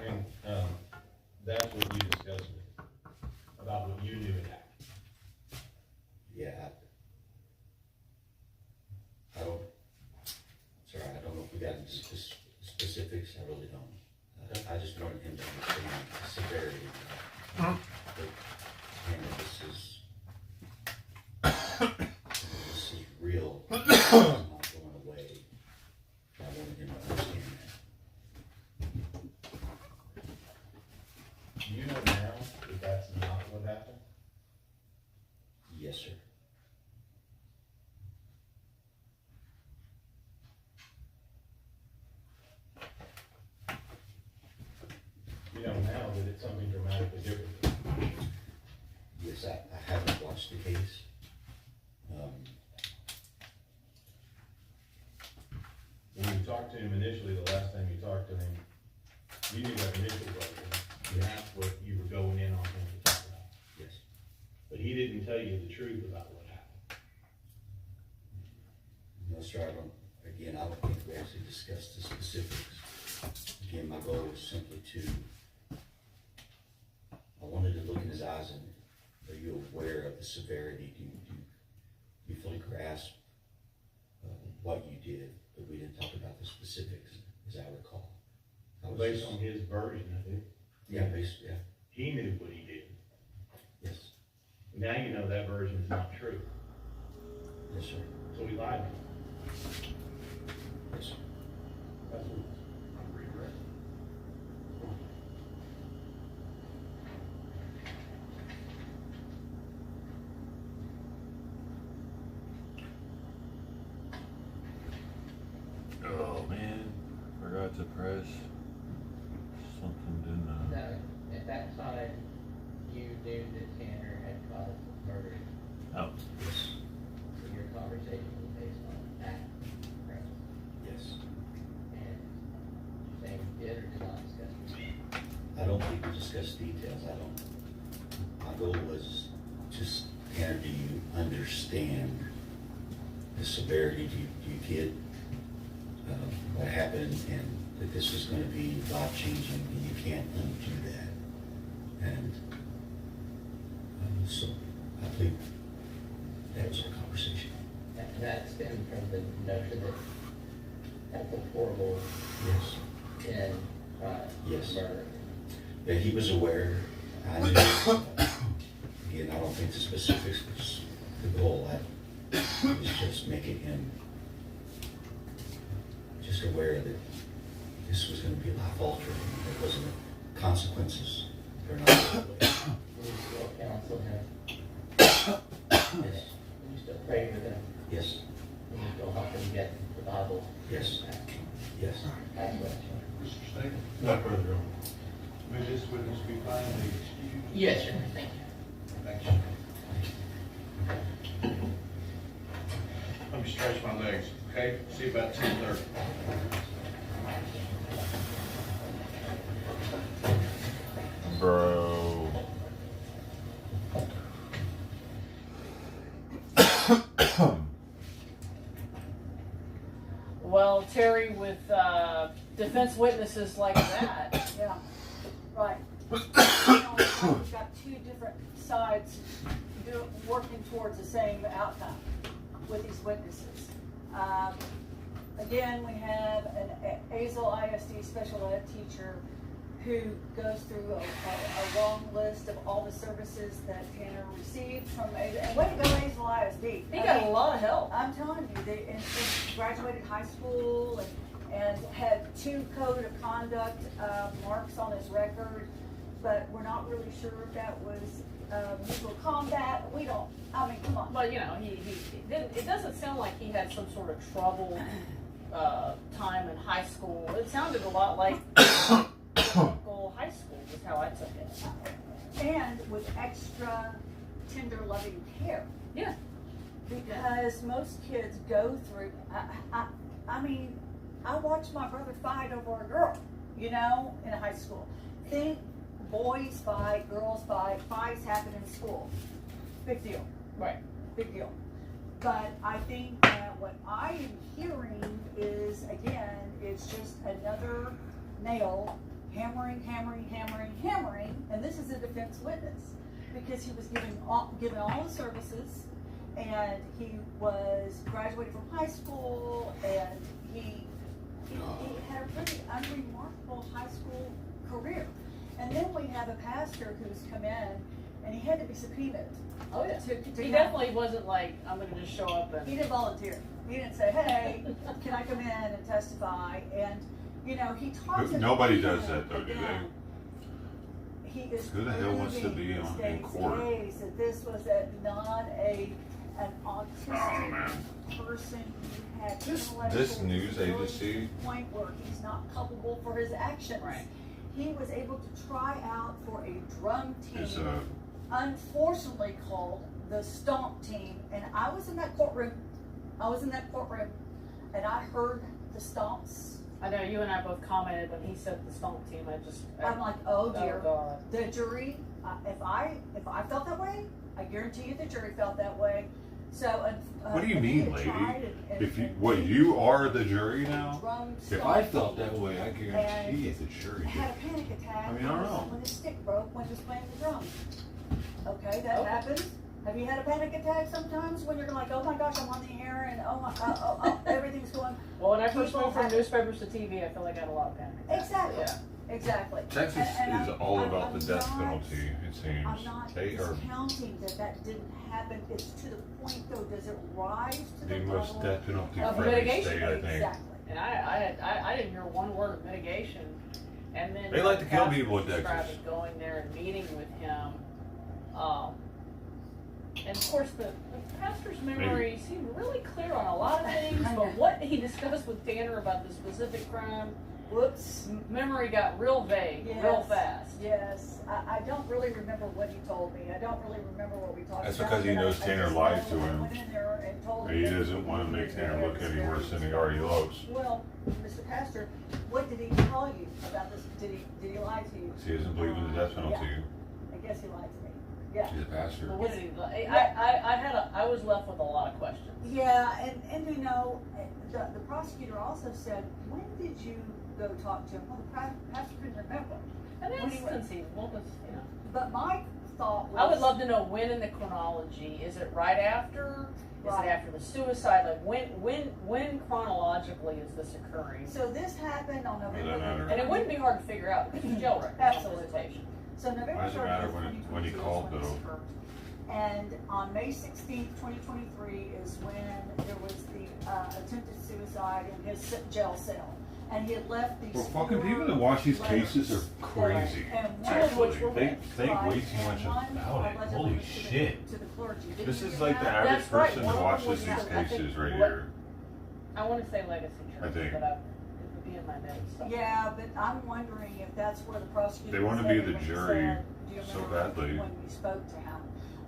And, that's what you discussed with him, about what you knew had happened. Yeah, I don't, sorry, I don't know if we got into specifics, I really don't. I just wanted him to understand the severity of it. And this is real, it's not going away. I wanted him to understand that. Do you know now that that's not what happened? Yes, sir. You know now that it's something dramatically different. Yes, I haven't watched the case. When you talked to him initially, the last time you talked to him, you knew what initially was, and that's what you were going in on him to talk about. Yes. But he didn't tell you the truth about what happened. No, sir, I don't think we actually discussed the specifics. Again, my goal was simply I wanted to look in his eyes and, are you aware of the severity? Do you fully grasp what you did? But we didn't talk about the specifics, as I recall. Based on his version of it. Yeah, yeah. He knew what he did. Yes. Now you know that version is not true. Yes, sir. So he lied to you. Yes, sir. That's what I'm regretting. Oh man, forgot to press something, didn't I? No, at that time, you knew that Tanner had caused the murder, Oh, Yes. so your conversation was based on that, correct? Yes. And saying you did or did not discuss it? I don't think we discussed details. My goal was just, Tanner, do you understand the severity? Do you get what happened, and that this is going to be life-changing, and you can't undo that? And so I think that was our conversation. And that stemmed from the notion that that's a horrible Yes. and Yes. murder. That he was aware. I knew. Again, I don't think the specifics was the goal. It was just making him just aware that this was going to be life-altering. There wasn't consequences for not. Will you still counsel him? Yes. Will you still pray for them? Yes. Will you still help them get the Bible? Yes. Yes. That's what. Mr. State, No further on. may this witness be finally excused? Yes, sir, thank you. Thank you. Let me stretch my legs, okay? See you about 10:30. bro. Well, Terry, with defense witnesses like that, Yeah, right. We've got two different sides working towards the same outcome with these witnesses. Again, we have an Azle ISD special ed teacher who goes through a long list of all the services that Tanner received from Azle. And way to go, Azle ISD. he got a lot of help. I'm telling you, they graduated high school and had 2 code of conduct marks on his record, but we're not really sure if that was mutual combat. We don't. I mean, come on. But you know, he didn't. It doesn't sound like he had some sort of troubled time in high school. It sounded a lot like typical high school, is how I took it. And with extra tender, loving care. Yeah. Because most kids go through. I mean, I watched my brother fight over a girl, you know, in high school. Think boys fight, girls fight, fights happen in school. Big deal. Right. Big deal. But I think that what I am hearing is, again, it's just another nail hammering, and this is a defense witness, because he was given all the services, and he was graduated from high school, and he had a pretty unremarkable high school career. And then we have a pastor who's come in, and he had to be subpoenaed. Oh, yeah. To He come. definitely wasn't like, I'm gonna just show up He and. didn't volunteer. He didn't say, hey, can I come in and testify? And, you know, he talks. Nobody does that though, do they? He is. Who the hell wants to be proving in state's court? case that this was not an Oh, autistic man. person who had This intellectual news disabilities agency- to the point where he's not culpable for his actions. Right. He was able to try out for a drum team, Is unfortunately called the Stomp Team, and I was in that courtroom. And I heard the stomps. I know you and I both commented when he said the stomp team, I'm like, oh dear. God. The jury, if I felt that way, I guarantee you the jury felt that way. So, what do you and he mean, had lady? tried and If you, and what, he you are the jury now? drum If I stomp felt team that way, I guarantee you the jury had did. a panic attack. I mean, I don't know. When his stick broke when he was playing the drums. Okay, that Okay. happens. Have you had a panic attack sometimes when you're like, oh my gosh, I'm on the air and everything's going. Well, when I first People moved from have- newspapers to TV, I feel like I had a lot of panic attacks. Exactly. Yeah. Exactly. Texas And is I'm- all I'm- about I'm the death not- penalty, it seems. I'm not They are discounting that didn't happen. It's to the point though, does it rise to the the most level? death penalty Of for every mitigation. state, I think. Exactly. And I didn't hear one word of mitigation. And then They like to kill Pastor people in described Texas. going there and meeting with him. And of course, the pastor's memory seemed really clear on a lot of things, but what he discussed with Tanner about the specific crime, Whoops. memory got real vague, real Yes. fast. Yes, I don't really remember what he told me. I don't really remember what we talked That's about. because he but knows I Tanner just lied know to I him. went in there and told He him doesn't want to make Tanner look any worse than he already looks. Well, Mr. Pastor, what did he tell you about this? Did he lie to you? He doesn't believe in the death penalty. I guess he lied to me. Yeah. He's a pastor. But what did he? I was left with a lot of questions. Yeah, and you know, the prosecutor also said, when did you go talk to him? Well, the pastor couldn't remember. And When that's he went- conceivable, because you know. But my thought was, I would love to know when in the chronology. Is it right after? Is Right. it after the suicide? Like when chronologically is this occurring? So this happened on November. Doesn't matter. And it wouldn't be hard to figure out because it's jail records. Absolutely. On visitation. So November Why does it matter 30th, when he 2022 is called, when this though? occurred. And on May 16th, 2023 is when there was the attempted suicide in his jail cell. And he had left these. Well, fucking four people that watch these letters cases are crazy. And one of Actually, which were they think right, way too and much one about it. allegedly Holy was to the- shit. To the clergy. Did This you is hear like the that? average That's right. person One that of them watches was these that- I think cases right what- here. I want to say legacy church, I think. but it would be in my notes. somewhere. Yeah, but I'm wondering if that's where the prosecutor. They wanna was be headed the when he jury said, "Do you so remember badly." When we spoke to him.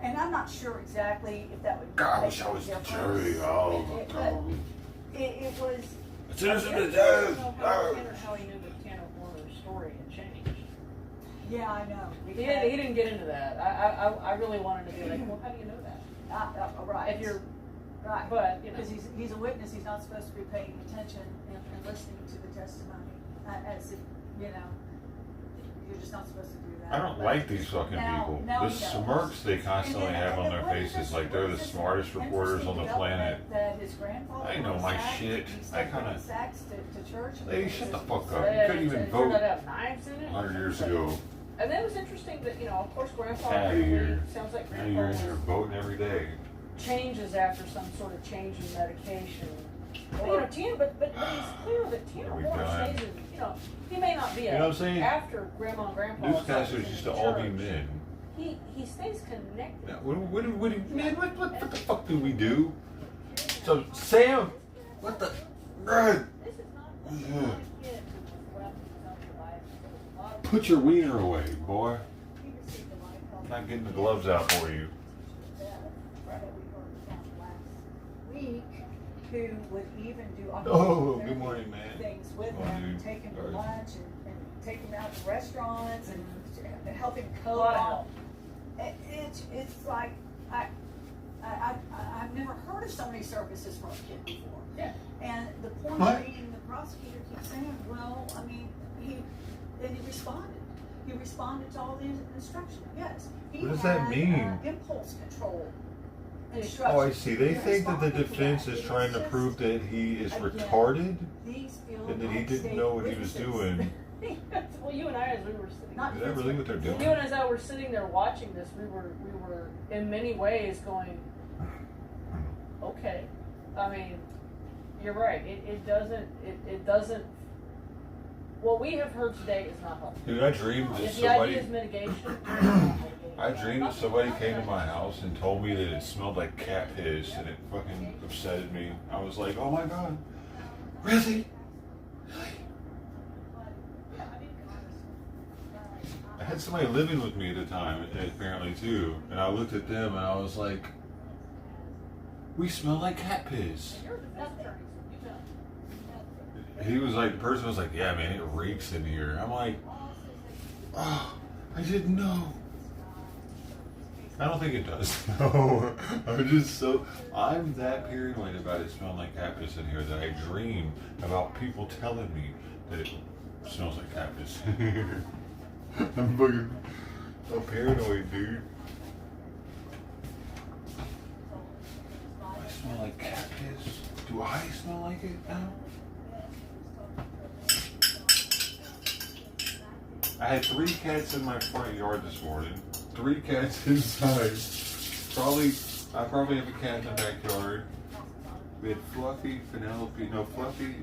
And I'm not sure exactly if that would. God, I make wish I was the a difference. jury. Oh, It- God. It was. As soon as I it don't is, know how he knew that Tanner Warner's story had changed. Yeah, I know. He didn't get into that. I really wanted to be like, well, how do you know that? Right. If you're, Right. but you know. Because he's a witness, he's not supposed to be paying attention and listening to the testimony, as if, you know, you're just not supposed to do that. I don't like these fucking people. The smirks they constantly have on their faces like they're the smartest reporters on the planet. That his grandfather. I know my sacked, shit. he I said kinda- he sacks to church. Hey, shut the fuck up. You Said couldn't even it vote turned out to have knives in it. 100 years ago. And then it was interesting that, you know, of course, Grandpa Outta really here. sounds like Now you're in Grandpa here was voting every day. changes after some sort of change in medication. But, you know, Tanner, but he's clear that Tanner Are we Warner done? stays in, you know, he may not be You know what I'm saying? after Grandma and Grandpa. Newscasters used to all be men. He stays connected. Now, man, what the fuck do we do? So, Sam, what the? This is not a kid who was left himself to life. There was a lot of Put your wiener away, boy. He received a life help. I'm not getting the gloves out for you. That we heard about last week, who would even do. Oh, good morning, man. Things with Good morning, him, dude. take him to Sorry. lunch and take him out to restaurants and help him A lot of cope. help. It's like, I've never heard of so many services for a kid before. Yeah. And the point What? being, the prosecutor keeps saying, well, I mean, and he responded. He responded to all the instructions, yes. He What does that had, mean? Impulse control Oh, instructions. I see. They He think that the responded to defense that. is It trying was to just- prove that he is again, retarded These feel and that he like didn't state know what he was witnesses. doing. Well, you and I, as we were sitting, Not Is that really what they're doing? you and as I were sitting there watching this, we were in many ways going, okay. I mean, you're right. It doesn't. What we have heard today is not helpful. Dude, I dreamed that If the idea is somebody. mitigation, I dreamed that somebody came to my house and told me that it smelled like cat piss, and it fucking upsetted me. I was like, oh my god, really? I had somebody living with me at the time, apparently too, and I looked at them and I was like, we smell like cat piss. you're a defense attorney, so you know. He was like, the person was like, yeah, man, it reeks in here. I'm like, oh, I didn't know. I don't think it does. No, I'm that paranoid about it smelling like cat piss in here that I dream about people telling me that it smells like cat piss in here. I'm paranoid, dude. I smell like cat piss. Do I smell like it now? I had 3 cats in my front yard this morning. 3 cats inside. I probably have a cat in the backyard. We had Fluffy, Fluffy,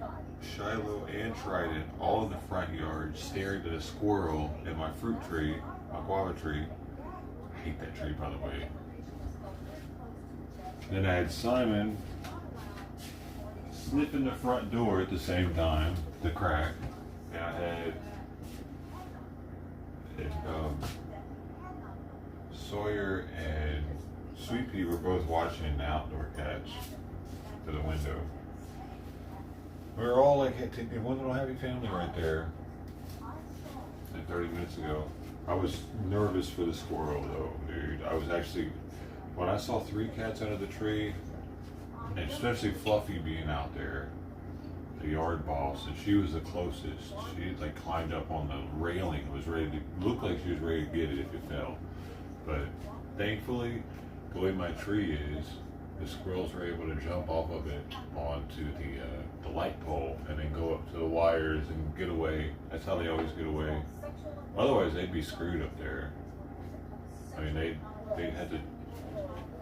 Shiloh, and Trident all in the front yard staring at a squirrel in my fruit tree, my guava tree. I hate that tree, by the way. Then I had Simon sniffing the front door at the same time, the crack. And I had Sawyer and Sweet Pea were both watching the outdoor cats to the window. We were all like one little happy family right there. And 30 minutes ago, I was nervous for the squirrel though, dude. I was actually, when I saw 3 cats out of the tree, and especially Fluffy being out there, the yard boss, and she was the closest. She had like climbed up on the railing, was ready to, looked like she was ready to get it if it fell. But thankfully, the way my tree is, the squirrels were able to jump off of it onto the light pole and then go up to the wires and get away. That's how they always get away. Otherwise, they'd be screwed up there. I mean, they had to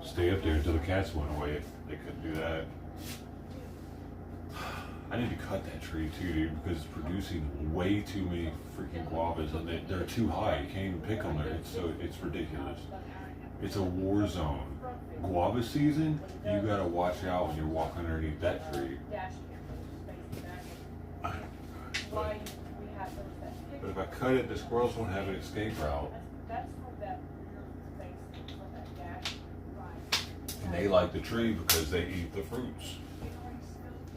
stay up there until the cats went away. They couldn't do that. I need to cut that tree too, dude, because it's producing way too many freaking guavas, and they're too high. You can't even pick them there. It's ridiculous. It's a war zone. Guava season, you gotta watch out when you're walking underneath that tree. But if I cut it, the squirrels won't have an escape route. And they like the tree because they eat the fruits.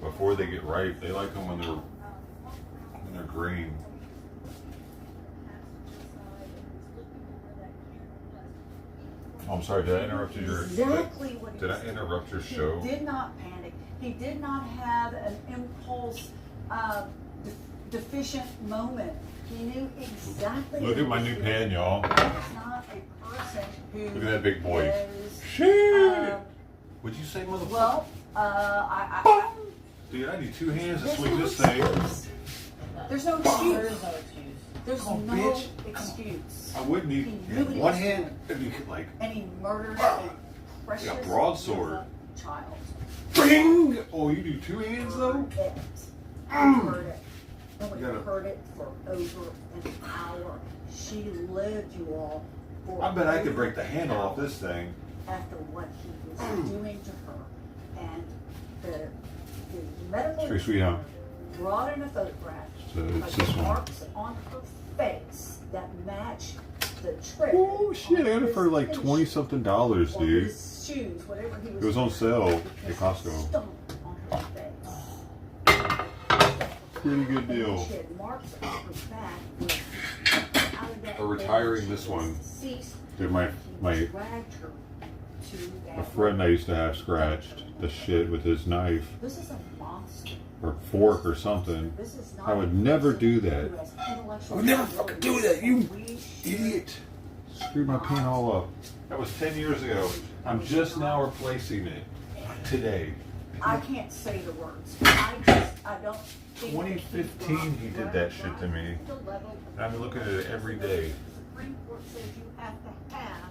Before they get ripe, they like them when they're green. Oh, I'm sorry, did I interrupt your Exactly what he Did I said. interrupt your show? He did not panic. He did not have an impulse deficient moment. He knew exactly. Look at my what new he pen, was y'all. doing. He's not a person who Look at that big boy. is, Shit! What'd you say, motherfucker? well, I Dude, I need 2 hands to there's swing no this thing. excuse. There's no There excuse. is no excuse. There's Come on, no bitch. excuse. I wouldn't He even. really One was hand, doing it'd be like, And he murdered a precious like a broadsword. little child. bing! Oh, you do 2 hands though? It. I heard it. And we You gotta- heard it for over an hour. She lived, you all, for I bet I could over break the handle off an this thing. hour after what he was doing to her. And the medical Pretty sweet, huh? brought in a photograph So it's of this the one. marks on her face that match the trick. Oh shit, I got it for like his $20-something, or dude. his shoes, whatever he was It was on sale at because he Costco. stomped on her face. Pretty good deal. She had marks on her back where out of that We're retiring bed, this she one. ceased. Dude, my He dragged her to that a friend I room. used to have scratched the shit with his knife. This is a monster. or fork or something. This is not I would never do that. who has intellectual I would never fucking do that, you We idiot. Screwed my pen all up. That was 10 years ago. I'm just now replacing it today. I can't say the words. I don't think. 2015 he did that shit to me. The level And I'm looking at it every day. Supreme Court says you have to have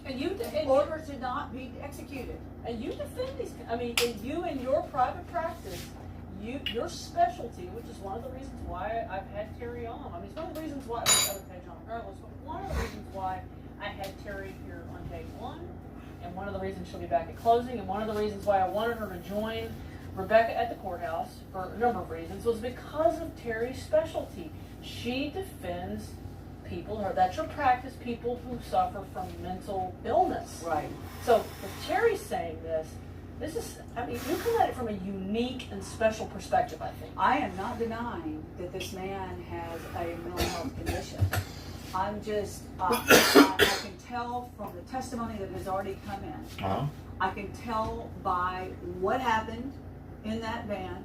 And you, in order to not be executed. and you defend these, I mean, and you in your private practice, your specialty, which is one of the reasons why I've had Terry on. I mean, it's one of the reasons why I would pay John regardless, but one of the reasons why I had Terry here on day one, and one of the reasons she'll be back at closing, and one of the reasons why I wanted her to join Rebecca at the courthouse for a number of reasons was because of Terry's specialty. She defends people, or that's your practice, people who suffer from mental illness. Right. So if Terry's saying this is, I mean, you come at it from a unique and special perspective, I think. I am not denying that this man has a mental health condition. I'm just, I can tell from the testimony that has already come in. Huh? I can tell by what happened in that van.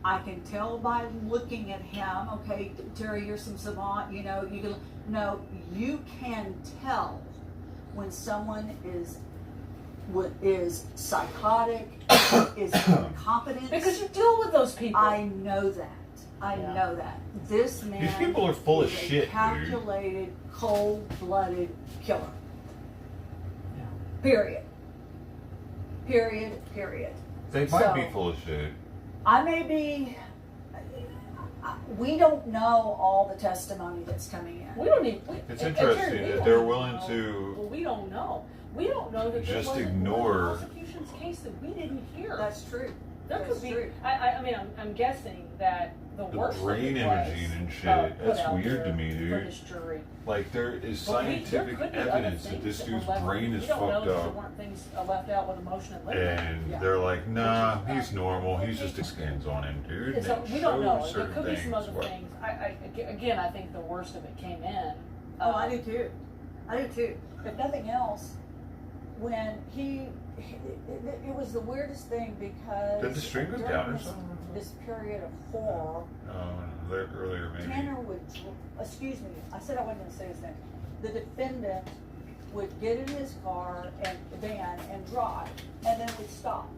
I can tell by looking at him, okay, Terry, you're some savant, you know, you can, no, you can tell when someone is psychotic, is incompetent. Because you deal with those people. I know that. I Yeah. know that. This man These people are full of is a shit, dude. calculated, cold-blooded killer. Yeah. Period. Period. Period. They might So- be full of shit. I may be. We don't know all the testimony that's coming in. We don't even. It's and interesting Terry, we that don't they're even willing know. to Well, we don't know. We don't know that there just wasn't ignore- one prosecution's case that we didn't hear. That's true. There That's could be. true. I mean, I'm guessing that the The worst brain of it was, imaging and shit, put that's out weird there to me, For dude. this jury. Like, there is But there scientific could be other evidence that things this were dude's left- brain is we don't know fucked if there up. weren't things left out with emotion and labor. And Yeah. they're like, nah, Which is, he's normal. He's just scans on him, dude. And so And we it don't know. shows There certain could be some things. other What- things. Again, I think the worst of it came in. Oh, I do too. I do too. If nothing else, when it was the weirdest thing because Did the string go during down or this- something? This period of horror, Earlier, maybe. Tanner would, excuse me, I said I wasn't gonna say his name. The defendant would get in his car and van and drive, and then would stop.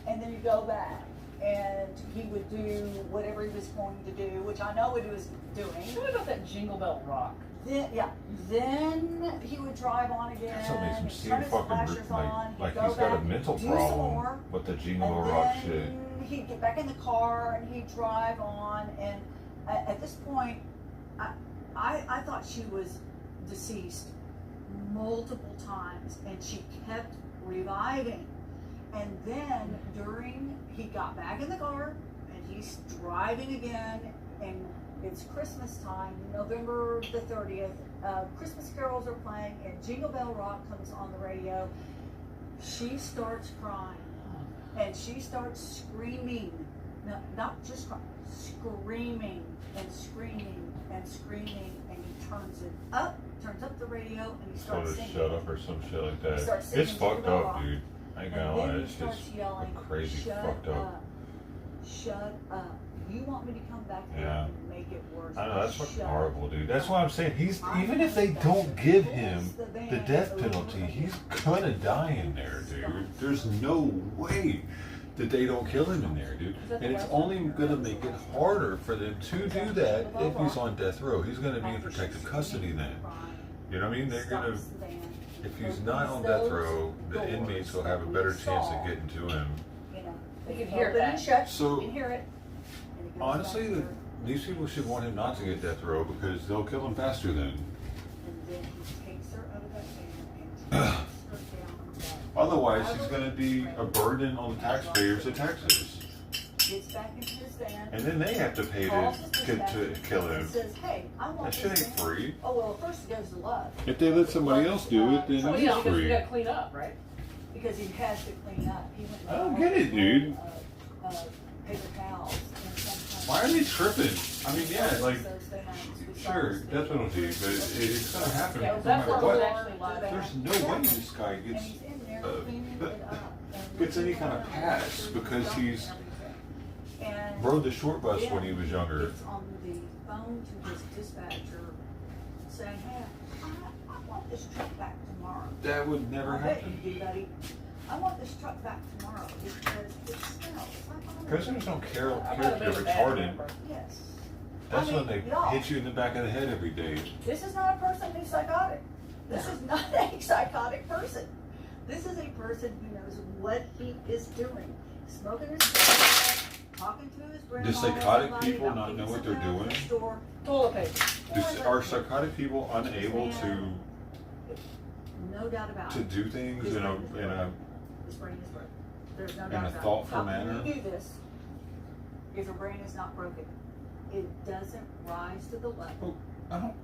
And then he'd go back, and he would do whatever he was going to do, which I know what he was doing. Tell me about that Jingle Bell Rock. Then he would drive on again. That's what makes him seem turn his fucking flashers on, like go he's got a back, mental do some problem more, with the Jingle and Rock then shit. he'd get back in the car and he'd drive on. And at this point, I thought she was deceased multiple times, and she kept reviving. And then he got back in the car and he's driving again, and it's Christmas time, November the 30th. Christmas carols are playing, and Jingle Bell Rock comes on the radio. She starts crying, and she starts screaming. No, not just crying, screaming and screaming and screaming. And he turns up the radio, and he Sort starts of singing. shut up or some shit like that. starts singing It's fucked Jingle up, Bell dude. I ain't gonna And lie. then he It's starts just yelling, crazy "Shut fucked up. Shut up. You want me to come back there Yeah. and make it worse?" I know, that's fucking Shut horrible, up." dude. That's why I'm saying even if they don't give him the death penalty, he's gonna die in there, dude. There's no way that they don't kill him in there, dude. And it's only gonna make it harder for them to do that if he's on death row. He's gonna be in protective custody then. You know what I mean? They're gonna, if he's not on death row, the inmates will have a better chance of getting to him. They can hear Open and that. shut, So- you can hear it. And it goes Honestly, back there, these people should want him not to get death row because they'll kill him faster then. and then he takes her out of that van and takes her down. Otherwise, he's gonna be a burden on the taxpayers of Texas. Gets back into his van. And then they have to pay calls his to dispatcher kill him. and says, "Hey, I want That shit this ain't van." free. Oh, well, first it goes to Love. If they let somebody else do it, then Well, it's yeah, because you free. gotta clean up, right? Because he has to clean up. He went I don't get it, dude. Paper towels and sometimes. Why are they tripping? I mean, yeah, like, Those things, sure, besides death penalty, but it's gonna happen Yeah, no that's matter what what. was actually live. There's no way this guy And gets he's in there uh, cleaning it up. and gets any kind of cleaning it up. pass because he's rode the short bus when he was younger. It's on the phone to his dispatcher saying, hey, I want this truck back tomorrow. That would never I bet happen. you do, buddy. I want this truck back tomorrow because it smells like Prisoners don't care I if got a you're bit bad retarded. number. Yes. That's I mean, when they y'all, hit you in the back of the head every day. This is not a person who's psychotic. This is not a psychotic person. This is a person who knows what he is doing. Smoking his cigarette, talking to his grandma. Do psychotic somebody people about not know getting what they're something out of doing? the store. Toilet paper. Are psychotic people unable No doubt about to it. do things in a His brain is broken. There's no in doubt a about it. thoughtful How manner? can you do this if your brain is not broken? It doesn't rise to the level I don't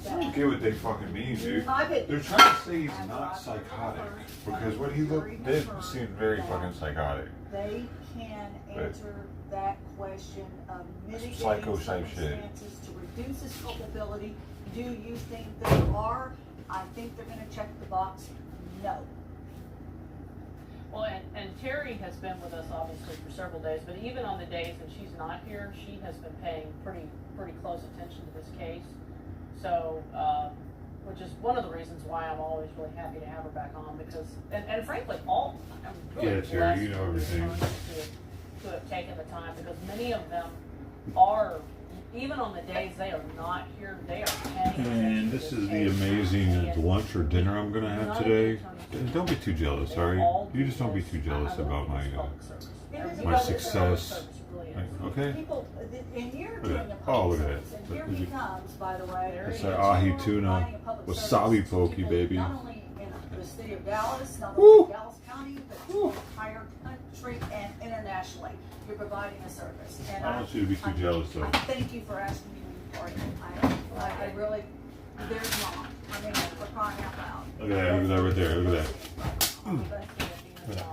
that. get what they fucking mean, dude. My opinion. They're trying to say he's And not I've psychotic heard because what he very did confirmed seemed very that fucking psychotic. They can answer that question of mitigating Psycho type shit. circumstances to reduce his culpability. Do you think there are? I think they're gonna check the box, no. Well, and Terry has been with us obviously for several days, but even on the days when she's not here, she has been paying pretty close attention to this case. So, which is one of the reasons why I'm always really happy to have her back on because, and frankly, I'm really Yeah, Terry, blessed you know for the everything. attorneys to have taken the time because many of them are, even on the days they are not here, they are paying attention And to this this is the case. amazing And lunch or dinner I'm gonna none have of the today. attorneys Don't be too jealous, they alright? all You just don't be this. too jealous I really about think my it's public service. It is a my public success. Service, it really is. Okay? People, and you're Look doing at a that. public Oh, look at service, that. and here Look, he is it- comes, by the way. It's There that he is. ahi You're tuna providing a public wasabi service to pokey, people, baby. Not only in the city of Dallas, not Woo! only in Dallas County, but the entire country and internationally. You're providing a service. And I don't want you to be too jealous, though. I thank you for asking me to be part of it. I really, there's not. I mean, for crying out loud. Look at that, look at that right there, look at that.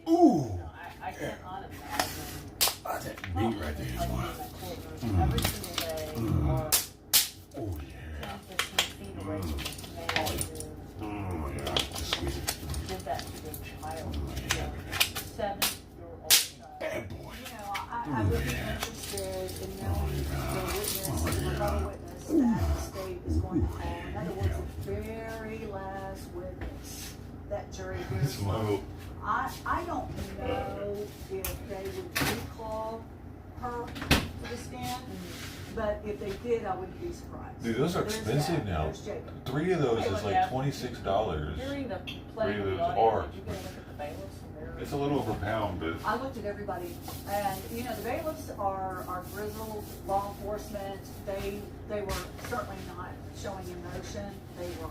Ooh. I can't unimagine. That's that beat right there. Every single day, or Oh 10, yeah. 15 feet away from this man who Oh yeah. Just squeeze it. did that to their child, their 7-year-old child. Bad boy. You know, I would be interested in knowing the witness, the rebuttal witness that the state is going to call. In other words, the very last witness that jury hears It's from. low. I don't know if they would recall her to the stand, but if they did, I wouldn't be surprised. Dude, those are There's expensive that. now. There's Jacob. 3 of those Hey, is look, like yeah. $26. During the Three playing of of the those audio, are did you go look at the bailiffs and their? It's a little over a pound, but I looked at everybody, and you know the bailiffs are grizzled law enforcement. They were certainly not showing emotion. They were.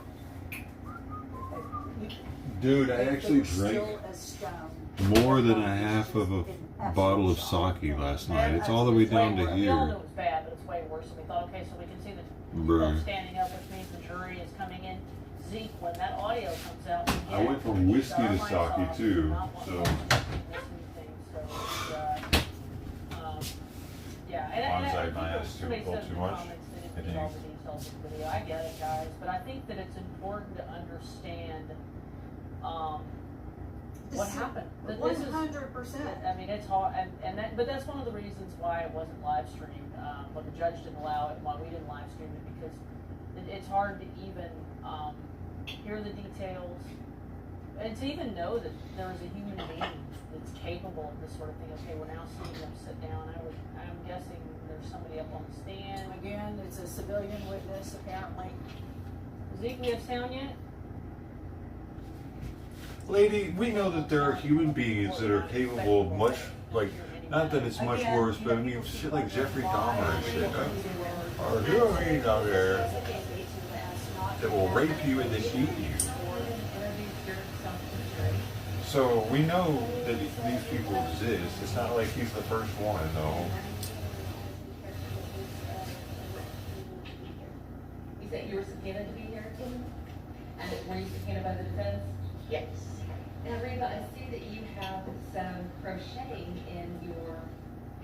dude, I they actually were drank still as stone. more than a half of a bottle of sake last night. It's all the way down to We all knew here. it was bad, but it's way worse. So we thought, okay, so we can see the Bruh. people standing up, which means the jury is coming in. Zeke, when that audio comes out, we I get went from whiskey our to lights sake, off. too, We do not want so. people listening to things, so it's, yeah, and Bonsai people- my ass too, somebody a little said in too the much, comments they I didn't need all the think. details of the video. I get it, guys, but I think that it's important to understand, what happened. That this is- 100%. I mean, it's hard, but that's one of the reasons why it wasn't live streamed. When the judge didn't allow it, and why we didn't live stream it, because it's hard to even hear the details, and to even know that there is a human being that's capable of this sort of thing. Okay, we're now seeing them sit down. I'm guessing there's somebody up on the stand. Again, it's a civilian witness apparently. Zeke, we have sound yet? Lady, we know that there are human beings that are capable of much, like, not that it's much Again, worse, you but I know, mean, people shit like Jeffrey lie, Dahmer and shit. people Or human beings out there that will rape you and then eat you. So we know that these people exist. It's not like he's the first one, though. You said you were subpoenaed to be here, Kim? And were you subpoenaed by the defense? Yes. Now, Reba, I see that you have some crocheting in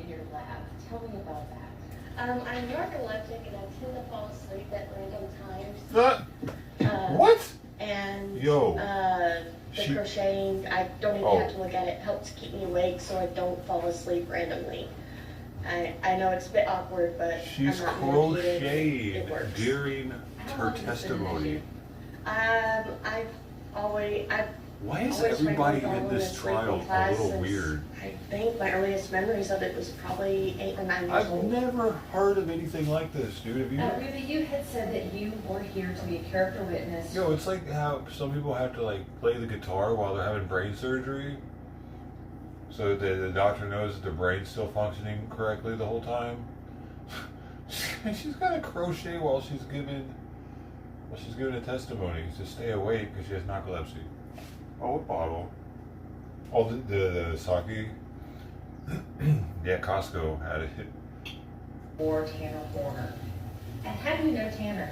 your lab. Tell me about that. I'm narcoleptic and I tend to fall asleep at random times. What? And Yo, the the She- crocheting, I don't even Oh. have to look at it. It helps keep me awake so I don't fall asleep randomly. I know it's a bit awkward, but She's I'm not medicated. crocheted It works. during How her long has it been an testimony. issue? I've Why is always everybody tried to in follow this sleep trial in class a little since weird? I think my earliest memories of it was probably 8 or 9 years I've old. never heard of anything like this, dude. Have you? Reba, you had said that you were here to be a character witness. No, it's like how some people have to like play the guitar while they're having brain surgery, so that the doctor knows that their brain's still functioning correctly the whole time. She's got to crochet while she's giving a testimony to stay awake because she has narcolepsy. Oh, what bottle? Oh, the sake. Yeah, Costco had it. Or Tanner Warner. And how do you know Tanner?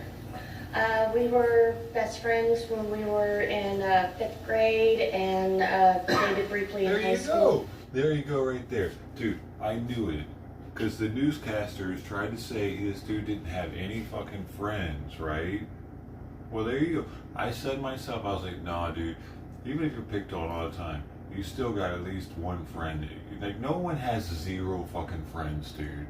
We were best friends when we were in 5th grade and dated briefly in There high you school. go. There you go, right there, dude. I knew it because the newscasters tried to say this dude didn't have any fucking friends, right? Well, there you go. I said myself, I was like, nah, dude. Even if you're picked on all the time, you still got at least one friend. Like, no one has 0 fucking friends, dude.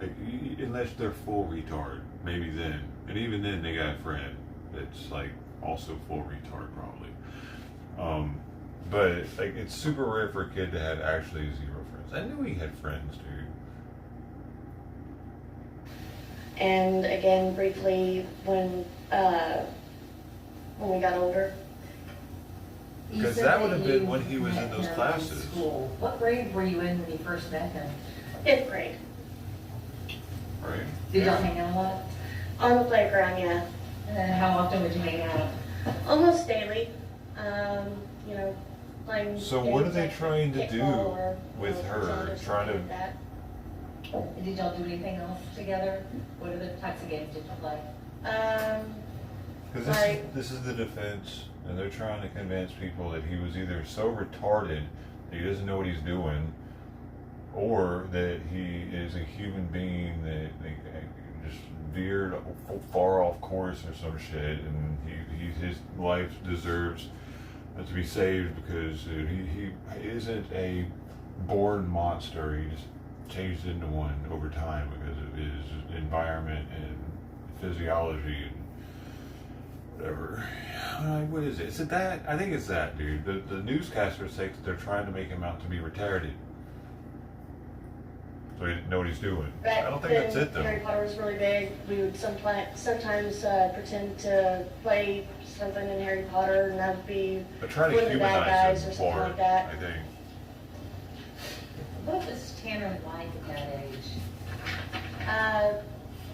Like, unless they're full retard, maybe then. And even then, they got a friend that's like also full retard, probably. But like, it's super rare for a kid to have actually 0 friends. I knew he had friends, dude. And again, briefly when we got older. You 'Cause said that would have been you when he was in met those him classes. School. What grade were you in when you first met him? 5th grade. Right? Did y'all hang out a lot? On the playground, yeah. How often would you hang out? Almost daily. You know, playing So what are games they like trying to kickball do or, with you know, her? Zone or Trying something to- like that. Did y'all do anything else together? What other types of games did you play? Because Like- this is the defense, and they're trying to convince people that he was either so retarded that he doesn't know what he's doing, or that he is a human being that just veered far off course or some shit, and his life deserves to be saved because he isn't a born monster. He just changed into one over time because of his environment and physiology and whatever. What is it? Is it that? I think it's that, dude. The newscasters say that they're trying to make him out to be retarded. So he didn't know what he's doing. Back I don't think that's then, it, though. Harry Potter was really big. We would sometimes pretend to play something in Harry Potter, and that would be They're trying one to of the bad humanize guys or him something for like it, that. I think. What was Tanner like at that age?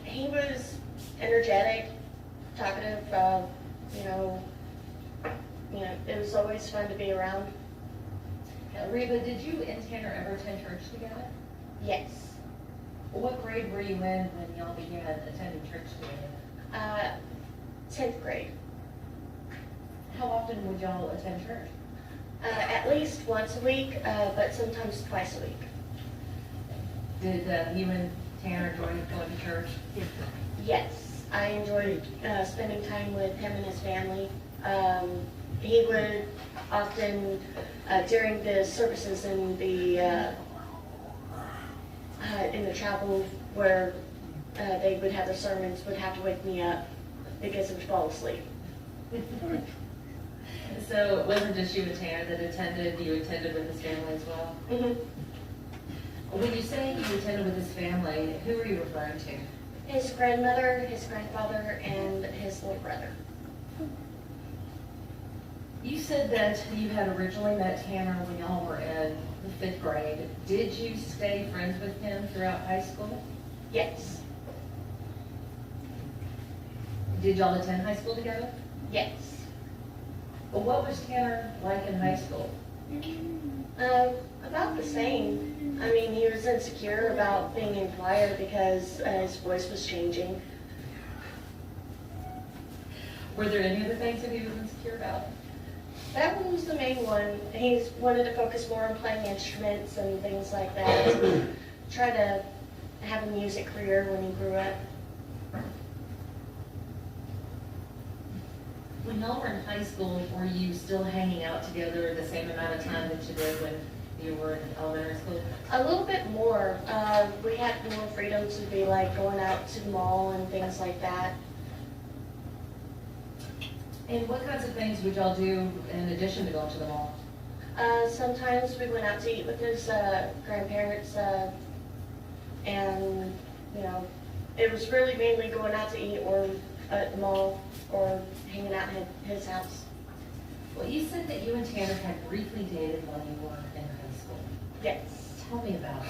He was energetic, talkative. You know, it was always fun to be around. Reba, did you and Tanner ever attend church together? Yes. What grade were you in when y'all began attending church together? 10th grade. How often would y'all attend church? At least once a week, but sometimes twice a week. Did you and Tanner enjoy going to church? Yes, I enjoyed spending time with him and his family. He would often, during the services in the chapel where they would have the sermons, would have to wake me up because I would fall asleep. So it wasn't just you and Tanner that attended, you attended with his family as well? Mhm. When you say you attended with his family, who are you referring to? His grandmother, his grandfather, and his little brother. You said that you had originally met Tanner when y'all were in the 5th grade. Did you stay friends with him throughout high school? Yes, Did y'all attend high school together? yes. Well, what was Tanner like in high school? About the same. I mean, he was insecure about being in choir because his voice was changing. Were there any other things that he was insecure about? That one was the main one. He wanted to focus more on playing instruments and things like that. Try to have a music career when he grew up. When y'all were in high school, were you still hanging out together the same amount of time that you did when you were in elementary school? A little bit more. We had more freedom to be like going out to the mall and things like that. And what kinds of things would y'all do in addition to going to the mall? Sometimes we went out to eat with his grandparents, and you know, it was really mainly going out to eat or at the mall or hanging out at his house. Well, you said that you and Tanner had briefly dated while you were in high school. Yes. Tell me about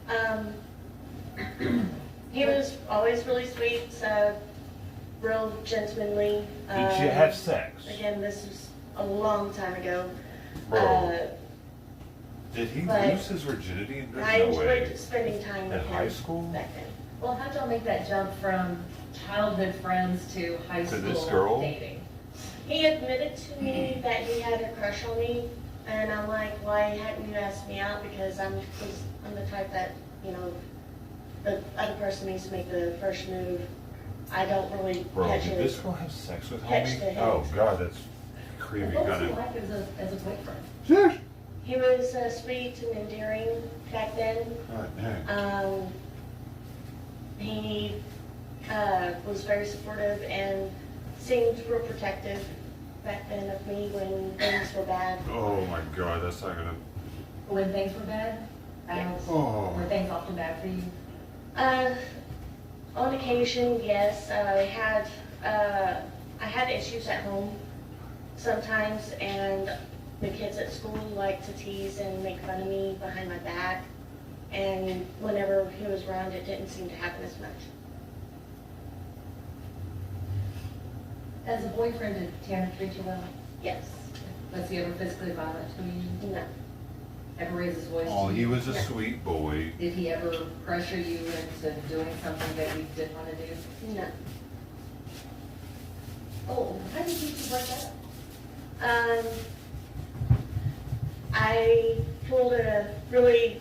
that. He was always really sweet, real gentlemanly. Did you have sex? Again, this was a long time ago. Bro. Did he but lose his virginity in I no enjoyed way? spending time with At him high school? back then. Well, how'd y'all make that jump from childhood friends to high To school this girl? dating? He admitted to me that he had a crush on me, and I'm like, why hadn't you asked me out? Because I'm the type that, you know, the other person needs to make the first move. I don't really Bro, catch did it. this girl have sex with Catch homie? the hint. Oh god, that's creepy What was kind he of. like as a boyfriend? Sure. He was sweet and endearing back then. God dang. He was very supportive and seemed real protective back then of me when things were bad. Oh my god, that's not gonna. When things were bad? Yes. Oh. Were things often bad for you? On occasion, yes. I had issues at home sometimes, and the kids at school liked to tease and make fun of me behind my back. And whenever he was around, it didn't seem to happen as much. As a boyfriend, did Tanner treat you well? Yes. Was he ever physically violent to you? No. Ever raise his voice Oh, to he you? was a sweet boy. Did he ever pressure you into doing something that you didn't want to do? No. Oh, how did you break up? I pulled a really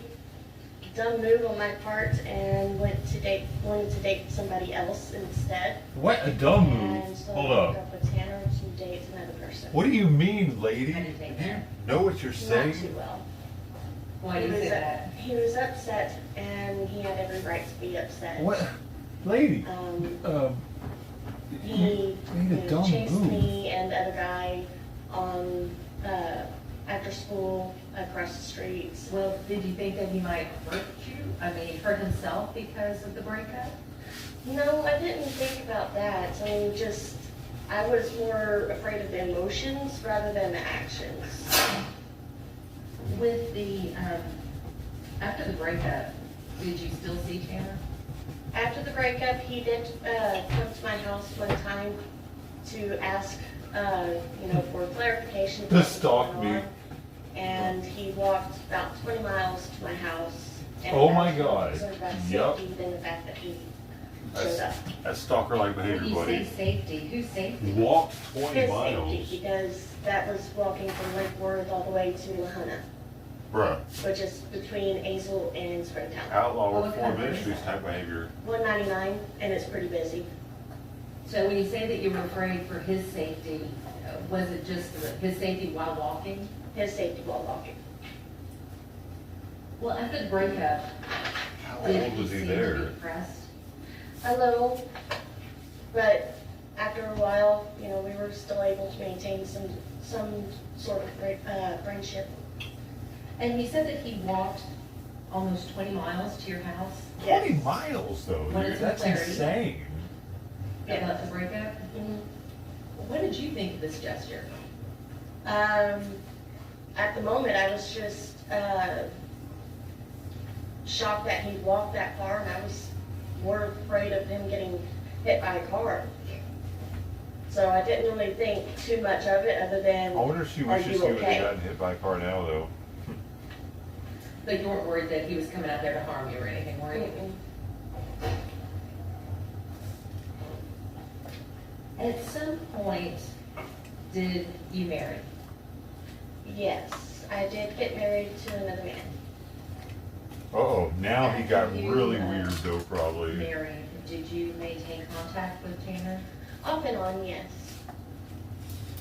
dumb move on my part and wanted to date somebody else instead. What a dumb And move. so Hold I broke up. up with Tanner to date another person. What do you mean, lady? How do you take Do you that? know what you're Not saying? too well. Why do you say that? He was upset, and he had every right to be upset. What? Lady. He made a dumb chased move. me and the other guy on after school across the streets. Well, did you think that he might hurt you? I mean, hurt himself because of the breakup? No, I didn't think about that. I mean, I was more afraid of the emotions rather than the actions. With the, after the breakup, did you still see Tanner? After the breakup, he did come to my house one time to ask, for clarification. To stalk me. And he walked about 20 miles to my house. And Oh I my was more God. concerned about Yup. safety than the fact that he showed up. That's stalker-like When behavior, you say buddy. safety, whose safety? Walked 20 His safety, miles. because that was walking from Lake Worth all the way to Lahana, Bruh. which is between Azle and Springtown. Outlaw What Reform kind of Ministries reason? type behavior. 199, and it's pretty busy. So when you say that you were afraid for his safety, was it just his safety while walking? His safety while walking. Well, after the breakup, How did old he was he seem to there? be depressed? A little, but after a while, we were still able to maintain some sort of friendship. And you said that he walked almost 20 miles to your house 20 miles, though. What dude. is That's clarity? insane. about the breakup. Mhm. What did you think of this gesture? At the moment, I was just shocked that he walked that far, and I was more afraid of him getting hit by a car. So I didn't really think too much of it, other than, I wonder if she are wishes you he would okay? have gotten hit by a car now, though. But you weren't worried that he was coming out there to harm you or anything, were you? Mm-mm. At some point, did you marry? Yes, I did get married to another man. Uh-oh, now he got After you, really weird, though, probably. Married, did you maintain contact with Tanner? Off and on, yes.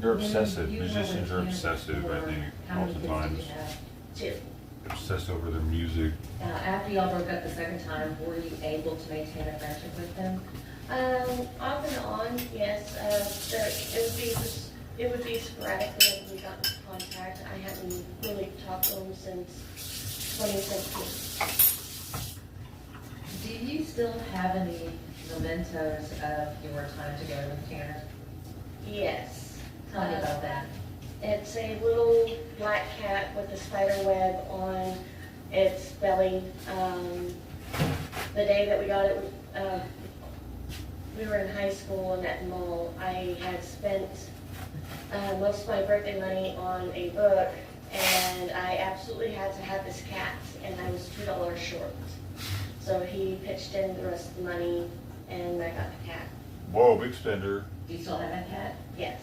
You're When obsessive. you were Musicians are with him obsessive, I before, think, how many kids did you oftentimes. have? 2. Obsessed over their music. After y'all broke up the second time, were you able to maintain a friendship with him? Off and on, yes. It would be sporadically as we got into contact. I hadn't really talked to him since 2017. Do you still have any mementos of your time together with Tanner? Yes. Tell me about that. It's a little black cat with a spider web on its belly. The day that we got it, we were in high school and at the mall. I had spent most of my birthday money on a book, and I absolutely had to have this cat, and I was $2 short. So he pitched in the rest of the money, and I got the cat. Whoa, big spender. Do you still have that cat? Yes.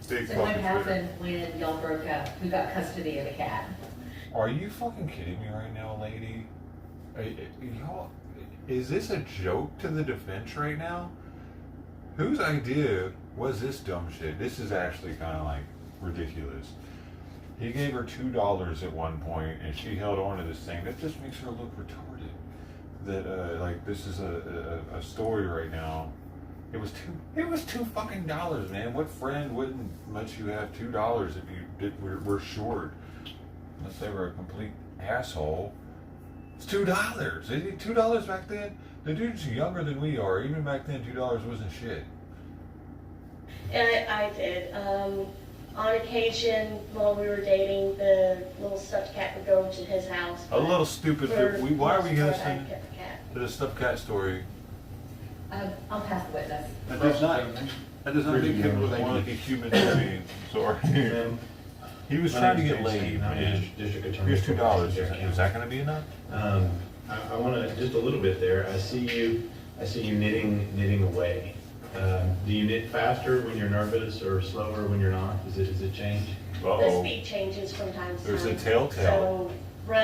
Big So what fucking happened when y'all broke up? Who got custody of the cat? Are you fucking kidding me right now, lady? Y'all, is this a joke to the defense right now? Whose idea was this dumb shit? This is actually kind of like ridiculous. He gave her $2 at one point, and she held on to this thing. That just makes her look retarded. That like this is a story right now. It was two fucking dollars, man. What friend wouldn't let you have $2 if you were short? Unless they were a complete asshole. It's $2. Is it $2 back then? The dude's younger than we are. Even back then, $2 wasn't shit. And I did. On occasion, while we were dating, the little stuffed cat would go to his house. A little stupid. Why are we going listening to the stuffed cat story? I'll pass the witness. That does not make him look more like a human being. Sorry. He was trying to get laid, man. Here's $2. Is that going to be enough? I want to, just a little bit there, I see you knitting away. Do you knit faster when you're nervous or slower when you're not? Does it change? The Uh-oh. speed changes from time to time. There's a telltale. So,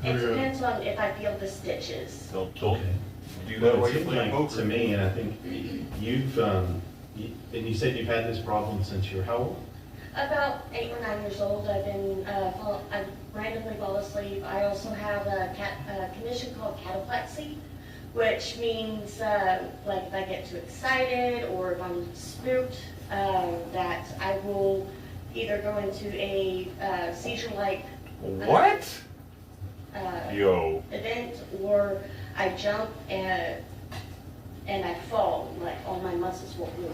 it depends on if I feel the stitches. Don't Okay. do that Well, while it you're seems playing like to poker. me, and I think you've, and you said you've had this problem since you were how old? About 8 or 9 years old, I randomly fall asleep. I also have a condition called cataplexy, which means like if I get too excited or if I'm spooked, that I will either go into a seizure-like What? Yo. event, or I jump and I fall, like all my muscles won't move.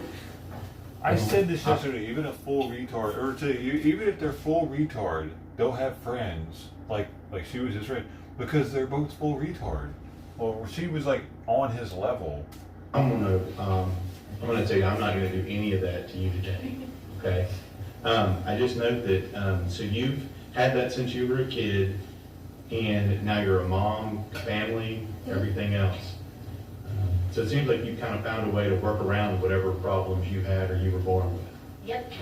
I said this yesterday, even a full retard, or to you, even if they're full retard, they'll have friends, like she was his friend, because they're both full retard. Well, she was like on his level. I'm gonna tell you, I'm not gonna do any of that to you today, okay? I just note that, so you've had that since you were a kid, and now you're a mom, family, everything else. So it seems like you kind of found a way to work around whatever problems you had or you were born with. Yep.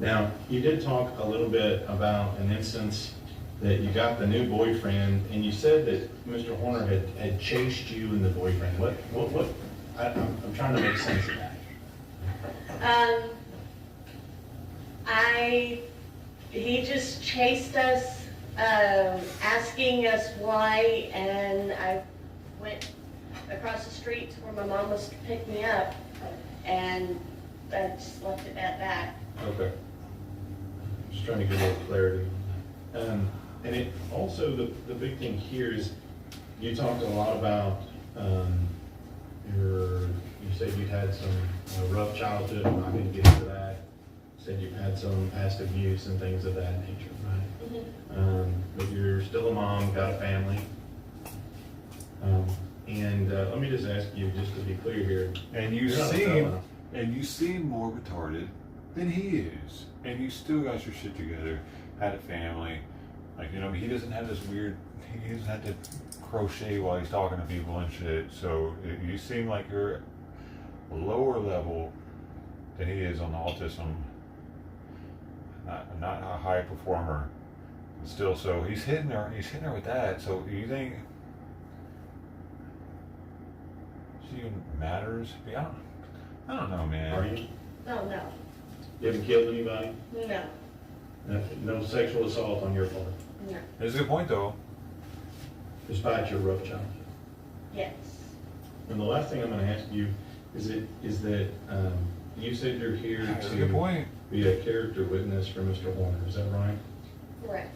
Now, you did talk a little bit about an instance that you got the new boyfriend, and you said that Mr. Horner had chased you and the boyfriend. What, I'm trying to make sense of that. He just chased us, asking us why, and I went across the street to where my mom was to pick me up, and I just left it at that. Okay. Just trying to get a little clarity. And it also, the big thing here is, you talked a lot about, you said you'd had some rough childhood. I'm not going to get into that. You said you've had some past abuse and things of that nature, right? Mhm. But you're still a mom, got a family. And let me just ask you, just to be clear here. And You're not a felon. you seem more retarded than he is, and you still got your shit together, had a family. Like, you know, he doesn't have this weird, he doesn't have to crochet while he's talking to people and shit. So you seem like you're a lower level than he is on the autism. Not a high performer. Still, so he's hitting her with that. So you think she even matters? I don't know, man. Are you? No. You haven't killed anybody? No. No sexual assault on your part, No. That's a good point, though. despite your rough childhood? Yes. And the last thing I'm gonna ask you is that you said you're here That's a good to point. be a character witness for Mr. Horner, is that right? Correct.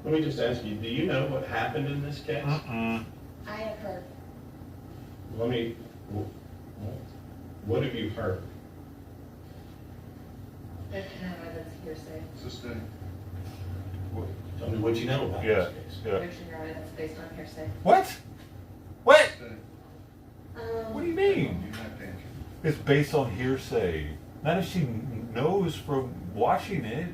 Let me just ask you, do you know what happened in this case? Mm-mm. I have heard. What have you heard? No, that's hearsay. Sustain. Tell me what you know about Yeah, this case. yeah. Objection, Your Honor, that's based on hearsay. What? What? Sustain. What do you mean? You have to answer. It's based on hearsay. Not if she knows from watching it.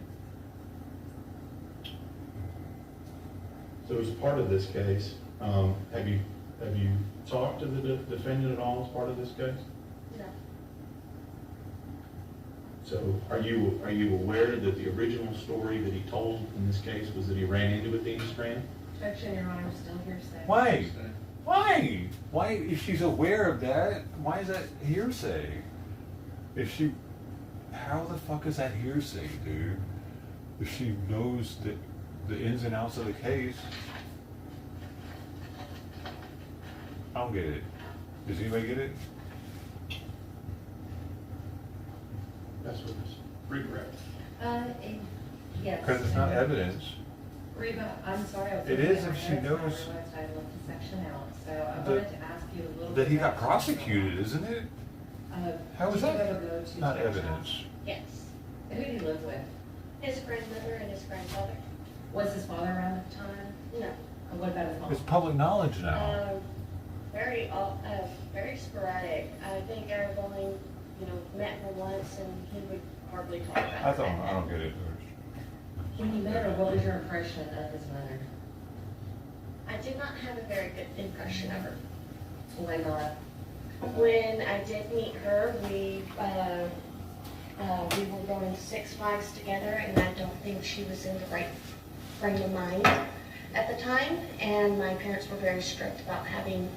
So as part of this case, have you talked to the defendant at all as part of this case? No. So are you aware that the original story that he told in this case was that he ran into a Dean Strand? Objection, Your Honor, still hearsay. Why? Sustain. Why? Why, if she's aware of that, why is that hearsay? How the fuck is that hearsay, dude? If she knows the ins and outs of the case. I don't get it. Does anybody get it? That's what it's. Regret. Yes. Because it's not evidence. Reba, I'm sorry, I was. It looking is at if my she notes, knows I realized I left the section out, so I that- wanted to ask you a little. That he bit got about- prosecuted, isn't it? How is Did you that ever go to not church evidence? house? Yes. Who did he live with? His grandmother and his grandfather. Was his father around at the time? No. And what about his mom? It's public knowledge now. Very sporadic. I think I've only, met her once and he would hardly talk about her. I don't get it. When you met her, what was your impression of his mother? I did not have a very good impression of her. Why not? When I did meet her, we were going to Six Flags together, and I don't think she was in the right frame of mind at the time. And my parents were very strict about having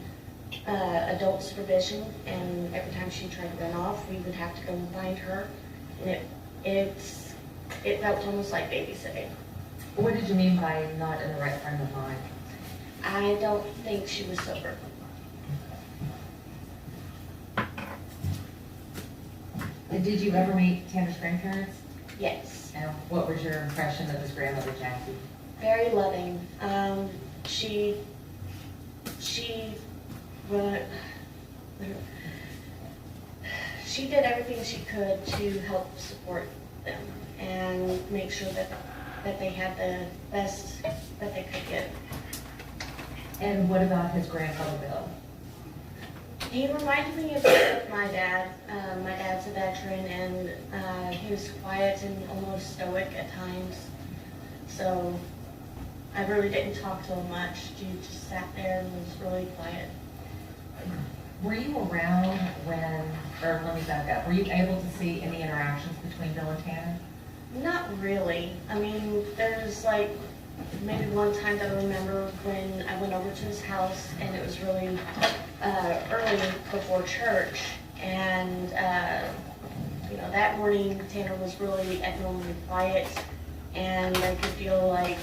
adult supervision, and every time she tried to run off, we would have to go and find her. And it felt almost like babysitting. What did you mean by not in the right frame of mind? I don't think she was sober. And did you ever meet Tanner's grandparents? Yes. And what was your impression of his grandmother, Jackie? Very loving. She did everything she could to help support them and make sure that they had the best that they could give. And what about his grandfather, Bill? He reminded me of my dad. My dad's a veteran, and he was quiet and almost stoic at times. So I really didn't talk to him much. He just sat there and was really quiet. Were you around or let me back up, were you able to see any interactions between Bill and Tanner? Not really. I mean, there's like maybe one time that I remember when I went over to his house, and it was really early before church, and that morning Tanner was really abnormally quiet, and I could feel like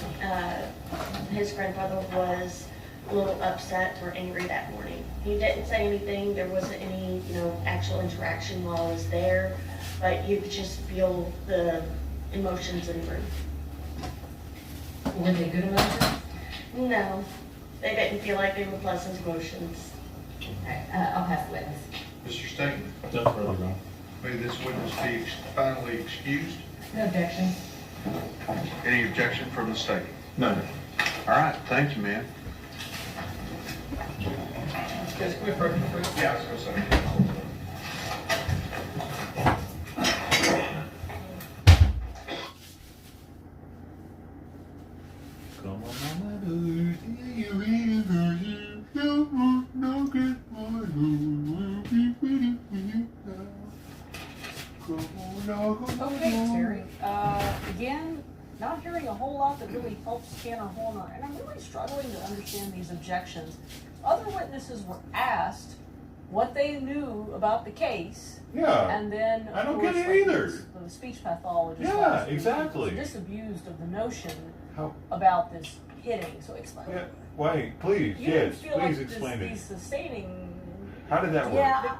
his grandfather was a little upset or angry that morning. He didn't say anything. There wasn't any actual interaction while I was there, but you could just feel the emotions in the room. Were they good emotions? No, they didn't feel like they were pleasant emotions. Okay, I'll pass the witness. Mr. Staton, Don't further wrong. may this witness be finally excused? No objection. Any objection from the state? No. All right, thank you, ma'am. Yes, come here, Fred. Yeah, I was gonna say. Come on, mama, do you really love you? You won't know good boy, who will be waiting for you now. Come on, now, come on. Okay, Terry, again, not hearing a whole lot that really helps Tanner Horner, and I'm really struggling to understand these objections. Other witnesses were asked what they knew about the case. Yeah. And then, I of don't course, get it like either. The speech pathologist. Yeah, last week exactly. was disabused of the notion How? about this hitting. So explain. Yeah. Wait, please. You Yes, didn't feel please like explain these it. sustaining. How did that work? Yeah,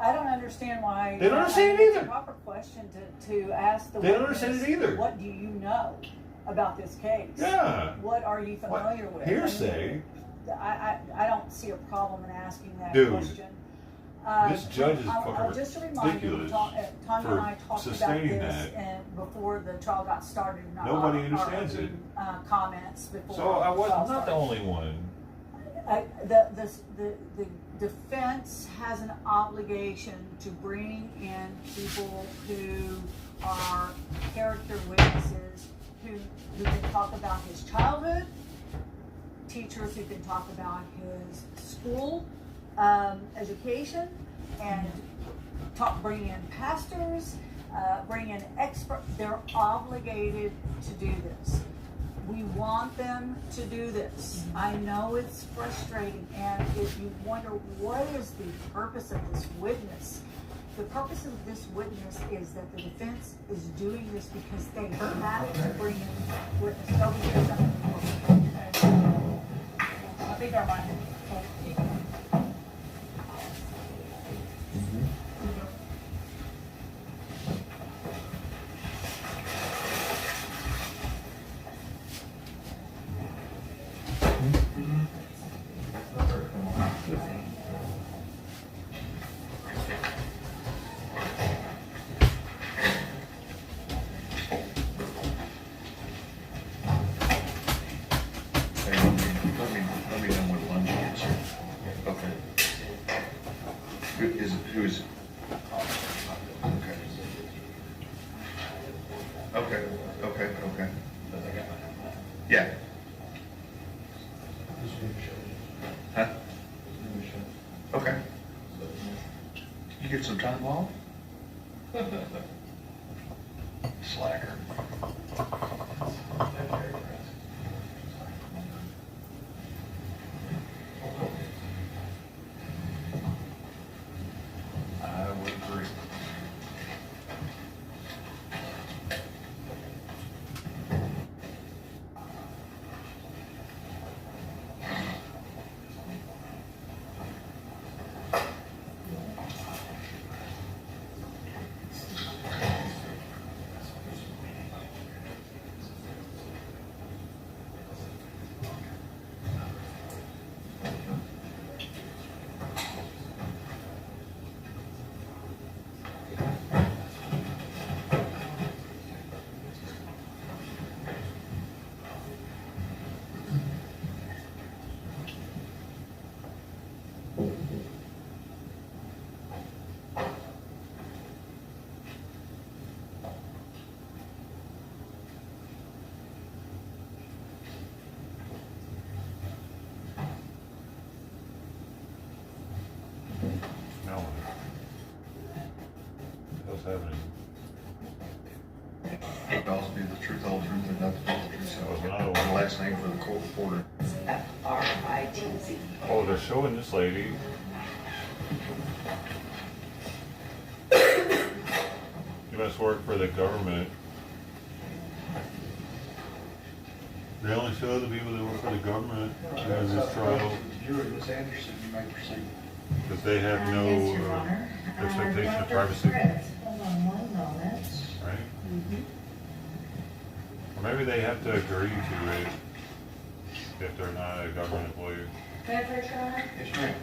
I don't understand why. They don't understand it It's a either. proper question to ask the They don't witness, understand it either. What do you know about this case? Yeah. What are you familiar with? Hearsay. I don't see a problem in asking that Dude, question. this judge is fucking Just a reminder, ridiculous Tanya and I for talked about sustaining this that. and before the trial got started. In Nobody our understands it. Comments before. So I was the trial not the started. only one. The defense has an obligation to bring in people who are character witnesses who can talk about his childhood, teachers who can talk about his school education, and bring in pastors, bring in experts. They're obligated to do this. We want them to do this. I know it's frustrating, and if you wonder what is the purpose of this witness, the purpose of this witness is that the defense is doing this because they have to bring in witness. Over here, something. I think our mind. Let me know when lunch is. Okay. Who is it? Okay. Okay. Yeah. Huh? Okay. You get some time off? Slacker. I would agree. No. What's happening? Osby, the truth, all truth, and nothing but the truth. That was another So, one. the last name for the court reporter. F-R-I-T-Z. Oh, they're showing this lady. You must work for the government. They only show the people that work for the government during this trial Jury, Ms. Anderson, you may proceed. because they have no Yes, Your Honor. expectation of Dr. privacy, Fritz, hold on one moment. right? Or maybe they have to agree to it if they're not a government employee. May I approach, Your Honor? Yes, ma'am.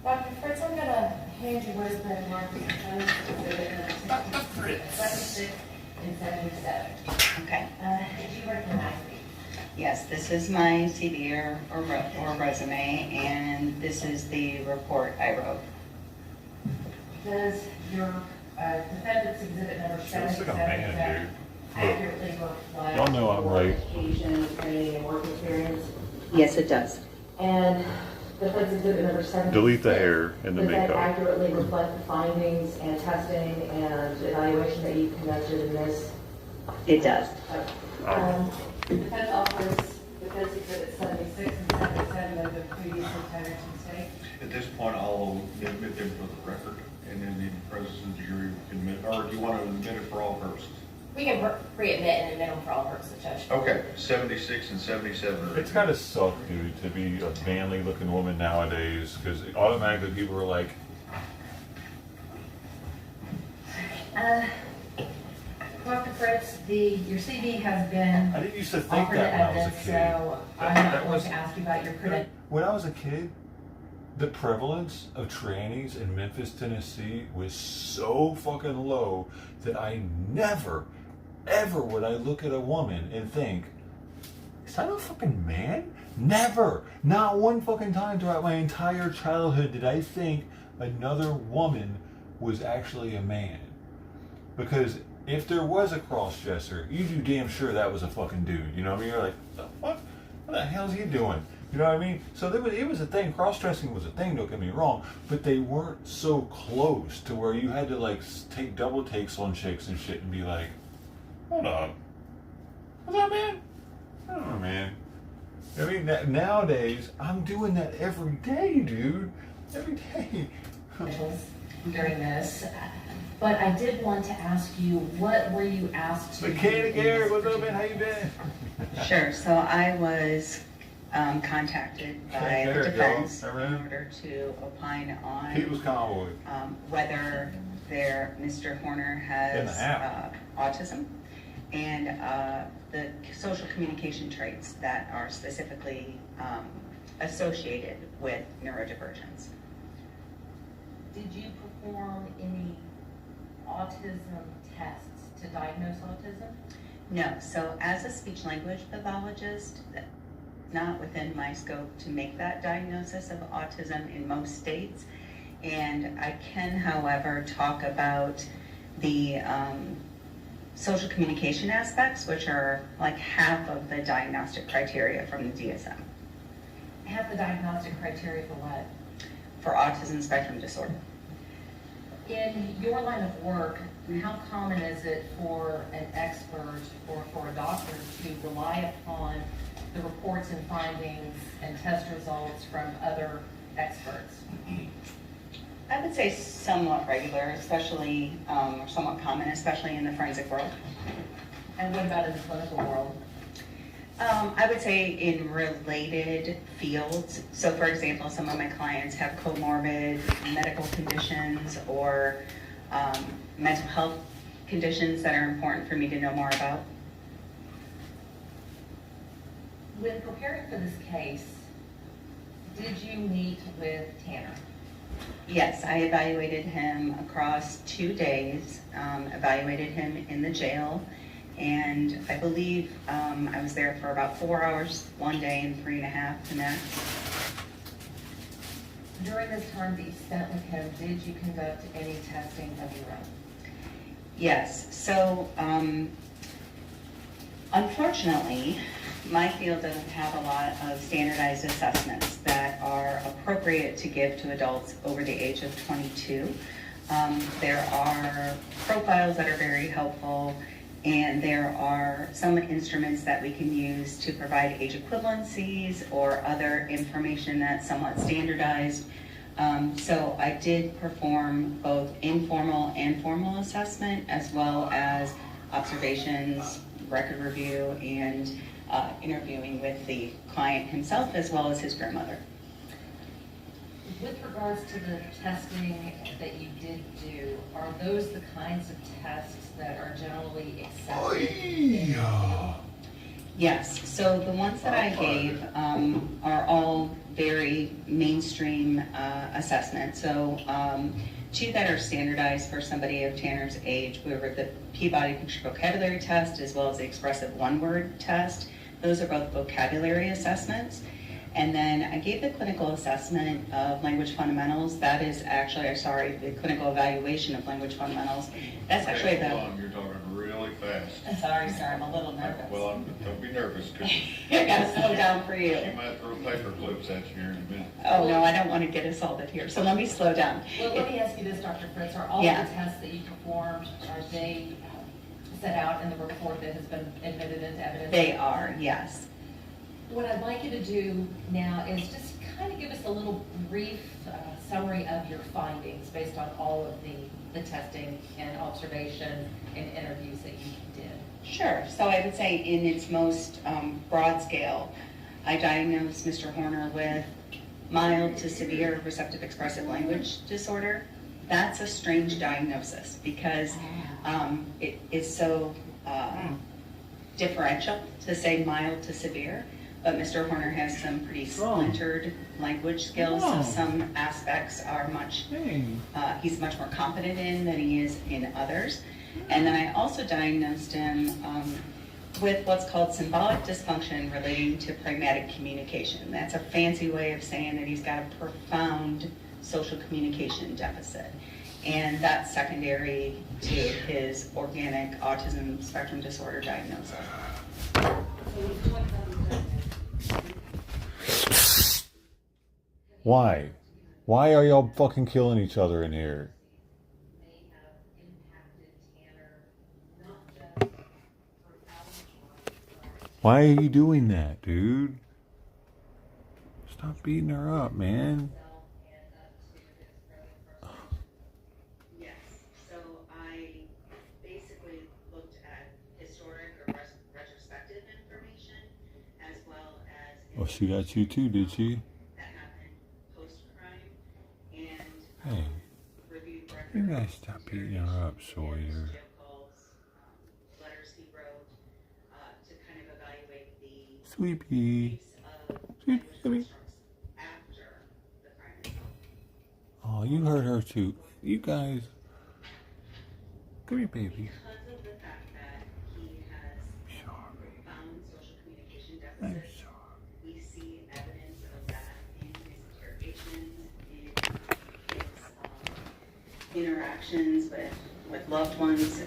Dr. Fritz, I'm gonna hand you what has been marked as proposed exhibit number 76 and 77. Okay, Did you recognize these? yes, this is my CV or resume, and this is the report I wrote. Does your defendant's exhibit number She looks like a 77 man, dude. Look, accurately reflect y'all know I'm your right. education, training, and work experience? Yes, it does. And defense exhibit number 76. Delete the hair and the Does that makeup. accurately reflect the findings and testing and evaluation that you conducted in this It does. Defense offers, defense exhibit 76 and 77 have been previously tendered to the state. At this point, I'll admit them for the record, and then the presence of the jury can admit, or do you want to admit it for all purposes? We can pre-admit and admit them for all purposes, Judge. Okay, 76 and 77. It's gotta suck, dude, to be a manly looking woman nowadays, because automatically people are like, Dr. Fritz, your CV has been I didn't used to think offered that when I was a evidence, kid. so I'm That not going was- to ask you about your credentials. When I was a kid, the prevalence of trannies in Memphis, Tennessee was so fucking low that I never, ever would I look at a woman and think, is that a fucking man? Never. Not one fucking time throughout my entire childhood did I think another woman was actually a man. Because if there was a cross-dresser, you do damn sure that was a fucking dude. You know what I mean? You're like, what the hell's he doing? You know what I mean? So it was a thing. Cross-dressing was a thing, don't get me wrong. But they weren't so close to where you had to like take double takes on chicks and shit and be like, hold up. Was that man? I don't know, man. I mean, nowadays, I'm doing that every day, dude. Every day. During this, but I did want to ask you, what were you asked to do? Mechanic Eric, what's up, man? How you been? Sure, so I was contacted by There the you go. defense in Alright. order to opine People's on Convoy. whether Mr. Horner In the has app. autism and the social communication traits that are specifically associated with neurodivergence. Did you perform any autism tests to diagnose autism? No, so as a speech language pathologist, that's not within my scope to make that diagnosis of autism in most states. And I can, however, talk about the social communication aspects, which are like half of the diagnostic criteria from the DSM Have the diagnostic criteria for what? for autism spectrum disorder. In your line of work, how common is it for an expert or for a doctor to rely upon the reports and findings and test results from other experts? I would say somewhat regular, especially, or somewhat common, especially in the forensic world. And what about in the clinical world? I would say in related fields. So for example, some of my clients have comorbid medical conditions or mental health conditions that are important for me to know more about. When preparing for this case, did you meet with Tanner? Yes, I evaluated him across 2 days, evaluated him in the jail, and I believe I was there for about 4 hours one day and 3.5 the next. During this time that you spent with him, did you conduct any testing of your own? Yes, so unfortunately, my field doesn't have a lot of standardized assessments that are appropriate to give to adults over the age of 22. There are profiles that are very helpful, and there are some instruments that we can use to provide age equivalencies or other information that's somewhat standardized. So I did perform both informal and formal assessment, as well as observations, record review, and interviewing with the client himself, as well as his grandmother. With regards to the testing that you did do, are those the kinds of tests that are generally accepted in the field? Yes, so the ones that I gave are all very mainstream assessments. So 2 that are standardized for somebody of Tanner's age were the Peabody Picture Vocabulary Test, as well as the Expressive One-Word Test. Those are both vocabulary assessments. And then I gave the clinical assessment of language fundamentals. That is actually, the clinical evaluation of language fundamentals. That's actually Okay, the... hold on, you're talking really fast. Sorry, sir, I'm a little nervous. Well, don't be nervous, because I gotta slow down for you. she might throw paper clips at you here in a minute. Oh, no, I don't want to get assaulted here, so let me slow down. Well, let me ask you this, Dr. Fritz, are all of Yeah. the tests that you performed, are they set out in the report that has been admitted into evidence? They are, yes. What I'd like you to do now is just kind of give us a little brief summary of your findings based on all of the testing and observation and interviews that you did. Sure. So I would say in its most broad scale, I diagnosed Mr. Horner with mild to severe receptive expressive language disorder. That's a strange diagnosis because it is so differential to say mild to severe. But Mr. Horner has some pretty splintered language skills, so some aspects are much, he's much more competent in than he is in others. And then I also diagnosed him with what's called symbolic dysfunction relating to pragmatic communication. That's a fancy way of saying that he's got a profound social communication deficit. And that's secondary to his organic autism spectrum disorder diagnosis. Why? Why are y'all fucking killing each other in here? Why are you doing that, dude? Stop beating her up, man. Yes, so I basically looked at historic or retrospective information as well as Oh, she got you too, did she? that happened post-crime and Hey, reviewed you records, guys stop beating her up, Sawyer. jail calls, letters he wrote to kind of evaluate the Sweepy. use of Sweepy. language constructs after the crime itself. Oh, you heard her too. You guys. Come here, baby. Because of the fact that he has profound social communication I'm deficits, sorry. we see evidence of that in his interrogations, in his interactions with loved ones,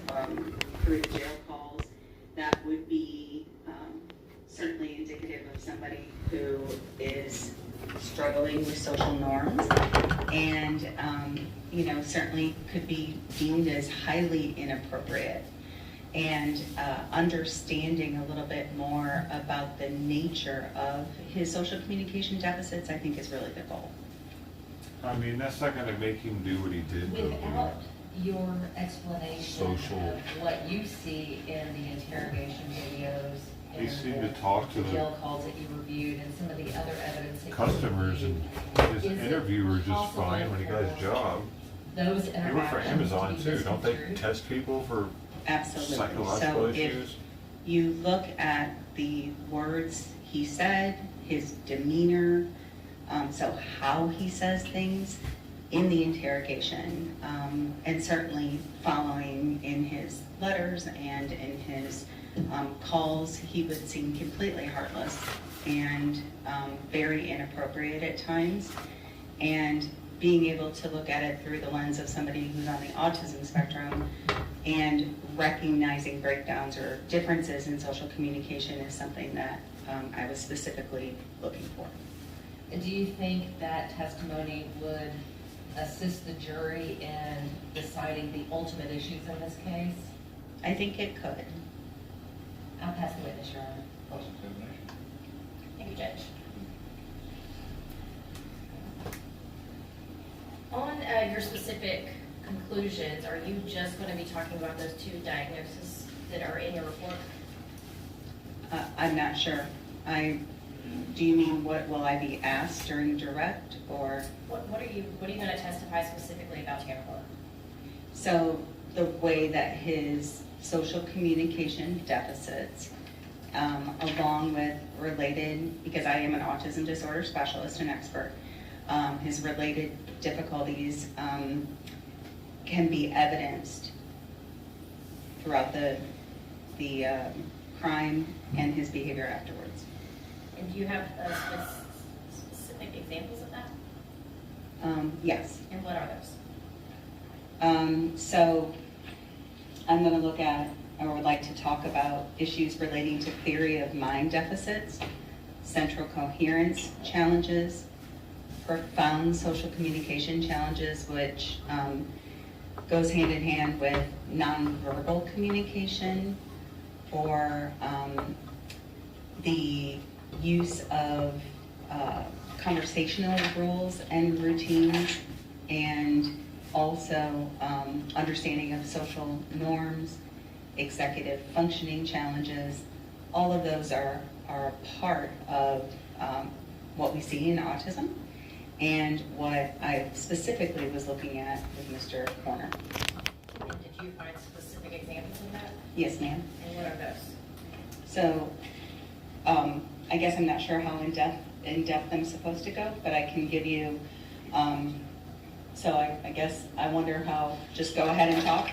through the jail calls. That would be certainly indicative of somebody who is struggling with social norms and, certainly could be deemed as highly inappropriate. And understanding a little bit more about the nature of his social communication deficits, I think, is really the goal. I mean, that's not gonna make him do what he did. though, Without your explanation Social. of what you see in the interrogation videos, He and seemed to talk to the jail calls that you reviewed, and some of the other evidence that you customers, reviewed, and his Is it interview were just possible fine when he got his for job. those He worked for interactions Amazon to be too. Don't they misconstrued? test people for Absolutely. psychological So issues? if you look at the words he said, his demeanor, so how he says things in the interrogation, and certainly following in his letters and in his calls, he would seem completely heartless and very inappropriate at times. And being able to look at it through the lens of somebody who's on the autism spectrum and recognizing breakdowns or differences in social communication is something that I was specifically looking for. Do you think that testimony would assist the jury in deciding the ultimate issues in this case? I think it could. I'll pass the witness, Your Honor. Cross-examination. Thank you, Judge. On your specific conclusions, are you just going to be talking about those two diagnoses that are in your report? I'm not sure. Do you mean what will I be asked during direct or? What are you going to testify specifically about to your report? So the way that his social communication deficits, along with related, because I am an autism disorder specialist and expert, his related difficulties can be evidenced throughout the crime and his behavior afterwards. And do you have specific examples of that? Yes. And what are those? So I'm going to look at, or would like to talk about issues relating to theory of mind deficits, central coherence challenges, profound social communication challenges, which goes hand in hand with nonverbal communication, or the use of conversational rules and routines, and also understanding of social norms, executive functioning challenges. All of those are a part of what we see in autism, and what I specifically was looking at with Mr. Corner. Did you find specific examples of that? Yes, ma'am. And what are those? So, I guess I'm not sure how in-depth I'm supposed to go, but I can give you, so I guess I wonder how, just go ahead and talk?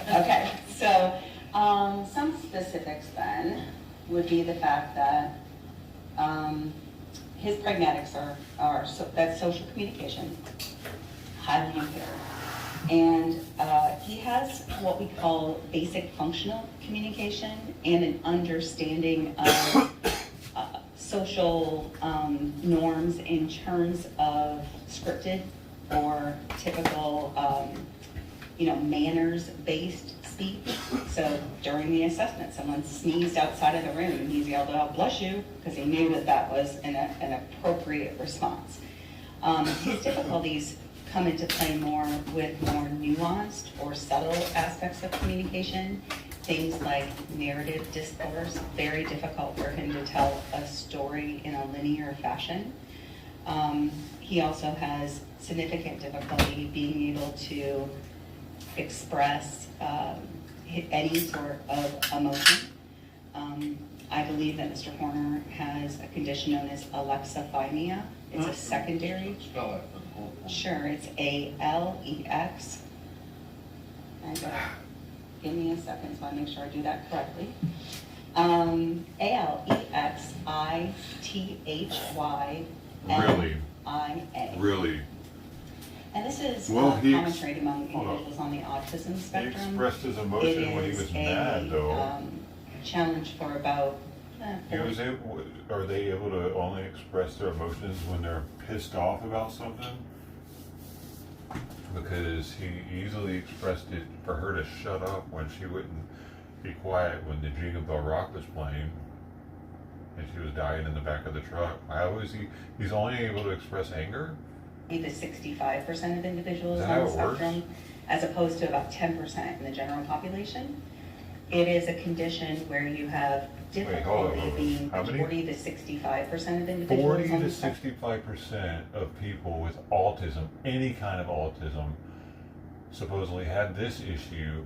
Okay, so, some specifics then would be the fact that, his pragmatics that's social communication, highly impaired. And he has what we call basic functional communication and an understanding of social norms in terms of scripted or typical, manners-based speech. So during the assessment, someone sneezed outside of the room and he's yelled out, "Bless you," because he knew that was an appropriate response. His difficulties come into play more with more nuanced or subtle aspects of communication. Things like narrative discourse, very difficult for him to tell a story in a linear fashion. He also has significant difficulty being able to express any sort of emotion. I believe that Mr. Horner has a condition known as alexithymia. It's a secondary. Spell that for the court. Sure, it's ALEX. And give me a second so I make sure I do that correctly. Really? ALEXITHYLIA. Really? And this is Well, common trait among individuals on the autism He spectrum. expressed his emotion when he was mad, though. Challenge for about Are they able to only express their emotions when they're pissed off about something? Because he easily expressed it for her to shut up when she wouldn't be quiet when the Jingle Bell Rock was playing and she was dying in the back of the truck. How is he's only able to express anger? The 65% of individuals Is that on how the it works? spectrum, as opposed to about 10% in the general population. It is a condition where you have difficulty hold on. being How many? 40 to 65% of individuals 40 on to the spectrum. 65% of people with autism, any kind of autism, supposedly had this issue.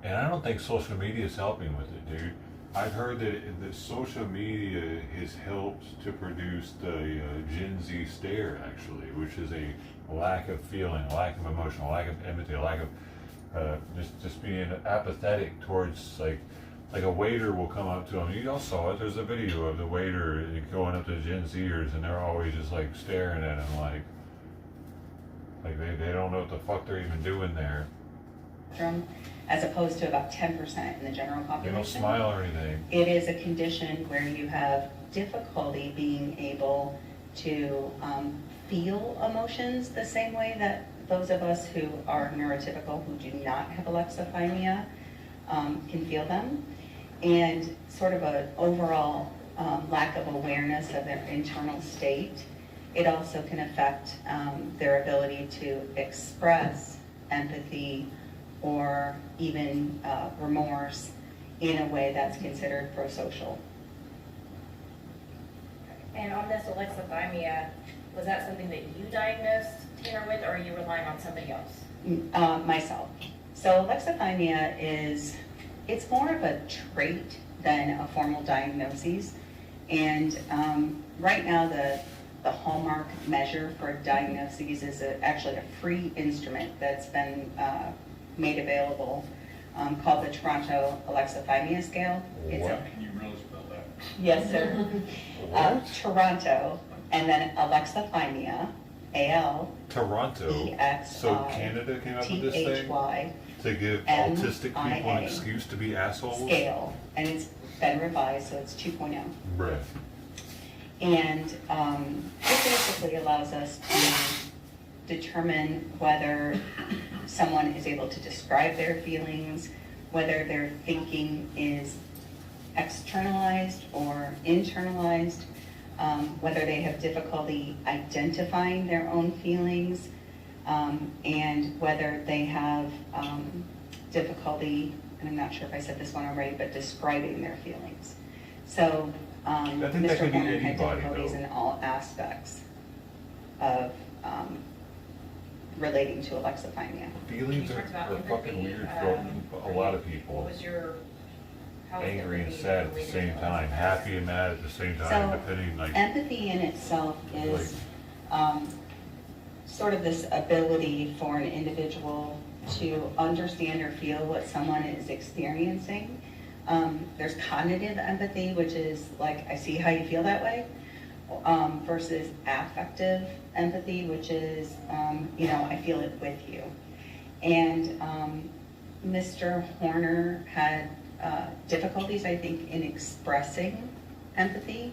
And I don't think social media is helping with it, dude. I've heard that social media has helped to produce the Gen Z stare, actually, which is a lack of feeling, a lack of emotion, a lack of empathy, a lack of just being apathetic towards like a waiter will come up to them. You all saw it. There's a video of the waiter going up to Gen Zers, and they're always just like staring at him like they don't know what the fuck they're even doing there. As opposed to about 10% in the general They population. don't smile or anything. It is a condition where you have difficulty being able to feel emotions the same way that those of us who are neurotypical, who do not have alexithymia, can feel them. And sort of an overall lack of awareness of their internal state. It also can affect their ability to express empathy or even remorse in a way that's considered prosocial. And on this alexithymia, was that something that you diagnosed Tanner with, or are you relying on somebody else? Myself. So alexithymia it's more of a trait than a formal diagnosis. And right now the hallmark measure for diagnoses is actually a free instrument that's been made available called the Toronto Alexithymia Scale. Can you really spell that? Yes, sir. Toronto, and then alexithymia, Toronto. So Canada came up with this thing to give autistic people an excuse to be assholes? Scale, and it's been revised, so it's 2.0. Right. And it basically allows us to determine whether someone is able to describe their feelings, whether their thinking is externalized or internalized, whether they have difficulty identifying their own feelings, and whether they have difficulty, and I'm not sure if I said this one already, but describing their feelings. So think that Mr. could be Horner had anybody, difficulties though. in all aspects of relating to alexithymia. Feelings You are, talked about are fucking empathy, weird for a lot of What people. was your, how was Angry and empathy sad at the related same to time, alexithymia? happy and mad at the same time, So depending like. empathy in itself is sort of this ability for an individual to understand or feel what someone is experiencing. There's cognitive empathy, which is like, I see how you feel that way, versus affective empathy, which is, I feel it with you. And Mr. Horner had difficulties, I think, in expressing empathy.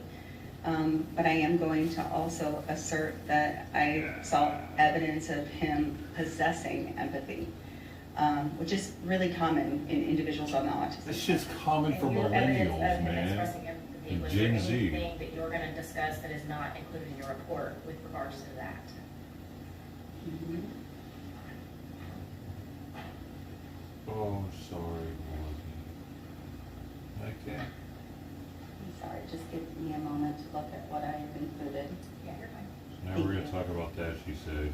But I am going to also assert that I saw evidence of him possessing empathy, which is really common in individuals on the autism. This shit's common for And your evidence millennials, of him man. expressing empathy, And was Gen there Z. anything that you're gonna discuss that is not included in your report with regards to that? Mhm. Oh, sorry, Morgan. Okay. I'm sorry, just give me a moment to look at what I have included. Yeah, you're fine. So now we're gonna talk about that, she said.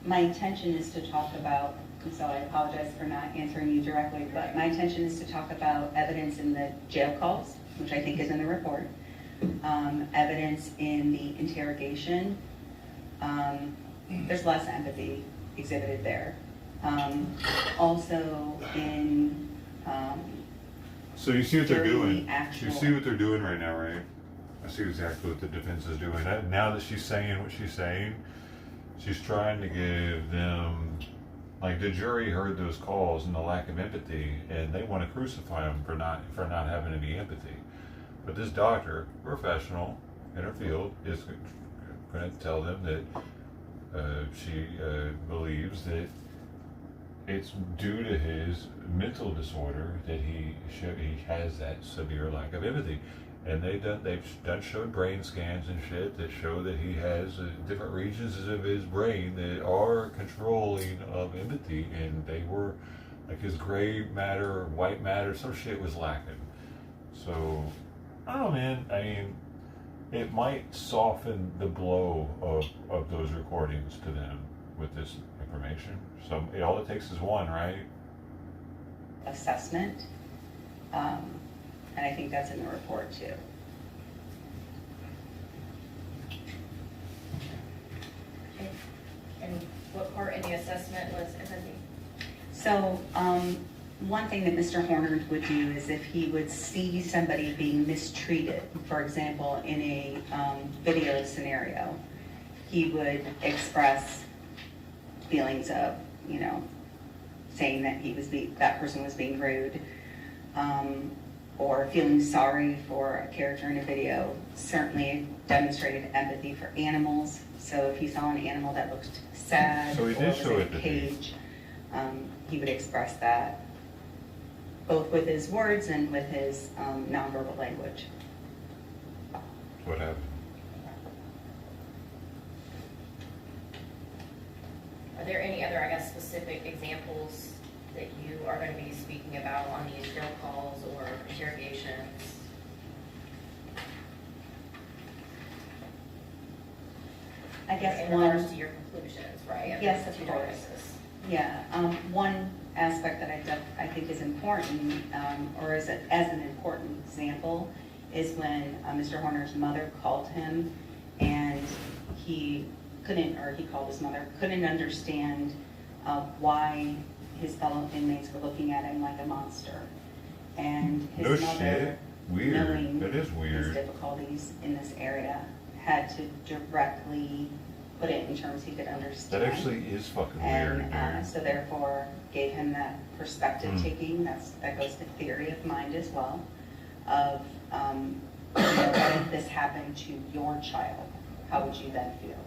My intention is to talk about, and so I apologize for not answering you directly, but my intention is to talk about evidence in the jail calls, which I think is in the report, evidence in the interrogation. There's less empathy exhibited there. Also in, So you see what they're during doing? the actual- You see what they're doing right now, right? I see exactly what the defense is doing. Now that she's saying what she's saying, she's trying to give them, like the jury heard those calls and the lack of empathy, and they want to crucify them for not having any empathy. But this doctor, professional in her field, is going to tell them that she believes that it's due to his mental disorder that he has that severe lack of empathy. And they've showed brain scans and shit that show that he has different regions of his brain that are controlling of empathy, and they were like his gray matter or white matter, some shit was lacking. So I don't know, man. I mean, it might soften the blow of those recordings to them with this information. So all it takes is one, right? Assessment, and I think that's in the report too. And what part in the assessment was empathy? So, one thing that Mr. Horner would do is if he would see somebody being mistreated, for example, in a video scenario, he would express feelings of, saying that that person was being rude, or feeling sorry for a character in a video. Certainly demonstrated empathy for animals. So if he saw an animal that looked sad So or he did was show in a empathy. cage, he would express that both with his words and with his nonverbal language. What happened? Are there any other, specific examples that you are going to be speaking about on these jail calls or interrogations? I guess In regards to your conclusions, right? Yes, That's of your course. basis. Yeah, one aspect that I think is important, or as an important example, is when Mr. Horner's mother called him, and he called his mother, couldn't understand why his fellow inmates were looking at him like a monster. And his No mother, shit. Weird. knowing That is his weird. difficulties in this area, had to directly put it in terms he could understand. That actually is fucking weird, And dude. so therefore gave him that perspective Mm. taking, that goes to theory of mind as well, of, what if this happened to your child? How would you then feel?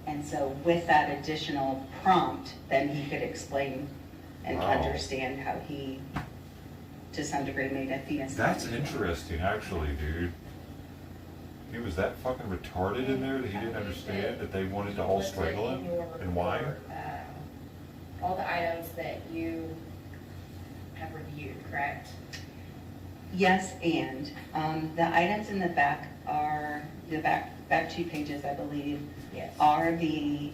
And so with that additional prompt, then he could explain and Wow. understand how he, to some degree, made Athena. That's interesting, actually, dude. He was that fucking retarded in there that he didn't understand that they wanted to all strangle him? And why? All the items that you have reviewed, correct? Yes, and the items in the back are, the back 2 pages, I believe, Yes. are the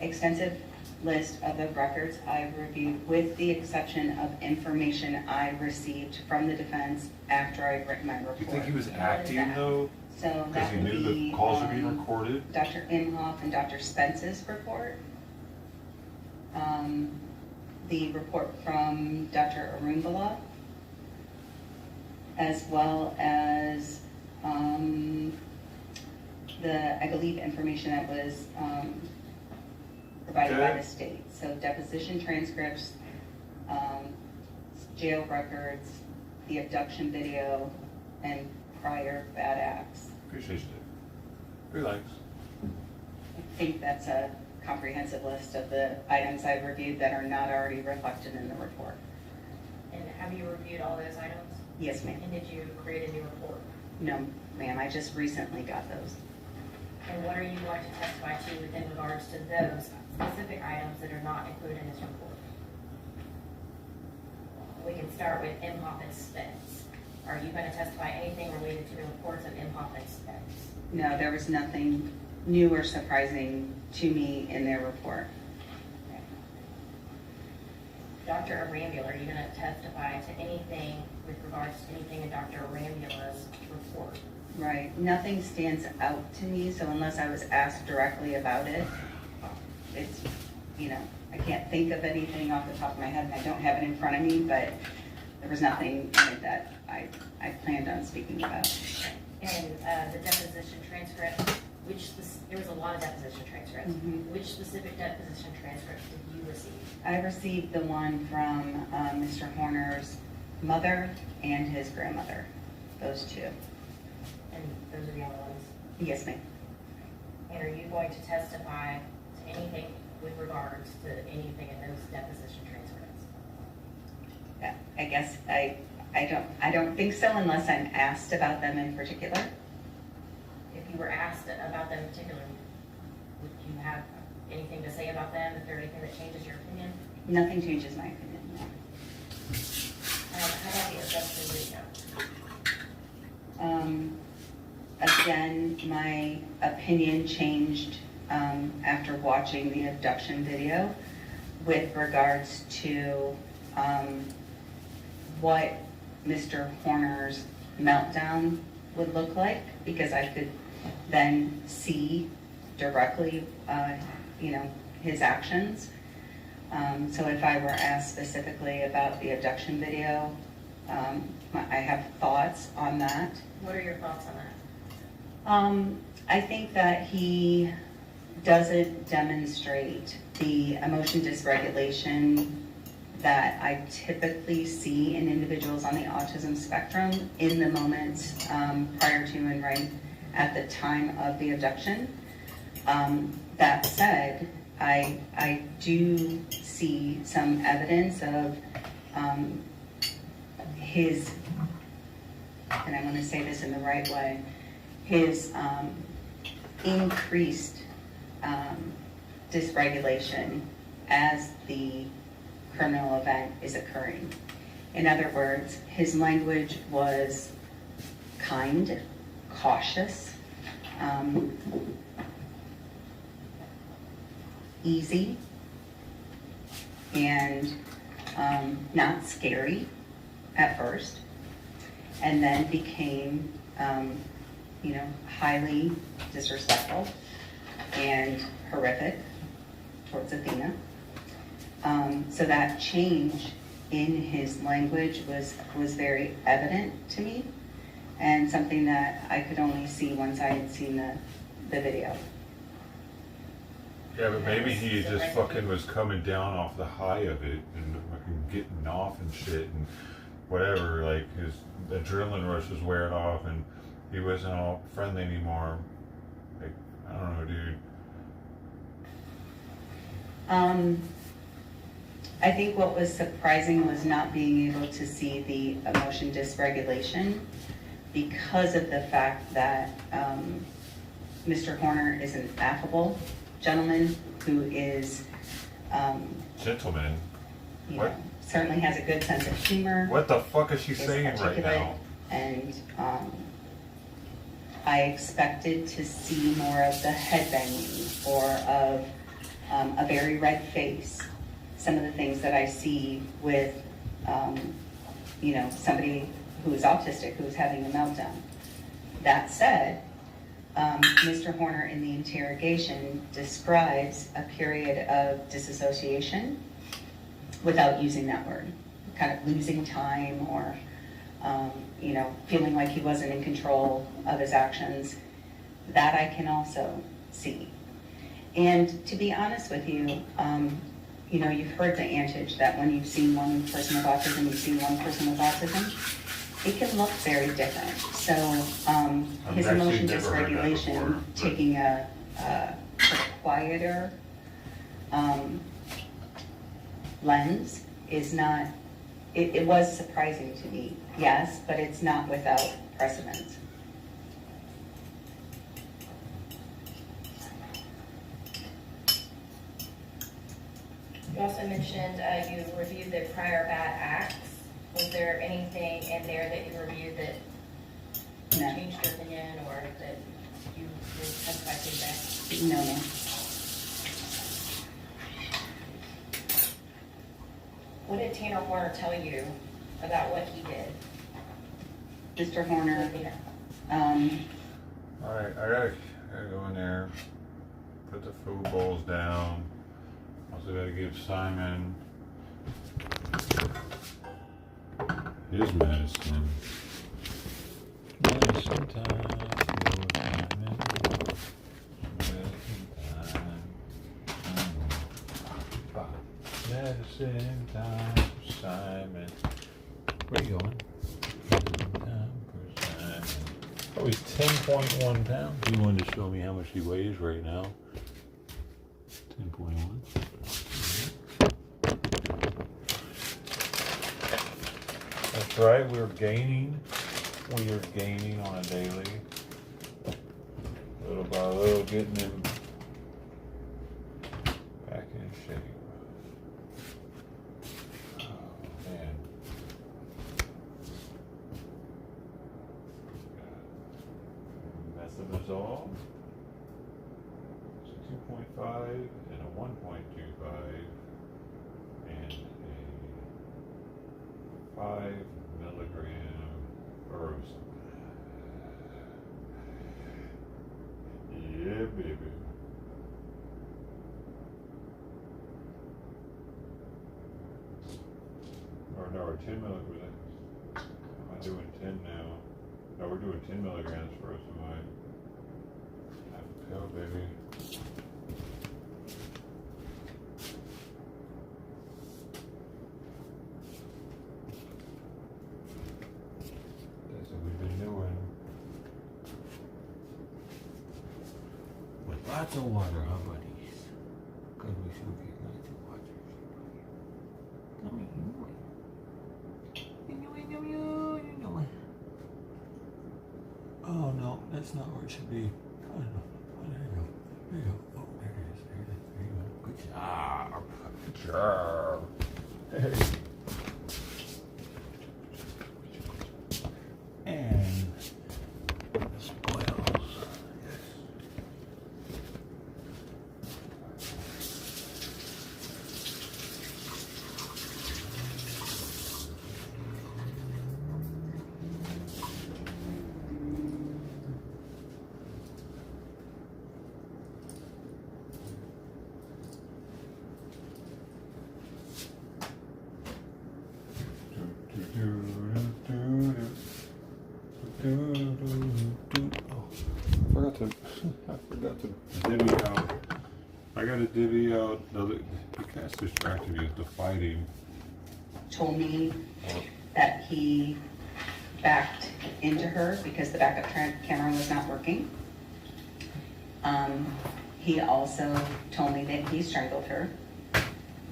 extensive list of the records I've reviewed, with the exception of information I received from the defense after I'd written my report. You think he was acting though? So Because that he would knew be the calls were being on recorded? Dr. Imhoff and Dr. Spence's report. The report from Dr. Arumbala, as well as I believe, information that was provided by Okay. the state. So deposition transcripts, jail records, the abduction video, and prior bad acts. Appreciate you. Relax. I think that's a comprehensive list of the items I've reviewed that are not already reflected in the report. And have you reviewed all those items? Yes, ma'am. And did you create a new report? No, ma'am, I just recently got those. And what are you going to testify to within regards to those specific items that are not included in this report? We can start with Imhoff and Spence. Are you going to testify anything related to the reports of Imhoff and Spence? No, there was nothing new or surprising to me in their report. Dr. Arambula, are you going to testify to anything with regards to anything in Dr. Arambula's report? Right, nothing stands out to me, so unless I was asked directly about it, it's, I can't think of anything off the top of my head, and I don't have it in front of me, but there was nothing in it that I planned on speaking about. And the deposition transcript, there was a lot of deposition transcripts. Mhm. Which specific deposition transcripts did you receive? I received the one from Mr. Horner's mother and his grandmother, those two. And those are the only ones? Yes, ma'am. And are you going to testify to anything with regards to anything in those deposition transcripts? Yeah, I guess I don't think so unless I'm asked about them in particular. If you were asked about them in particular, would you have anything to say about them? Is there anything that changes your opinion? Nothing changes my opinion, no. How about the abduction video? Again, my opinion changed after watching the abduction video with regards to what Mr. Horner's meltdown would look like, because I could then see directly, his actions. So if I were asked specifically about the abduction video, I have thoughts on that. What are your thoughts on that? I think that he doesn't demonstrate the emotion dysregulation that I typically see in individuals on the autism spectrum in the moments prior to and right at the time of the abduction. That said, I do see some evidence of his, and I want to say this in the right way, his increased dysregulation as the criminal event is occurring. In other words, his language was kind, cautious, easy, and not scary at first, and then became highly disrespectful and horrific towards Athena. So that change in his language was very evident to me, and something that I could only see once I had seen the video. Yeah, but maybe he just fucking was coming down off the high of it and fucking getting off and shit and whatever. Like his adrenaline rush was wearing off and he wasn't all friendly anymore. Like, I don't know, dude. I think what was surprising was not being able to see the emotion dysregulation because of the fact that Mr. Horner is an affable gentleman who is, Gentlemen, you what? know, certainly has a good sense of humor. What the fuck is she is saying right articulate, now? And I expected to see more of the headbanging or of a very red face. Some of the things that I see with, you know, somebody who is autistic, who is having a meltdown. That said, Mr. Horner in the interrogation describes a period of disassociation without using that word, kind of losing time or, you know, feeling like he wasn't in control of his actions. That I can also see. And to be honest with you, you know, you've heard the adage that when you've seen one person with autism, you've seen one person with autism. It can look very different. So his emotion dysregulation, taking a quieter lens is not, it was surprising to me, yes, but it's not without precedent. You also mentioned you reviewed the prior bad acts. Was there anything in there that you reviewed that changed your opinion or that you testified to today? No, ma'am. What did Tanner Horner tell you about what he did? Mr. Horner, All right, I gotta go in there, put the food bowls down. Also gotta give Simon his medicine. Medicine time. Medicine time for Simon. Where you going? Medicine time for Simon. Oh, he's 10.1 pounds. He wanted to show me how much he weighs right now. 10.1. That's right, we're gaining. We are gaining on a daily. Little by little, getting him back in shape. Oh, man. Methimazole. It's a 2.5 and a 1.25 and a 5 milligram Burroughs. Yeah, baby. Or no, we're 10 milligrams. Am I doing 10 now? No, we're doing 10 milligrams first. Am I? Half a pill, baby. That's what we've been doing. With lots of water, huh, buddies? Because we should get lots of water. Come here, you know it. You know it. Oh, no, that's not where it should be. Oh, no. Oh, there you go. There you go. Oh, there it is. There it is. There you go. Good job. Good job. Hey. And the spoils. Yes. I forgot to divvy out. I got to divvy out. The cat's distracted me with the fighting. told me that he backed into her because the backup camera was not working. He also told me that he strangled her.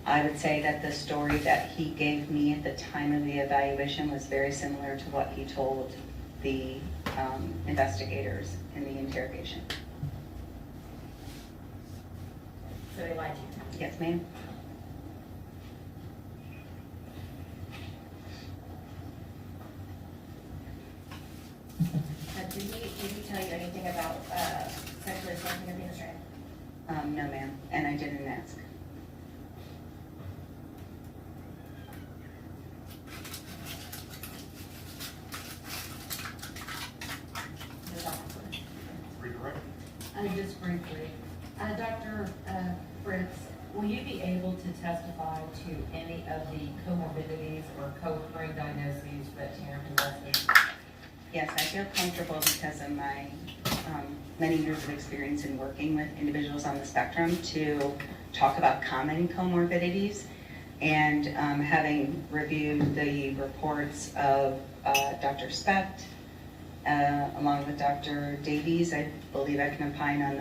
I would say that the story that he gave me at the time of the evaluation was very similar to what he told the investigators in the interrogation. So he lied to you? Yes, ma'am. Did he tell you anything about sexually assaulting or being restrained? No, ma'am, and I didn't ask. Redirect. Just briefly, Dr. Fritz, will you be able to testify to any of the comorbidities or co-occurring diagnoses that Tanner possesses? Yes, I feel comfortable because of my many years of experience in working with individuals on the spectrum to talk about common comorbidities. And having reviewed the reports of Dr. Specht, along with Dr. Davies, I believe I can opine on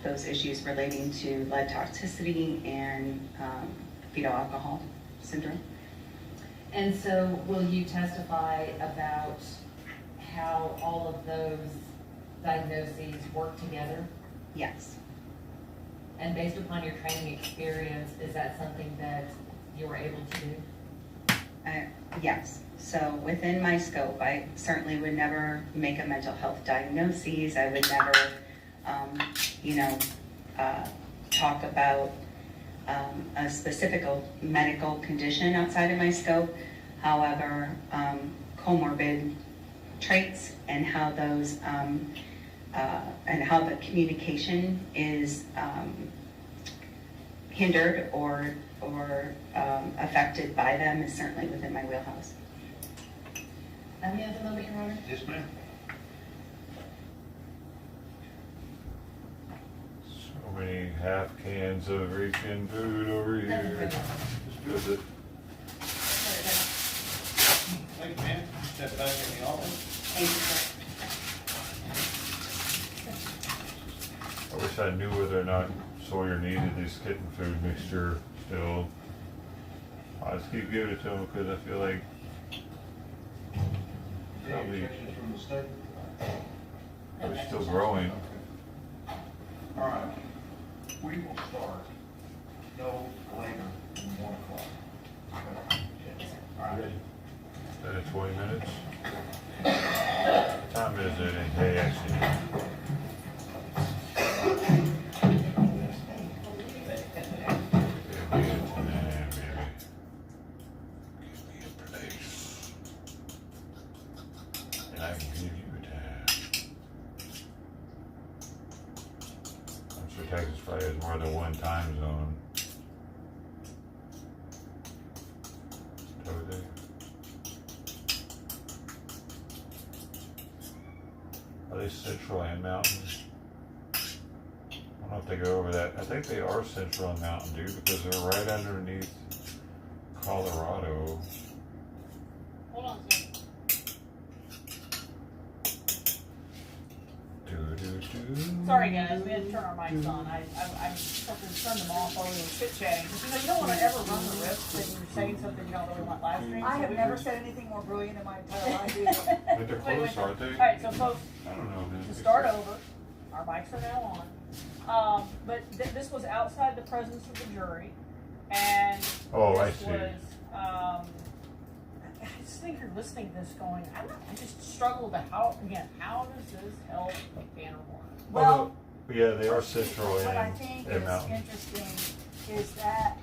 those issues relating to lead toxicity and fetal alcohol syndrome. And so will you testify about how all of those diagnoses work together? Yes. And based upon your training experience, is that something that you were able to do? Yes. So within my scope, I certainly would never make a mental health diagnosis. I would never, talk about a specific medical condition outside of my scope. However, comorbid traits and how those and how the communication is hindered or affected by them is certainly within my wheelhouse. Any other moment, Your Honor? Yes, ma'am. So many half cans of Rican food over here. Just good. Thank you, ma'am. Step back in the office. Thank you, sir. I wish I knew whether or not Sawyer needed this kitten food mixture still. I just keep giving it to him because I feel like Any objections from the state? it's still growing. All right. We will start no later than 1 o'clock. Okay. All right. Then in 20 minutes. What time is it in Hay actually? Give me a time, baby. Give me a place. And I can give you a time. I'm sure Texas probably has more than one time zone. Totally. Are they central and mountain? I don't know if they go over that. I think they are central and mountain, dude, because they're right underneath Colorado. Hold on a second. Sorry guys, we had to turn our mics on. I turned them off while we were chit-chatting. Because you don't want to ever run the risk that you're saying something you don't really want live streamed. I have never said anything more brilliant in my entire life either. But they're close, aren't they? Alright, so folks, I don't know, man. to start over, our mics are now on. But this was outside the presence of the jury, and Oh, I this see. was, I just think you're listening to this going, I just struggle to how does this help Tanner Warner? Well, Yeah, they are central what I think and is mountain. interesting is that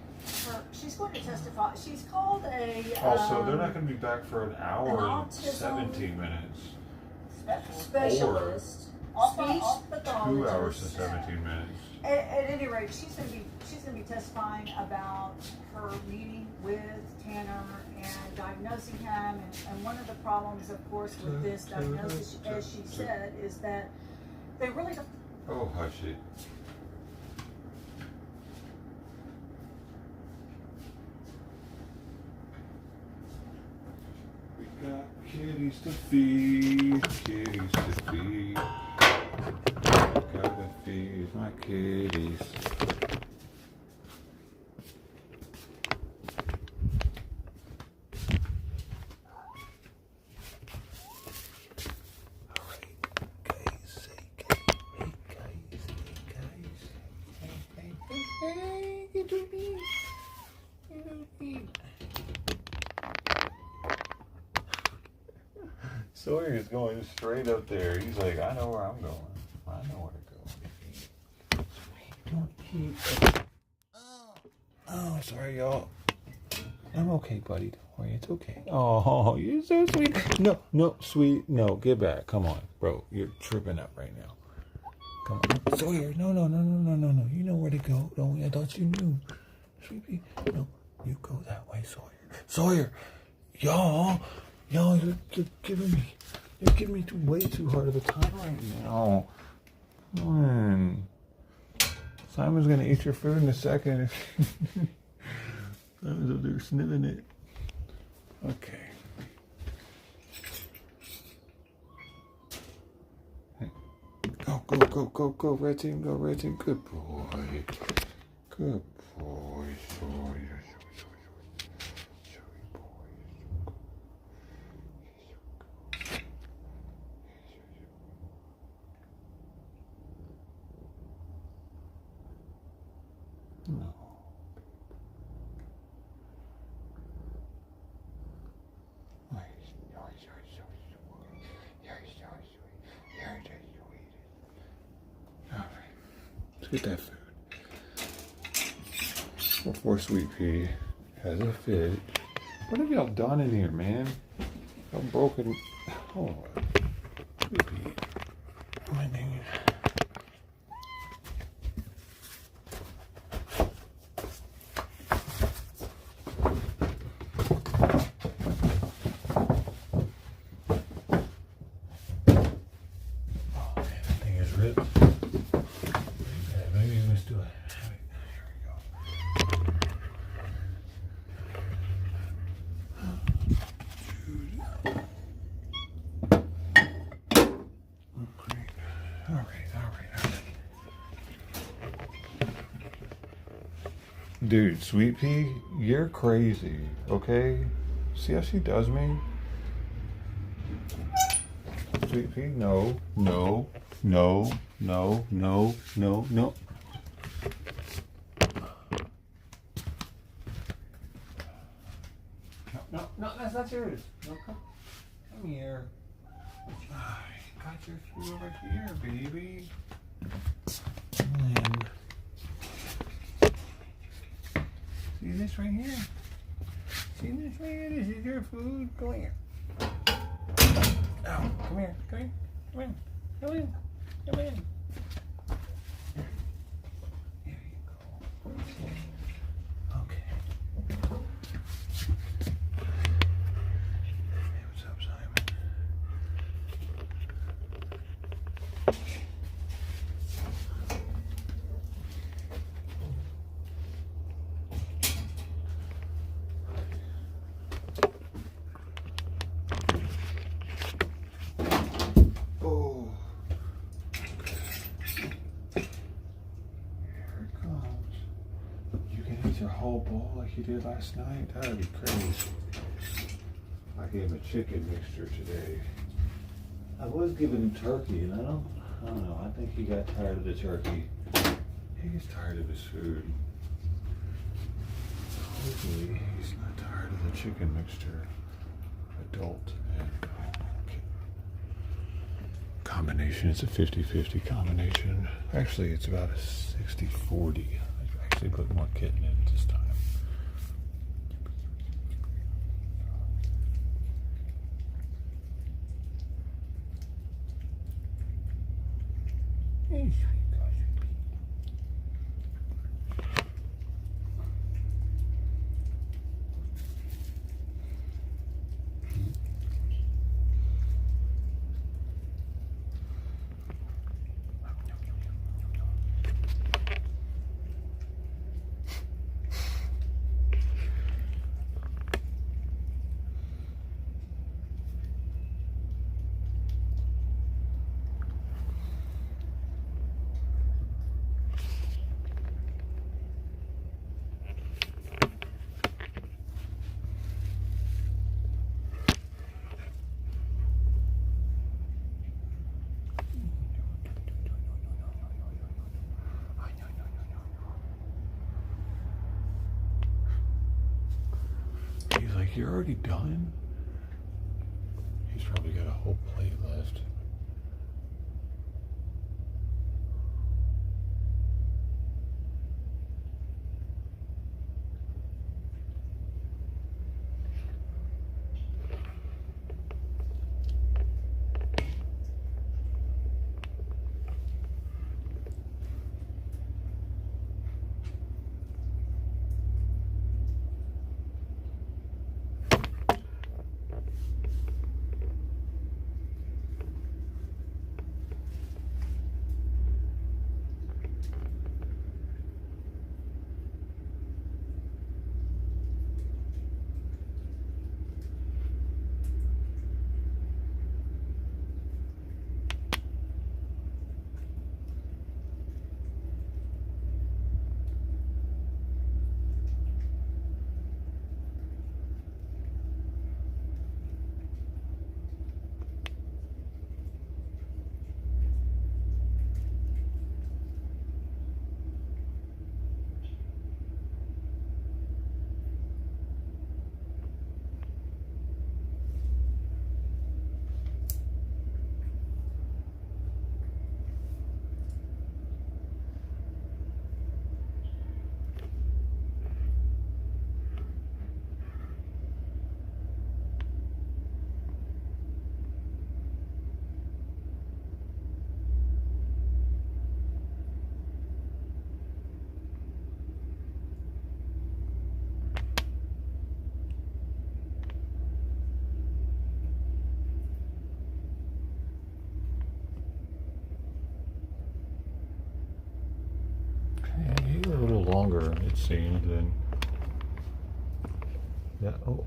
she's going to testify. She's called a. Also, they're not going to be back for an hour and autism 17 minutes. specialist, speech 2 hours and pathologist. 17 minutes. At any rate, she's going to be testifying about her meeting with Tanner and diagnosing him. And one of the problems, of course, with this diagnosis, as she said, is that they really don't. Oh, hush it. We got kitties to feed, kitties to feed. Gotta feed my kitties. Sawyer is going straight up there. He's like, I know where I'm going. I know where to go. Don't keep. Oh, sorry, y'all. I'm okay, buddy. Don't worry, it's okay. Oh, you're so sweet. No, sweet. No, get back. Come on, bro. You're tripping up right now. Come on. Sawyer, no. You know where to go. Don't I thought you knew. Sweetie, no. You go that way, Sawyer. Sawyer, y'all, you're giving me way too hard of a time right now. Come on. Simon's gonna eat your food in a second. Simon's up there sniffing it. Okay. Go, red team, go, red team. Good boy. Good boy, Sawyer. No. Let's get that food. Before Sweet Pea has a fit. What have y'all done in here, man? Y'all broken. Oh, Sweet Pea. My dang it. Dude, Sweet Pea, you're crazy, okay? See how she does me? Sweet Pea, no. No. No, that's not yours. No, come here. I got your food over here, baby. And see this right here? See this right here? This is your food. Come here. Oh, come in. There you go. Okay. Hey, what's up, Simon? Your whole bowl like you did last night? That would be crazy. I gave him a chicken mixture today. I was giving him turkey, and I don't know. I think he got tired of the turkey. He gets tired of his food. Hopefully, he's not tired of the chicken mixture. Adult and kid. Combination. It's a 50-50 combination. Actually, it's about a 60-40. Actually put more kitten in this time. Hey, sweet gosh. He's like, you're already done? He's probably got a whole plate left. Longer, it seemed, than that. Oh,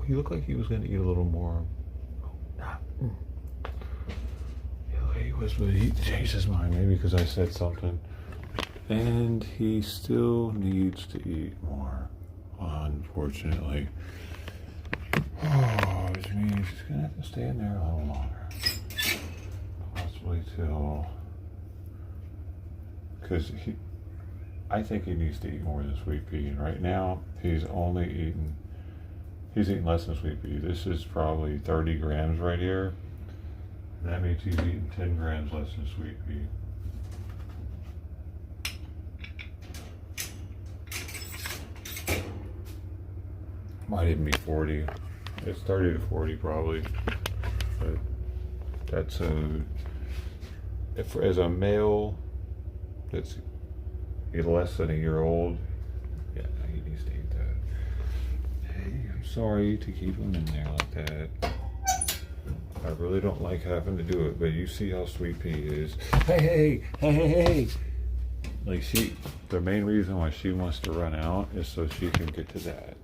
he looked like he was going to eat a little more. Yeah, he was, but he changed his mind, maybe because I said something. And he still needs to eat more, unfortunately. Oh, which means he's going to have to stay in there a little longer. Possibly till, because I think he needs to eat more than sweet pea. And right now, he's eating less than sweet pea. This is probably 30 grams right here. And that means he's eating 10 grams less than sweet pea. Might even be 40. It's 30 to 40 probably. But that's as a male that's less than a year old, yeah, he needs to eat that. Hey, I'm sorry to keep him in there like that. I really don't like having to do it, but you see how sweet pea is. Hey. Like the main reason why she wants to run out is so she can get to that.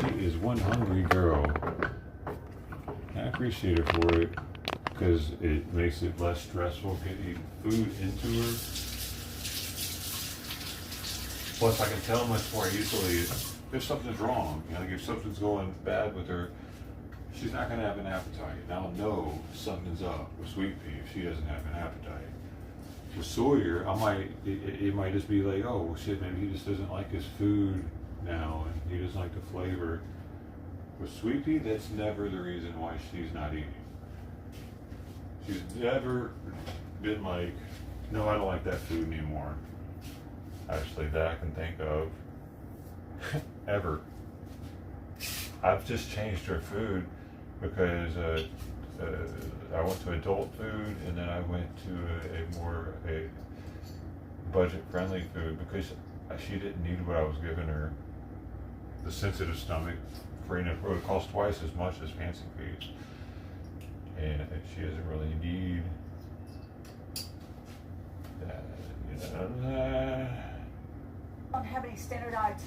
She is one hungry girl. I appreciate her for it because it makes it less stressful getting food into her. Plus, I can tell much more easily if something's wrong. Like if something's going bad with her, she's not going to have an appetite. And I'll know something's up with sweet pea if she doesn't have an appetite. With Sawyer, it might just be like, oh well, shit, maybe he just doesn't like his food now and he doesn't like the flavor. With sweet pea, that's never the reason why she's not eating. She's never been like, no, I don't like that food anymore. Actually, that I can think of. Ever. I've just changed her food because I went to adult food and then I went to a more budget-friendly food because she didn't need what I was giving her. The sensitive stomach. It would cost twice as much as fancy foods, and I think she doesn't really need that. Don't have any standardized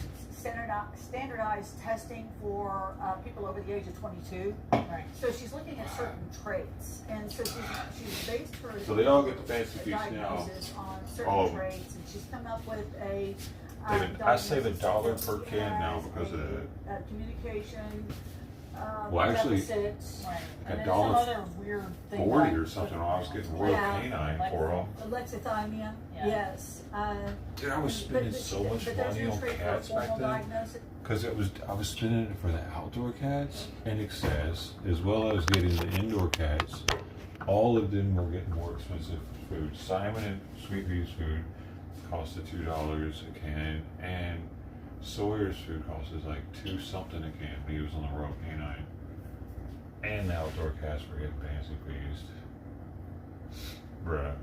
testing for people over the age of 22. Right. So she's looking at certain traits, and so she's based her So they all get the fancy feast now. diagnosis on certain traits, and she's come up with a. I save $1 per can now because of that. Communication. Well, actually, deficits, Right. $1 And then some other weird thing. 40 like- or something. I was getting Royal Yeah. Canine for them. alexithymia. Yeah. Yes. Dude, I was spending so much money on cats back then. Because I was spending it for the outdoor cats in excess, as well as getting the indoor cats. All of them were getting more expensive food. Simon and Sweet Pea's food costed $2 a can, and Sawyer's food costed like $2 something a can when he was on the Royal Canine. And the outdoor cats were getting fancy feast. Bruh.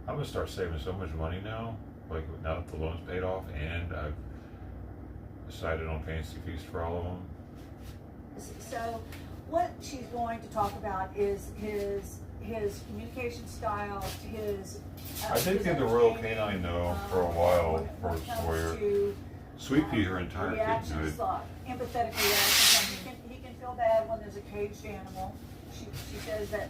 I'm gonna start saving so much money now, like now that the loan's paid off and I've decided on fancy feast for all of them. So what she's going to talk about is his communication style, his I did get the Royal Canine though for a while for Sawyer. Sweet Pea her entire kidhood. Empathetic reactions. He can feel bad when there's a caged animal. She says that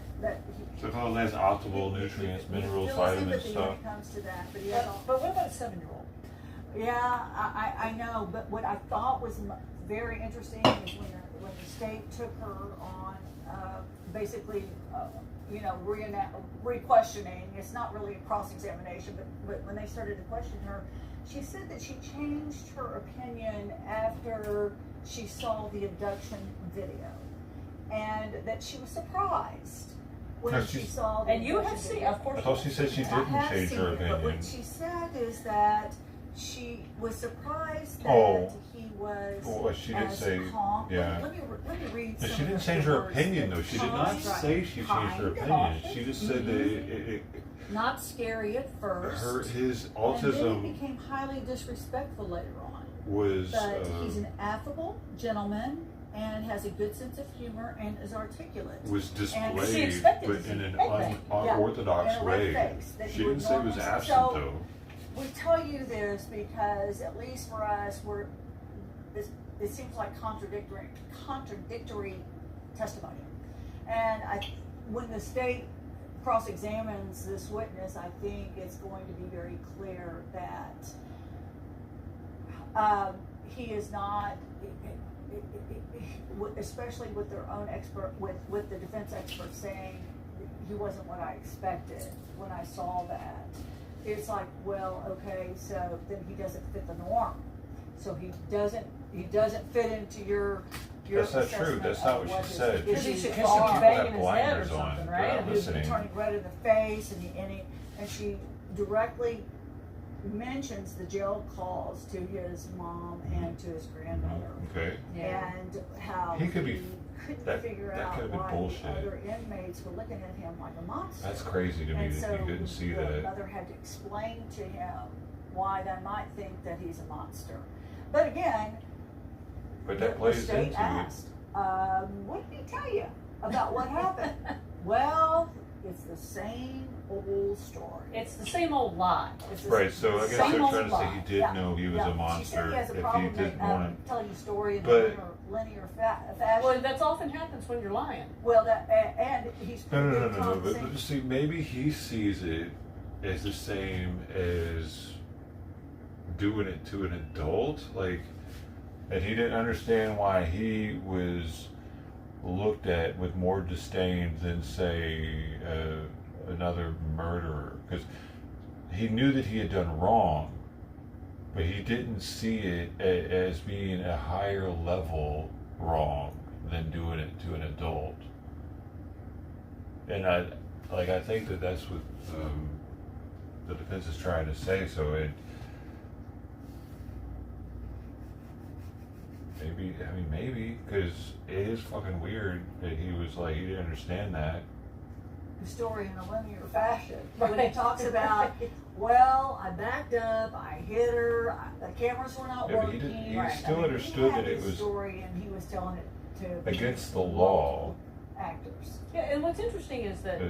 So if all has optimal nutrients, minerals, vitamins, stuff. When it comes to that, but he has all. But what about a 7-year-old? Yeah, I know, but what I thought was very interesting is when the state took her on, basically, re-questioning. It's not really a cross-examination, but when they started to question her, she said that she changed her opinion after she saw the abduction video, and that she was surprised when she saw the and you have seen, of course. I thought she said she didn't change her opinion. But what she said is that she was surprised that he was well, she did say, calm. yeah. Let me read. She didn't change her opinion though. She did not say she changed her opinion. She just said that it not scary at first. His And then autism he became highly disrespectful later on. was. But he's an affable gentleman and has a good sense of humor and is articulate. Was displayed, but in an unorthodox way. She didn't say it was absent though. We tell you this because, at least for us, it seems like contradictory testimony. And when the state cross-examines this witness, I think it's going to be very clear that he is not, especially with their own expert, with the defense expert saying he wasn't what I expected when I saw that. It's like, well, okay, so then he doesn't fit the norm. So he doesn't fit into your That's not true. That's not what she said. Because he should People have banging have his head or blinders on. something, They're right? not He was listening. turning red in the face, and she directly mentions the jail calls to his mom and to his grandmother. Okay. And how He could be- couldn't figure that out could have been why bullshit. the other inmates were looking at him like a monster. That's crazy to me And that so you couldn't see the that. mother had to explain to him why they might think that he's a monster. But again, But that the plays state into it. asked, what did he tell you about what happened? Well, it's the same old story. It's the same old lie. It's the Right, so I guess same they're old trying to say lie. he did know he was a She said monster he has a if he problem didn't want to. telling a story in But- a linear fashion. Well, that's often happens when you're lying. Well, and he's No, pretty no, good no, no, at but saying- see, maybe he sees it as the same as doing it to an adult, like, and he didn't understand why he was looked at with more disdain than, say, another murderer, because he knew that he had done wrong, but he didn't see it as being a higher level wrong than doing it to an adult. And I think that that's what the defense is trying to say. So maybe because it is fucking weird that he was like he didn't understand that. the story in a linear fashion. When he Right. talks about, well, I backed up, I hit her, the cameras were not Yeah, but working. he still understood that it his was story, and he was telling it to against the law. actors. Yeah, and what's interesting is that But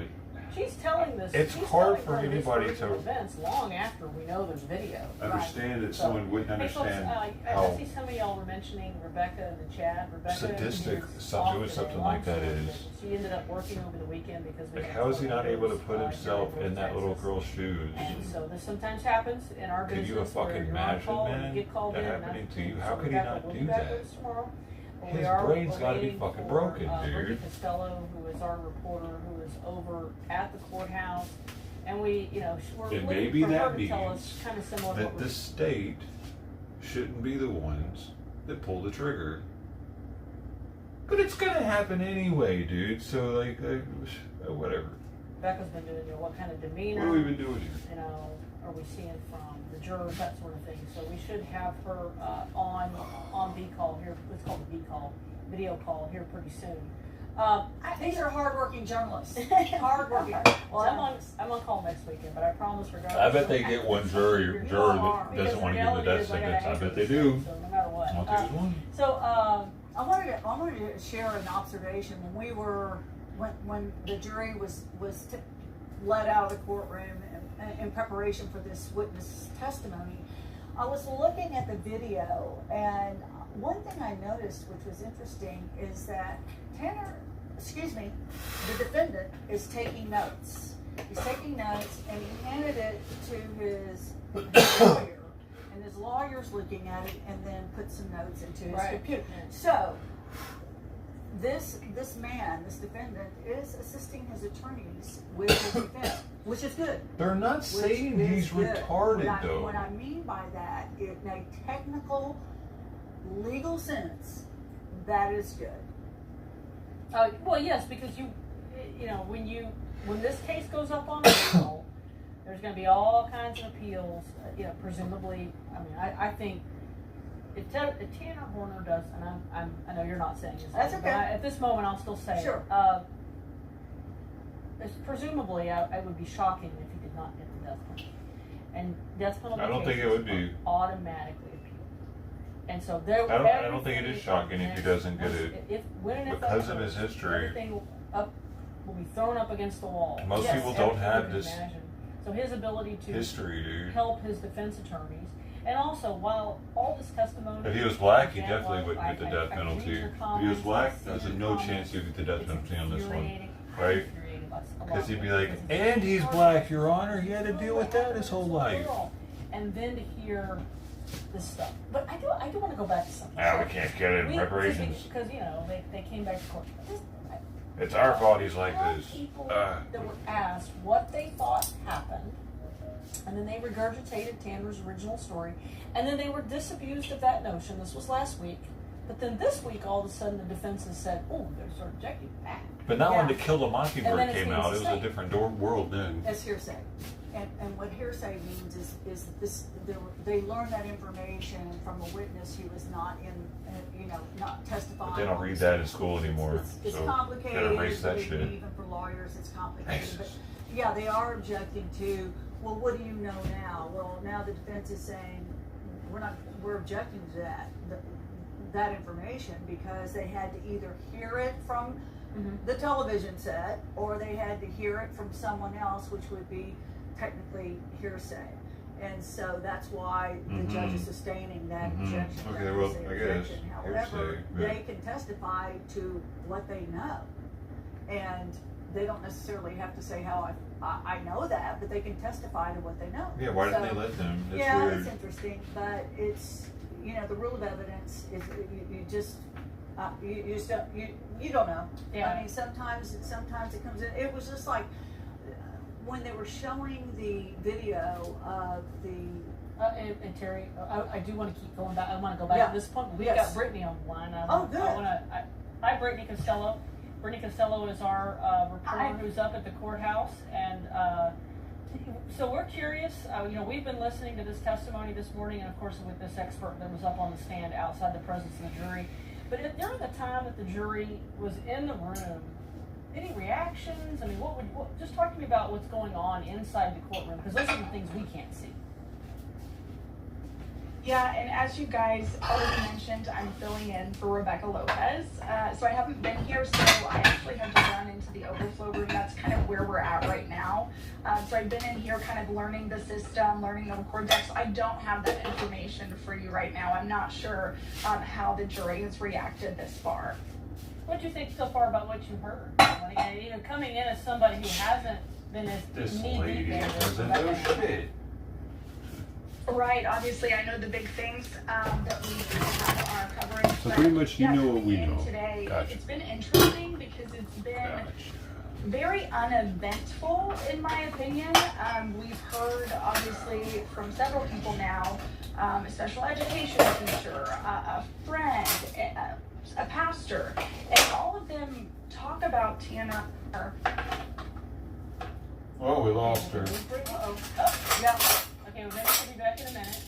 she's telling this. It's she's hard telling for her this anybody version to- of events long after we know there's video. understand that So- someone wouldn't Hey, folks, understand I how see some of y'all were mentioning Rebecca in the chat. Rebecca sadistic is doing off something today. like that Long story, is. but she ended up working over the weekend because we like had how is he some not able to news, put here himself in that little Texas. girl's shoes? And so this sometimes happens in our Could business. you where fucking you're on imagine, call and man, you get called that in, and happening that's- to you? so How could he Rebecca not will do be back that? with us tomorrow. His We are brain's gotta be waiting fucking for, broken, Ricky dude. Costello, who is our reporter, who is over at the courthouse. And we, you know, we're And looking maybe for her that to tell means us kind of similar to that what the we're. state shouldn't be the ones that pull the trigger. But it's gonna happen anyway, dude. So like, whatever. Becca's been doing, you know, what kind of demeanor. What have we been doing here? You know, are we seeing from the jurors, that sort of thing. So we should have her on V call here. Let's call it V call, video call here pretty soon. These are hardworking journalists. Hardworking. Well, I'm on call next weekend, but I promise regardless. I bet they get one juror that Because doesn't want to the give the reality death is I gotta sentence. I anchor bet they this do. thing, So no matter what. I'll take one. So, I wanted to share an observation when the jury was let out of the courtroom in preparation for this witness testimony. I was looking at the video, and one thing I noticed, which was interesting, is that the defendant is taking notes. He's taking notes, and he handed it to his lawyer, and his lawyer's looking at it, and then put some notes into his computer. So, this defendant, is assisting his attorneys with his defense, which is good. They're not saying he's retarded, though. What I mean by that, in a technical, legal sense, that is good. well, yes, because you know, when this case goes up on appeal, there's going to be all kinds of appeals. You know, presumably. I mean, I think if Tanner Horner does, and I know you're not saying this, That's okay. but at this moment I'll still say Sure. presumably, I would be shocking if he did not get the death penalty. And death penalty I don't think it cases would be. are automatically appealed. And so there. I don't think it is shocking if he doesn't get it when and if that because of occurs, his history. Everything will be thrown up against the wall. Most Yes, people don't everything have you can this imagine. So his ability to history, dude. help his defense attorneys, and also while all this testimony. If he was black, he again, definitely while wouldn't get the death I read penalty. your If he was comments, black, I see there's your no comments, chance he'd get the death it's penalty on this one, infuriating. I'm right? infuriated by a lot Because of he'd be it, like, because and he's black, Your Honor. He had to deal with that his whole life. And then to hear this stuff. But I do want to go back to something. Ah, we can't get it in reparations. Because, you know, they came back to court. It's our fault he's like There are this. people that were asked what they thought happened, and then they regurgitated Tanner's original story, and then they were disabused of that notion. This was last week. But then this week, all of a sudden, the defense has said, oh, they're sort of objecting back. But not when Yeah. To Kill a And then Mockingbird it's came being out. It was a sustained. different world then. As hearsay. And what hearsay means is this, they learned that information from a witness who was not not testifying. But they don't read that in school anymore. It's So complicated. gotta erase that believe shit. me, even for lawyers, it's complicated. Jesus. But yeah, they are objecting to, well, what do you know now? Well, now the defense is saying, we're objecting to that information because they had to either hear it from the television set or they had to hear it from someone else, which would be technically hearsay. And so that's why the judge is sustaining that objection. Okay, that well, hearsay I guess objection. However, hearsay, but- they can testify to what they know. And they don't necessarily have to say how I know that, but they can testify to what they know. Yeah, why didn't So, they let them? That's yeah, weird. it's interesting, but it's, the rule of evidence is you just don't know. Yeah. I mean, sometimes it comes in. It was just like when they were showing the video of the. And Terry, I do want to keep going back. I want to go back Yeah. to this point. We've Yes. got Brittany on the line. Oh, good. Hi, Brittany Costello. Brittany Costello is our reporter who's up at the courthouse, and so we're curious. We've been listening to this testimony this morning, and of course with this expert that was up on the stand outside the presence of the jury. But during the time that the jury was in the room, any reactions? I mean, just talk to me about what's going on inside the courtroom, because those are the things we can't see. Yeah, and as you guys already mentioned, I'm filling in for Rebecca Lopez. So I haven't been here, so I actually had to run into the overflow room. That's kind of where we're at right now. So I've been in here kind of learning the system, learning the record decks. I don't have that information for you right now. I'm not sure how the jury has reacted this far. What do you think so far about what you heard? Coming in as somebody who hasn't been as This knee lady deep in doesn't know shit. Right, obviously I know the big things that we have on our coverage. So but pretty much you yeah, know what coming we in know. Today, Gotcha. it's been interesting because it's been very uneventful in my opinion. We've heard obviously from several people now, a special education teacher, a friend, a pastor, and all of them talk about Tanner. Oh, we lost her. Oh, yeah. Okay, we're gonna be back in a minute.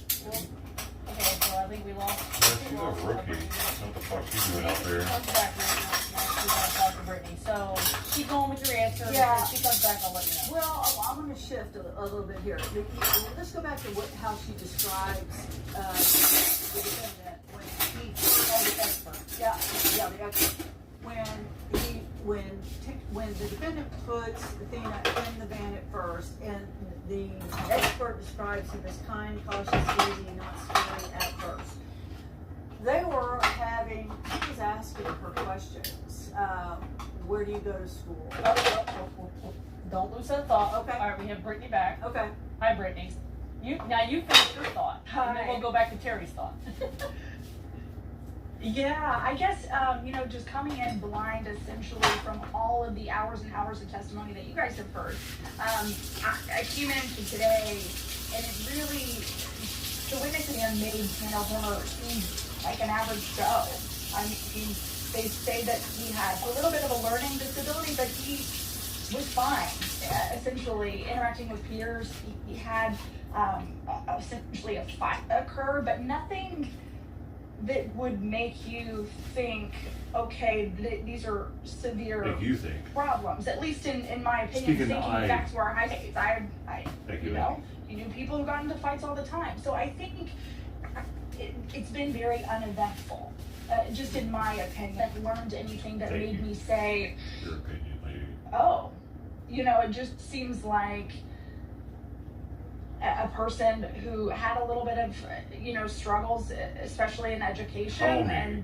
Okay, so I think we lost. Yeah, she's a rookie. What the fuck she's doing out there? Comes back, we want to talk to Brittany. So keep going with your answer. Yeah. When she comes back, I'll let you know. Well, I'm going to shift a little bit here. Let's go back to how she describes the defendant when he the expert. Yeah, the expert. When the defendant puts Athena in the van at first, and the expert describes him as kind, cautious, easy, not scary at first. He was asking her questions. Where do you go to school? Don't lose that thought. Okay. All right, we have Brittany back. Okay. Hi, Brittany. Now you finish your thought. Hi. And then we'll go back to Terry's thought. Yeah, I guess, just coming in blind essentially from all of the hours and hours of testimony that you guys have heard. I came in today and it really, the witness again made Hannah Horner seem like an average Joe. I mean, they say that he had a little bit of a learning disability, but he was fine, essentially interacting with peers. He had essentially a fight occur, but nothing that would make you think, okay, these are severe Make you think. problems. At least in my opinion, Speaking thinking I- back to our high days, Thank you you. know, you knew people who got into fights all the time. So I think it's been very uneventful, just in my opinion. I've learned anything that Thank made you. me say, Your opinion, lady. oh, it just seems like a person who had a little bit of, struggles, especially in education,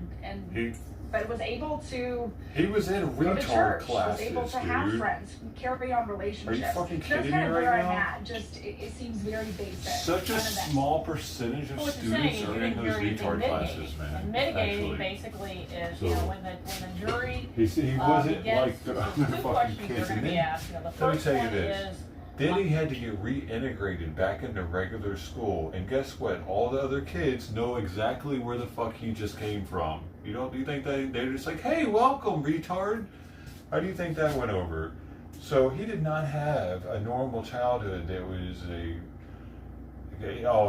He but was able to he was in go to retard church, classes, was able to have dude. friends, carry on relationships. Are you fucking That's kidding kind me of right where I'm now? at. Just it seems very basic. Such a uneventful. small percentage of Well, what you're saying students is are you in didn't those hear anything retard mitigating. classes, man. And mitigating Actually. basically is, So- when the jury He wasn't gets like the other two fucking questions kids. they're going to And be then, asked. The let me first tell you one this. is, Then he had to get reintegrated back into regular school, and guess what? All the other kids know exactly where the fuck he just came from. Do you think they're just like, hey, welcome, retard? How do you think that went over? So he did not have a normal childhood that was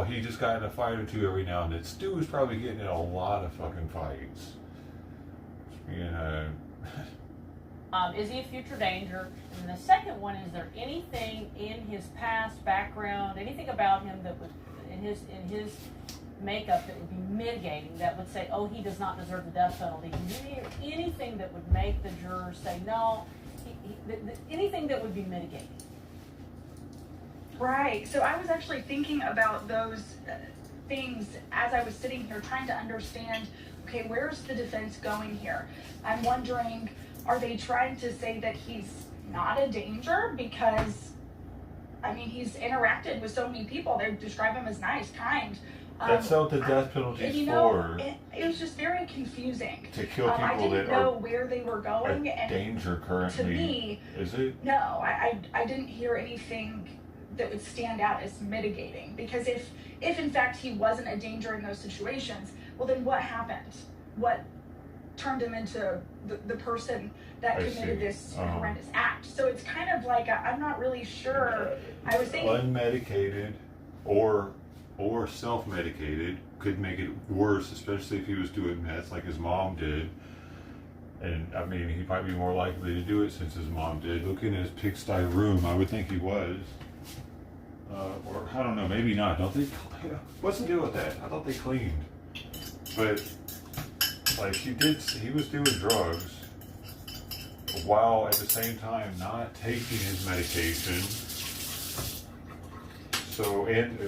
he just got in a fight or two every now and then. Stu was probably getting in a lot of fucking fights. is he a future danger? And the second one, is there anything in his past background, anything about him that would, in his makeup, that would be mitigating, that would say, oh, he does not deserve the death penalty? Anything that would make the jurors say no? Anything that would be mitigating? Right. So I was actually thinking about those things as I was sitting here trying to understand, okay, where's the defense going here? I'm wondering, are they trying to say that he's not a danger? Because, he's interacted with so many people. They describe him as nice, kind. That's what the death penalty is for. It was just very confusing. To kill people I didn't that know are where they were going. a And danger currently. to me, is it? no, I didn't hear anything that would stand out as mitigating. Because if in fact he wasn't a danger in those situations, well then what happened? What turned him into the person that I committed see. this horrendous act? So it's kind of like I'm not really sure. I was thinking, Unmedicated or self-medicated could make it worse, especially if he was doing meth like his mom did. And he might be more likely to do it since his mom did. Looking at his pigsty room, I would think he was. Or I don't know, maybe not. Don't they? What's the deal with that? I thought they cleaned. But he was doing drugs while at the same time not taking his medication. So, and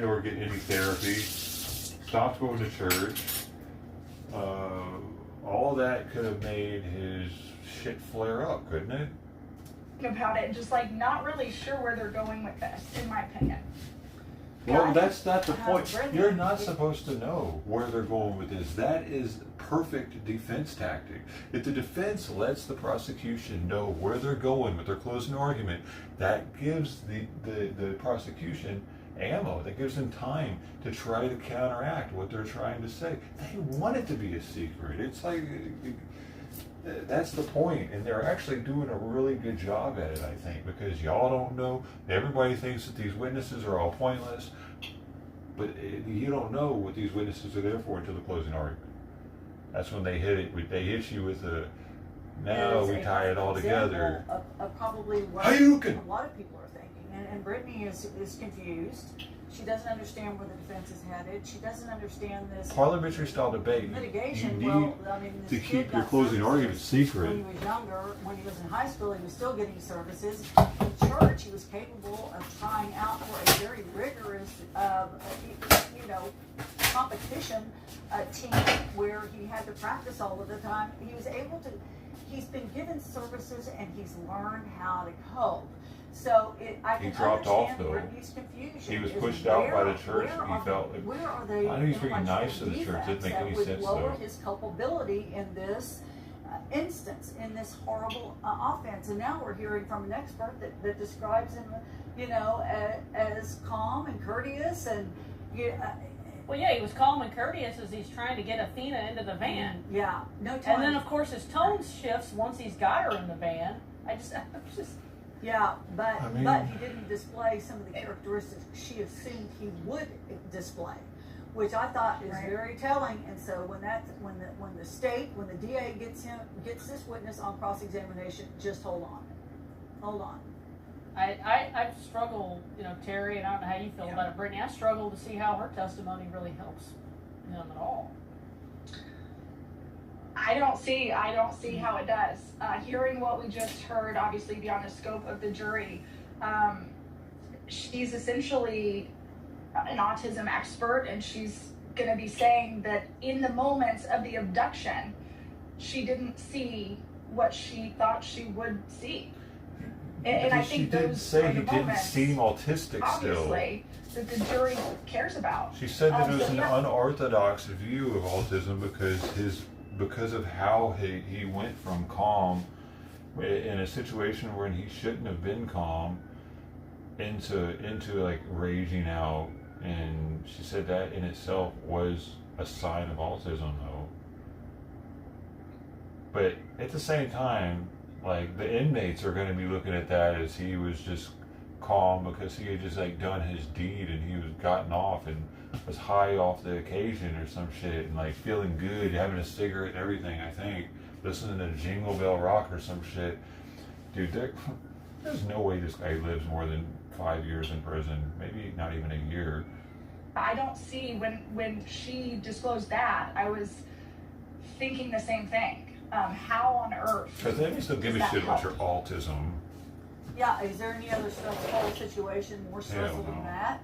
or get any therapy, stopped going to church. All that could have made his shit flare up, couldn't it? about it, just not really sure where they're going with this, in my opinion. Well, guy. that's not the point. Brittany, You're not supposed to know where they're going with this. That is perfect defense tactic. If the defense lets the prosecution know where they're going with their closing argument, that gives the prosecution ammo. That gives them time to try to counteract what they're trying to say. They want it to be a secret. It's like, that's the point, and they're actually doing a really good job at it, I think, because y'all don't know. Everybody thinks that these witnesses are all pointless, but you don't know what these witnesses are there for until the closing argument. That's when they hit it. They hit you with a, now we tie it all together. Of probably what Hadouken! a lot of people are thinking, and Brittany is confused. She doesn't understand where the defense is headed. She doesn't understand this Parliamentary style debate, litigation. you need to this keep kid your got closing services argument secret. When he was younger, when he was in high school, he was still getting services. In church, he was capable of trying out for a very rigorous, competition team where he had to practice all of the time. He was able to. He's been given services and he's learned how to cope. So I can dropped off, understand though. Brittany's confusion. He was is pushed out by the church. where He are felt the- it- where are they? I think he's being intellectual nice to the church. Didn't make defects any that sense, would lower though. his culpability in this instance, in this horrible offense. And now we're hearing from an expert that describes him, as calm and courteous and. Well, yeah, he was calm and courteous as he's trying to get Athena into the van. Yeah, no time. And then, of course, his tone shifts once he's got her in the van. I'm just. Yeah, but I mean- but he didn't display some of the characteristics she assumed he would display, which I thought is very telling. And so when the DA gets this witness on cross-examination, just hold on. I struggle, Terry, and I don't know how you feel about it, Brittany. I struggle to see how her testimony really helps him at all. I don't see how it does. Hearing what we just heard, obviously beyond the scope of the jury, she's essentially an autism expert, and she's going to be saying that in the moments of the abduction, she didn't see what she thought she would see. And I think she did those say are he the didn't moments, seem autistic obviously, that the jury cares about. still. She said that it was So, an yeah. unorthodox view of autism because of how he went from calm in a situation where he shouldn't have been calm into like raging out. And she said that in itself was a sign of autism, though. But at the same time, like, the inmates are going to be looking at that as he was just calm because he had just like done his deed and he was gotten off and was high off the occasion or some shit and like feeling good, having a cigarette and everything. I think listening to Jingle Bell Rock or some shit. Dude, there's no way this guy lives more than 5 years in prison, maybe not even a year. I don't see, when she disclosed that, I was thinking the same thing. How on earth? Because they still give a does shit that about your help? autism. Yeah, is there any other stressful situation more stressful Hell no. than that?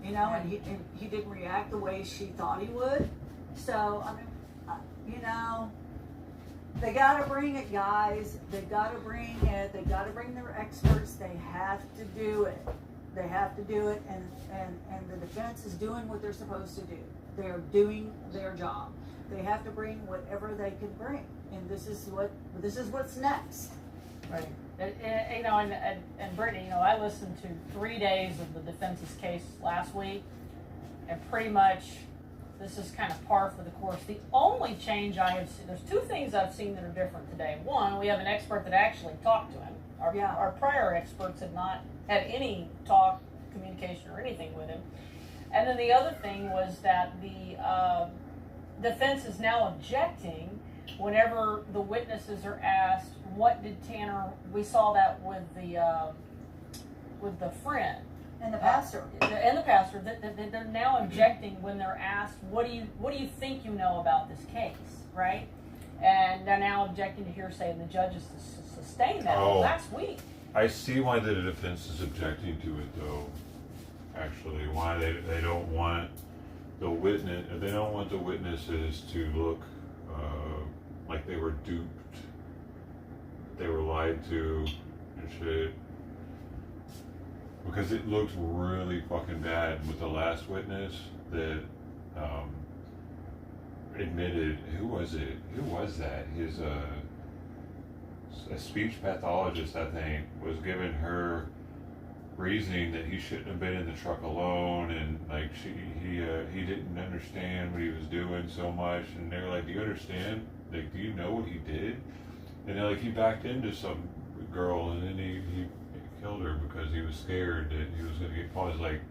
And he didn't react the way she thought he would. So, I mean, they gotta bring it, guys. They gotta bring it. They gotta bring their experts. They have to do it. They have to do it, and the defense is doing what they're supposed to do. They're doing their job. They have to bring whatever they can bring, and this is what's next. Right. And Brittany, I listened to 3 days of the defense's case last week, and pretty much this is kind of par for the course. The only change I have seen, there's two things I've seen that are different today. One, we have an expert that actually talked to him. Our prior experts had not had any communication or anything with him. And then the other thing was that the defense is now objecting whenever the witnesses are asked, what did Tanner, we saw that with the friend. And the pastor. And the pastor, that they're now objecting when they're asked, what do you think you know about this case, right? And they're now objecting to hearsay, and the judges sustained that last week. I see why the defense is objecting to it, though. Actually, why they don't want the witnesses to look like they were duped, they were lied to, and shit. because it looks really fucking bad with the last witness that admitted, who was that? His a speech pathologist, I think, was giving her reasoning that he shouldn't have been in the truck alone, and like he didn't understand what he was doing so much, and they were like, do you understand, like, do you know what he did? And they're like, he backed into some girl and then he killed her because he was scared that he was going to get caught. It's like,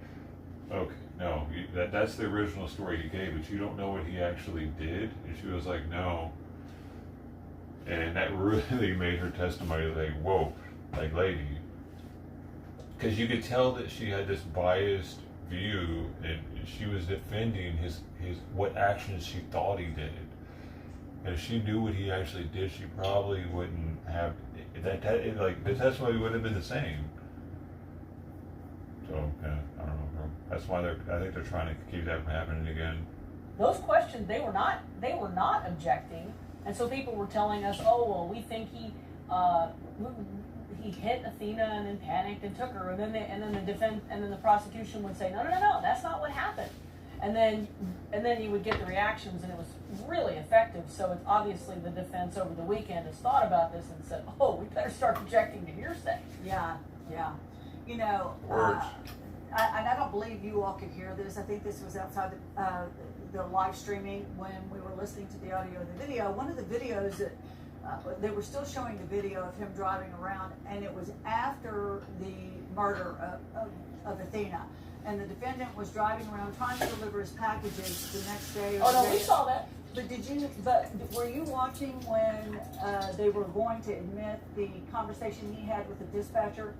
okay, no, that's the original story he gave, but you don't know what he actually did. And she was like, no. And that really made her testimony like, whoa, like, lady. Because you could tell that she had this biased view, and she was defending his what actions she thought he did. And if she knew what he actually did, she probably wouldn't have like the testimony would have been the same. So yeah, I don't know. That's why I think they're trying to keep that from happening again. Those questions, they were not objecting, and so people were telling us, oh well, we think he hit Athena and then panicked and took her, and then the prosecution would say, no, that's not what happened. And then you would get the reactions, and it was really effective. So it's obviously the defense over the weekend has thought about this and said, oh, we better start objecting to hearsay. Yeah. You know, Words. and I don't believe you all could hear this. I think this was outside the live streaming when we were listening to the audio and the video. One of the videos that they were still showing the video of him driving around, and it was after the murder of Athena. And the defendant was driving around trying to deliver his packages the next day. Oh no, we saw that. But were you watching when they were going to admit the conversation he had with the dispatcher?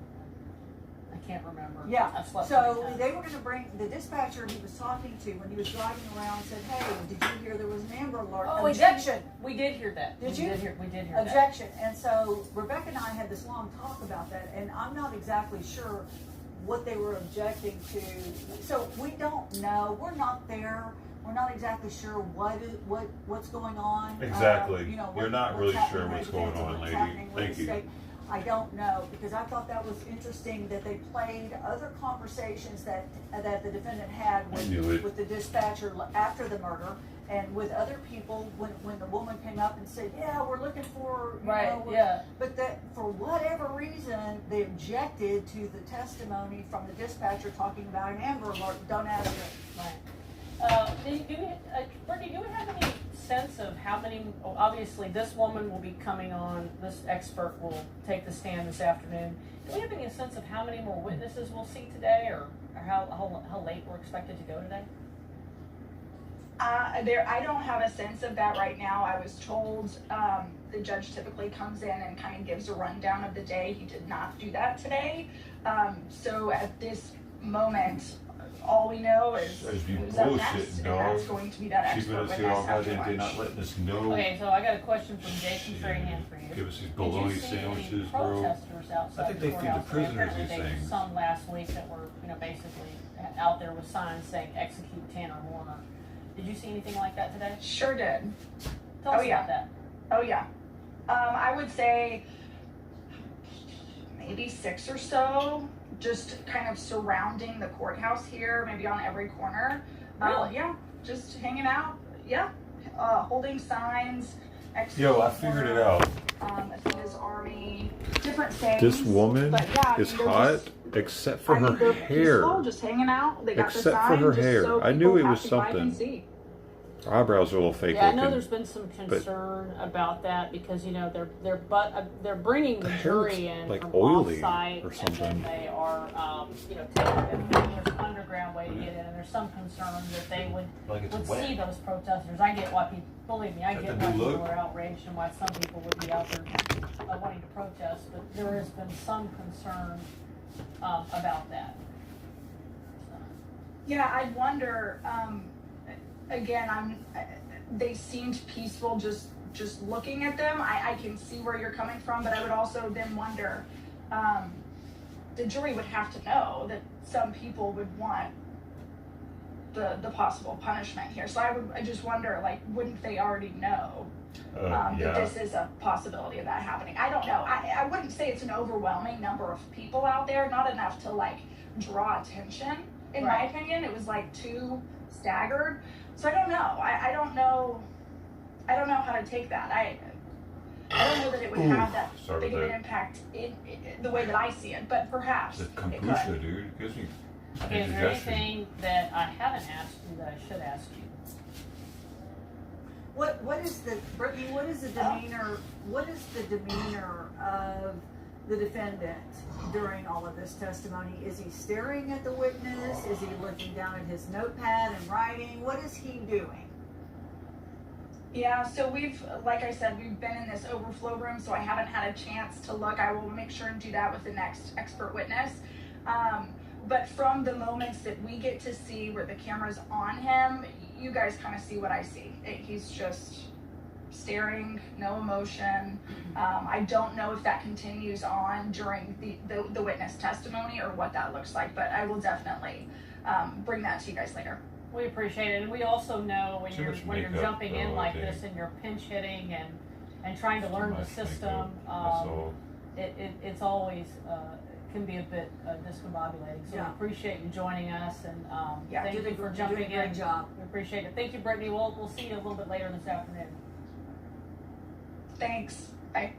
I can't remember. Yeah. So they were going to bring the dispatcher he was talking to when he was driving around said, "Hey, did you hear there was an Amber Alert?" Oh, objection. We did hear that. Did you? you? We did hear Objection. And so Rebecca and I had this long talk about that, and I'm not exactly sure what they were objecting to. So we don't know. We're not there. We're not exactly sure what's going on. Exactly. You're not really sure what's going on, lady. Thank you. I don't know, because I thought that was interesting that they played other conversations that the defendant had with the dispatcher after the murder, and with other people when the woman came up and said, "Yeah, we're looking for But that for whatever reason they objected to the testimony from the dispatcher talking about an Amber Alert. Don't ask it. Right. Brittany, do we have any sense of how many? Obviously, this woman will be coming on. This expert will take the stand this afternoon. Do we have any sense of how many more witnesses we'll see today, or how late we're expected to go today? I don't have a sense of that right now. I was told the judge typically comes in and kind of gives a rundown of the day. He did not do that today. So at this moment, all we know is who's up next, and that's going to be that expert witness after lunch. They're not letting us know. Okay, so I got a question from Jason Strahan for you. Give us these bologna sandwiches, bro. Protesters outside I think they the feed the courthouse? prisoners Apparently these there were things. some last week that were, basically out there with signs saying "Execute Tanner Warner." Did you see anything like that today? Sure did. Tell us about that. Oh yeah. I would say maybe 6 or so, just kind of surrounding the courthouse here, maybe on every corner. Really? Yeah, just hanging out. Yeah, holding signs. Yo, I figured it out. Athena's Army, different things. This woman but yeah, is they're hot, just- except for they're her hair. peaceful, just hanging out. They got Except the for sign her just hair. so I knew people it was passing by can something. see. Her eyebrows are a little fake Yeah, I looking. know there's been some concern about that because they're bringing the jury in like from oily off-site, or something. and then they are taking them. There's an underground way to get in, and there's some concern that they would wet. see those protesters. I get why people, believe me, I Is get that why the new people look? are outraged and why some people would be out there wanting to protest, but there has been some concern about that. Yeah, I wonder. Again, they seemed peaceful just looking at them. I can see where you're coming from, but I would also then wonder, the jury would have to know that some people would want the possible punishment here. So I just wonder, like, wouldn't they already know that this is a possibility of that happening? I don't know. I wouldn't say it's an overwhelming number of people out there, not enough to like draw attention, in my Right. opinion. It was like too staggered. So I don't know. I don't know. I don't know how to take that. I don't know that it would have that Sorry big of about an that. impact in the way that I see it, but perhaps The it kombucha, could. dude, it gives me Okay, is there indigestion. anything that I haven't asked you that I should ask you? What is the, Brittany, what is the demeanor of the defendant during all of this testimony? Is he staring at the witness? Is he looking down at his notepad and writing? What is he doing? Yeah, so like I said, we've been in this overflow room, so I haven't had a chance to look. I will make sure and do that with the next expert witness. But from the moments that we get to see where the camera's on him, you guys kind of see what I see. He's just staring, no emotion. I don't know if that continues on during the witness testimony or what that looks like, but I will definitely bring that to you guys later. We appreciate it, and we also know when Too you're much when you're makeup, jumping in though, like I this think. and you're pinch hitting and trying to learn the Much system. makeup, that's all. It's always can be a bit discombobulating. So Yeah. we appreciate you joining us, and Yeah, thank you you did for a jumping great in. job. We appreciate it. Thank you, Brittany. We'll see you a little bit later this afternoon. Thanks. Bye.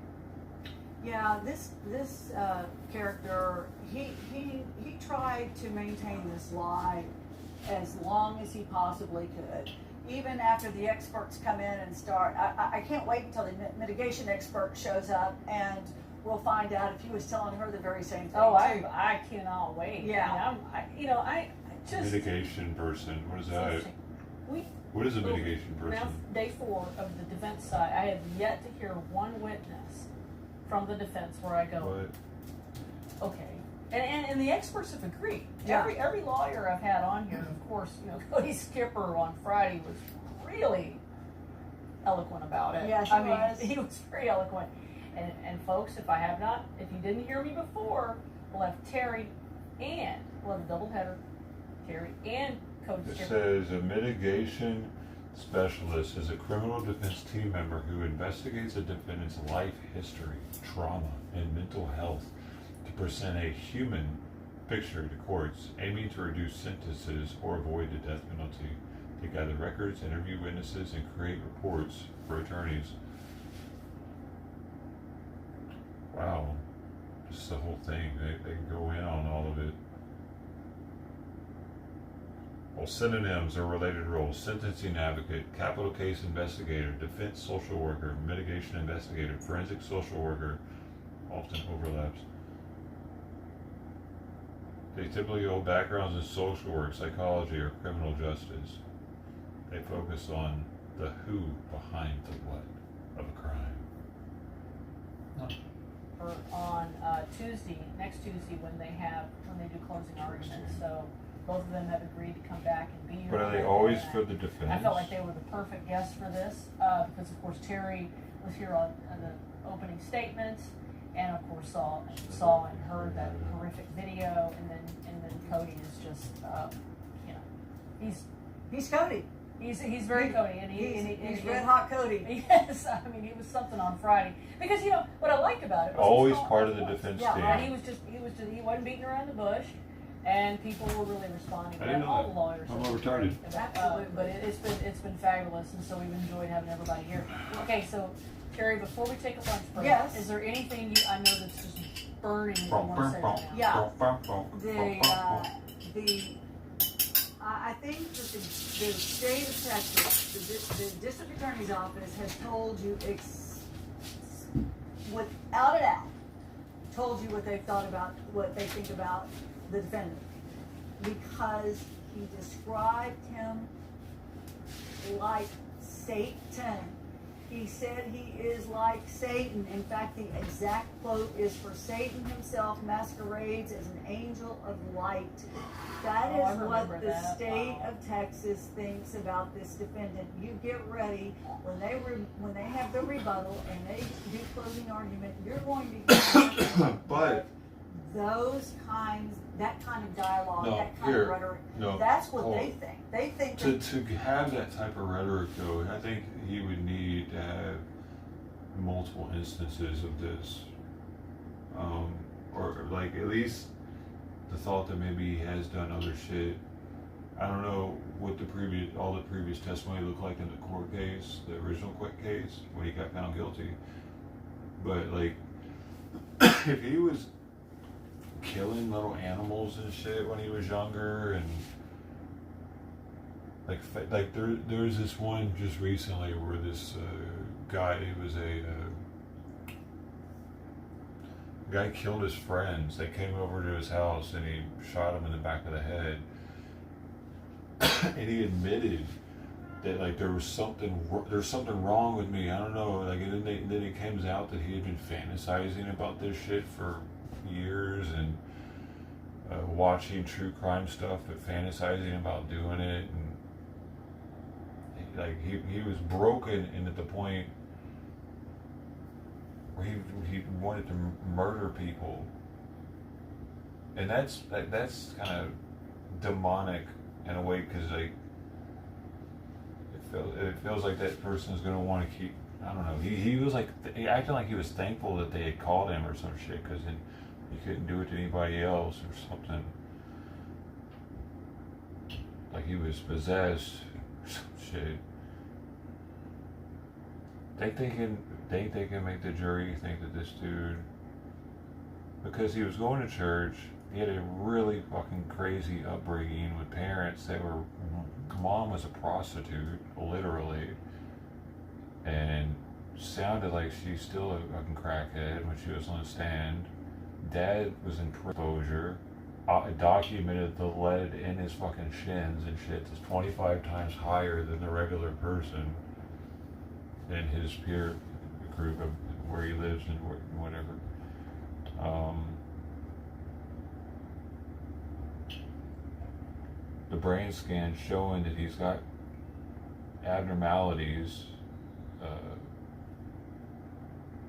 Yeah, this character, he tried to maintain this lie as long as he possibly could. Even after the experts come in and start, I can't wait until the mitigation expert shows up and we'll find out if he was telling her the very same thing. Oh, too. I cannot wait. Yeah. I mean, I just Mitigation person, what is that? we What is a mitigation now person? day 4 of the defense side. I have yet to hear one witness from the defense where I go, What? okay. And the experts have agreed. Yeah. Every lawyer I've had on here, of course, Cody Skipper on Friday was really eloquent about it. Yes, I he mean, was. he was very eloquent. And folks, if you didn't hear me before, we'll have Terry and we'll have a double header. Terry and Cody It Skipper. says a mitigation specialist is a criminal defense team member who investigates a defendant's life history, trauma, and mental health to present a human picture to courts, aiming to reduce sentences or avoid the death penalty. They gather records, interview witnesses, and create reports for attorneys. Wow, just the whole thing. They can go in on all of it. Well, synonyms or related roles: sentencing advocate, capital case investigator, defense social worker, mitigation investigator, forensic social worker, often overlaps. They typically hold backgrounds in social work, psychology, or criminal justice. They focus on the who behind the what of a crime. Or on next Tuesday when they do closing arguments. So both of them have agreed to come back and be here. But are they that always day. for the defense? I felt like they were the perfect guests for this because of course Terry was here on the opening statements, and of course saw and heard that horrific video, and then Cody is just He's Cody. he's very Cody, and He's red hot Cody. Yes, I mean he was something on Friday because what I liked about it was Always he's calling part it of the what it was. defense Yeah, team. right. He wasn't beating around the bush, and people were really responding. I didn't know all that. the lawyers. I'm have retarded. responded. Absolutely. But it's been fabulous, and so we've enjoyed having everybody here. Okay, so Terry, before we take a lunch break, Yes. is there anything I know that's just burning you want to say right now? Yeah. I think that the state of Texas, the district attorney's office has told you, without a doubt, told you what they think about the defendant. Because he described him like Satan. He said he is like Satan. In fact, the exact quote is, "For Satan himself masquerades as an angel of light." That Oh, I is what remember the that. state Wow. of Texas thinks about this defendant. You get ready when they have the rebuttal and they do closing argument. You're going to hear But that kind of dialogue, No, that kind here, of rhetoric. no, That's what hold they on. think. They think to have that type of rhetoric, though, I think he would need to have multiple instances of this, or like at least the thought that maybe he has done other shit. I don't know what all the previous testimony looked like in the court case, the original court case, when he got found guilty. But like, if he was killing little animals and shit when he was younger, and like there's this one just recently where this guy, he was a guy killed his friends. They came over to his house and he shot him in the back of the head. And he admitted that like there's something wrong with me. I don't know. Like, and then it comes out that he had been fantasizing about this shit for years, and watching true crime stuff, but fantasizing about doing it. And like he was broken, and at the point where he wanted to murder people, and that's kind of demonic in a way, because like it feels like that person is going to want to keep. I don't know. He was like acting like he was thankful that they had called him or some shit, because then he couldn't do it to anybody else or something. Like he was possessed or some shit. Think they can make the jury think that this dude, because he was going to church, he had a really fucking crazy upbringing with parents that were, mom was a prostitute, literally, and sounded like she's still a fucking crackhead when she was on the stand. Dad was in exposure, documented the lead in his fucking shins and shit is 25 times higher than the regular person in his peer group of where he lives and whatever. The brain scan showing that he's got abnormalities.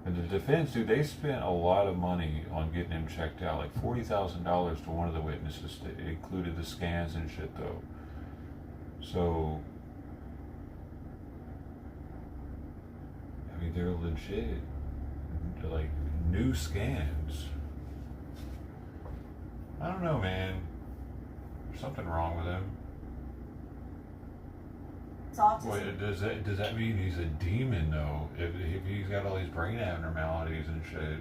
And the defense, dude, they spent a lot of money on getting him checked out, like $40,000 to one of the witnesses. It included the scans and shit, though. So, I mean, they're legit. They're like new scans. I don't know, man. There's something wrong with him. It's autism. Wait, does that mean he's a demon though? If he's got all these brain abnormalities and shit.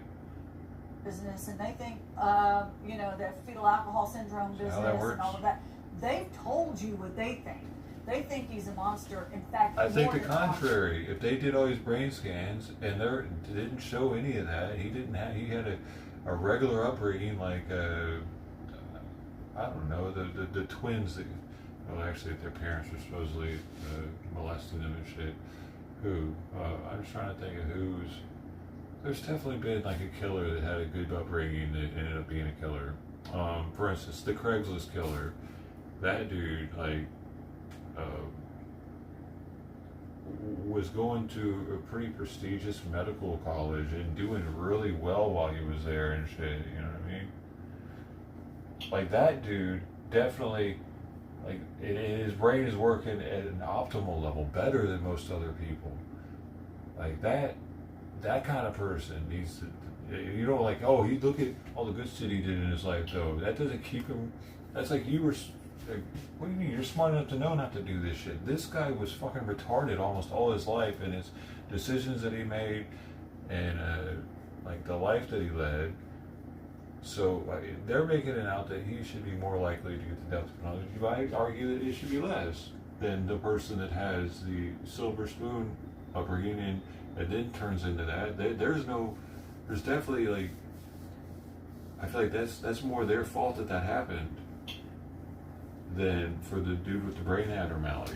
Business, and they think, that fetal alcohol syndrome business and all of that. They've told you what they think. They think he's a monster. In fact, I think the contrary. If they did all these brain scans and they didn't show any of that, he had a regular upbringing, like I don't know, the twins that. Well, actually, their parents were supposedly molesting them and shit. I'm just trying to think of who's. There's definitely been like a killer that had a good upbringing that ended up being a killer. For instance, the Craigslist killer. That dude, like, was going to a pretty prestigious medical college and doing really well while he was there and shit. You know what I mean? Like that dude definitely. Like, his brain is working at an optimal level, better than most other people. Like that kind of person needs to, like, oh, he look at all the good shit he did in his life, though. That doesn't keep him. That's like you were. Like, what do you mean? You're smart enough to know not to do this shit. This guy was fucking retarded almost all his life, and his decisions that he made, and like the life that he led. So they're making it out that he should be more likely to get the death penalty. You might argue that it should be less than the person that has the silver spoon upbringing and then turns into that. There's definitely, like, I feel like that's more their fault that happened than for the dude with the brain abnormalities.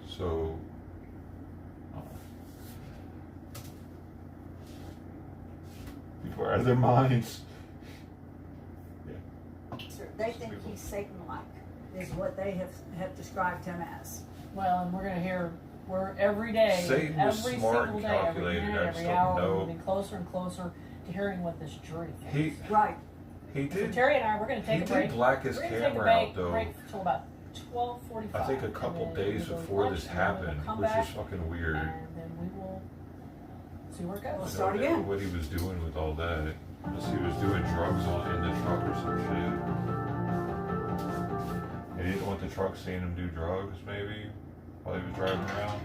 So, people are out of their minds. They think he's Satan-like, is what they have described him as. Well, and we're going to hear, every day, Satan was every smart single and day, every calculated. minute, I every just hour, don't we're know. moving closer and closer to hearing what this jury thinks. He So did. Terry and I, we're going to take a break. He did black his We're going to take a camera out, though. break until about 12:45. I think a couple days before this happened, which is fucking weird. And then we will see where it goes. We'll start I don't know again. what he was doing with all that. Unless he was doing drugs in the truck or some shit. And he didn't want the truck seeing him do drugs, maybe, while he was driving around.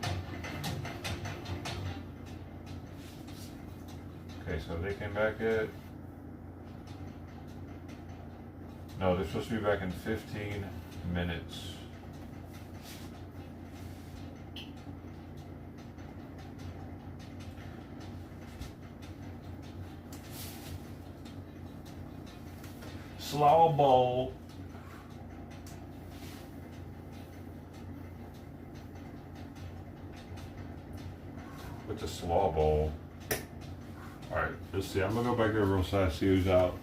Okay, so they came back at... No, they're supposed to be back in 15 minutes. Slaw bowl. What's a slaw bowl? Alright, let's see. I'm gonna go back there real fast, see who's out.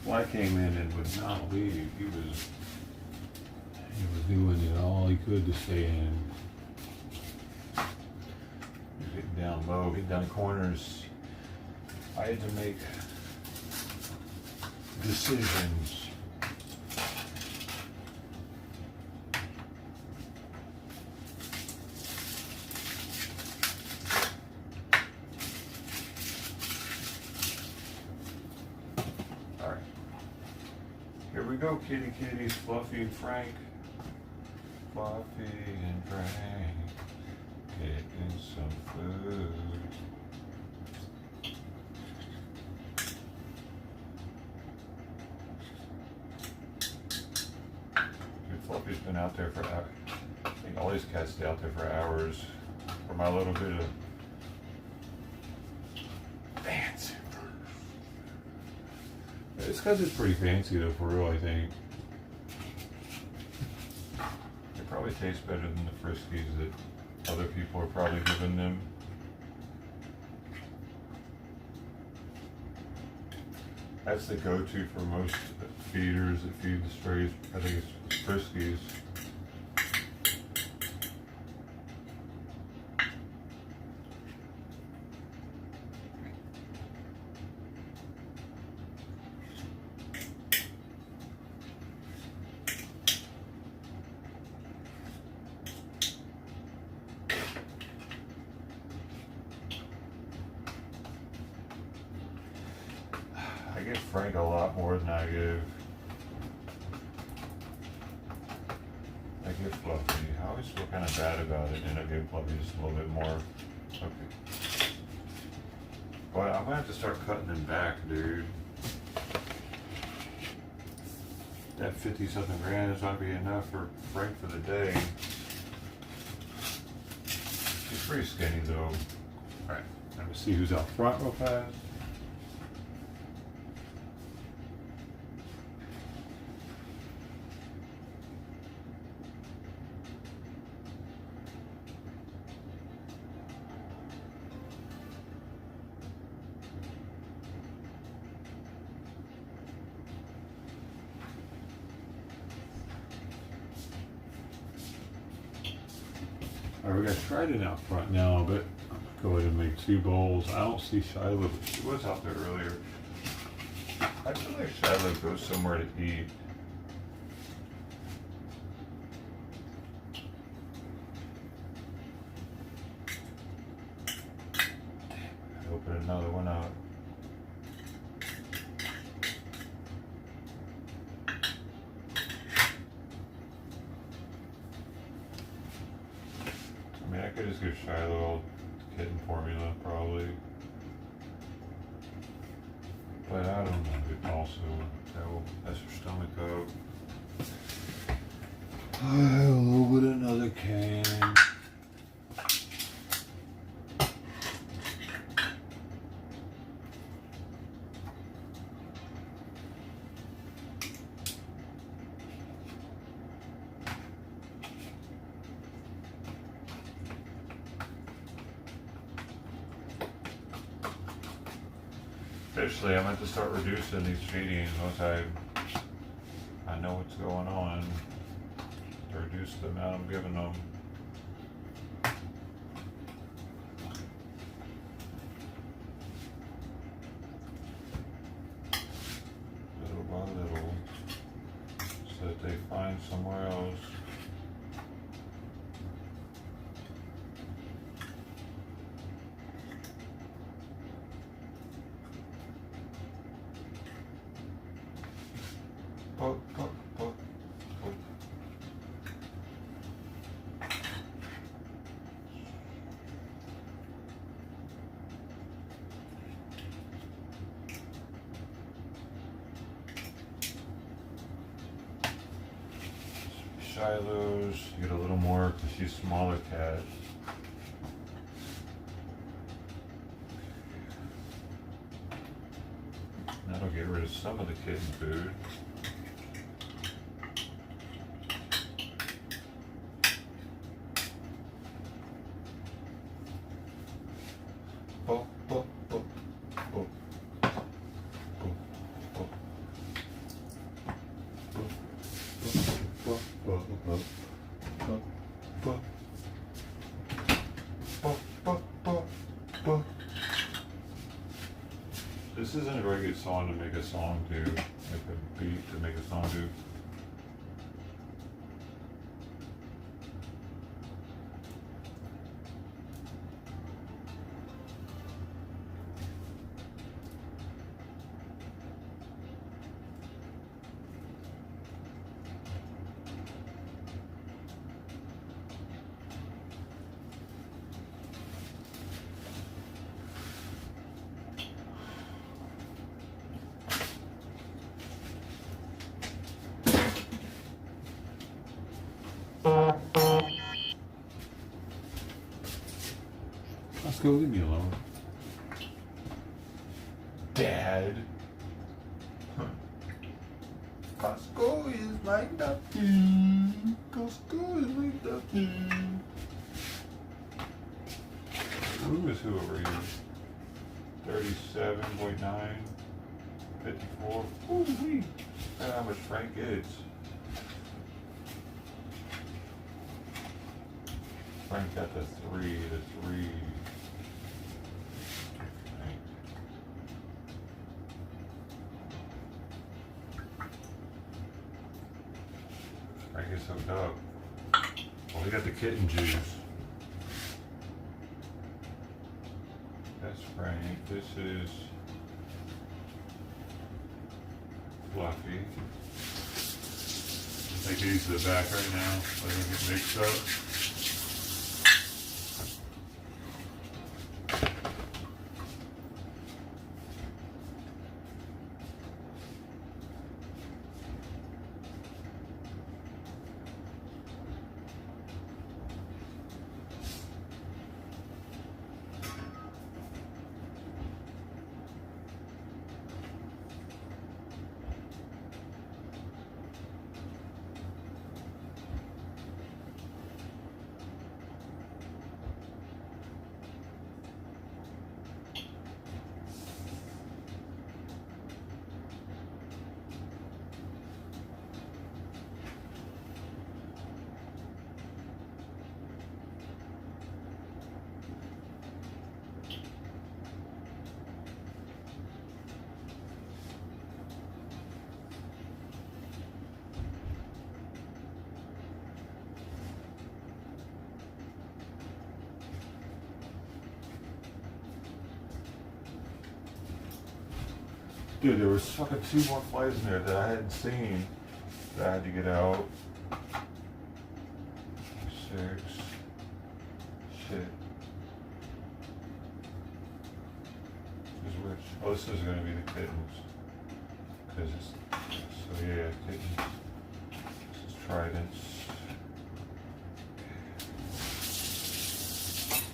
Fly came in and would not leave. He was doing it all he could to stay in. He was getting down low, getting down corners. I had to make decisions. Here we go, kitty kitties, Fluffy and Frank. Fluffy and Frank getting some food. Dude, Fluffy's been out there for hours. I think all these cats stay out there for hours. For my little bit of fancy. It's because it's pretty fancy though, for real, I think. It probably tastes better than the Friskies that other people are probably giving them. That's the go-to for most feeders that feed the strays. I think it's Friskies. I give Frank a lot more than I give Fluffy. I always feel kind of bad about it, and I give Fluffy just a little bit more. Okay. But I'm gonna have to start cutting them back, dude. That 50-something grand is not be enough for Frank for the day. He's pretty skinny though. Alright, let me see who's out front real fast. Alright, we got Trident out front now, but I'm gonna go ahead and make 2 bowls. I don't see Shiloh, but she was out there earlier. I feel like Shiloh goes somewhere to eat. Open another one out. I mean, I could just give Shiloh kitten formula, probably. But But I don't know, it also, that will mess her stomach up. A little bit of another can. Eventually, I'm going to have to start reducing these feedings once I know what's going on, to reduce the amount I'm giving them. Little by little, so that they find somewhere else. Poke, poke, poke, poke. Shiloh's, you get a little more because she's a smaller cat. That'll get rid of some of the kitten food. This isn't a very good song to make a song to, make a beat to make a song to. Let's go, leave me alone. Dad. Costco is like nothing. Costco is like nothing. Who is who over here? 37.9. 54. Ooh-wee. Look how much Frank gets. Frank got the 3. Frank is hooked up. Well, we got the kitten juice. That's Frank. This is Fluffy. Take these to the back right now so they don't get mixed up. Dude, there was fucking 2 more flies in there that I hadn't seen that I had to get out. 6. Shit. There's which, oh, this is gonna be the kittens. Cause it's, so yeah, kittens. This is Tridents.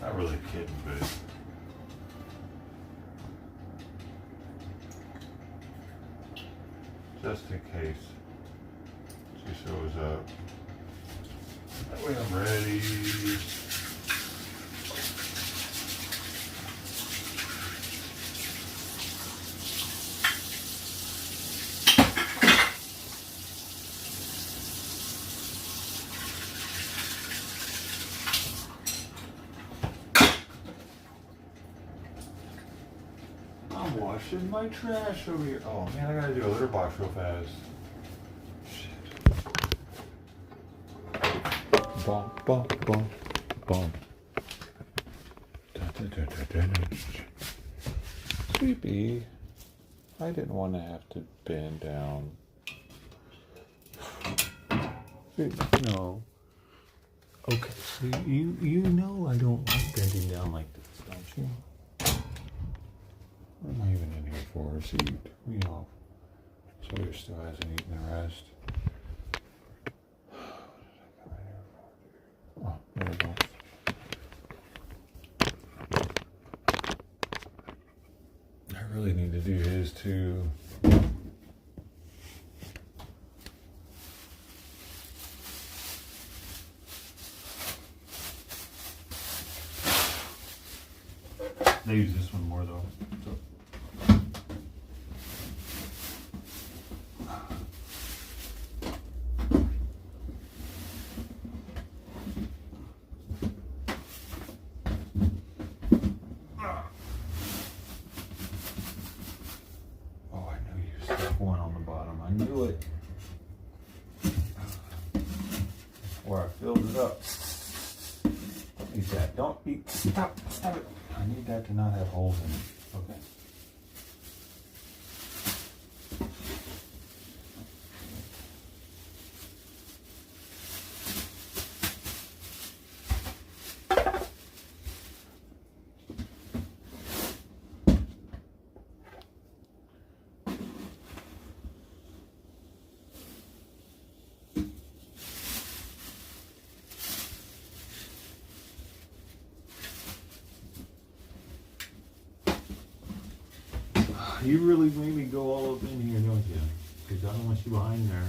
Not really a kitten, but just in case she shows up. That way I'm ready. I'm washing my trash over here. Oh man, I gotta do a litter box real fast. Bum, bum, bum, bum. Sleepy. I didn't want to have to bend down. No. Okay, so you know I don't like bending down like this, don't you? What am I even in here for? A seat? You know. Sawyer still hasn't eaten the rest. Oh, there we go. I really need to do his too. They use this one more though. So. Oh, I knew you stuck one on the bottom. I knew it. Or I filled it up. Don't eat that. Don't eat. Stop it. I need that to not have holes in it. Okay. You really made me go all up in here, don't you? Because I don't want you behind there.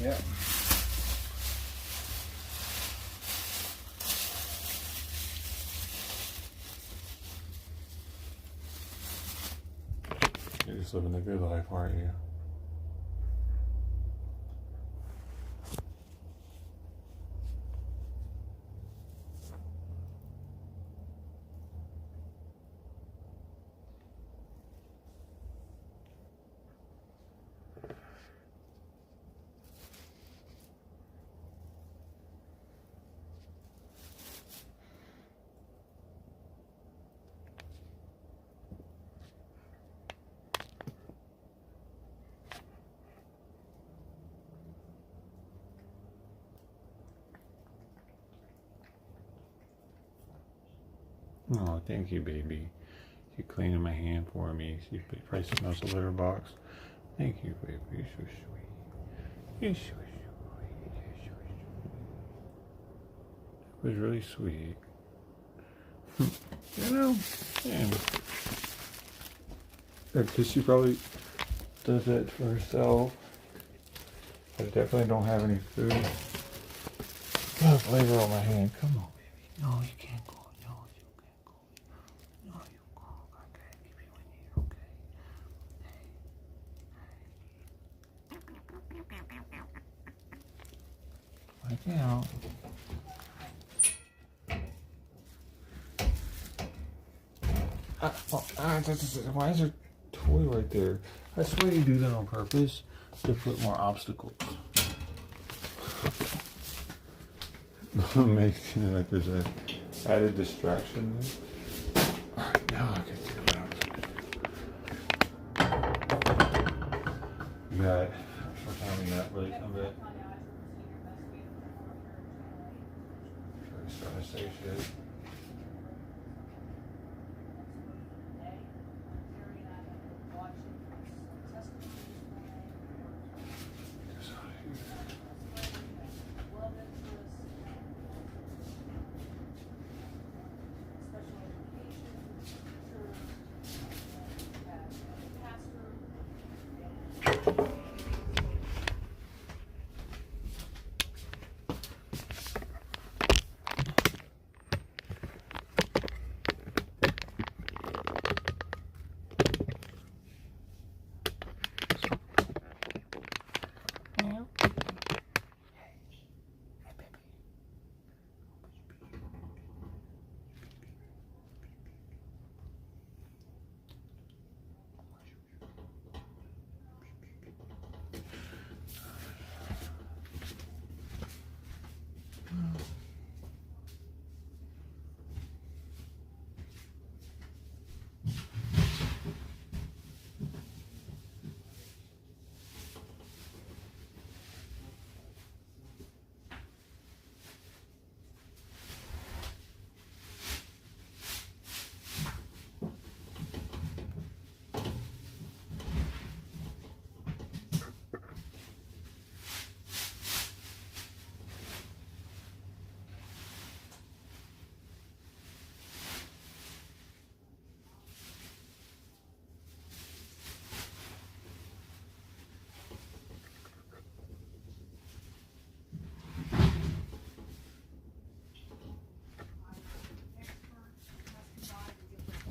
Yeah. You're just living the good life, aren't you? Oh, thank you, baby. You're cleaning my hand for me. She probably smells the litter box. Thank you, baby. You're so sweet. You're so sweet. You're so sweet. That was really sweet. You know, and because she probably does that for herself. I definitely don't have any food. Oh, flavor on my hand. Come on, baby. No, you can't go. No, you can't go. No, you can't. Okay, baby, when you're okay. Hey. Like out. Why is there a toy right there? I swear you do that on purpose to put more obstacles. Making it like there's a added distraction there. Alright, now I can do what I was gonna do. We got, what time we got? Really come back? Trying to say shit.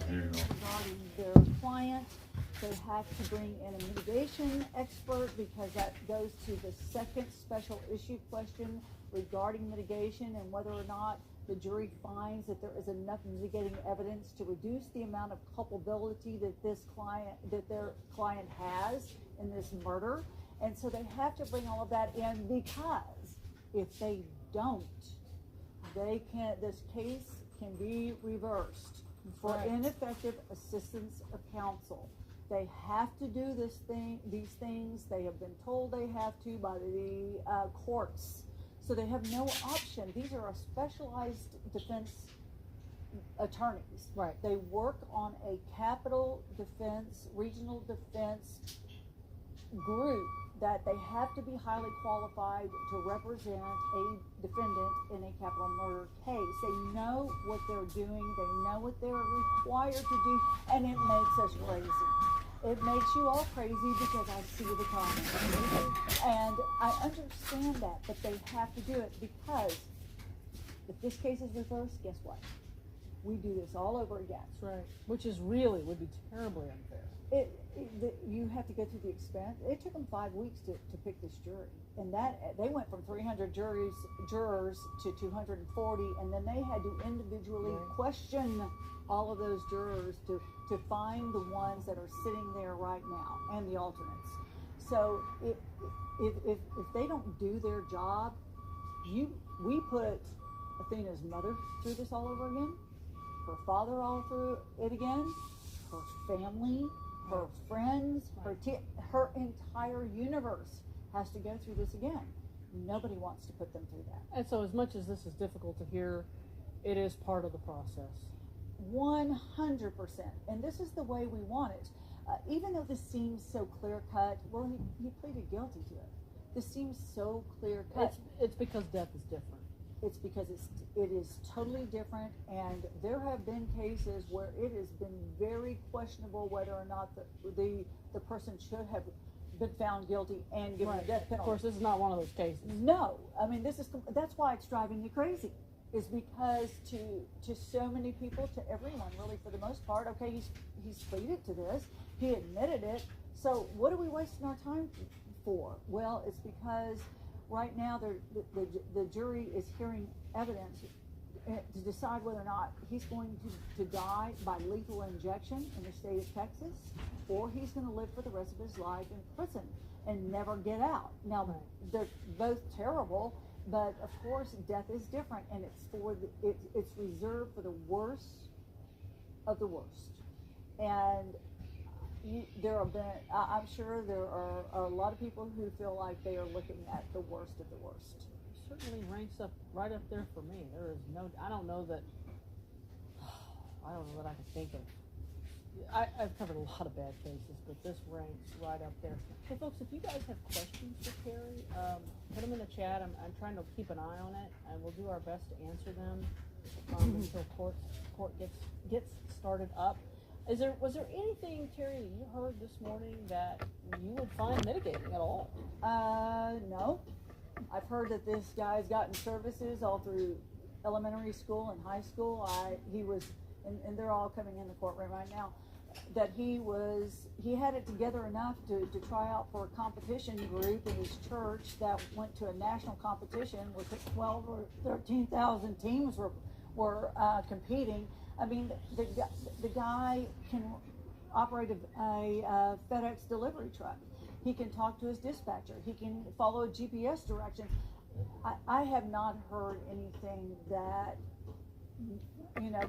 Regarding their client, they have to bring in a mitigation expert because that goes to the second special issue question regarding mitigation and whether or not the jury finds that there is enough mitigating evidence to reduce the amount of culpability that their client has in this murder. And so they have to bring all of that in because if they don't, this case can be reversed for ineffective assistance of counsel. They have to do these things. They have been told they have to by the courts. So they have no option. These are a specialized defense attorneys. Right. They work on a capital defense, regional defense group that they have to be highly qualified to represent a defendant in a capital murder case. They know what they're doing, they know what they're required to do, and it makes us crazy. It makes you all crazy because I see the comments. And I understand that, but they have to do it because if this case is reversed, guess what? We do this all over again. That's right. Which is really would be terribly unfair. You have to go through the expense. It took them 5 weeks to pick this jury, and that they went from 300 jurors to 240, and then they had to individually question all of those jurors to find the ones that are sitting there right now and the alternates. So if they don't do their job, we put Athena's mother through this all over again, her father all through it again, her family, her friends, her entire universe has to go through this again. Nobody wants to put them through that. And so as much as this is difficult to hear, it is part of the process. 100%. And this is the way we want it. Even though this seems so clear cut, well, he pleaded guilty to it. This seems so clear cut. It's because death is different. It's because it is totally different, and there have been cases where it has been very questionable whether or not the person should have been found guilty and given a death penalty. Of course, this is not one of those cases. No, I mean that's why it's driving me crazy. Is because to so many people, to everyone really for the most part, okay, he's pleaded to this, he admitted it, so what are we wasting our time for? Well, it's because right now the jury is hearing evidence to decide whether or not he's going to die by lethal injection in the state of Texas, or he's going to live for the rest of his life in prison and never get out. Now, they're both terrible, but of course, death is different, and it's reserved for the worst of the worst. And I'm sure there are a lot of people who feel like they are looking at the worst of the worst. Certainly ranks up right up there for me. There is I don't know that I can think of. I've covered a lot of bad cases, but this ranks right up there. Hey folks, if you guys have questions for Terry, put them in the chat. I'm trying to keep an eye on it, and we'll do our best to answer them until court gets started up. Was there anything, Terry, that you heard this morning that you would find mitigating at all? No. I've heard that this guy's gotten services all through elementary school and high school. And they're all coming in the courtroom right now, that he had it together enough to try out for a competition group in his church that went to a national competition where 12 or 13,000 teams were competing. I mean, the guy can operate a FedEx delivery truck. He can talk to his dispatcher. He can follow GPS directions. I have not heard anything that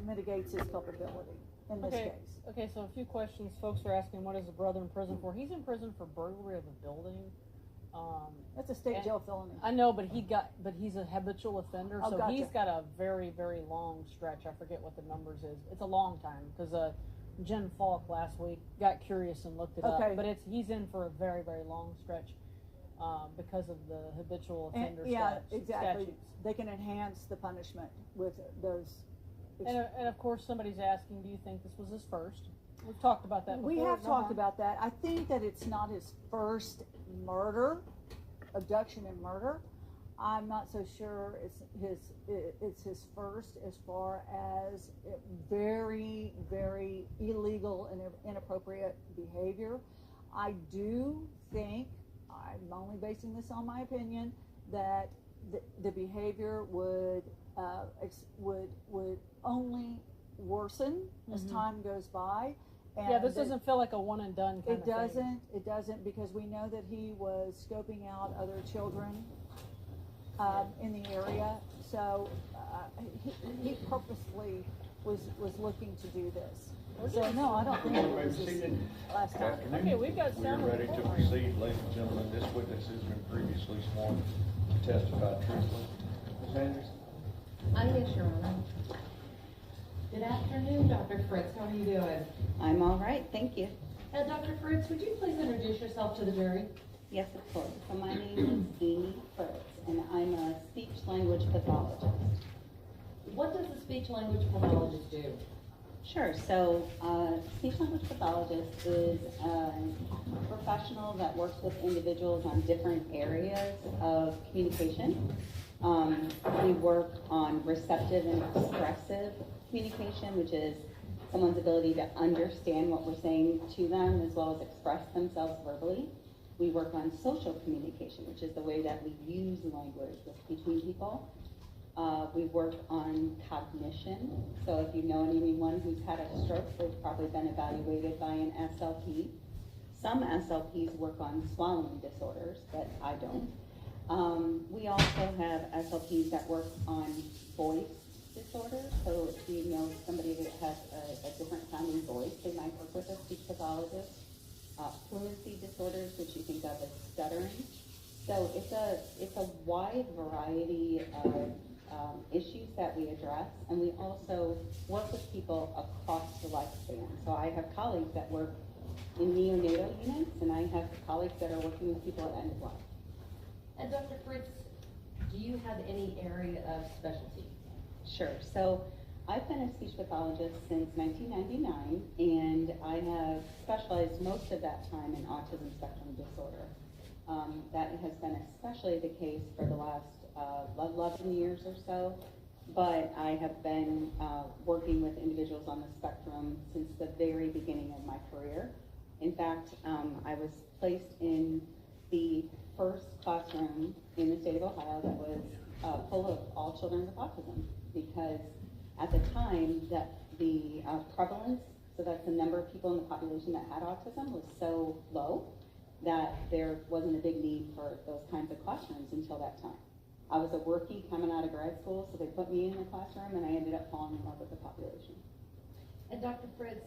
mitigates his culpability in this case. Okay, so a few questions. Folks are asking, what is the brother in prison for? He's in prison for burglary of a building. That's a state jail felony. I know, but he's a habitual offender, so gotcha. he's got a very, very long stretch. I forget what the numbers is. It's a long time, because Jen Falk last week got curious and looked it up. But he's in for a very, very long stretch because of the habitual offender exactly. statutes. They can enhance the punishment with those. And of course, somebody's asking, do you think this was his first? We've talked about that before. We have talked about that. I think that it's not his first abduction and murder. I'm not so sure it's his first as far as very, very illegal and inappropriate behavior. I do think, I'm only basing this on my opinion, that the behavior would only worsen as time goes by. And this doesn't feel like a one and done kind of thing. It doesn't, because we know that he was scoping out other children in the area. So he purposely was looking to do this. So no, I don't think it was his last time. Okay, we've got sound. We're ready to proceed, ladies and gentlemen. This witness has been previously sworn to testify truthfully. Ms. Anderson? Yes, Your Honor. Good afternoon, Dr. Fritz. How are you doing? I'm all right, thank you. Dr. Fritz, would you please introduce yourself to the jury? Yes, of course. So my name is Amy Fritz, and I'm a speech-language pathologist. What does a speech-language pathologist do? Sure. So speech-language pathologist is a professional that works with individuals on different areas of communication. We work on receptive and expressive communication, which is someone's ability to understand what we're saying to them as well as express themselves verbally. We work on social communication, which is the way that we use language between people. We work on cognition. So if you know anyone who's had a stroke, they've probably been evaluated by an SLP. Some SLPs work on swallowing disorders, but I don't. We also have SLPs that work on voice disorders. So if you know somebody that has a different sounding voice, they might work with a speech pathologist. Fluency disorders, which you think of as stuttering. So it's a wide variety of issues that we address, and we also work with people across the lifespan. So I have colleagues that work in neonatal units, and I have colleagues that are working with people at end of life. And Dr. Fritz, do you have any area of specialty? Sure. So I've been a speech pathologist since 1999, and I have specialized most of that time in autism spectrum disorder. That has been especially the case for the last 11 years or so, but I have been working with individuals on the spectrum since the very beginning of my career. In fact, I was placed in the first classroom in the state of Ohio that was full of all children with autism, because at the time that the prevalence, so that's the number of people in the population that had autism, was so low that there wasn't a big need for those kinds of classrooms until that time. I was a workie coming out of grad school, so they put me in the classroom, and I ended up falling in love with the population. And Dr. Fritz,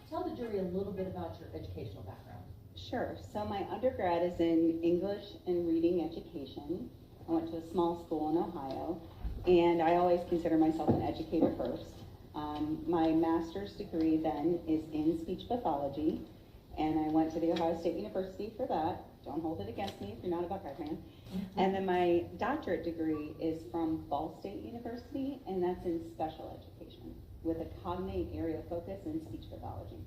tell the jury a little bit about your educational background. Sure. So my undergrad is in English and reading education. I went to a small school in Ohio, and I always consider myself an educator first. My master's degree then is in speech pathology, and I went to the Ohio State University for that. Don't hold it against me if you're not a Buckeye fan. And then my doctorate degree is from Ball State University, and that's in special education with a cognate area focus in speech pathology.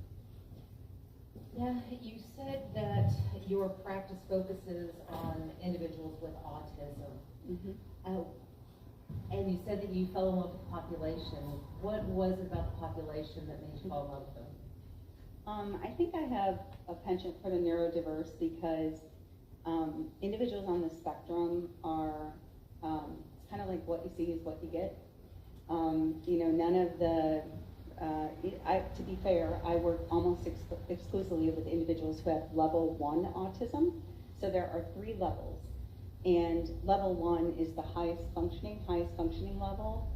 Now, you said that your practice focuses on individuals with autism. Mm-hmm. And you said that you fell in love with the population. What was it about the population that made you fall in love with them? I think I have a penchant for the neurodiverse because individuals on the spectrum are, it's kind of like what you see is what you get. None of the, to be fair, I work almost exclusively with individuals who have level 1 autism. So there are 3 levels. And level 1 is the highest functioning level.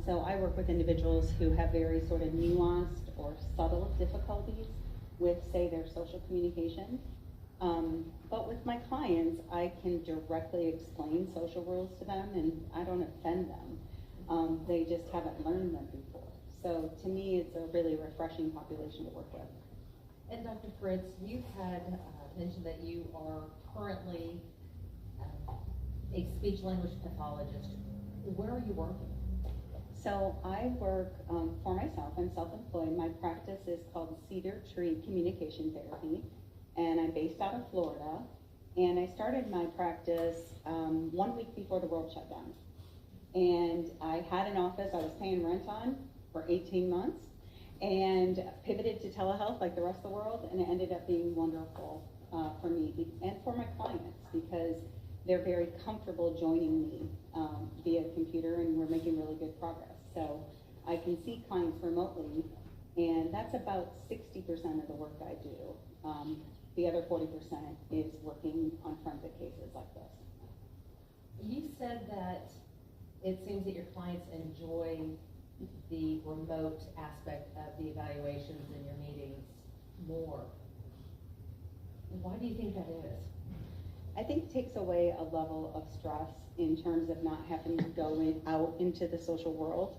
So I work with individuals who have very sort of nuanced or subtle difficulties with, say, their social communication. But with my clients, I can directly explain social rules to them, and I don't offend them. They just haven't learned them before. So to me, it's a really refreshing population to work with. And Dr. Fritz, you had mentioned that you are currently a speech-language pathologist. Where are you working? So I work for myself. I'm self-employed. My practice is called Cedar Tree Communication Therapy, and I'm based out of Florida. And I started my practice 1 week before the world shut down. And I had an office I was paying rent on for 18 months and pivoted to telehealth like the rest of the world, and it ended up being wonderful for me and for my clients because they're very comfortable joining me via computer, and we're making really good progress. So I can see clients remotely, and that's about 60% of the work I do. The other 40% is working on forensic cases like this. You said that it seems that your clients enjoy the remote aspect of the evaluations in your meetings more. Why do you think that is? I think it takes away a level of stress in terms of not having to go out into the social world.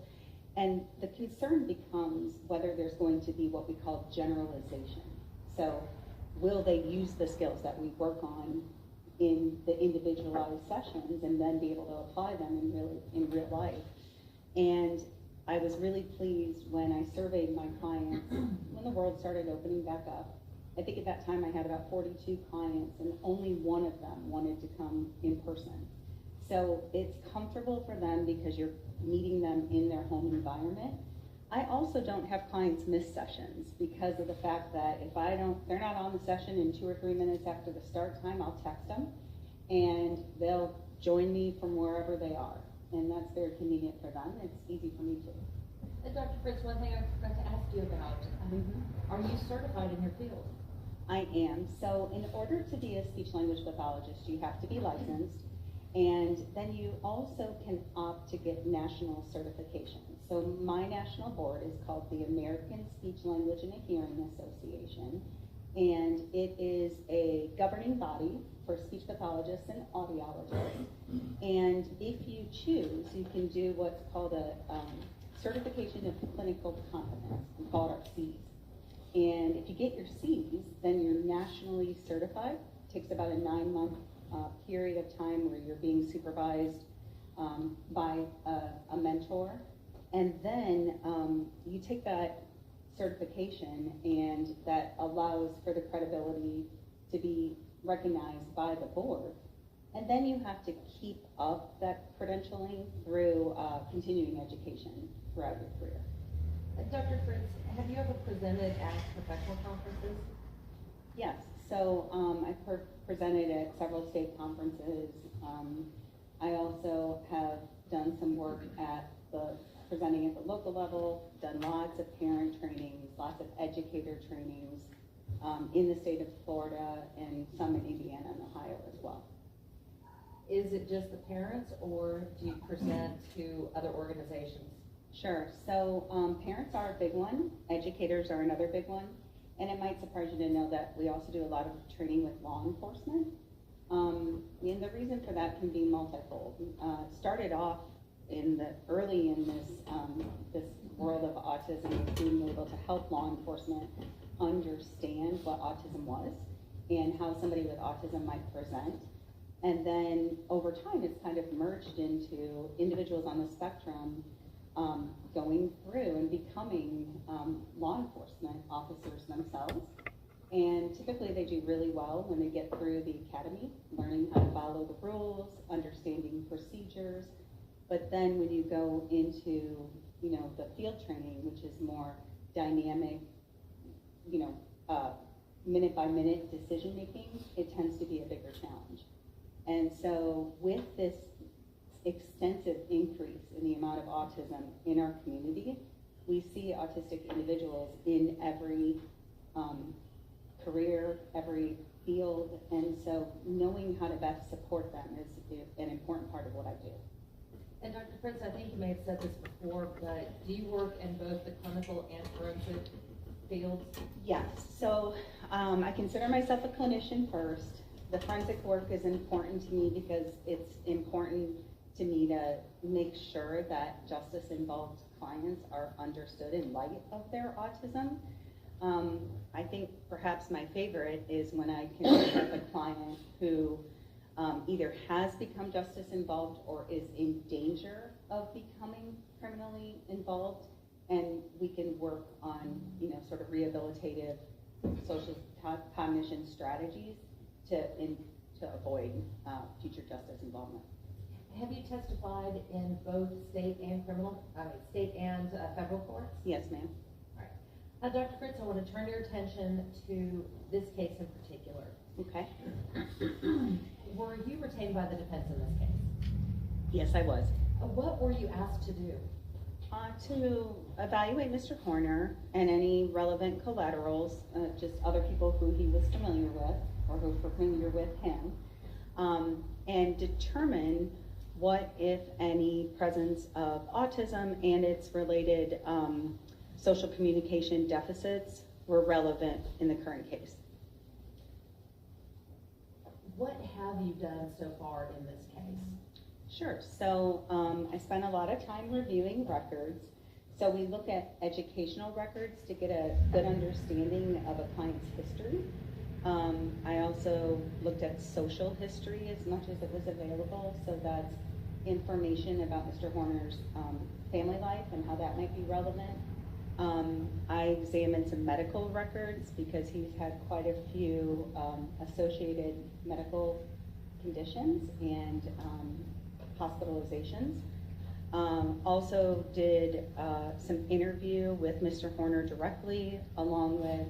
And the concern becomes whether there's going to be what we call generalization. So will they use the skills that we work on in the individualized sessions and then be able to apply them in real life? And I was really pleased when I surveyed my clients when the world started opening back up. I think at that time I had about 42 clients, and only one of them wanted to come in person. So it's comfortable for them because you're meeting them in their home environment. I also don't have clients miss sessions because of the fact that if they're not on the session in 2 or 3 minutes after the start time, I'll text them and they'll join me from wherever they are. And that's very convenient for them. It's easy for me too. And Dr. Fritz, one thing I forgot to ask you about, are you certified in your field? I am. So in order to be a speech-language pathologist, you have to be licensed, and then you also can opt to get national certification. So my national board is called the American Speech, Language, and Hearing Association, And it is a governing body for speech pathologists and audiologists. And if you choose, you can do what's called a certification of clinical competence. We call it our C's. And if you get your C's, then you're nationally certified. It takes about a 9-month period of time where you're being supervised by a mentor. And then you take that certification, and that allows for the credibility to be recognized by the board. And then you have to keep up that credentialing through continuing education throughout your career. Dr. Fritz, have you ever presented at professional conferences? Yes, so I presented at several state conferences. I also have done some work at presenting at the local level, done lots of parent trainings, lots of educator trainings in the state of Florida, and some in Indiana and Ohio as well. Is it just the parents, or do you present to other organizations? Sure, so parents are a big one, educators are another big one, and it might surprise you to know that we also do a lot of training with law enforcement. And the reason for that can be multifold. Started off early in this world of autism, being able to help law enforcement understand what autism was and how somebody with autism might present. And then over time, it's kind of merged into individuals on the spectrum going through and becoming law enforcement officers themselves. And typically they do really well when they get through the academy, learning how to follow the rules, understanding procedures. But then when you go into, the field training, which is more dynamic, minute by minute decision making, it tends to be a bigger challenge. And so with this extensive increase in the amount of autism in our community, we see autistic individuals in every career, every field, and so knowing how to best support them is an important part of what I do. And Dr. Fritz, I think you may have said this before, but do you work in both the clinical and forensic fields? Yes, so I consider myself a clinician first. The forensic work is important to me because it's important to me to make sure that justice-involved clients are understood in light of their autism. I think perhaps my favorite is when I can work with a client who either has become justice involved or is in danger of becoming criminally involved, and we can work on, sort of rehabilitative social cognition strategies to avoid future justice involvement. Have you testified in both state and federal courts? Yes, ma'am. Dr. Fritz, I want to turn your attention to this case in particular. Okay. Were you retained by the defense in this case? Yes, I was. What were you asked to do? To evaluate Mr. Horner and any relevant collaterals, just other people who he was familiar with or who were familiar with him, and determine what, if any, presence of autism and its related social communication deficits were relevant in the current case. What have you done so far in this case? Sure, so I spent a lot of time reviewing records. So we look at educational records to get a good understanding of a client's history. I also looked at social history as much as it was available, so that's information about Mr. Horner's family life and how that might be relevant. I examined some medical records because he's had quite a few associated medical conditions and hospitalizations. Also did some interview with Mr. Horner directly, along with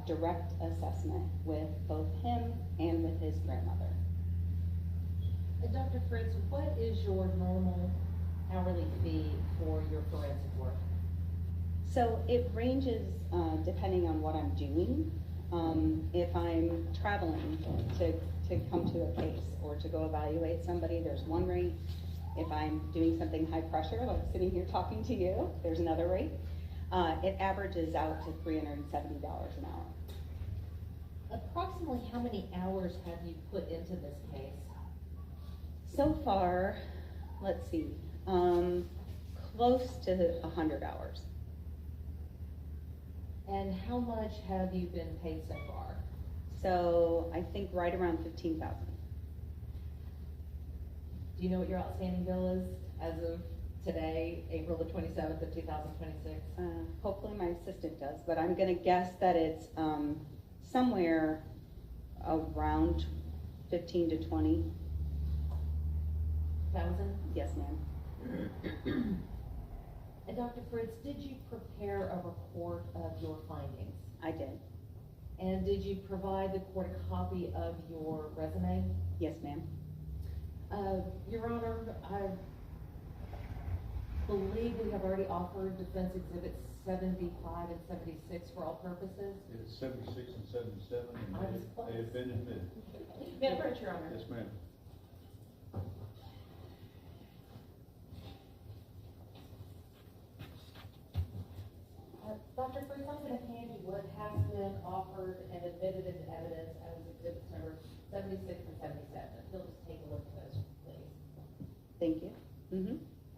direct assessment with both him and with his grandmother. Dr. Fritz, what is your normal hourly fee for your forensic work? So it ranges depending on what I'm doing. If I'm traveling to come to a case or to go evaluate somebody, there's one rate. If I'm doing something high pressure, like sitting here talking to you, there's another rate. It averages out to $370 an hour. Approximately how many hours have you put into this case? So far, let's see, close to 100 hours. And how much have you been paid so far? So I think right around 15,000. Do you know what your outstanding bill is as of today, April the 27th of 2026? Hopefully my assistant does, but I'm gonna guess that it's somewhere around 15 to 20. $1,000? Yes, ma'am. And Dr. Fritz, did you prepare a report of your findings? I did. And did you provide the court a copy of your resume? Yes, ma'am. Your Honor, I believe we have already offered defense exhibits 75 and 76 for all purposes. It's 76 and 77, and I was close. they have been admitted. Madam Clerk, Your Honor. Yes, ma'am. Dr. Fritz, I'm going to hand you what has been offered and admitted into evidence as exhibits number 76 and 77. If you'll just take a look at those, please. Thank you.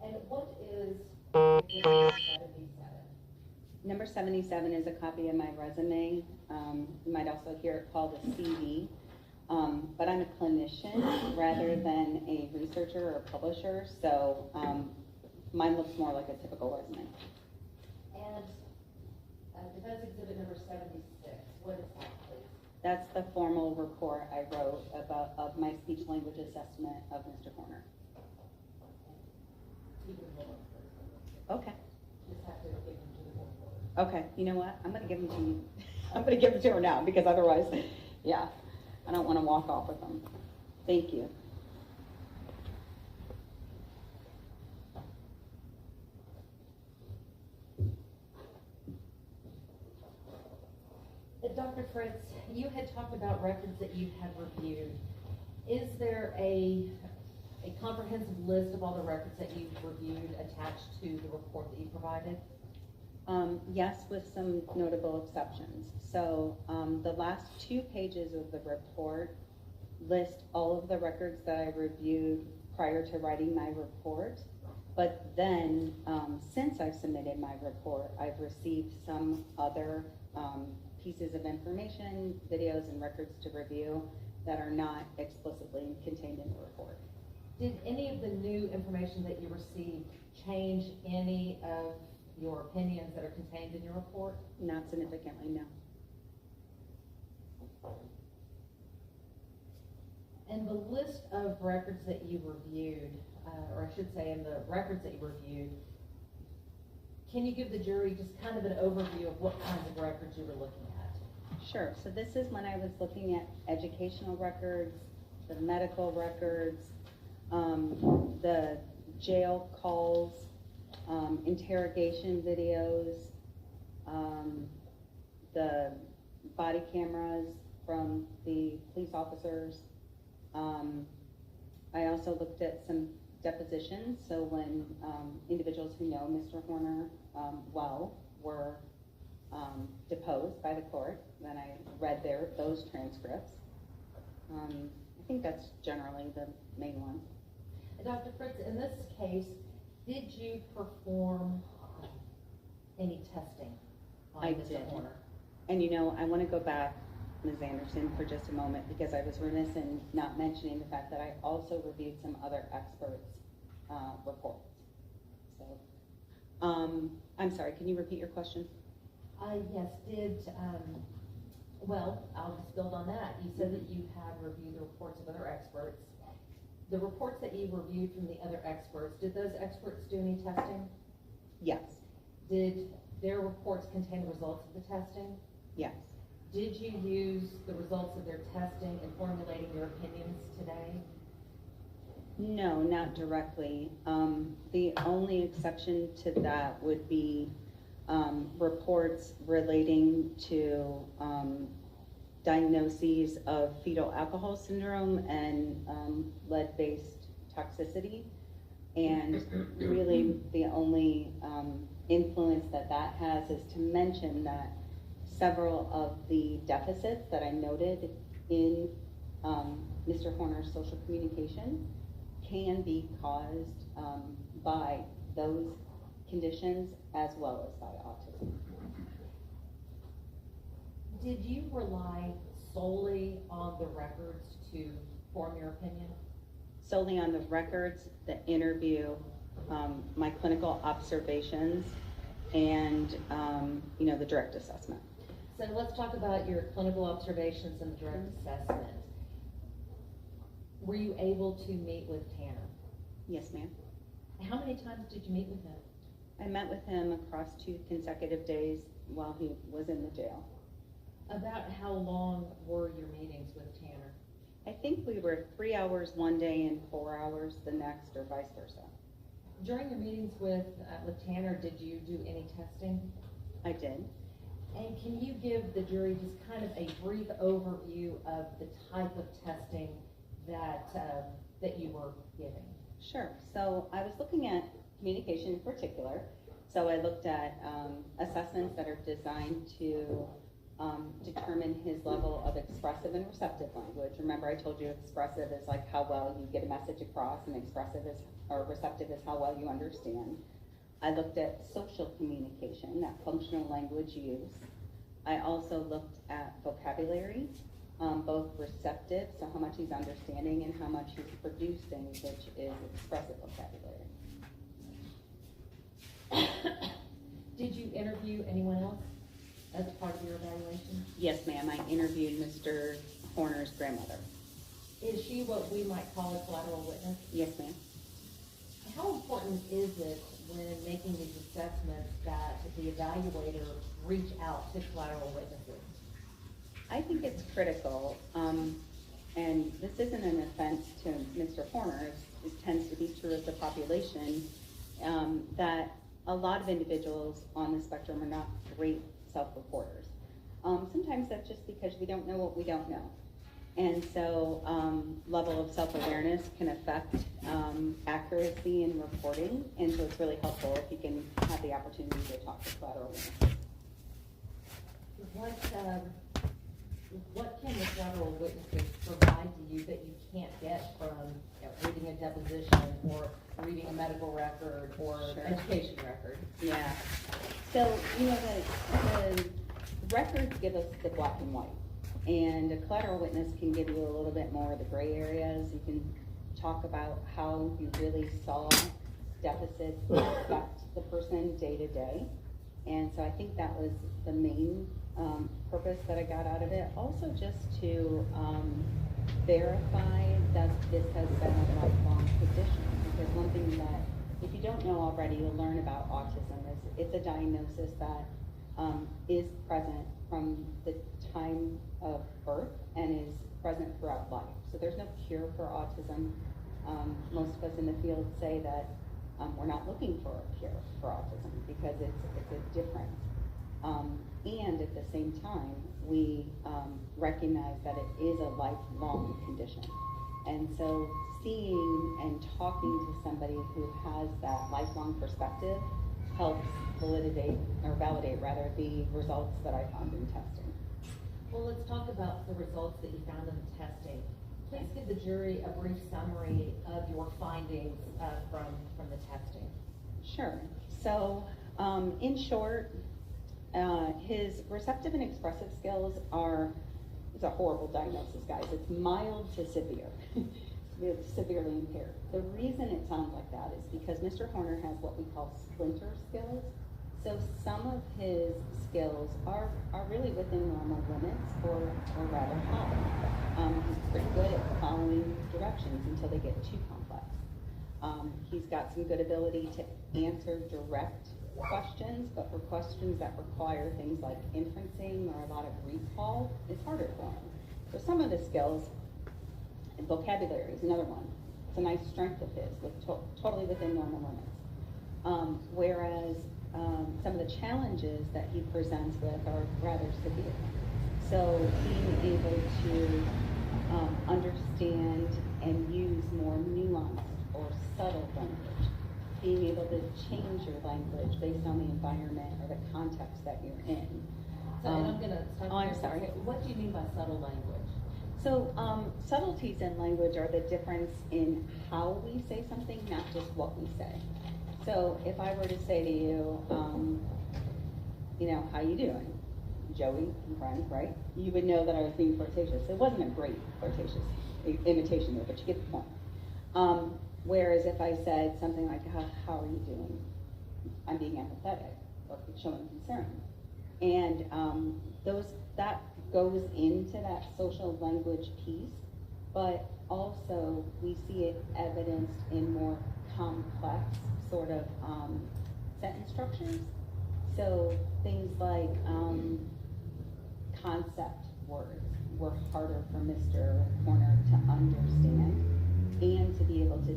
And what is exhibit 77? Number 77 is a copy of my resume. You might also hear it called a CV. But I'm a clinician rather than a researcher or a publisher, so mine looks more like a typical resume. And defense exhibit number 76, what is that, please? That's the formal report I wrote of my speech language assessment of Mr. Horner. You can hold on first. Okay. You just have to give them to the board. Okay, you know what? I'm gonna give them to you. I'm gonna give them to her now because otherwise, yeah, I don't want to walk off with them. Thank you. Dr. Fritz, you had talked about records that you had reviewed. Is there a comprehensive list of all the records that you've reviewed attached to the report that you provided? Yes, with some notable exceptions. So the last 2 pages of the report list all of the records that I reviewed prior to writing my report. But then, since I've submitted my report, I've received some other pieces of information, videos, and records to review that are not explicitly contained in the report. Did any of the new information that you received change any of your opinions that are contained in your report? Not significantly, no. And the list of records that you reviewed, or I should say in the records that you reviewed, can you give the jury just kind of an overview of what kinds of records you were looking at? Sure. So this is when I was looking at educational records, the medical records, the jail calls, interrogation videos, the body cameras from the police officers. I also looked at some depositions, so when individuals who know Mr. Horner well were deposed by the court, then I read those transcripts. I think that's generally the main ones. Dr. Fritz, in this case, did you perform any testing on I Mr. did. Horner? And you know, I want to go back, Ms. Anderson, for just a moment, because I was remiss in not mentioning the fact that I also reviewed some other experts' reports. So, I'm sorry, can you repeat your question? Yes, well, I'll just build on that. You said that you had reviewed the reports of other experts. The reports that you reviewed from the other experts, did those experts do any testing? Yes. Did their reports contain results of the testing? Yes. Did you use the results of their testing in formulating your opinions today? No, not directly. The only exception to that would be reports relating to diagnoses of fetal alcohol syndrome and lead-based toxicity. And really the only influence that has is to mention that several of the deficits that I noted in Mr. Horner's social communication can be caused by those conditions as well as by autism. Did you rely solely on the records to form your opinion? Solely on the records, the interview, my clinical observations, and the direct assessment. So let's talk about your clinical observations and direct assessment. Were you able to meet with Tanner? Yes, ma'am. How many times did you meet with him? I met with him across 2 consecutive days while he was in the jail. About how long were your meetings with Tanner? I think we were 3 hours one day and 4 hours the next, or vice versa. During your meetings with Tanner, did you do any testing? I did. And can you give the jury just kind of a brief overview of the type of testing that you were giving? Sure. So I was looking at communication in particular. So I looked at assessments that are designed to determine his level of expressive and receptive language. Remember, I told you expressive is like how well you get a message across, and receptive is how well you understand. I looked at social communication, that functional language use. I also looked at vocabulary, both receptive, so how much he's understanding, and how much he's producing, which is expressive vocabulary. Did you interview anyone else as part of your evaluation? Yes, ma'am. I interviewed Mr. Horner's grandmother. Is she what we might call a collateral witness? Yes, ma'am. How important is it when making these assessments that the evaluator reach out to collateral witnesses? I think it's critical, and this isn't an offense to Mr. Horner, it tends to be true of the population, that a lot of individuals on the spectrum are not great self-reporters. Sometimes that's just because we don't know what we don't know. And so level of self-awareness can affect accuracy in reporting, and so it's really helpful if you can have the opportunity to talk to collateral witnesses. What can the collateral witnesses provide to you that you can't get from reading a deposition or reading a medical record or education record? Yeah. So, the records give us the black and white. And a collateral witness can give you a little bit more of the gray areas. You can talk about how you really saw deficits affect the person day to day. And so I think that was the main purpose that I got out of it. Also just to verify that this has been a lifelong condition. Because one thing that, if you don't know already, you'll learn about autism is it's a diagnosis that is present from the time of birth and is present throughout life. So there's no cure for autism. Most of us in the field say that we're not looking for a cure for autism because it's a difference. And at the same time, we recognize that it is a lifelong condition. And so seeing and talking to somebody who has that lifelong perspective helps validate the results that I found in testing. Well, let's talk about the results that you found in the testing. Please give the jury a brief summary of your findings from the testing. Sure. So, in short, his receptive and expressive skills it's a horrible diagnosis, guys. It's mild to severe. It's severely impaired. The reason it sounds like that is because Mr. Horner has what we call splinter skills. So some of his skills are really within normal limits or rather high. He's pretty good at following directions until they get too complex. He's got some good ability to answer direct questions, but for questions that require things like inferencing or a lot of recall, it's harder for him. So some of the skills, and vocabulary is another one. It's a nice strength of his, totally within normal limits. Whereas some of the challenges that he presents with are rather severe. So being able to understand and use more nuanced or subtle language, being able to change your language based on the environment or the context that you're in. So, and I'm gonna stop Oh, I'm here. sorry. What do you mean by subtle language? So subtleties in language are the difference in how we say something, not just what we say. So if I were to say to you, you know, how you doing? Joey, friend, right? You would know that I was being flirtatious. It wasn't a great flirtatious imitation there, but you get the point. Whereas if I said something like, how are you doing? I'm being empathetic or showing concern. And that goes into that social language piece, but also we see it evidenced in more complex sort of sentence structures. So things like concept words were harder for Mr. Horner to understand and to be able to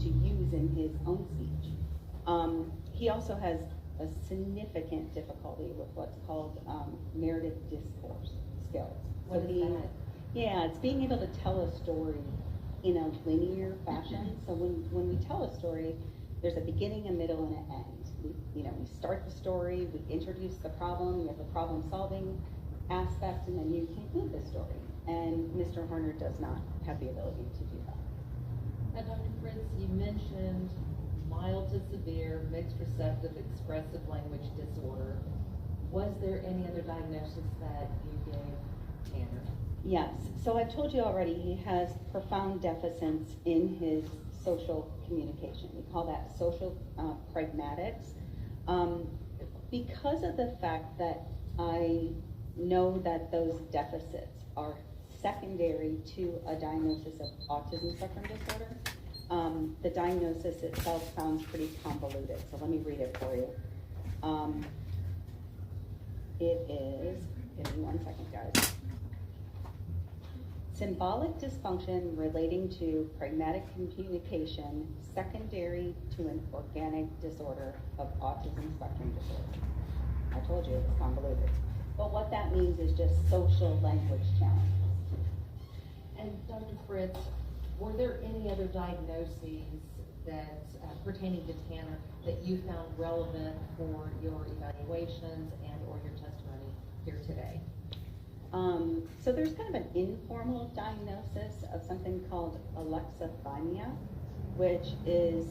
use in his own speech. He also has a significant difficulty with what's called narrative discourse skills. What is that? Yeah, it's being able to tell a story in a linear fashion. So when we tell a story, there's a beginning, a middle, and an end. We start the story, we introduce the problem, you have the problem-solving aspect, and then you conclude the story. And Mr. Horner does not have the ability to do that. Now, Dr. Fritz, you mentioned mild to severe mixed receptive expressive language disorder. Was there any other diagnosis that you gave Tanner? Yes, so I've told you already, he has profound deficits in his social communication. We call that social pragmatics. Because of the fact that I know that those deficits are secondary to a diagnosis of autism spectrum disorder, the diagnosis itself sounds pretty convoluted, so let me read it for you. It is, give me 1 second, guys. Symbolic dysfunction relating to pragmatic communication secondary to an organic disorder of autism spectrum disorder. I told you it was convoluted. But what that means is just social language challenges. And Dr. Fritz, were there any other diagnoses that pertaining to Tanner that you found relevant for your evaluations and or your testimony here today? So there's kind of an informal diagnosis of something called alexithymia, which is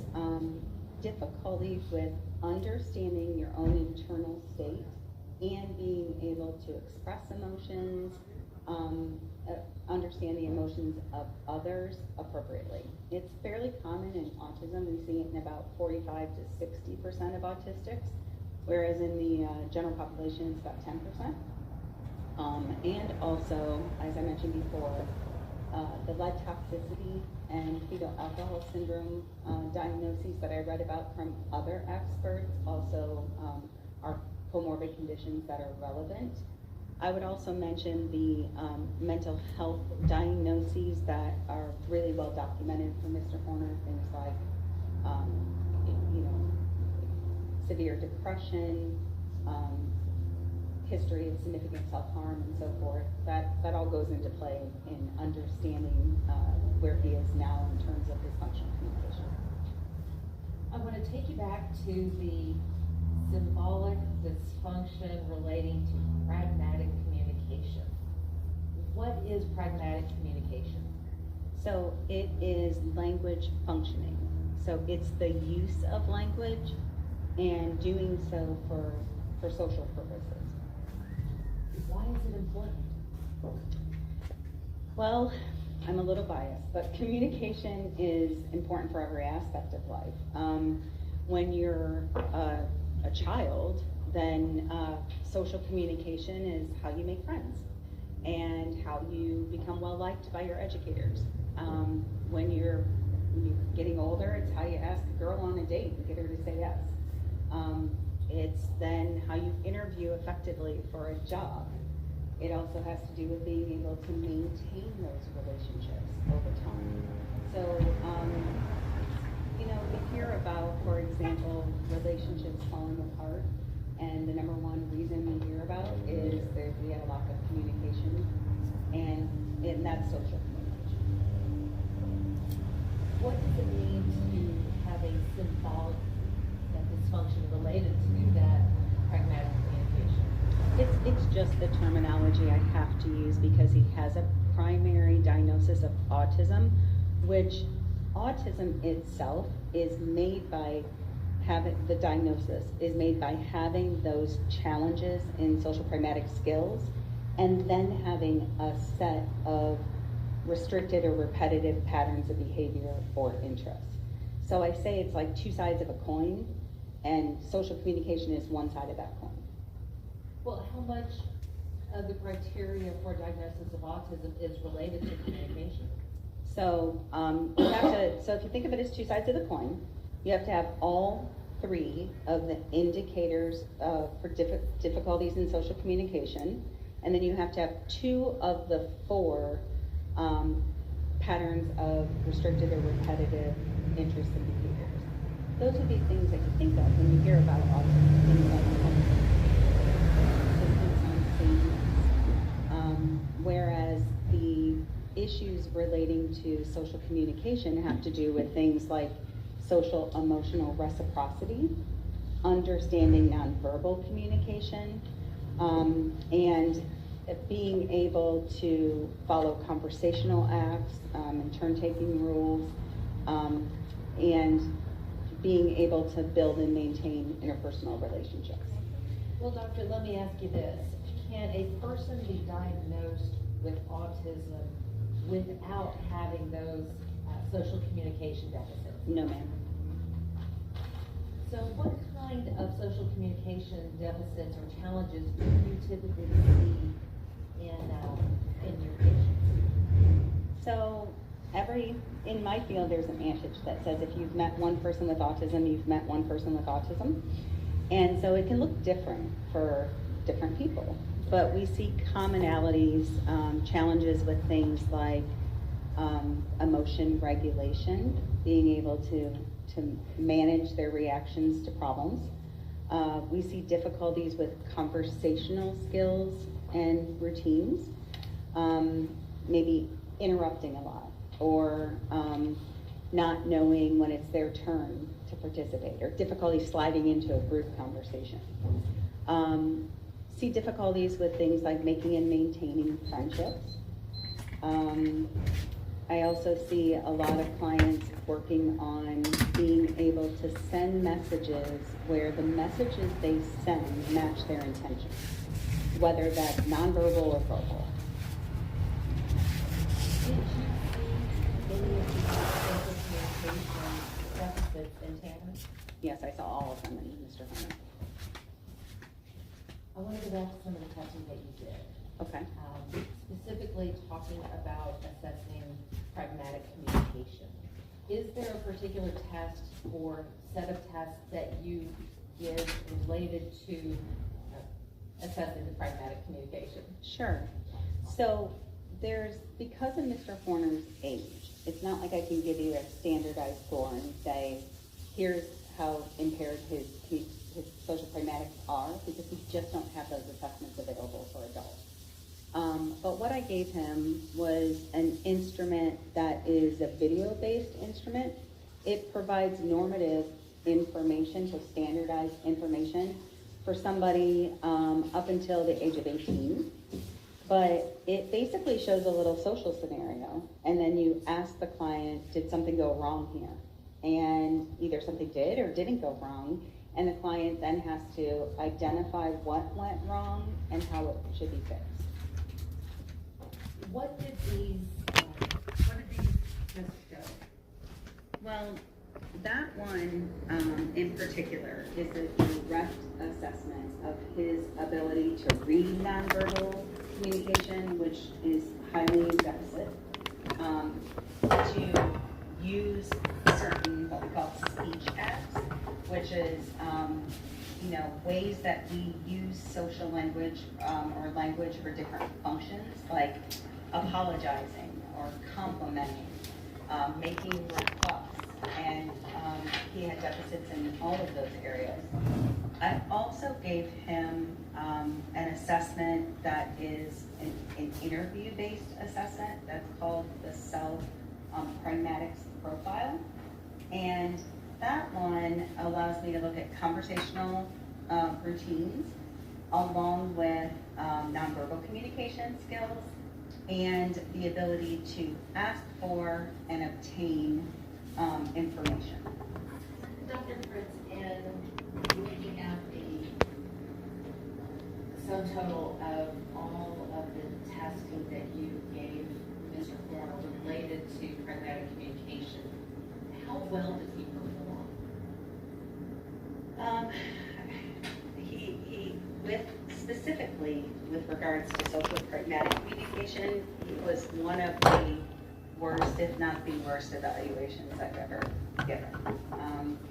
difficulty with understanding your own internal state and being able to express emotions, understand the emotions of others appropriately. It's fairly common in autism. We see it in about 45 to 60% of autistics, whereas in the general population, it's about 10%. And also, as I mentioned before, the lead toxicity and fetal alcohol syndrome diagnoses that I read about from other experts also are comorbid conditions that are relevant. I would also mention the mental health diagnoses that are really well documented for Mr. Horner, things like severe depression, history of significant self-harm and so forth. That all goes into play in understanding where he is now in terms of his functional communication. I want to take you back to the symbolic dysfunction relating to pragmatic communication. What is pragmatic communication? So it is language functioning. So it's the use of language and doing so for social purposes. Why is it important? Well, I'm a little biased, but communication is important for every aspect of life. When you're a child, then social communication is how you make friends and how you become well liked by your educators. When you're getting older, it's how you ask a girl on a date and get her to say yes. It's then how you interview effectively for a job. It also has to do with being able to maintain those relationships over time. So, we hear about, for example, relationships falling apart, and the number one reason we hear about is that we have a lack of communication, and that's social communication. What does it mean to have a symbolic dysfunction related to that pragmatic communication? It's just the terminology I have to use because he has a primary diagnosis of autism, which autism itself is made by the diagnosis is made by having those challenges in social pragmatic skills and then having a set of restricted or repetitive patterns of behavior or interest. So I say it's like two sides of a coin, and social communication is one side of that coin. Well, how much of the criteria for diagnosis of autism is related to communication? So so if you think of it as two sides of the coin, you have to have all three of the indicators for difficulties in social communication, and then you have to have two of the four patterns of restricted or repetitive interests and behaviors. Those would be things that you think of when you hear about autism, things like whereas the issues relating to social communication have to do with things like social emotional reciprocity, understanding nonverbal communication, and being able to follow conversational acts and turn-taking rules, and being able to build and maintain interpersonal relationships. Well, doctor, let me ask you this. Can a person be diagnosed with autism without having those social communication deficits? No, ma'am. So what kind of social communication deficits or challenges do you typically see in your patients? So in my field, there's an adage that says if you've met one person with autism, you've met one person with autism. And so it can look different for different people. But we see commonalities, challenges with things like emotion regulation, being able to manage their reactions to problems. We see difficulties with conversational skills and routines, maybe interrupting a lot, or not knowing when it's their turn to participate, or difficulty sliding into a group conversation. See difficulties with things like making and maintaining friendships. I also see a lot of clients working on being able to send messages where the messages they send match their intentions, whether that's nonverbal or verbal. Did you see any of these social communication deficits in Tanner? Yes, I saw all of them in Mr. Hunter. I want to go back to some of the testing that you did. Okay. Specifically talking about assessing pragmatic communication. Is there a particular test or set of tests that you give related to assessing the pragmatic communication? Sure. So because of Mr. Horner's age, it's not like I can give you a standardized score and say, here's how impaired his social pragmatics are, because we just don't have those assessments available for adults. But what I gave him was an instrument that is a video-based instrument. It provides normative information, so standardized information for somebody up until the age of 18. But it basically shows a little social scenario, and then you ask the client, did something go wrong here? And either something did or didn't go wrong, and the client then has to identify what went wrong and how it should be fixed. What did these tests show? Well, that one in particular is a direct assessment of his ability to read nonverbal communication, which is highly deficit, to use certain what we call speech acts, which is ways that we use social language or language for different functions, like apologizing or complimenting, making requests, and he had deficits in all of those areas. I also gave him an assessment that is an interview-based assessment that's called the Self-Pragmatics Profile, and that one allows me to look at conversational routines, along with nonverbal communication skills and the ability to ask for and obtain information. Dr. Fritz, in looking at the sum total of all of the testing that you gave Mr. Horner related to pragmatic communication, how well did he perform? Specifically with regards to social pragmatic communication, he was one of the worst, if not the worst, evaluations I've ever given.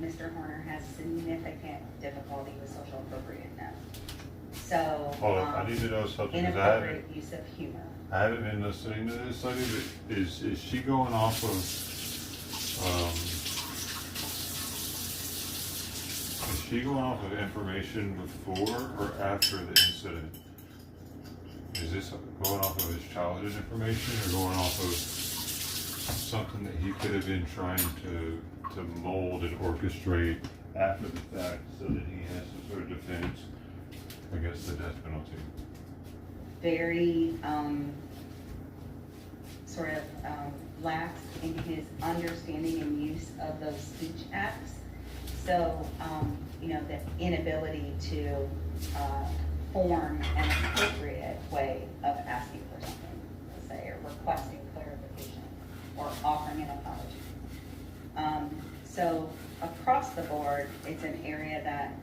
Mr. Horner has significant difficulty with social appropriateness. So, I need to know something, because inappropriate use of humor. I haven't been listening to this study, but is she going off of, is she going off of information before or after the incident? Is this going off of his childhood information or going off of something that he could have been trying to mold and orchestrate after the fact so that he has some sort of defense against the death penalty? Very lax in his understanding and use of those speech acts. So, the inability to form an appropriate way of asking for something, let's say, or requesting clarification, or offering an apology. So across the board, it's an area that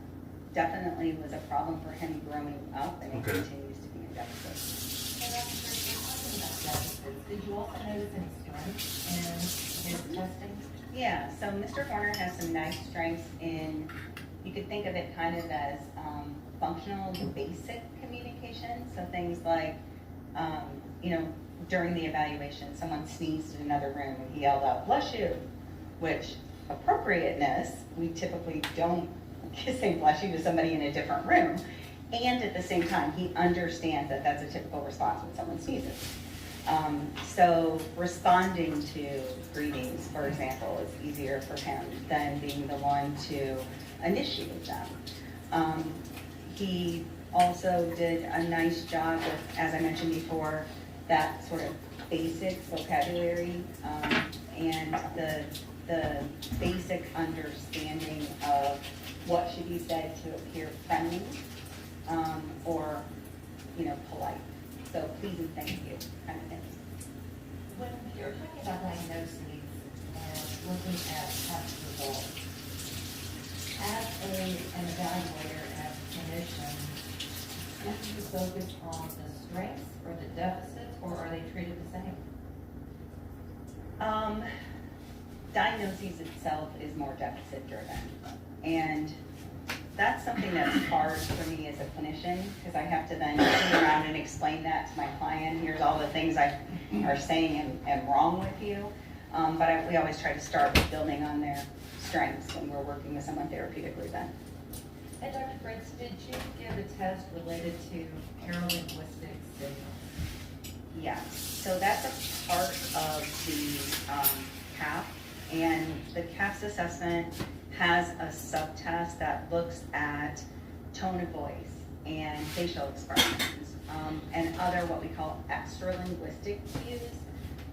definitely was a problem for him growing up, and it continues to be in deficit. And Dr. Fritz, you're talking about deficits. Did you also notice any strengths in his testing? Yeah, so Mr. Horner has some nice strengths in, you could think of it kind of as functional basic communication. So things like, during the evaluation, someone sneezed in another room and he yelled out, "Bless you," which appropriateness, we typically don't say bless you to somebody in a different room. And at the same time, he understands that that's a typical response when someone sneezes. So responding to greetings, for example, is easier for him than being the one to initiate them. He also did a nice job with, as I mentioned before, that sort of basic vocabulary and the basic understanding of what should be said to appear friendly or polite. So please and thank you kind of things. When you're talking about diagnoses and looking at test results, as an evaluator and as a clinician, do you focus on the strengths or the deficits, or are they treated the same? Diagnosis itself is more deficit driven, and that's something that's hard for me as a clinician, because I have to then turn around and explain that to my client. Here's all the things I are saying and wrong with you. But we always try to start with building on their strengths when we're working with someone therapeutically then. And Dr. Fritz, did you give a test related to paralinguistic signals? Yes, so that's a part of the CAP, and the CAPS assessment has a subtest that looks at tone of voice and facial expressions and other what we call extra linguistic cues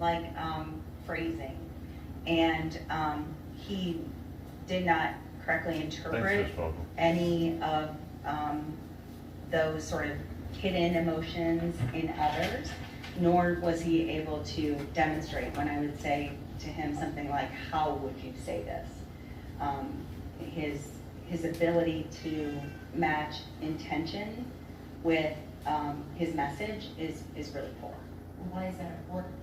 like phrasing. And he did not correctly interpret any of those sort of hidden emotions in others, nor was he able to demonstrate when I would say to him something like, "How would you say this?" His ability to match intention with his message is really poor. Why is that important?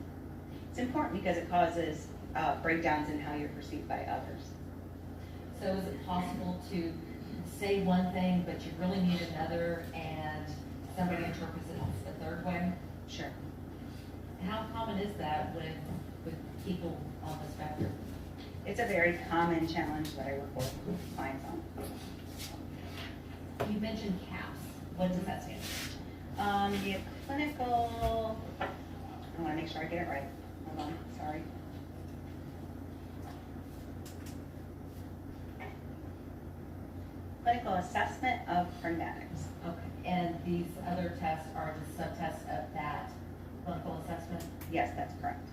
It's important because it causes breakdowns in how you're perceived by others. So is it possible to say one thing, but you really need another, and somebody interprets it a third way? Sure. How common is that with people on the spectrum? It's a very common challenge that I work with clients on. You mentioned CAPS. What does that stand for? The clinical, I want to make sure I get it right. Hold on, sorry. Clinical assessment of pragmatics. Okay, and Yes, that's correct.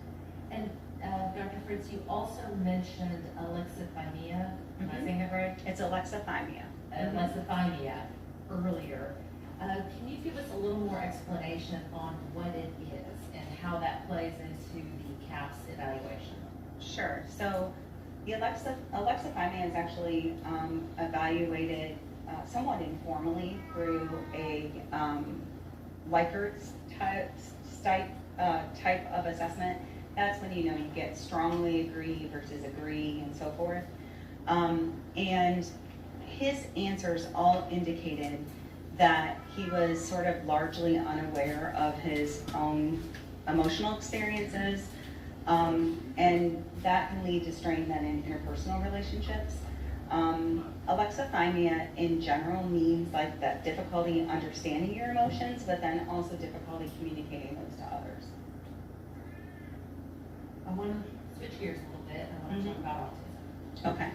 And Dr. Fritz, you also mentioned alexithymia. Am I saying that right? It's alexithymia. Alexithymia earlier. Can you give us a little more explanation on what it is and how that plays into the CAPS evaluation? Sure. So the alexithymia is actually evaluated somewhat informally through a Likert type of assessment. That's when you get strongly agree versus agree and so forth. And his answers all indicated that he was sort of largely unaware of his own emotional experiences, and that can lead to strain then in interpersonal relationships. Alexithymia in general means like that difficulty understanding your emotions, but then also difficulty communicating those to others. I want to switch gears a little bit. I want to talk about autism. Okay.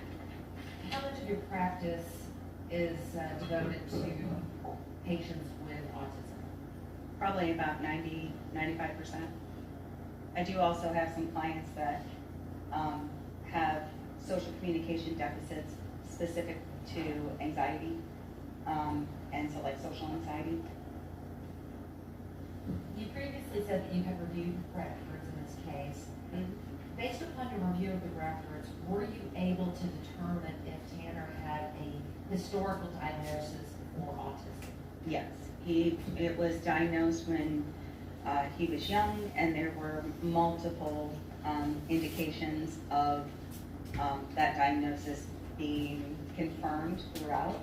How much of your practice is devoted to patients with autism? Probably about 95%. I do also have some clients that have social communication deficits specific to anxiety, and so like social anxiety. You previously said that you have reviewed records in this case. Based upon your review of the records, were you able to determine if Tanner had a historical diagnosis for autism? Yes, it was diagnosed when he was young, and there were multiple indications of that diagnosis being confirmed throughout,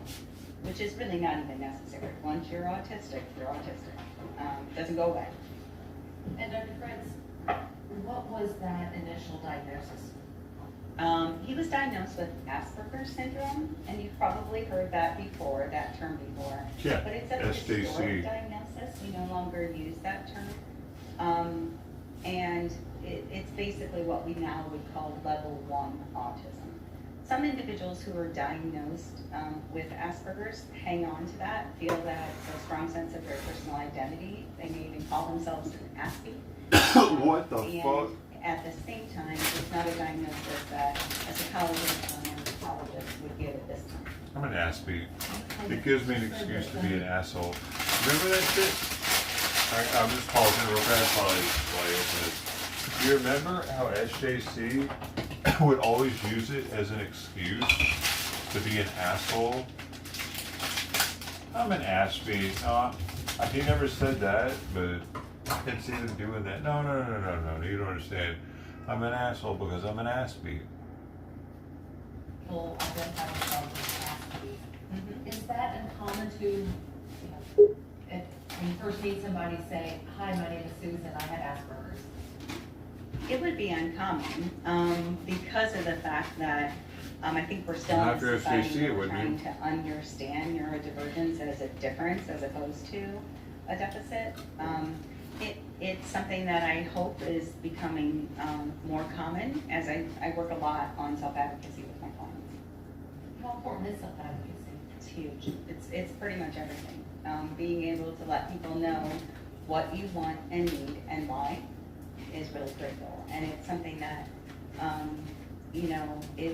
which is really not even necessary. Once you're autistic, you're autistic. It doesn't go away. And Dr. Fritz, what was that initial diagnosis? He was diagnosed with Asperger's syndrome, and you've probably heard that before, that term before. Yeah, But it's a SDC. historic diagnosis. We no longer use that term. And it's basically what we now would call level 1 autism. Some individuals who are diagnosed with Asperger's hang on to that, feel that it's a strong sense of their personal identity. They may even call themselves an Aspie. What the And fuck? at the same time, it's not a diagnosis that a psychologist or an anthropologist would give at this time. I'm an Aspie. It gives me an excuse to be an asshole. Remember that shit? I'm just pausing real fast while I open this. You remember how SJC would always use it as an excuse to be an asshole? I'm an Aspie. He never said that, but I can see them doing that. No, you don't understand. I'm an asshole because I'm an Aspie. People identify themselves as Aspie. Is that uncommon to, if when you first meet somebody, say, hi, my name is Susan, I had Asperger's? It would be uncommon because of the fact that I think we're still in a After society SJC, where it we're would trying be. to understand neurodivergence as a difference as opposed to a deficit. It's something that I hope is becoming more common as I work a lot on self-advocacy with my clients. How important is self-advocacy? It's huge. It's pretty much everything. Being able to let people know what you want and need and why is really critical. And it's something that, if we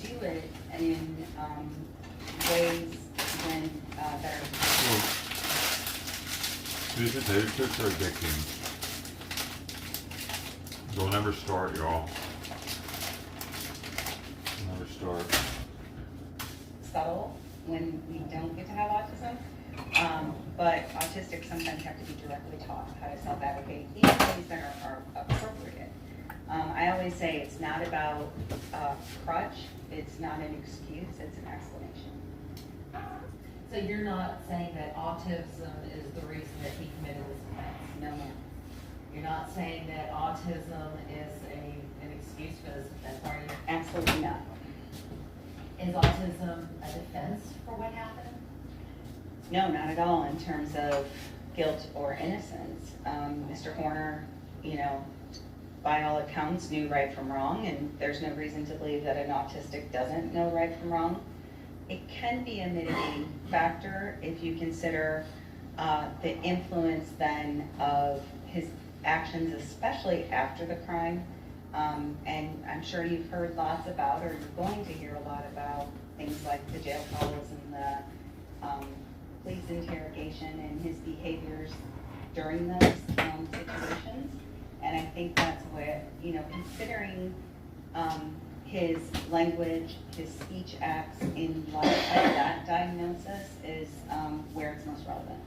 do it in ways that are These addictions are addicting. They'll never start, y'all. They'll never start. subtle when we don't get to have autism. But autistics sometimes have to be directly taught how to self-advocate in ways that are appropriate. I always say it's not about crutch, it's not an excuse, it's an explanation. So you're not saying that autism is the reason that he committed this offense? No, ma'am. You're not saying that autism is an excuse for this offense, are you? Absolutely not. Is autism a defense for what happened? No, not at all in terms of guilt or innocence. Mr. Horner, by all accounts, knew right from wrong, and there's no reason to believe that an autistic doesn't know right from wrong. It can be a mitigating factor if you consider the influence then of his actions, especially after the crime. And I'm sure you've heard lots about, or you're going to hear a lot about, things like the jail calls and the police interrogation and his behaviors during those situations. And I think that's what, you know, considering his language, his speech acts in light of that diagnosis is where it's most relevant.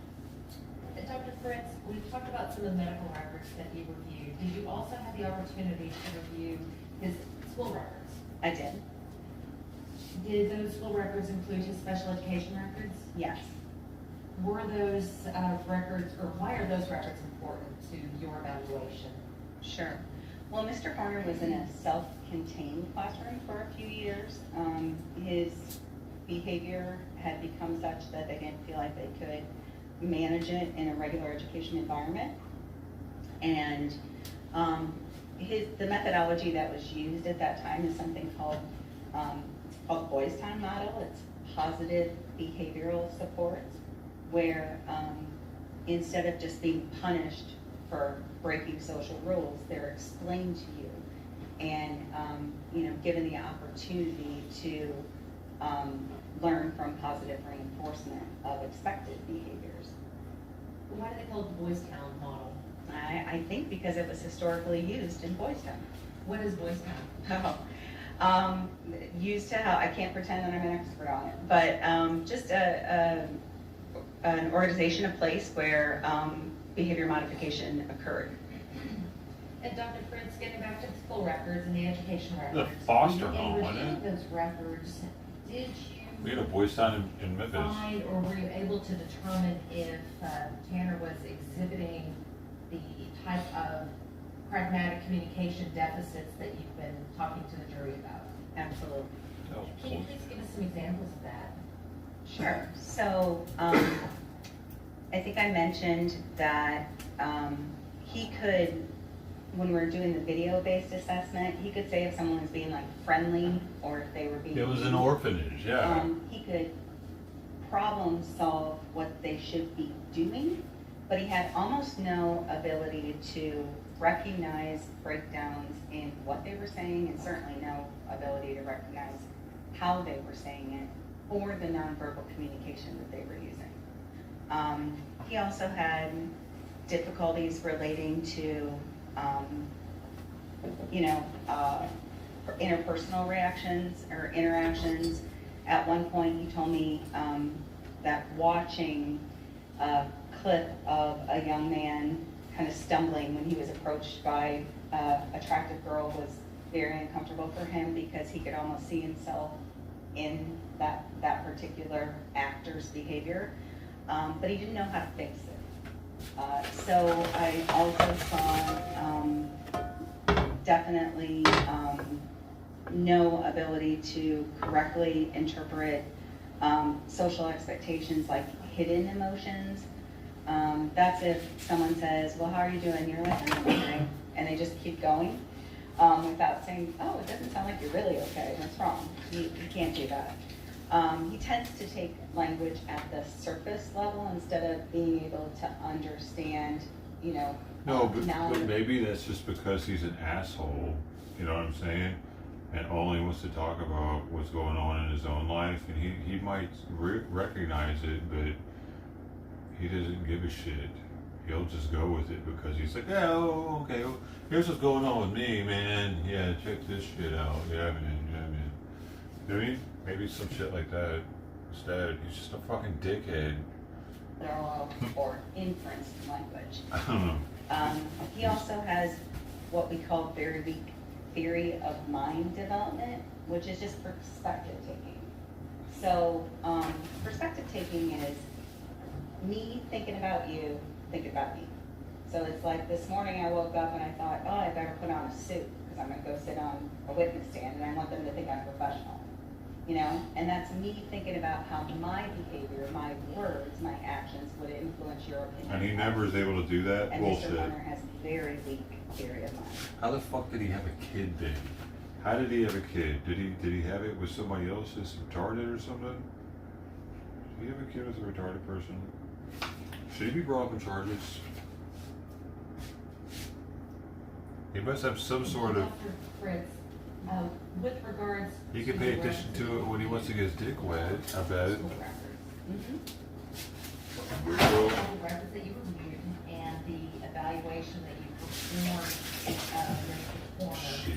Dr. Fritz, we've talked about some of the medical records that you reviewed. Did you also have the opportunity to review his school records? I did. Did those school records include his special education records? Yes. Were those records, or why are those records important to your evaluation? Sure. Well, Mr. Horner was in a self-contained classroom for a few years. His behavior had become such that they didn't feel like they could manage it in a regular education environment. And the methodology that was used at that time is something called Boys Town model. It's positive behavioral supports, where instead of just being punished for breaking social rules, they're explained to you and you know, given the opportunity to learn from positive reinforcement of expected behaviors. Why do they call it the Boys Town model? I think because it was historically used in Boys Town. What is Boys Town? Used to help, I can't pretend that I'm an expert on it, but just an organization, a place where behavior modification occurred. And Dr. Fritz, getting back to the school records and the education records. The foster home, in wasn't reviewing it? those records, did We you had a Boys Town in Memphis. find, or were you able to determine if Tanner was exhibiting the type of pragmatic communication deficits that you've been talking to the jury about? Absolutely. Can you please give us some examples of that? Sure. So I think I mentioned that he could, when we were doing the video-based assessment, he could say if someone was being like friendly or if they were being. It was an orphanage, yeah. He could problem solve what they should be doing, but he had almost no ability to recognize breakdowns in what they were saying, and certainly no ability to recognize how they were saying it or the nonverbal communication that they were using. He also had difficulties relating to, interpersonal reactions or interactions. At one point, he told me that watching a clip of a young man kind of stumbling when he was approached by an attractive girl was very uncomfortable for him because he could almost see himself in that particular actor's behavior, but he didn't know how to fix it. So I also saw definitely no ability to correctly interpret social expectations like hidden emotions. That's if someone says, well, how are you doing? You're like, I'm okay. And they just keep going without saying, oh, it doesn't sound like you're really okay. What's wrong? You can't do that. He tends to take language at the surface level instead of being able to understand, No, but maybe that's just because he's an asshole, you know what I'm saying? And only wants to talk about what's going on in his own life, and he might recognize it, but he doesn't give a shit. He'll just go with it because he's like, yeah, oh, okay, well, here's what's going on with me, man. Yeah, check this shit out. Yeah, man. You know what I mean? Maybe some shit like that. Instead, he's just a fucking dickhead. Or inference language. I don't know. He also has what we call very weak theory of mind development, which is just perspective taking. So perspective taking is me thinking about you, thinking about me. So it's like this morning I woke up and I thought, oh, I better put on a suit because I'm going to go sit on a witness stand and I want them to think I'm professional. And that's me thinking about how my behavior, my words, my actions would influence your opinion. And he never is able to do that? And Bullshit. Mr. Warner has very weak theory of mind. How the fuck did he have a kid then? How did he have a kid? Did he have it with somebody else that's retarded or something? Did he have a kid with a retarded person? Should he be brought up on charges? I don't know. I don't know. He also has what we call very weak theory of mind. How the fuck did he have a kid? Did he have it with somebody else that's retarded or something? Did he have a kid with a retarded person? Should he be brought up on charges? He must have some sort of. Dr. Fritz, with regards. He can pay attention to it when he wants to get his dick wet, I bet. The records that you reviewed and the evaluation that you performed during the performance.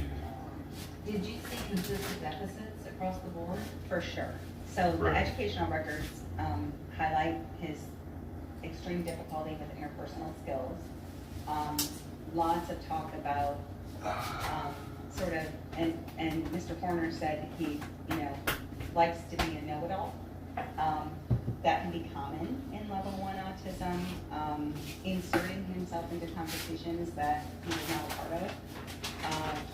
Did you see consistent deficits across the board? For sure. So the Right. educational records highlight his extreme difficulty with interpersonal skills. Lots of talk about sort of, and Mr. Horner said he, likes to be a know-it-all. That can be common in level 1 autism, inserting himself into conversations that he was not a part of,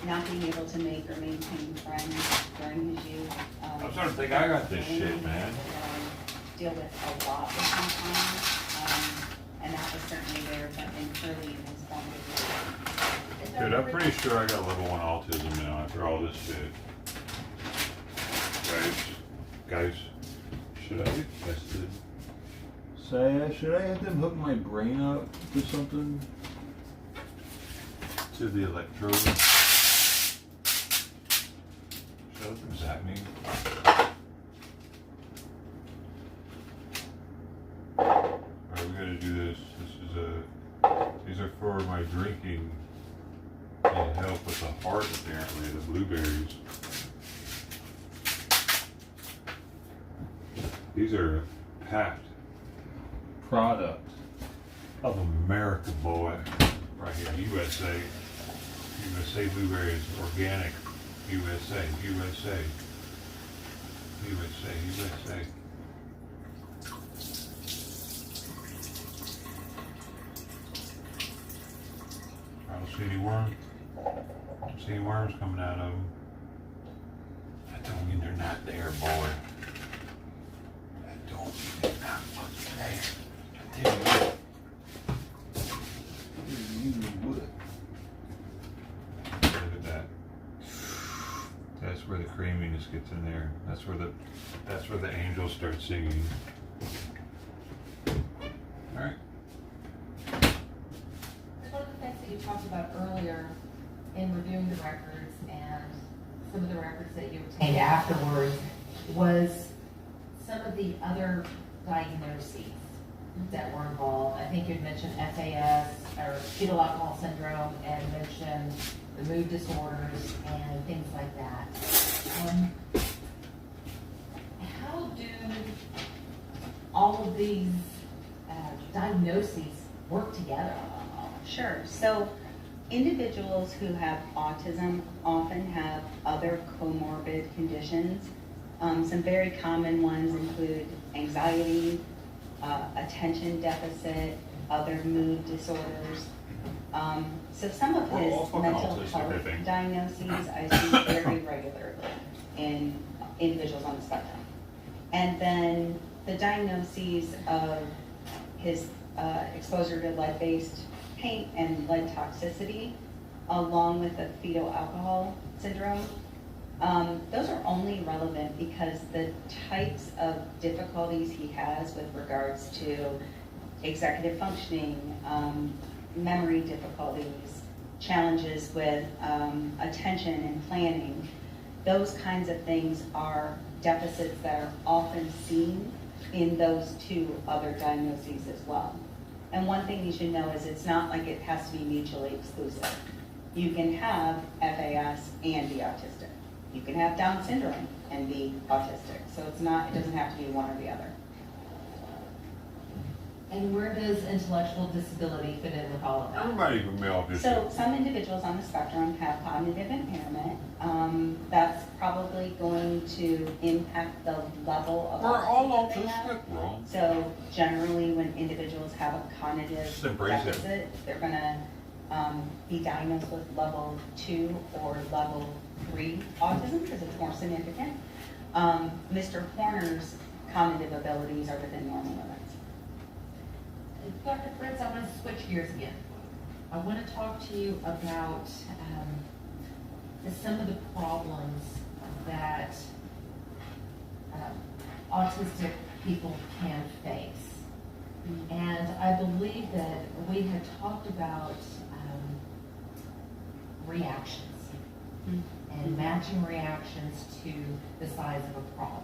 not being able to make or maintain friends during his youth. I'm starting to think I got this shit, man. Deal with a lot of sometimes, and that was certainly there in early in his formative years. Dude, I'm pretty sure I got level 1 autism now after all this shit. Guys, should I get tested? Should I have them hook my brain up to something? To the electrode? Should I let them zap me? Alright, we gotta do this. These are for my drinking and help with the heart, apparently, the blueberries. These are packed Product. of America, boy. Right here, USA. USA blueberries, organic. USA, USA. USA, USA. I don't see any worms. I don't see any worms coming out of them. That don't mean they're not there, boy. That don't mean they're not fucking there. I tell you what. Look at that. That's where the creaminess gets in there. That's where the angels start singing. All right. One of the things that you talked about earlier in reviewing the records and some of the records that you obtained afterwards was some of the other diagnoses that were involved. I think you had mentioned FAS or fetal alcohol syndrome and mentioned the mood disorders and things like that. How do all of these diagnoses work together? Sure. So individuals who have autism often have other comorbid conditions. Some very common ones include anxiety, attention deficit, other mood disorders. So some of his mental health diagnoses I see very regularly in individuals on the spectrum. And then the diagnoses of his exposure to lead-based paint and lead toxicity, along with the fetal alcohol syndrome, those are only relevant because the types of difficulties he has with regards to executive functioning, memory difficulties, challenges with attention and planning, those kinds of things are deficits that are often seen in those two other diagnoses as well. And one thing you should know is it's not like it has to be mutually exclusive. You can have FAS and be autistic. You can have Down syndrome and be autistic. So it doesn't have to be one or the other. And where does intellectual disability fit in with all of that? Everybody can be autistic. So some individuals on the spectrum have cognitive impairment. That's probably going to impact the level of We're all autism they have. autistic, bro. So generally when individuals have a cognitive Just embrace it. deficit, they're gonna be diagnosed with level 2 or level 3 autism because it's more significant. Mr. Horner's cognitive abilities are within normal limits. Dr. Fritz, I want to switch gears again. I want to talk to you about some of the problems that autistic people can face. And I believe that we had talked about reactions and matching reactions to the size of a problem.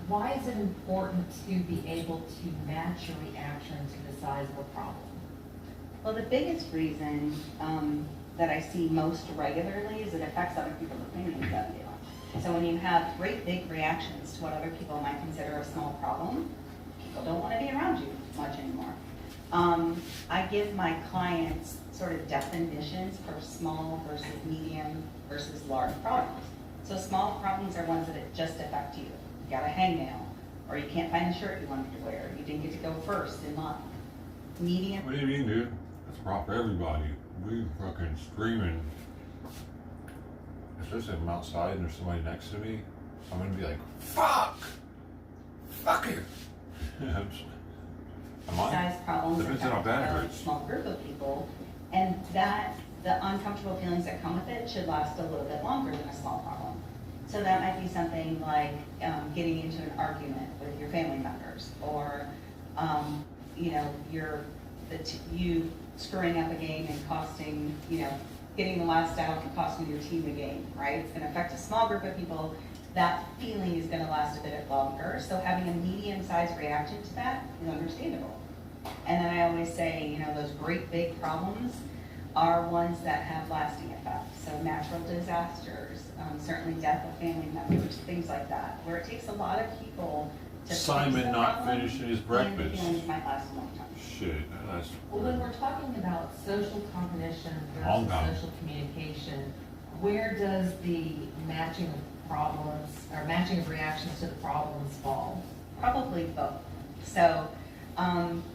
Why is it important to be able to match your reaction to the size of a problem? Well, the biggest reason that I see most regularly is it affects other people's opinions of you. So when you have great big reactions to what other people might consider a small problem, people don't want to be around you much anymore. I give my clients sort of definitions for small versus medium versus large problems. So small problems are ones that just affect you. You got a hangnail, or you can't find the shirt you wanted to wear. You didn't get to go first in line. Medium. What do you mean, dude? That's a problem for everybody. We fucking screaming. Especially if I'm outside and there's somebody next to me, I'm gonna be like, fuck! Fuck it! Size problems Depends on how bad it affect a hurts. small group of people, and that the uncomfortable feelings that come with it should last a little bit longer than a small problem. So that might be something like getting into an argument with your family members, or you screwing up a game and costing, getting the last out and costing your team the game, right? It's going to affect a small group of people. That feeling is going to last a bit longer. So having a medium-sized reaction to that is understandable. And then I always say, those great big problems are ones that have lasting effects. So natural disasters, certainly death of family members, things like that, where it takes a lot of people to Simon not finishing his and breakfast. the feelings might last a long time. Shit, that's Well, when we're talking about social cognition Long versus time. social communication, where does the matching of problems, or matching of reactions to the problems fall? Probably both. So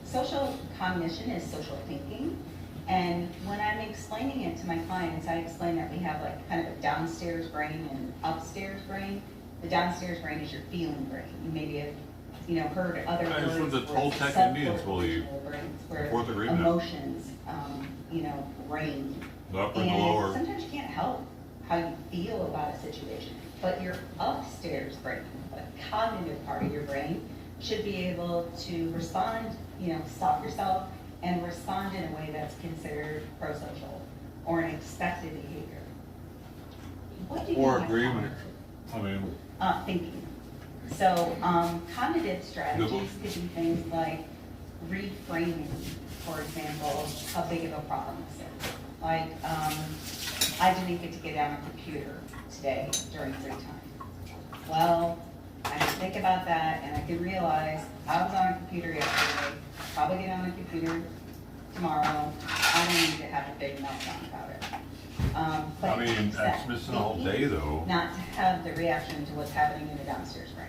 social cognition is social thinking. And when I'm explaining it to my clients, I explain that we have like kind of a downstairs brain and an upstairs brain. The downstairs brain is your feeling brain. You maybe have, heard other That's words. what the where it's Toltec Indians believe. brains, where Fourth agreement. emotions, reign. The upper and the And lower. sometimes you can't help how you feel about a situation, but your upstairs brain, the cognitive part of your brain, should be able to respond, stop yourself and respond in a way that's considered pro-social or an expected behavior. What do you Or mean by agreement. cognitive? I mean, Thinking. So cognitive strategies could be things like reframing, for example, how big of a problem this is. Like, I didn't get to get on a computer today during free time. Well, I can think about that and I can realize I was on a computer yesterday, probably get on a computer tomorrow. I don't need to have a big meltdown about it. But I it mean, takes that's that missing a whole thinking day though. not to have the reaction to what's happening in the downstairs brain.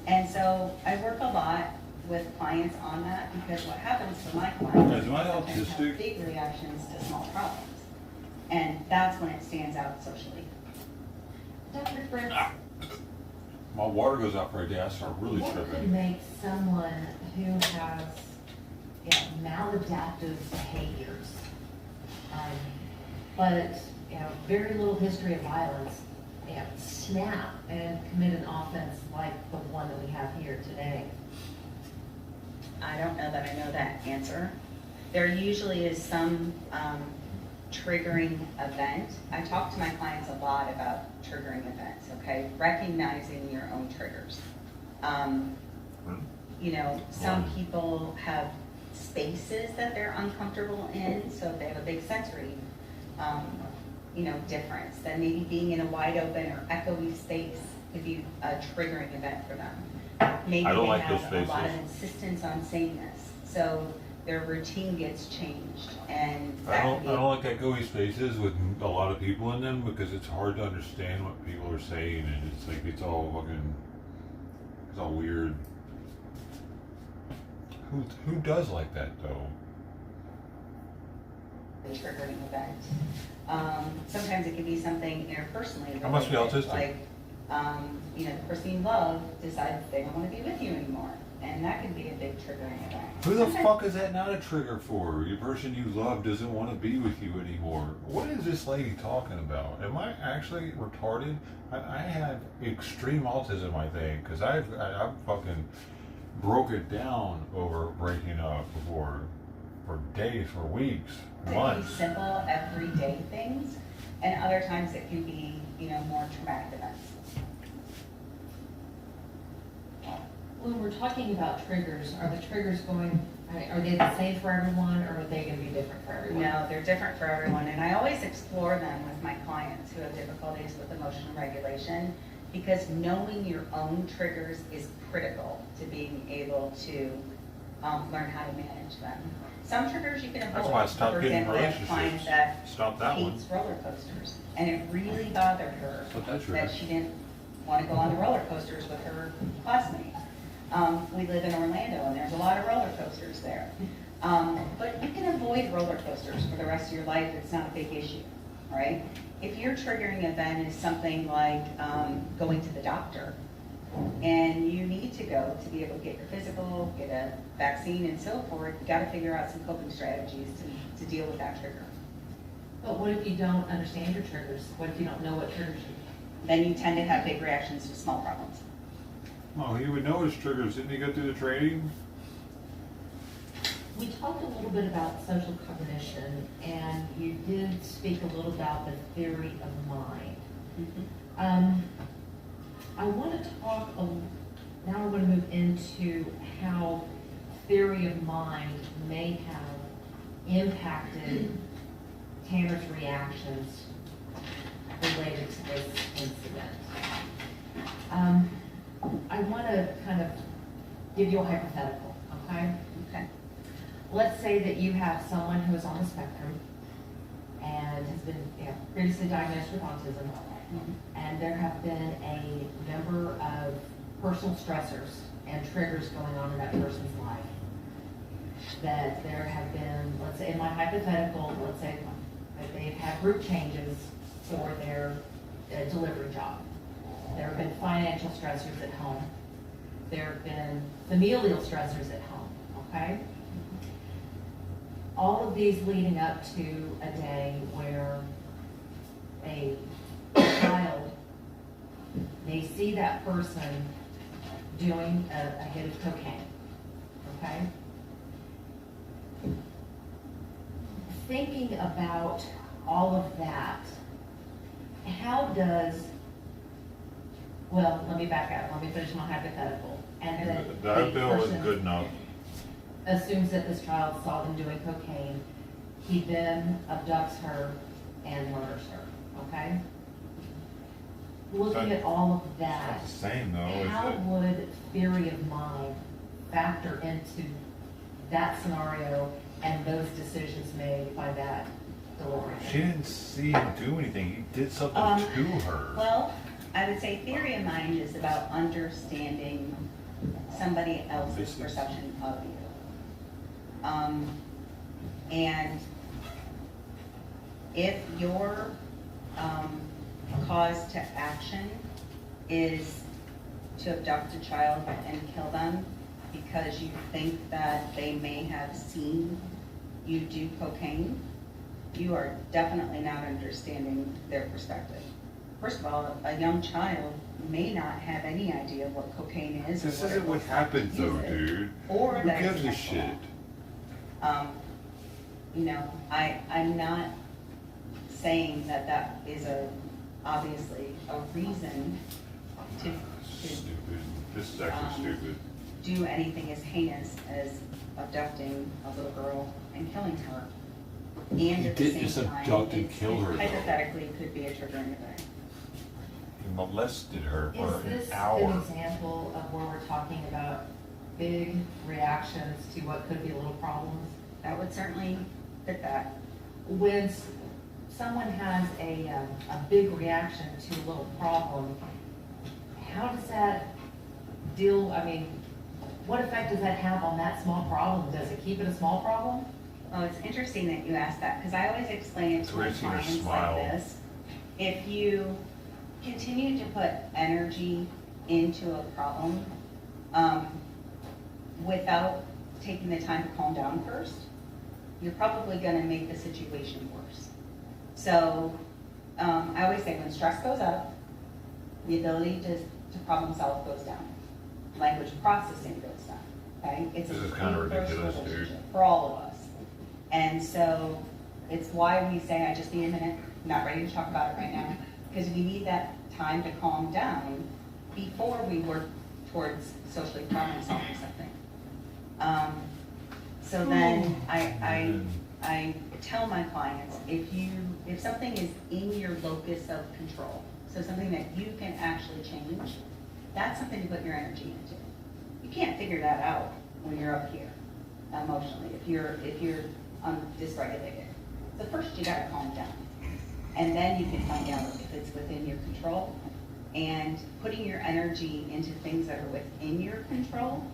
And so I work a lot with clients on that because what happens for my clients Is my is sometimes autistic? have big reactions to small problems. And that's when it stands out socially. Dr. Fritz, My water goes out for a day, I start really what could tripping. make someone who has maladaptive behaviors, but very little history of violence, snap and commit an offense like the one that we have here today? I don't know that I know that answer. There usually is some triggering event. I talk to my clients a lot about triggering events, okay? Recognizing your own triggers. Some people have spaces that they're uncomfortable in, so if they have a big sensory, difference, then maybe being in a wide open or echoey space could be a triggering event for them. Maybe I don't they like have those a lot of spaces. insistence on sameness, so their routine gets changed, and I that don't, could I be don't like echoey spaces with a lot of people in them because it's hard to understand what people are saying and it's like, it's all weird. Who does like that though? a triggering event. Sometimes it can be something interpersonally. I must be related, autistic. Like, the person you love decides they don't want to be with you anymore. And that can be a big triggering event. Who the Sometimes- fuck is that not a trigger for? Your person you love doesn't want to be with you anymore. What is this lady talking about? Am I actually retarded? I have extreme autism, I think, because I've fucking broke it down over breaking up before. for days, for weeks, It can months. be simple, everyday things, and other times it can be, more traumatic events. When we're talking about triggers, are the triggers are they the same for everyone, or are they gonna be different for everyone? No, they're different for everyone, and I always explore them with my clients who have difficulties with emotional regulation, because knowing your own triggers is critical to being able to learn how to manage them. Some triggers you can avoid. That's why I stopped For getting example, I have a client relationships. that Stop that one. hates roller coasters, and it really bothered her But that's that right. she didn't want to go on the roller coasters with her classmates. We live in Orlando, and there's a lot of roller coasters there. But you can avoid roller coasters for the rest of your life. It's not a big issue, right? If your triggering event is something like going to the doctor, and you need to go to be able to get your physical, get a vaccine and so forth, you gotta figure out some coping strategies to deal with that trigger. But what if you don't understand your triggers? What if you don't know what triggers you? Then you tend to have big reactions to small problems. Oh, he would know his triggers. Didn't he go through the training? We talked a little bit about social cognition, and you did speak a little about the theory of mind. I want to talk, now we're going to move into how theory of mind may have impacted Tanner's reactions related to this incident. I want to kind of give you a hypothetical, okay? Okay. Let's say that you have someone who is on the spectrum and has been previously diagnosed with autism, and there have been a number of personal stressors and triggers going on in that person's life. That there have been, let's say in my hypothetical, let's say that they've had group changes for their delivery job. There have been financial stressors at home. There have been familial stressors at home, okay? All of these leading up to a day where a child may see that person doing a hit of cocaine, okay? Thinking about all of that, how does, well, let me back up, let me finish my hypothetical. And then That the bill is person good enough. assumes that this child saw them doing cocaine. He then abducts her and murders her, okay? Looking at all of that, It's the same though, is how it? would theory of mind factor into that scenario and those decisions made by that delivery? She didn't see him do anything. He did something to her. Well, I would say theory of mind is about understanding somebody else's perception of you. And if your cause to action is to abduct a child and kill them because you think that they may have seen you do cocaine, you are definitely not understanding their perspective. First of all, a young child may not have any idea what cocaine is. This or isn't what it looks like happens to use though, it, dude. Or Who that it's gives a sexual. shit? I'm not saying that that is obviously a reason to Stupid. This is actually stupid. do anything as heinous as abducting a little girl and killing her. And at the didn't same just time, abduct and it's- kill her, though. hypothetically could be a triggering event. He molested her for Is an this an hour. example of where we're talking about big reactions to what could be little problems? That would certainly fit that. When someone has a big reaction to a little problem, how does that deal, what effect does that have on that small problem? Does it keep it a small problem? Well, it's interesting that you asked that, because I always explain it to my It's making her clients smile. like this. If you continue to put energy into a problem, without taking the time to calm down first, you're probably gonna make the situation worse. So, I always say when stress goes up, the ability to problem solve goes down. Language processing goes down, okay? It's a This is kinda inverse ridiculous, dude. relationship for all of us. And so it's why we say, I just need a minute, not ready to talk about it right now, because we need that time to calm down before we work towards socially problem solving something. So then I tell my clients, if something is in your locus of control, so something that you can actually change, that's something to put your energy into. You can't figure that out when you're up here emotionally, if you're dysregulated. So first you gotta calm down. And then you can find out if it's within your control. And putting your energy into things that are within your control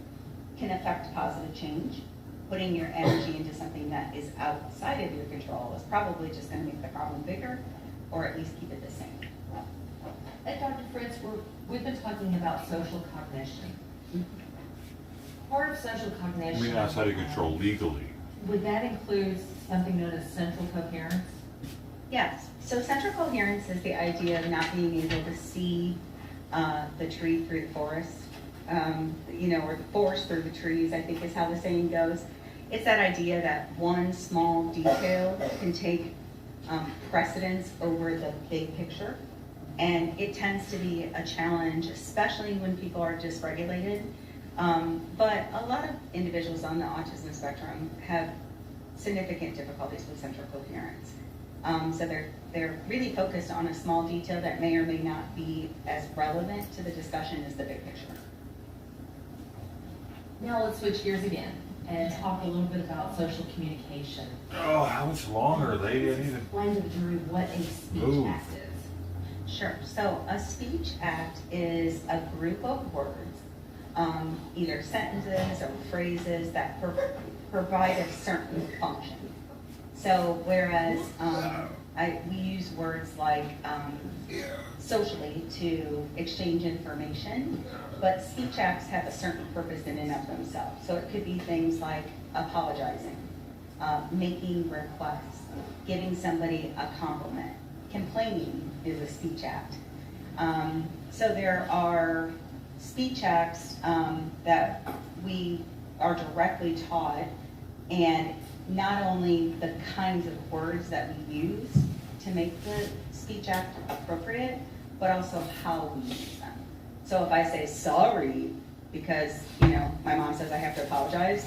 can affect positive change. Putting your energy into something that is outside of your control is probably just gonna make the problem bigger, or at least keep it the same. Dr. Fritz, we've been talking about social cognition. Part of social I cognition. mean, outside of control legally. Would that include something known as central coherence? Yes, so central coherence is the idea of not being able to see the tree through the forest, or the forest through the trees, I think is how the saying goes. It's that idea that one small detail can take precedence over the big picture. And it tends to be a challenge, especially when people are dysregulated. But a lot of individuals on the autism spectrum have significant difficulties with central coherence. So they're really focused on a small detail that may or may not be as relevant to the discussion as the big picture. Now let's switch gears again and talk a little bit about social communication. Oh, how much longer, lady? I need to. Explain to the jury what a speech Ooh. act is. Sure, so a speech act is a group of words, either sentences or phrases that provide a certain function. So whereas we use words like socially to exchange information, but speech acts have a certain purpose in and of themselves. So it could be things like apologizing, making requests, giving somebody a compliment. Complaining is a speech act. So there are speech acts that we are directly taught, and not only the kinds of words that we use to make the speech act appropriate, but also how we use them. So if I say sorry because my mom says I have to apologize,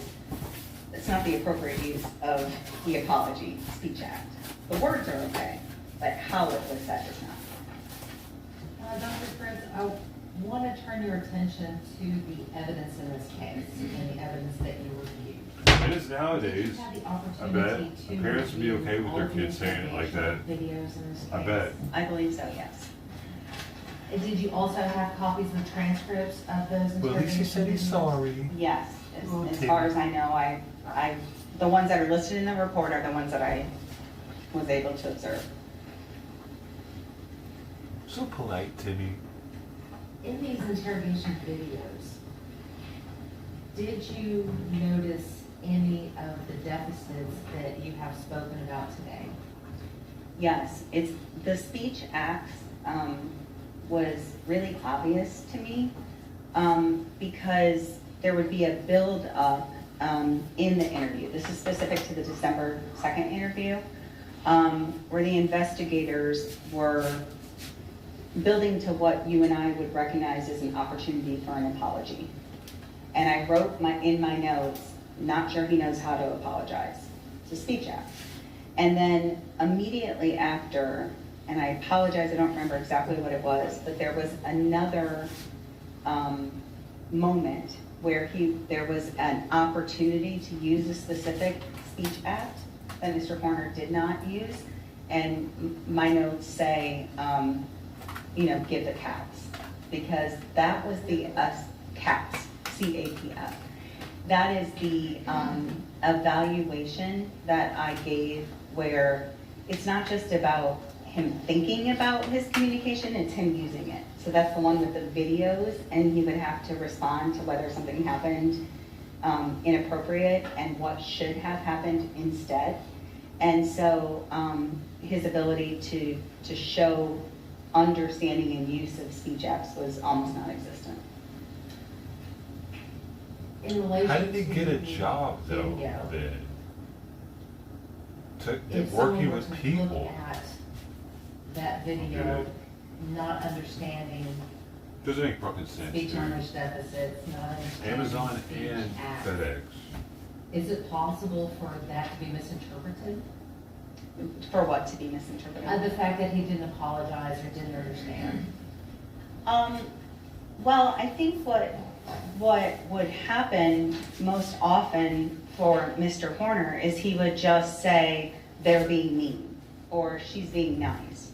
it's not the appropriate use of the apology speech act. The words are okay, but how it was said is not. Dr. Fritz, I want to turn your attention to the evidence in this case and the evidence that you reviewed. It is nowadays. I bet parents would be okay with their kids saying it like that. Videos in this case. I bet. I believe so, yes. And did you also have copies of the transcripts of those interrogations? Well, at least he said he's sorry. Yes, as far as I know, the ones that are listed in the report are the ones that I was able to observe. So polite, Timmy. In these interrogation videos, did you notice any of the deficits that you have spoken about today? Yes, it's the speech acts was really obvious to me because there would be a build up in the interview. This is specific to the December 2nd interview, where the investigators were building to what you and I would recognize as an opportunity for an apology. And I wrote in my notes, not sure he knows how to apologize. It's a speech act. And then immediately after, and I apologize, I don't remember exactly what it was, but there was another moment where there was an opportunity to use a specific speech act that Mr. Horner did not use. And my notes say, give the cats, because that was the cats, CAPF. That is the evaluation that I gave, where it's not just about him thinking about his communication, it's him using it. So that's the one with the videos, and he would have to respond to whether something happened inappropriate and what should have happened instead. And so his ability to show understanding and use of speech acts was almost non-existent. In relation How did he to get a the job though video, then? if working someone were with to people. look at that video, not understanding Doesn't make fucking sense, speech dude. language deficits, not understanding Amazon speech and acts, FedEx. is it possible for that to be misinterpreted? For what to be misinterpreted? The fact that he didn't apologize or didn't understand. Well, I think what would happen most often for Mr. Horner is he would just say, they're being mean, or she's being nice,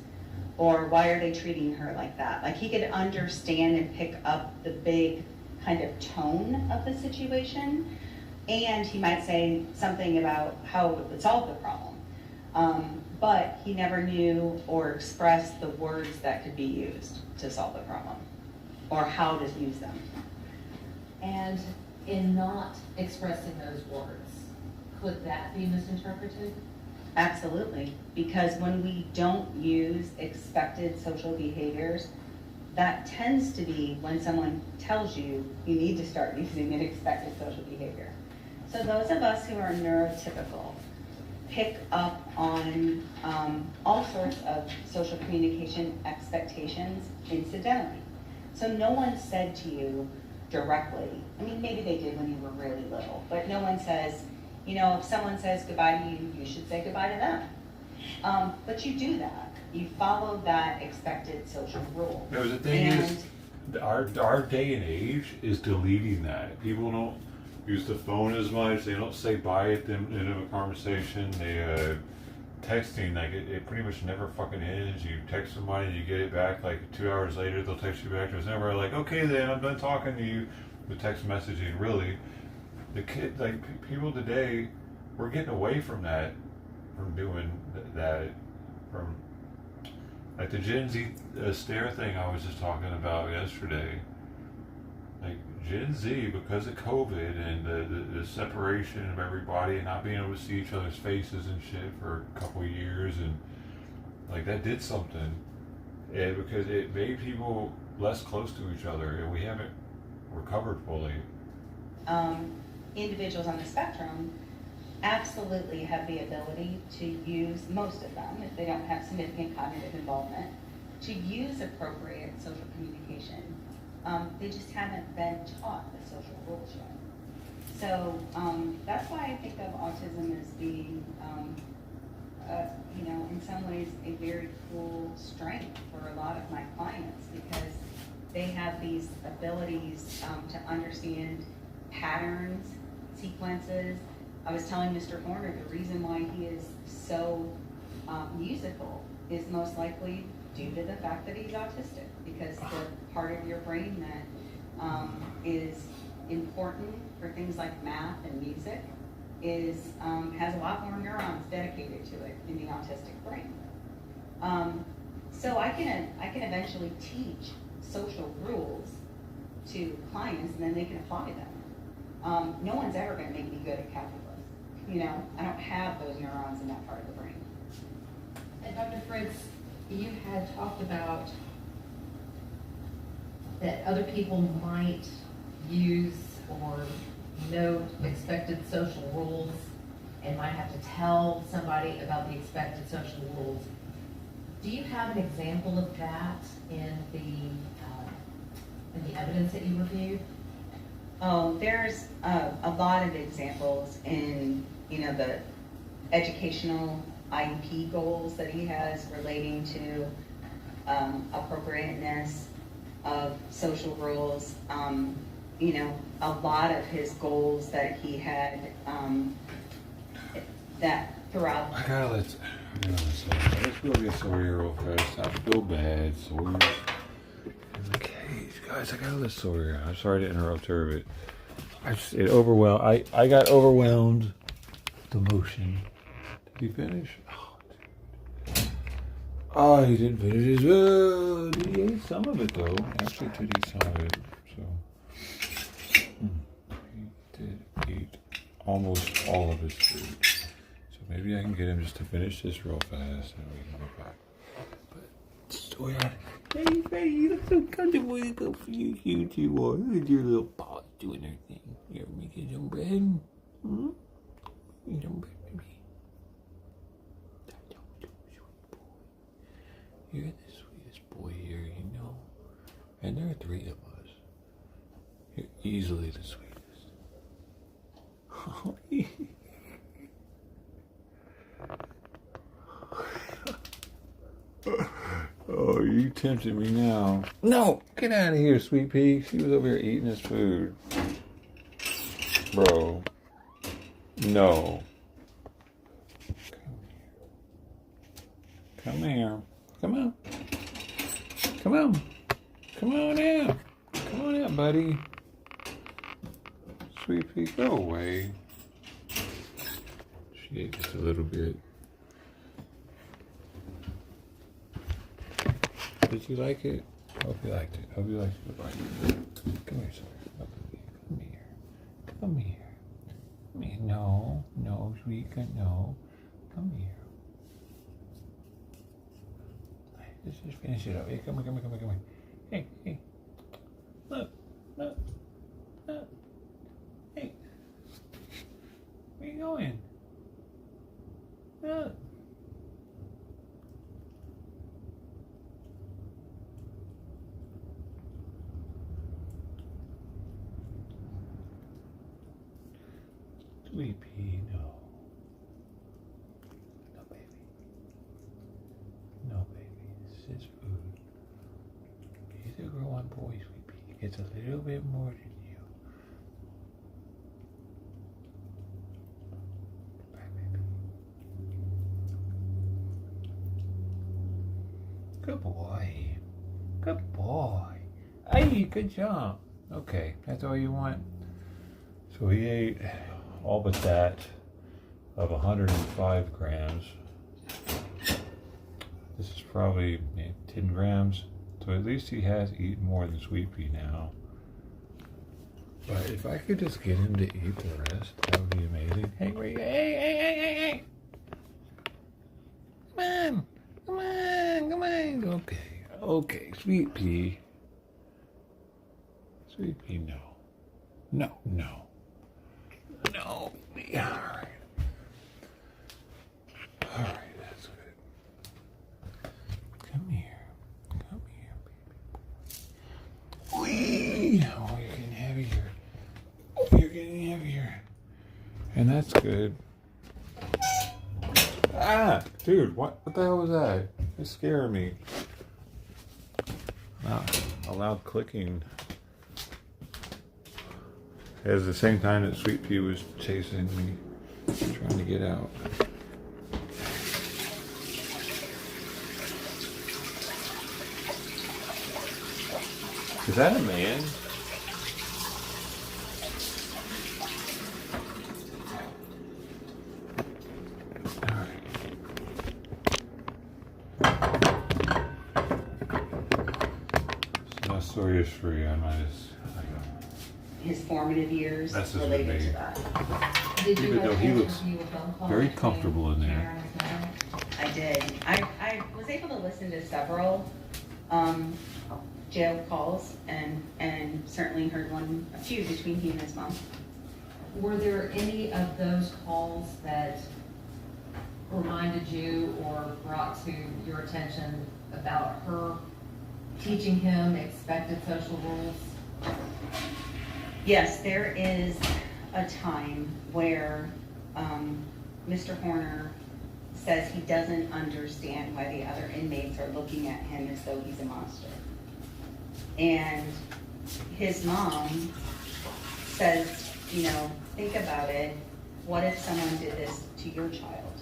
or why are they treating her like that? Like, he could understand and pick up the big kind of tone of the situation, and he might say something about how it would solve the problem. But he never knew or expressed the words that could be used to solve the problem, or how to use them. And in not expressing those words, could that be misinterpreted? Absolutely, because when we don't use expected social behaviors, that tends to be when someone tells you you need to start using an expected social behavior. So those of us who are neurotypical pick up on all sorts of social communication expectations incidentally. So no one said to you directly, I mean, maybe they did when you were really little, but no one says, you know, if someone says goodbye to you, you should say goodbye to them. But you do that. You follow that expected social rule. No, the thing is, our day and age is deleting that. People don't use the phone as much. They don't say bye at them in a conversation. They texting, like it pretty much never fucking ends. You text somebody, you get it back like 2 hours later. They'll text you back. It's never like, okay, then I'm done talking to you. The text messaging, really, the kid, like people today, we're getting away from that, from doing that, from like the Gen Z stare thing I was just talking about yesterday. Like Gen Z, because of COVID and the separation of everybody and not being able to see each other's faces and shit for a couple of years, and like that did something, and because it made people less close to each other, and we haven't recovered fully. Individuals on the spectrum absolutely have the ability to use, most of them, if they don't have significant cognitive involvement, to use appropriate social communication. They just haven't been taught the social rules yet. So that's why I think of autism as being, you know, in some ways a very cool strength for a lot of my clients, because they have these abilities to understand patterns, sequences. I was telling Mr. Horner the reason why he is so musical is most likely due to the fact that he's autistic, because the part of your brain that is important for things like math and music is has a lot more neurons dedicated to it in the autistic brain. So I can eventually teach social rules to clients, and then they can apply them. No one's ever going to make me good at calculus. You know, I don't have those neurons in that part of the brain. And Dr. Fritz, you had talked about that other people might use or note expected social rules and might have to tell somebody about the expected social rules. Do you have an example of that in the evidence that you reviewed? Oh, there's a lot of examples in, you know, the educational IEP goals that he has relating to appropriateness of social rules. You know, a lot of his goals that he had that throughout. I gotta let's go get Sawyer real fast. I feel bad. Sawyer's in the cage, guys. I gotta let Sawyer. I'm sorry to interrupt her, but I got overwhelmed with emotion. Did he finish? Oh, he didn't finish his. He ate some of it though. Actually, did eat some of it. So he did eat almost all of his food. So maybe I can get him just to finish this real fast, and we can go back. But Sawyer, hey, Freddie, you look so comfortable. Go for you, cute you are. Look at your little paws doing their thing. You ever make your own bed? Hmm? Your own bed, baby. three of us. You're easily the sweetest. Oh, you tempted me now. No, get out of here, Sweet Pea. She was over here eating his food. Bro. No. Come here. Come on. Come on. Come on out. Come on out, buddy. Sweet Pea, go away. She ate just a little bit. Did you like it? Hope you liked it. Hope you liked it. Come here, sir. Come here. Come here. Come here. No. No, sweetie. No. Come here. Let's just finish it up. Hey, come here. Hey, hey. Look. Hey. Where you going? Look. Sweet Pea, no. No, baby. No, baby. This is food. He's a growing boy, Sweet Pea. He gets a little bit more than you. Bye, baby. Good boy. Good boy. Hey, good job. Okay, that's all you want? So he ate all but that of 105 grams. This is probably 10 grams. So at least he has eaten more than Sweet Pea now. But if I could just get him to eat the rest, that would be amazing. Hey, wait, hey. Come on. Okay, Sweet Pea. Sweet Pea, no. No. Yeah, all right, that's good. Come here, baby. Oh, you're getting heavier. And that's good. Ah, dude, what the hell was that? It's scaring me. A loud clicking. At the same time that Sweet Pea was chasing me, trying to get out. Is that a man? Alright. So that story is free. I might just... His formative years That's just related me. to that. Did you Even though have he a looks chance to view a phone call very between comfortable in there. Sharon and Sarah? I did. I was able to listen to several jail calls and certainly heard a few between he and his mom. Were there any of those calls that reminded you or brought to your attention about her teaching him expected social rules? Yes, there is a time where Mr. Horner says he doesn't understand why the other inmates are looking at him as though he's a monster. And his mom says, think about it. What if someone did this to your child?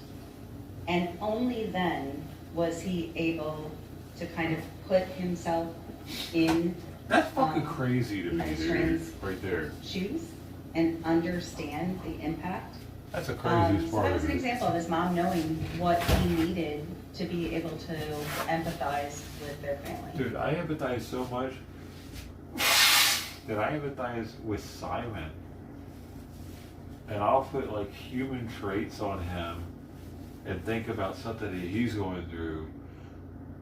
And only then was he able to kind of put himself in That's fucking crazy to me, dude. Stran's Right there. shoes and understand the impact. That's the craziest So part that was of an it. example of his mom knowing what he needed to be able to empathize with their family. Dude, I empathize so much that I empathize with Simon. And I'll put like human traits on him and think about something that he's going through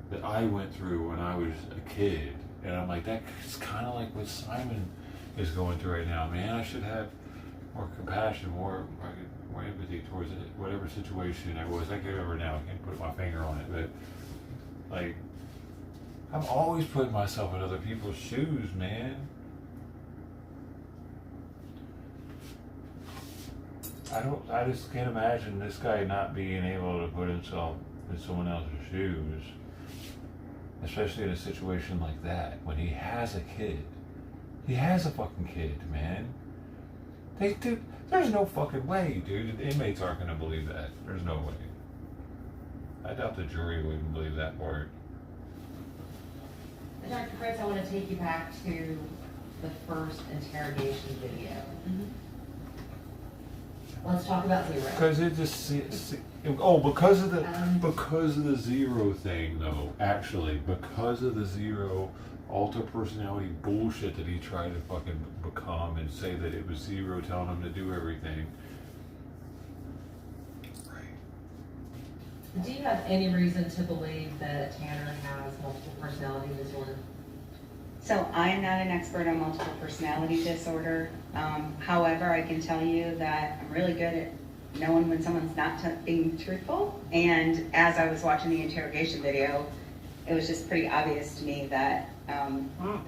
that I went through when I was a kid. And I'm like, that's kind of like what Simon is going through right now. Man, I should have more compassion, more empathy towards it, whatever situation it was. I can't remember now. I can't put my finger on it. But, like, I'm always putting myself in other people's shoes, man. I just can't imagine this guy not being able to put himself in someone else's shoes, especially in a situation like that when he has a kid. He has a fucking kid, man. Dude, there's no fucking way, dude. The inmates aren't gonna believe that. There's no way. I doubt the jury wouldn't believe that part. Dr. Fritz, I want to take you back to the first interrogation video. Let's talk about zero. Because it just because of the zero thing though. Actually, because of the zero alter personality bullshit that he tried to fucking become and say that it was zero telling him to do everything. Do you have any reason to believe that Tanner has multiple personality disorder? So I am not an expert on multiple personality disorder. However, I can tell you that I'm really good at knowing when someone's not being truthful. And as I was watching the interrogation video, it was just pretty obvious to me that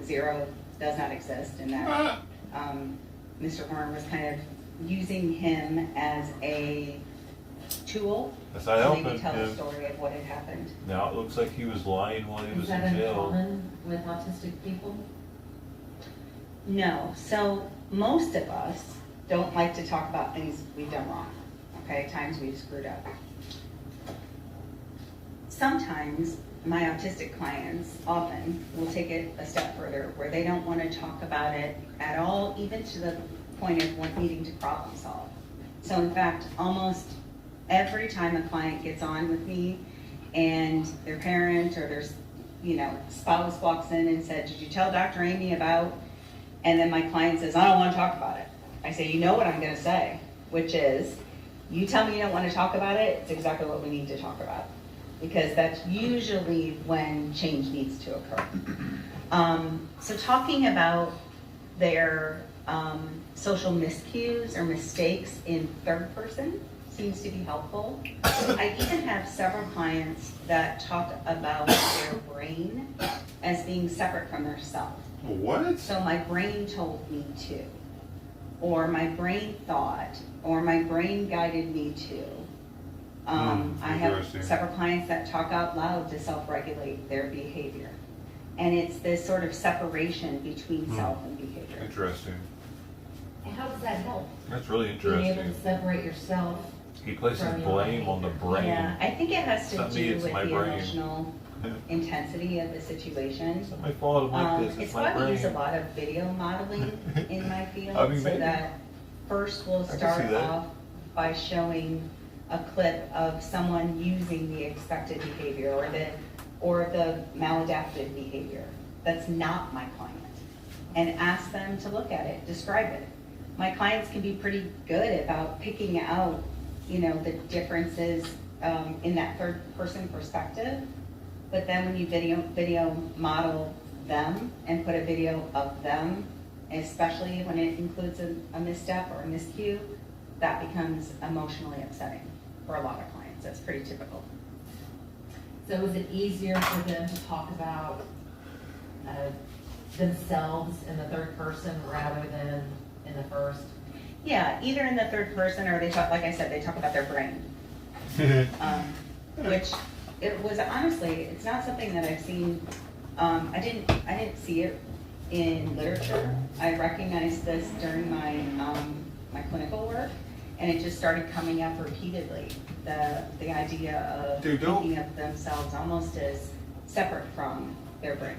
zero does not exist, and that Mr. Horn was kind of using him as a tool to maybe tell the story of what had happened. Now it looks like he was lying while he was in jail. Is that uncommon with autistic people? No. So most of us don't like to talk about things we've done wrong. Okay, times we've screwed up. Sometimes my autistic clients often will take it a step further where they don't want to talk about it at all, even to the point of needing to problem solve. So in fact, almost every time a client gets on with me and their parent or their spouse walks in and said, "Did you tell Dr. Amy about?" And then my client says, "I don't want to talk about it." I say, "You know what I'm going to say, which is, you tell me you don't want to talk about it, it's exactly what we need to talk about." Because that's usually when change needs to occur. So talking about their social miscues or mistakes in third person seems to be helpful. I even have several clients that talk about their brain as being separate from their self. What? So my brain told me to, or my brain thought, or my brain guided me to. I have several clients that talk out loud to self-regulate their behavior. And it's this sort of separation between self and behavior. Interesting. How does that help? That's really interesting. Being able to separate yourself. He places blame on the brain. Yeah, I think it has to do with the brain. emotional intensity of the situation. It's not my fault I'm like this. It's why we use a lot of video modeling in my field, so maybe. that first we'll start off by showing a clip of someone using the expected behavior or the maladaptive behavior that's not my client, and ask them to look at it, describe it. My clients can be pretty good about picking out, the differences in that third person perspective, but then when you video model them and put a video of them, especially when it includes a misstep or a miscue, that becomes emotionally upsetting for a lot of clients. That's pretty typical. So is it easier for them to talk about themselves in the third person rather than in the first? Yeah, either in the third person or they talk, like I said, they talk about their brain. Which it was honestly, it's not something that I've seen. I didn't see it in literature. I recognized this during my my clinical work, and it just started coming up repeatedly. The idea of thinking of themselves almost as separate from their brain.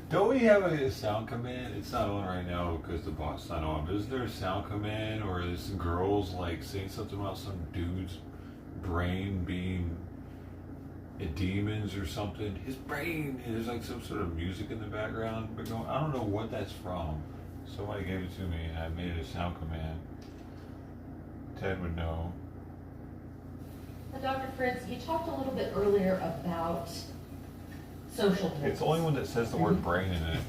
Don't we have a sound command? It's not on right now because the bot's not on. But is there a sound command, or is some girls like saying something about some dude's brain being demons or something? His brain. And there's like some sort of music in the background. But no, I don't know what that's from. Somebody gave it to me, and I made it a sound command. Ted would know. Dr. Fritz, you talked a little bit earlier about social rules. It's the only one that says the word brain in it.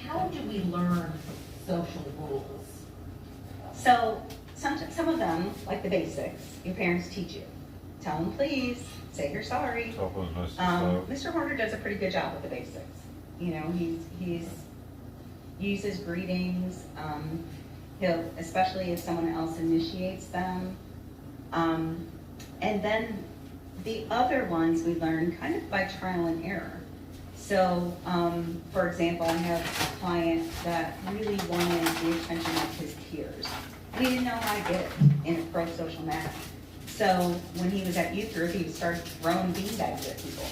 How do we learn social rules? So some of them, like the basics, your parents teach you. Tell them please, say you're sorry. Top of the message, Mr. Horner does a pretty good job with the basics. You know, he's uses greetings. He'll, especially if someone else initiates them. And then the other ones we learn kind of by trial and error. So, for example, I have a client that really wanted the attention of his peers. We didn't know how to get it in a pro-social manner. So when he was at youth group, he started throwing beanbags at people.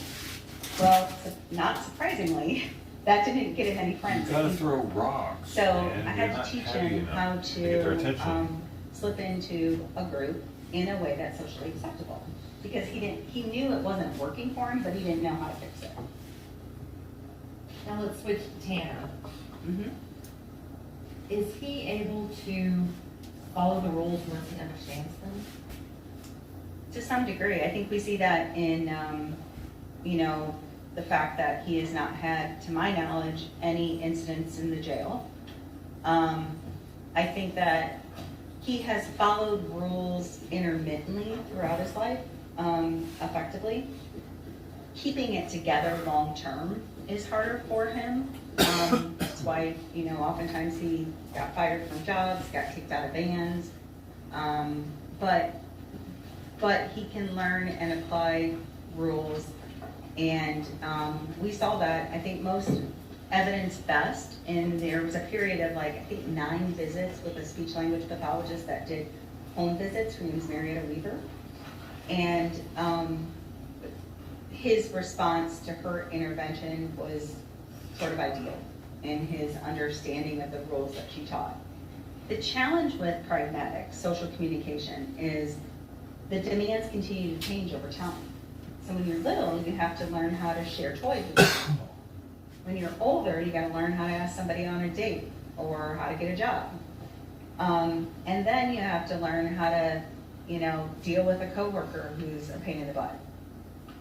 Well, not surprisingly, that didn't get him any friends. You gotta throw rocks. So man. I You're had not to teach heavy him enough how to get their to attention. slip into a group in a way that's socially acceptable. Because he knew it wasn't working for him, but he didn't know how to fix it. Now let's switch to Tanner. Mm-hmm. Is he able to follow the rules once he understands them? To some degree, I think we see that in, you know, the fact that he has not had, to my knowledge, any incidents in the jail. I think that he has followed rules intermittently throughout his life, effectively. Keeping it together long-term is harder for him. That's why, you know, oftentimes he got fired from jobs, got kicked out of bands. But he can learn and apply rules. And we saw that, I think, most evidence best. And there was a period of like, I think 9 visits with a speech language pathologist that did home visits. Her name was Marietta Weaver. And his response to her intervention was sort of ideal in his understanding of the rules that she taught. The challenge with pragmatic social communication is the demands continue to change over time. So when you're little, you have to learn how to share toys with people. When you're older, you gotta learn how to ask somebody on a date or how to get a job. And then you have to learn how to, you know, deal with a coworker who's a pain in the butt.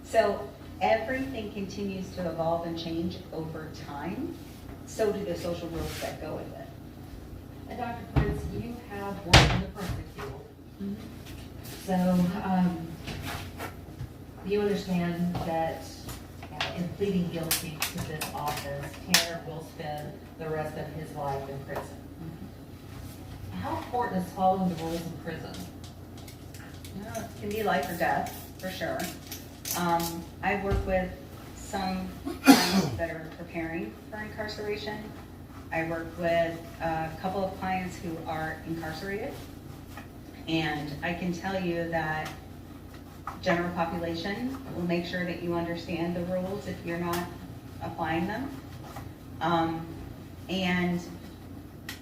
So everything continues to evolve and change over time. So do the social rules that go with it. And Dr. Fritz, you have worked in the forensic field. Mm-hmm. So, you understand that in pleading guilty to this offense, Tanner will spend the rest of his life in prison. Mm-hmm. How important is following the rules in prison? Well, it can be life or death, for sure. I work with some clients that are preparing for incarceration. I work with a couple of clients who are incarcerated. And I can tell you that general population will make sure that you understand the rules if you're not applying them. And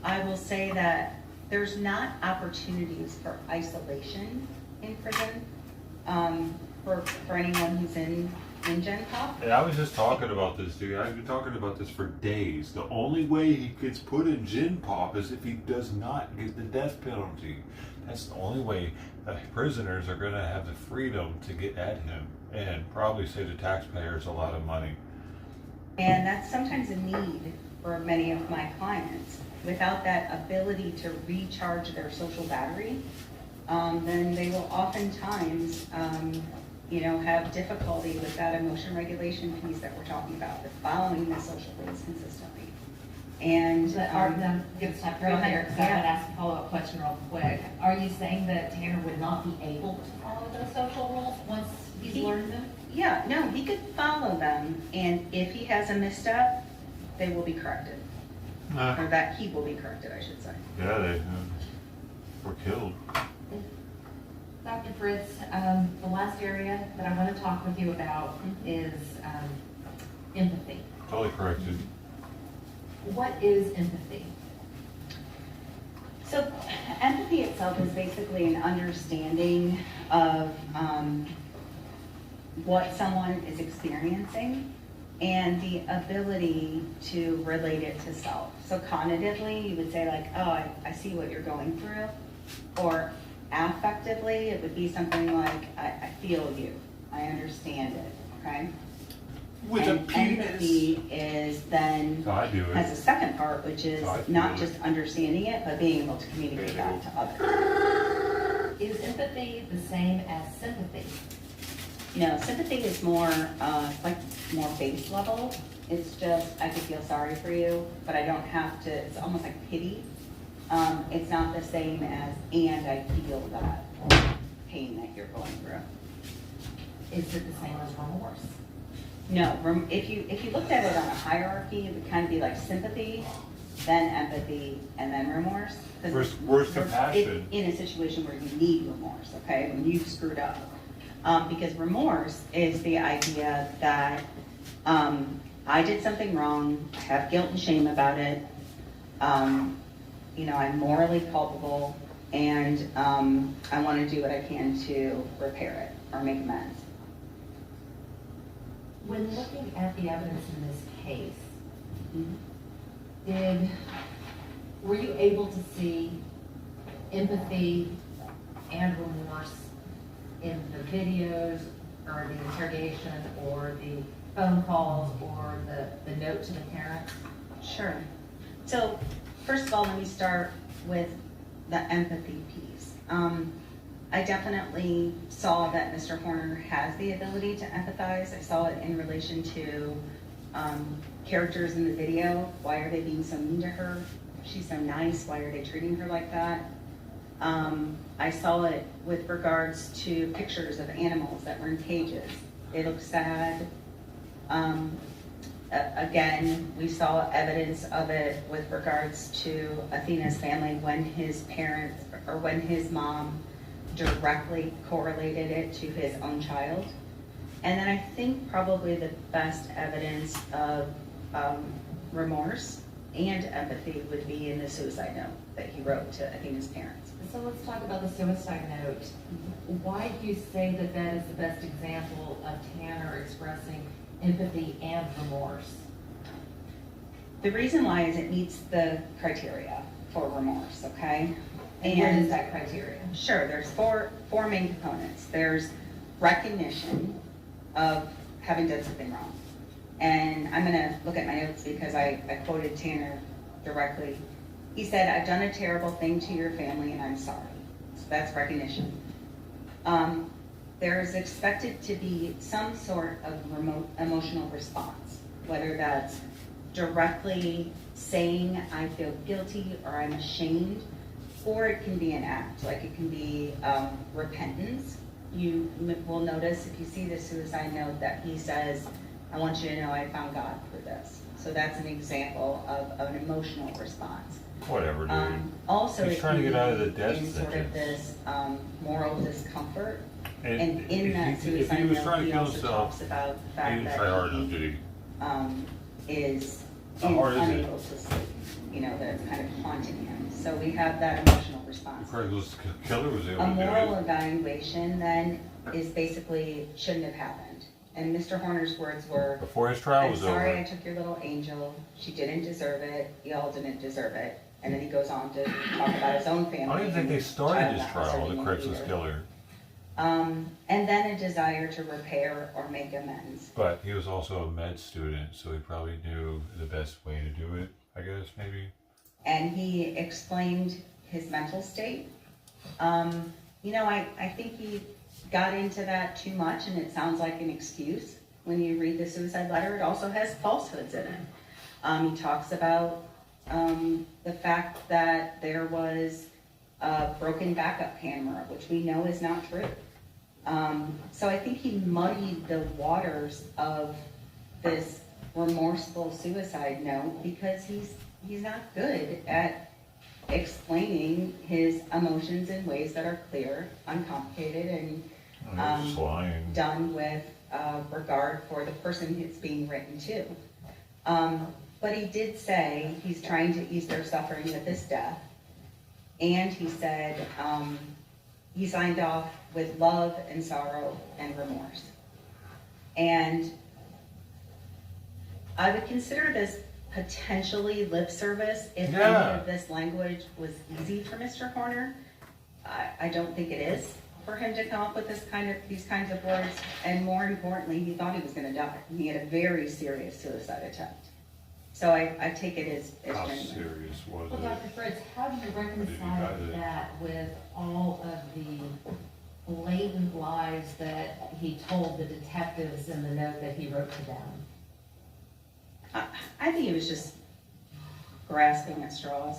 I will say that there's not opportunities for isolation in prison for anyone who's in Gen Pop. And I was just talking about this, dude. I've been talking about this for days. The only way he gets put in Gen Pop is if he does not get the death penalty. That's the only way that prisoners are going to have the freedom to get at him and probably save the taxpayers a lot of money. And that's sometimes a need for many of my clients. Without that ability to recharge their social battery, then they will oftentimes you know, have difficulty with that emotion regulation piece that we're talking about, with following the social rules consistently. And give us time to go there, because I'm going to ask a follow-up question real quick. Are you saying that Tanner would not be able to follow those social rules once he's learned them? Yeah, no, he could follow them, and if he has a misstep, they will be corrected. Or that he will be corrected, I should say. Yeah, they were killed. Dr. Fritz, the last area that I want to talk with you about is empathy. Totally corrected. What is empathy? So empathy itself is basically an understanding of what someone is experiencing and the ability to relate it to self. So cognitively, you would say like, oh, I see what you're going through. Or affectively, it would be something like, I feel you, I understand it, okay? With and a penis. empathy is then, So I do it. has a second part, which is So I feel not it. just understanding it, but being able to communicate that to others. Is empathy the same as sympathy? No, sympathy is more, like more base level. It's just, I could feel sorry for you, but I don't have to, it's almost like pity. It's not the same as, and I feel that pain that you're going through. Is it the same as remorse? No, if you looked at it on a hierarchy, it would kind of be like sympathy, then empathy, and then remorse. 'Cause Where's compassion? In a situation where you need remorse, okay, when you've screwed up. Because remorse is the idea that I did something wrong, I have guilt and shame about it, you know, I'm morally culpable, and I want to do what I can to repair it or make amends. When looking at the evidence in this case, were you able to see empathy and remorse in the videos or the interrogation or the phone calls or the note to the parents? Sure. So first of all, let me start with the empathy piece. I definitely saw that Mr. Horner has the ability to empathize. I saw it in relation to characters in the video. Why are they being so mean to her? She's so nice. Why are they treating her like that? I saw it with regards to pictures of animals that were in cages. They look sad. Again, we saw evidence of it with regards to Athena's family when his parents, or when his mom directly correlated it to his own child. And then I think probably the best evidence of remorse and empathy would be in the suicide note that he wrote to Athena's parents. So let's talk about the suicide note. Why do you say that that is the best example of Tanner expressing empathy and remorse? The reason why is it meets the criteria for remorse, okay? And what is that criteria? Sure, there's four main components. There's recognition of having done something wrong. And I'm gonna look at my notes because I quoted Tanner directly. He said, "I've done a terrible thing to your family and I'm sorry." So that's recognition. There's expected to be some sort of remote emotional response, whether that's directly saying I feel guilty or I'm ashamed, or it can be an act, like it can be repentance. You will notice if you see the suicide note that he says, "I want you to know I found God through this." So that's an example of an emotional response. Whatever, dude. Also, he's trying to get out of the death in sort of this moral discomfort. And in that if suicide he was note, trying to he kill also himself, talks about the he fact didn't try hard enough, did he? that he is How hard is it? unable to sleep. You know, that it's kind of haunting him. So we have that emotional response. Craigslist killer was able A to do moral it. evaluation then is basically shouldn't have happened. And Mr. Horner's words were, Before his trial "I'm was sorry over. I took your little angel. She didn't deserve it. Y'all didn't deserve it." And then he goes on to talk about his own family. I don't even think they and started child his not trial, the deserving it Craigslist either. killer. And then a desire to repair or make amends. But he was also a med student, so he probably knew the best way to do it, I guess, maybe. And he explained his mental state. You know, I think he got into that too much, and it sounds like an excuse. When you read the suicide letter, it also has falsehoods in it. He talks about the fact that there was a broken backup camera, which we know is not true. So I think he muddied the waters of this remorseful suicide note because he's not good at explaining his emotions in ways that are clear, uncomplicated, and done with regard for the person it's being written to. But he did say he's trying to ease their suffering with his death, and he said he signed off with love and sorrow and remorse. And I would consider this potentially lip service if any of this language was easy for Mr. Horner. I don't think it is for him to come up with these kinds of words. And more importantly, he thought he was going to die. He had a very serious suicide attempt. So I take it as How genuine. serious was Well, it? Dr. Fritz, how do you reconcile that with all of the blatant lies that he told the detectives in the note that he wrote to them? I think he was just grasping at straws.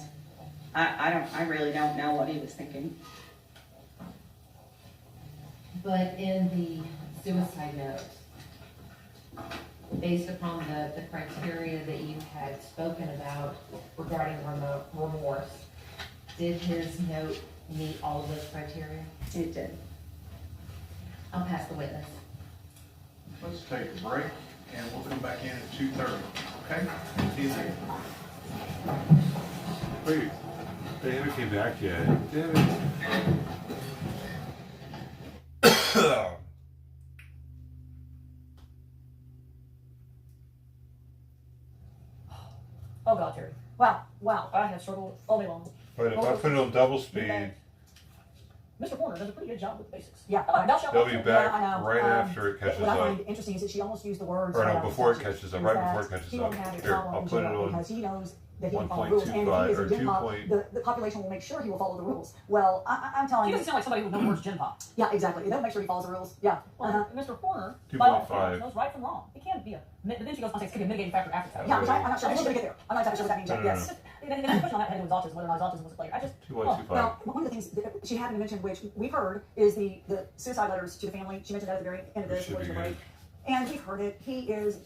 I really don't know what he was thinking. But in the suicide note, based upon the criteria that you had spoken about regarding remorse, did his note meet all of those criteria? It did. I'll pass the witness. Let's take a break, and we'll come back in at 2:30, okay? See you then. Wait, they haven't came back yet. Damn it. Oh God, Terry. Wow, I have struggled all day long. But if I put it on double speed, Mr. Horner does a pretty good job with the basics. Yeah. they'll be back I know. right after it catches What I up. find interesting is that she almost used the words. Or no, before it catches up, right before it catches he up. won't have a Here, problem I'll in put it general on because he knows that he can follow rules, and if he 1.25 is a or gym 2 pop, point- the population will make sure he will follow the rules. Well, I'm telling He you. doesn't sound like somebody who knows words gym pop. Yeah, exactly. They'll make sure he follows the rules. Yeah. Well, Mr. Horner, 2.5. by all accounts, knows right from wrong. It can't be a. But then she goes on to say it's going to be a mitigating factor after the fact. Yeah, I'm not sure. I'm just going to get there. I'm not exactly sure what that means yet. No. Yes. And the question on that had to do with autism, whether or not autism was a player. I just. 2.25. Well, one of the things that she happened to mention, which we've heard, is the suicide letters to the family. She mentioned that at the very end of this, Should be the break. And we've heard it. He is,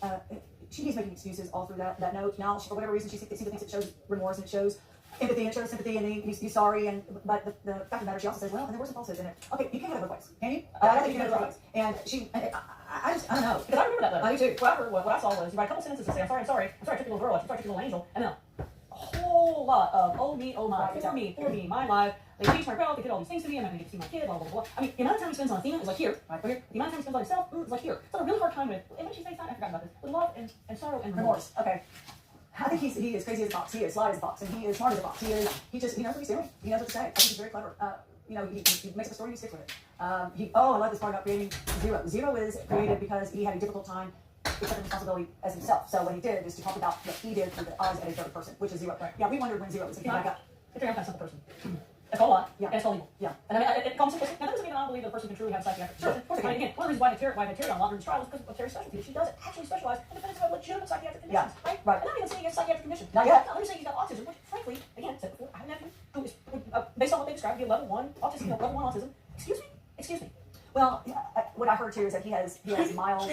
she's making excuses all through that note. Now, for whatever reason, she thinks it shows remorse and it shows empathy and it shows sympathy and he's sorry. But the fact of the matter, she also says, well, and there were some falsehoods in it. Okay, you can't have it both ways, can you? I don't think you can have it both ways. And she, I don't know. Because I remember that letter. I do too. What I saw was you write a couple sentences and say, I'm sorry, I took your little girl, I took your little angel, and then a whole lot of, oh me, oh my, for me, my life. They changed my growth, they did all these things to me, I'm not going to get to see my kid, blah, blah, blah. I mean, the amount of time he spends on Athena is like here, right here. The amount of time he spends on himself is like here. So I had a really hard time with, and what did she say? I forgot about this. With love and sorrow and remorse. Okay. I think he is crazy as a fox. He is sly as a fox, and he is smart as a fox. He knows what he's doing. He knows what to say. I think he's very clever. He makes up a story and he sticks with it. I love this part about creating Zero. Zero is created because he had a difficult time accepting responsibility as himself. So what he did is to talk about what he did through the eyes of a third person, which is Zero. Right. Yeah, we wondered when Zero was going to back up. It's a kind of simple person. It's a whole lot. Yeah. And it's all legal. Yeah. And I mean, it comes simplistic. Now, that doesn't mean that I don't believe that a person can truly have psychiatric condition. Sure. I mean, again, one of the reasons why I had Terry on longer in this trial was because of Terry's specialty. She does actually specialize in defendants who have legitimate psychiatric conditions. Yeah. Right? Right. And I'm not even saying he has a psychiatric condition. Not yet. I'm just saying he's got autism, which, frankly, again, I said before, I have a nephew who is, based on what they described, be level 1 autism, level 1 autism. Excuse me. Well, what I heard too is that he has mild,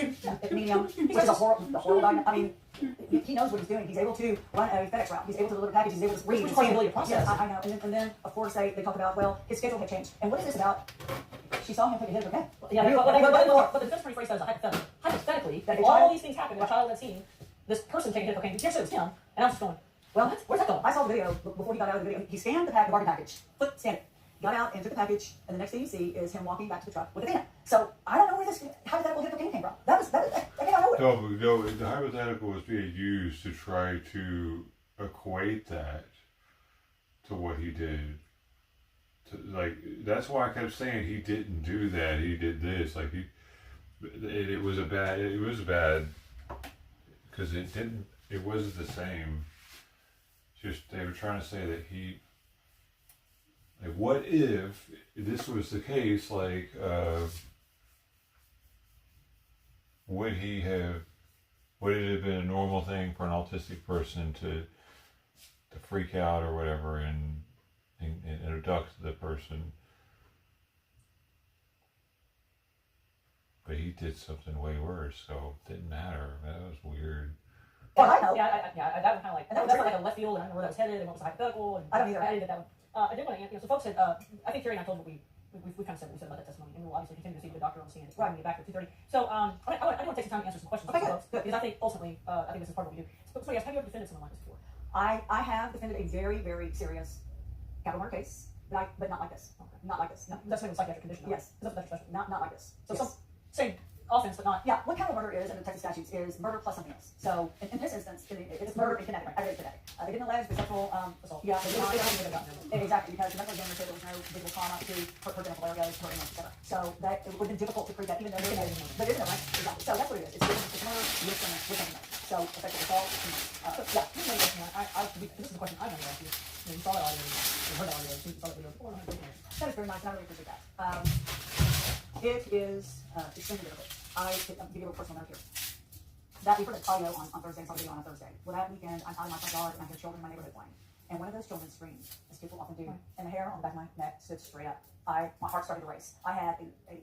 medium, which is the horrible diagnosis. I mean, he knows what he's doing. He's able to run a FedEx route. He's able to deliver packages. He's able to read. Which is the ability to process. Yes, I know. And then, of course, they talk about, well, his schedule had changed. And what is this about? She saw him take a hit of cocaine. Yeah, but the defense attorney phrase that as a hypothetical. Hypothetically, that if all these things happen to a child that's seen, this person taking a hit of cocaine, here's it was him, and I was just going, well, where's that going? I saw the video before he got out of the video. He scanned the Barbie package. Scanned it. Got out and took the package, and the next thing you see is him walking back to the truck with Athena. So I don't know where this hypothetical hit of cocaine came from. That came out of nowhere. No, the hypothetical was being used to try to equate that to what he did. That's why I kept saying he didn't do that. He did this. It was bad because it wasn't the same. Just they were trying to say that he. Like, what if this was the case? Would it have been a normal thing for an autistic person to freak out or whatever and abduct the person? But he did something way worse, so it didn't matter. That was weird. Well, I know. Yeah, that was kind of like, that was like a left field, and I don't know where that was headed, and what was the hypothetical. And I don't either. I didn't get that one. I did want to answer, so folks said, I think Terry and I told what we kind of said what we said about that testimony, and we'll obviously continue to see the doctor on the stand. Right. Get back to 2:30. So, I want to take some time to answer some questions from folks, because I think ultimately, I think this is part of what we do. So, somebody asked, have you ever defended someone like this before? I have defended a very, very serious capital murder case, but not like this. Okay. Not like this. No. That's something with psychiatric condition. Yes. That's special. Not like this. So yes. Same offense, but not. Yeah. What capital murder is under Texas statutes is murder plus something else. So in this instance, it's murder and kinetic. Aggravated kinetic. They didn't allege the sexual assault. Yeah. Exactly, because the medical examiner said there was no visual trauma to hurt genital areas, hurt anus, etc. So that it would have been difficult to prove that, even though there is no, but there is no right. Exactly. So that's what it is. It's murder with something else. So effective assault. Yeah. This is a question I'm going to ask you. You saw that audio, you heard that audio, you saw that video before. That is very nice, and I really appreciate that. It is extremely difficult. I'll give you a personal note here. That we heard the audio on Thursday, saw the video on a Thursday. Well, that weekend, I'm out of my front yard and I hear children in my neighborhood playing. And one of those children screamed, as kids will often do, and the hair on the back of my neck stood straight up. My heart started to race. I had an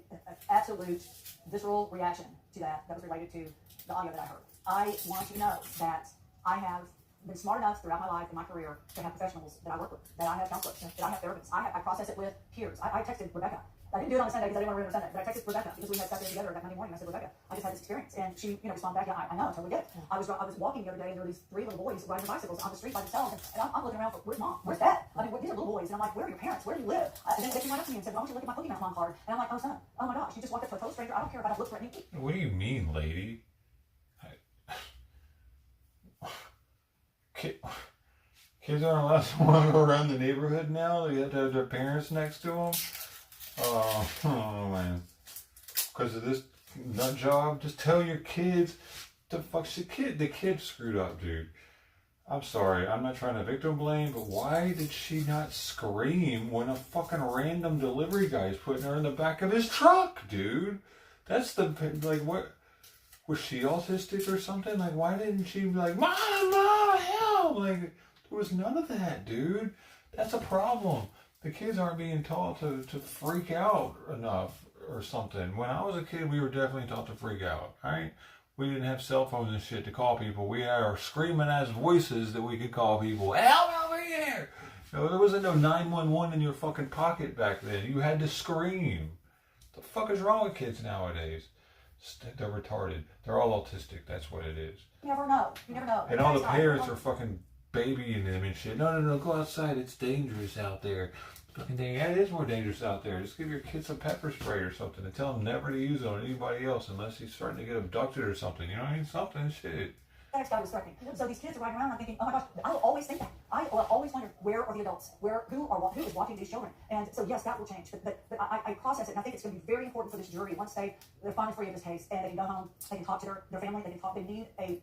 absolute visceral reaction to that was related to the audio that I heard. I want you to know that I have been smart enough throughout my life and my career to have professionals that I work with, that I have counselors, that I have therapists. I process it with peers. I texted Rebecca. I didn't do it on a Sunday because I didn't want to read it on Sunday, but I texted Rebecca because we had sat there together that Monday morning. I said, Rebecca, I just had this experience, and she, responded back, yeah, I know, I totally get it. I was walking the other day, and there were these 3 little boys riding their bicycles on the street by themselves, and I'm looking around for, where's mom? Where's dad? I mean, these are little boys, and I'm like, where are your parents? Where do you live? And then they came right up to me and said, why don't you look at my Pokemon mom card? And I'm like, oh son, oh my gosh, you just walked up to a total stranger. I don't care about a look threatening. What do you mean, lady? Kids aren't allowed to wander around the neighborhood now. They have to have their parents next to them. Oh man. Because of this nut job, just tell your kids the kid screwed up, dude. I'm sorry, I'm not trying to victim blame, but why did she not scream when a fucking random delivery guy is putting her in the back of his truck, dude? That's what? Was she autistic or something? Like, why didn't she be like, Mom, help? Like, there was none of that, dude. That's a problem. The kids aren't being taught to freak out enough or something. When I was a kid, we were definitely taught to freak out, right? We didn't have cell phones and shit to call people. We had our screaming ass voices that we could call people. Help over here! There wasn't no 911 in your fucking pocket back then. You had to scream. What the fuck is wrong with kids nowadays? They're retarded. They're all autistic. That's what it is. You never know. You never know. And all the parents are fucking babying them and shit. No, go outside. It's dangerous out there. Fucking thing. Yeah, it is more dangerous out there. Just give your kid some pepper spray or something and tell them never to use it on anybody else unless he's starting to get abducted or something. You know what I mean? Something, shit. Next guy was threatening. So these kids are riding around. I'm thinking, oh my gosh, I will always think that. I will always wonder, where are the adults? Who is watching these children? And so yes, that will change. But I process it, and I think it's going to be very important for this jury once they're finally free of this case, and they can go home, they can talk to their family, they can talk. They need a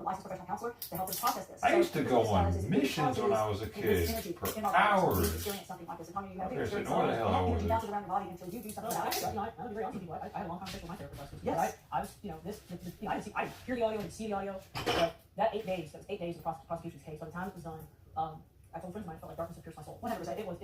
licensed professional counselor to help them process this. I used to go on missions when I was a kid for hours. Something like this. And you I said, what the hell I was bounces around your body until you do something about it. I'm gonna be very honest with you. I had a long conversation with my therapist. Yes. I was, I hear the audio, I see the audio. But that 8 days, of the prosecution's case. By the time it was done, I told friends of mine, I felt like darkness had pierced my soul. 100%. It was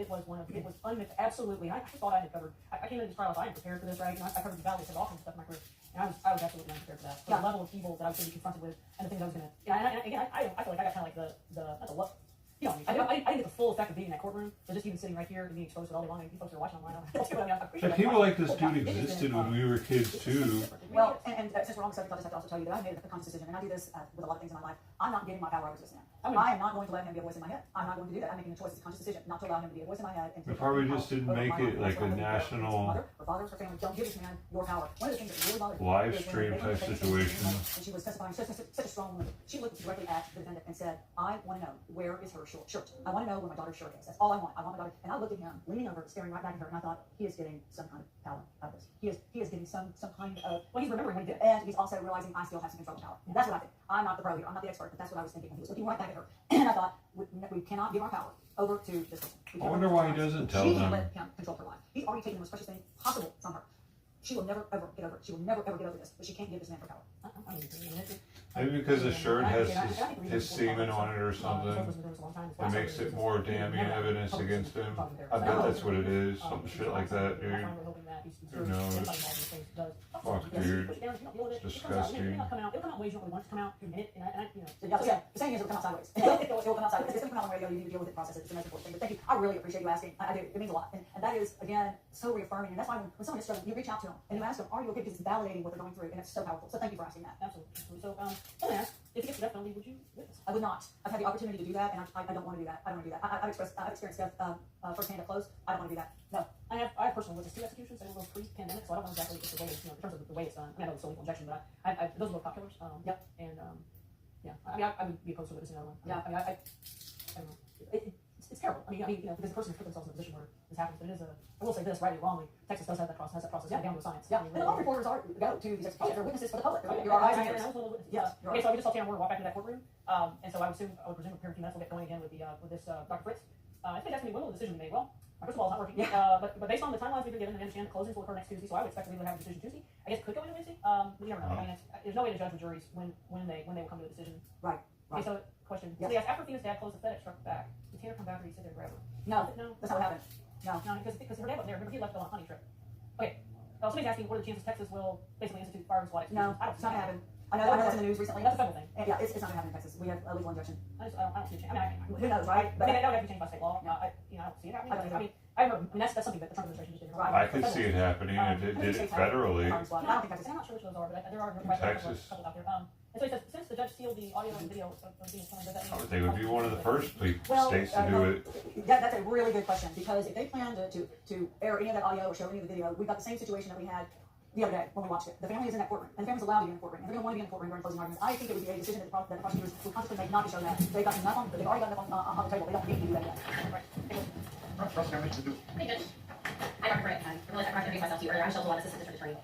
absolutely. I thought I had covered. I came into this trial, I am prepared for this, right? I covered the validated awesome stuff in my career, and I was absolutely unprepared for that. The level of evil that I was going to be confronted with, and the things I was going to. And again, I feel like I got kind of like not the luck. You know, I didn't get the full effect of being in that courtroom, but just even sitting right here and being exposed to all day long, and you folks are watching online. But people like this dude existed when we were kids too. Well, and since we're on the subject, I'll just have to also tell you that I made a conscious decision, and I do this with a lot of things in my life. I'm not giving my power over to this man. I am not going to let him be a voice in my head. I'm not going to do that. I'm making a choice. It's a conscious decision not to allow him to be a voice in my head. And we probably just didn't make it like a national fathers or family. Don't give this man your power. One of the things that really bothered me live stream type situation. And she was testifying, such a strong woman. She looked directly at the defendant and said, I want to know, where is her shirt? I want to know where my daughter's shirt is. That's all I want. I want my daughter. And I looked at him, leaning over, staring right back at her, and I thought, he is getting some kind of power out of this. He is getting some kind of, well, he's remembering what he did, and he's also realizing I still have some control of power. And that's what I think. I'm not the pro here. I'm not the expert, but that's what I was thinking. He was looking right back at her, and I thought, we cannot give our power over to this person. I wonder why he doesn't tell them. She let him control her life. He's already taken the most precious thing possible from her. She will never ever get over it. She will never ever get over this, but she can't give this man her power. Maybe because the shirt has his semen on it or something. It makes it more damning evidence against him. I bet that's what it is. Some shit like that, dude. Who knows? Fuck, dude. It's disgusting. It'll come out ways you don't want it to come out. The saying is it'll come out sideways. It'll come out sideways. It's going to come out on radio. You need to deal with it, process it. It's the most important thing. But thank you. I really appreciate you asking. I do. It means a lot. And that is, again, so reaffirming. And that's why when someone is struggling, you reach out to them and you ask them, are you okay? Because it's validating what they're going through. And it's so powerful. So thank you for asking that. Absolutely. So, let me ask, if you get to death penalty, would you witness? I would not. I've had the opportunity to do that, and I don't want to do that. I don't want to do that. I've experienced death firsthand up close. I don't want to do that. No. I have personally witnessed 2 executions. They were pre-pandemic, so I don't know exactly if the way, in terms of the way it's done. I mean, I know it's still lethal injection, but those were both cop killers. Yep. And yeah, I would be opposed to witnessing another one. Yeah. I mean, I don't know. It's terrible. I mean, because the person has put themselves in a position where this happens. But it is I will say this, rightly or wrongly, Texas does have that process. Yeah, down to a science. Yeah. And a lot of reporters go to these executions. They're witnesses for the public. You're our eyes and ears. Yes. Okay, so we just saw Tanner Warner walk back into that courtroom. And so I would presume a few minutes we'll get going again with this Dr. Fritz. It's fantastic. When will the decision be made? Well, My crystal ball's not working. But based on the timelines we've been given, and we understand that closings will occur next Tuesday, so I would expect that we would have a decision Tuesday. I guess it could go into Wednesday. But you never know. I mean, there's no way to judge the juries when they will come to a decision. Right. Okay, so question. Yes. So yes, after Thea's dad closed the FedEx truck back, did Tanner come back or did he sit there forever? No, No, that's not what happened. No. No, because her dad wasn't there. Remember, he left on a hunting trip. Okay. Somebody's asking, what are the chances Texas will basically institute firearms law? No, I don't it's not see gonna it. happen. I know that's in the news recently. That's a federal thing. Yeah, it's not gonna happen in Texas. We have a legal injunction. I don't see it change. I mean, Who knows, right? But I mean, that would have to be changed by state law. I don't see it happening. I mean, that's something that the Trump administration just did. Right. I could see it happening if it did it federally. I don't think Texas. I'm not sure which those are, but there are Texas. a couple out there. And so he says, since the judge sealed the audio and video of being filmed, does that mean? I would think it would be one of the first Well, states to do it. That's a really good question, because if they plan to air any of that audio or show any of the video, we've got the same situation that we had the other day when we watched it. The family is in that courtroom, and the family's allowed to be in the courtroom, and they're going to want to be in the courtroom during closing arguments. I think it would be a decision that the prosecutors would consciously make not to show that. They've got enough on, they've already got enough on the table. They don't need to do that yet. Hey, Judge. Hi, Dr. Brett. I realized I introduced myself to you earlier. I'm Shelby Love, Assistant District Attorney.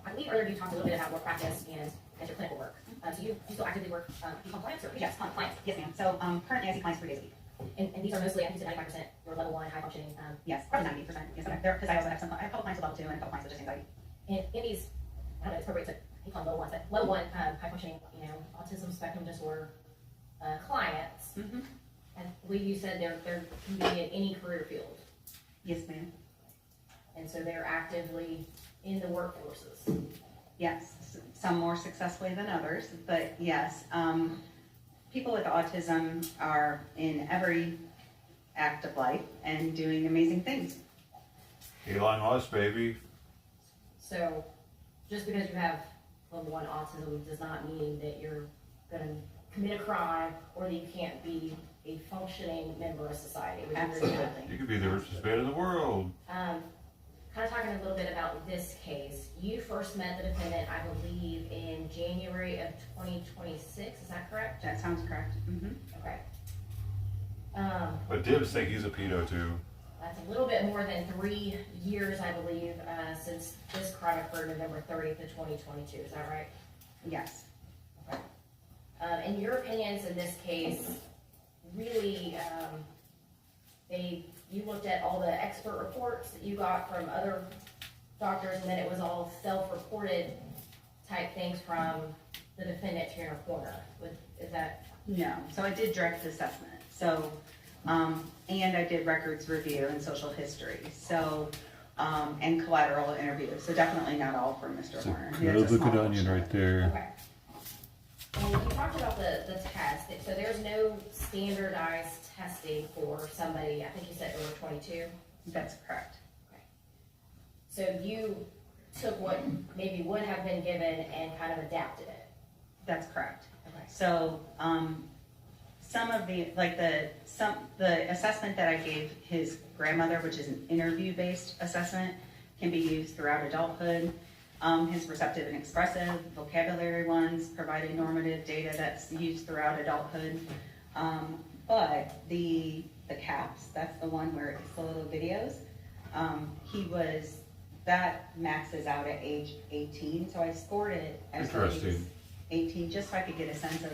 I believe earlier you talked a little bit about work practice and your clinical work. So you still actively work on clients or? Yes, clients. Yes, ma'am. So currently I see clients 3 days a week. And these are mostly, I think you said 95% your level 1 high functioning. Yes, probably 90%. Yes, ma'am. Because I also have I have a couple clients with level 2 and a couple clients with just anxiety. And in these, I don't know, it's appropriate to, he called level 1, but level 1 high functioning, autism spectrum disorder clients. Mm-hmm. I believe you said they're can be in any career field. Yes, ma'am. And so they're actively in the workforces. Yes, some more successfully than others, but yes. People with autism are in every act of life and doing amazing things. Elon Musk, baby. So just because you have level 1 autism does not mean that you're going to commit a crime or that you can't be a functioning member of society. Absolutely. You could be the richest man in the world. Kind of talking a little bit about this case. You first met the defendant, I believe, in January of 2026. Is that correct? That sounds correct. Mm-hmm. Okay. But Dibs think he's a pedo too. That's a little bit more than 3 years, I believe, since this crime occurred November 30th of 2022. Is that right? Yes. Okay. And your opinions in this case, really, you looked at all the expert reports that you got from other doctors, and then it was all self-reported type things from the defendant to your corner. Is that? No. So I did direct assessment. So, and I did records review and social history. So, and collateral interview. So definitely not all from Mr. Warner. Look at onion right there. Okay. And you talked about the test. So there's no standardized testing for somebody, I think you said over 22? That's correct. Okay. So you took what maybe would have been given and kind of adapted it? That's correct. Okay. So, some of the, like the assessment that I gave his grandmother, which is an interview-based assessment, can be used throughout adulthood. His receptive and expressive vocabulary ones provided normative data that's used throughout adulthood. But the CAPS, that's the one where it's the little videos. That maxes out at age 18, so I scored it as age 18 just so I could get a sense of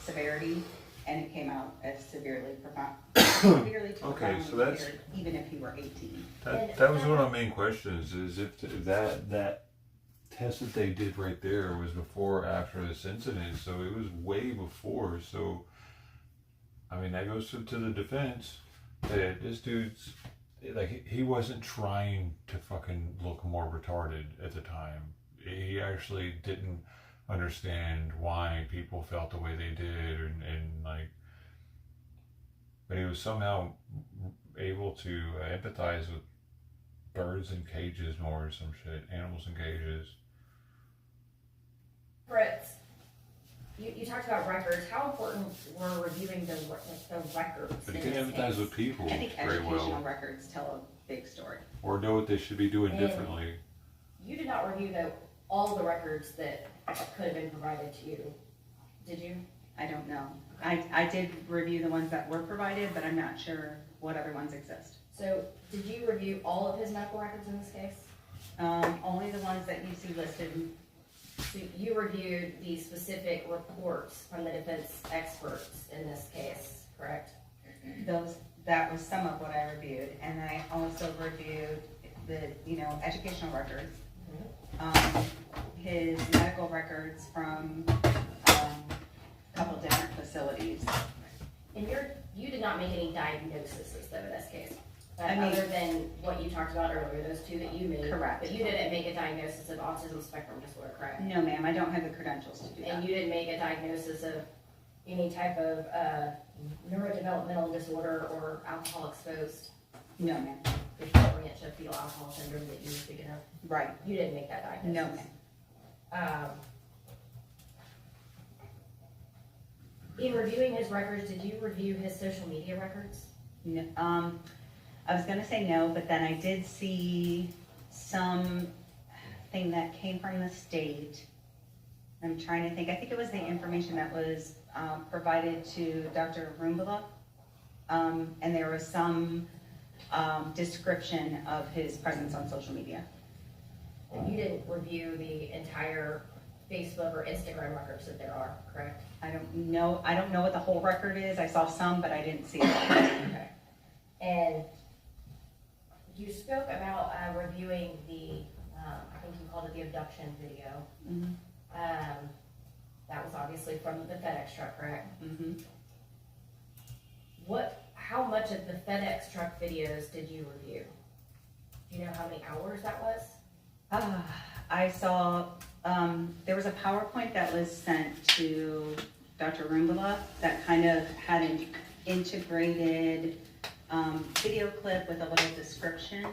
severity, and it came out as severely profound. Okay, so that's impaired, even if you were 18. That was one of my main questions, is if that test that they did right there was before or after this incident, so it was way before. So I mean, that goes to the defense that this dude's like, he wasn't trying to fucking look more retarded at the time. He actually didn't understand why people felt the way they did, and like, but he was somehow able to empathize with birds in cages more or some shit, animals in cages. Brett, you talked about records. How important were reviewing the records? But he can empathize with people I think very educational well. records tell a big story. Or know what they should be doing differently. You did not review all the records that could have been provided to you, did you? I don't know. I did review the ones that were provided, but I'm not sure what other ones exist. So, did you review all of his medical records in this case? Only the ones that you see listed. So you reviewed the specific reports from the defense experts in this case, correct? that was some of what I reviewed. And I also reviewed the, educational records, his medical records from, a couple different facilities. And you did not make any diagnoses though in this case? I mean- Other than what you talked about earlier, those two that you made? Correct. But you didn't make a diagnosis of autism spectrum disorder, correct? No, ma'am, I don't have the credentials to do that. And you didn't make a diagnosis of any type of neurodevelopmental disorder or alcohol exposed? No, ma'am. The branch of fetal alcohol syndrome that you were speaking of? Right. You didn't make that diagnosis? No, ma'am. In reviewing his records, did you review his social media records? No, I was gonna say no, but then I did see some thing that came from the state. I'm trying to think, I think it was the information that was provided to Dr. Rumbala. And there was some description of his presence on social media. And you didn't review the entire Facebook or Instagram records that there are, correct? I don't know what the whole record is. I saw some, but I didn't see it. Okay. And you spoke about reviewing the, I think you called it the abduction video. Mhm. That was obviously from the FedEx truck, correct? Mhm. How much of the FedEx truck videos did you review? Do you know how many hours that was? I saw, there was a PowerPoint that was sent to Dr. Rumbala that kind of had an integrated video clip with a little description.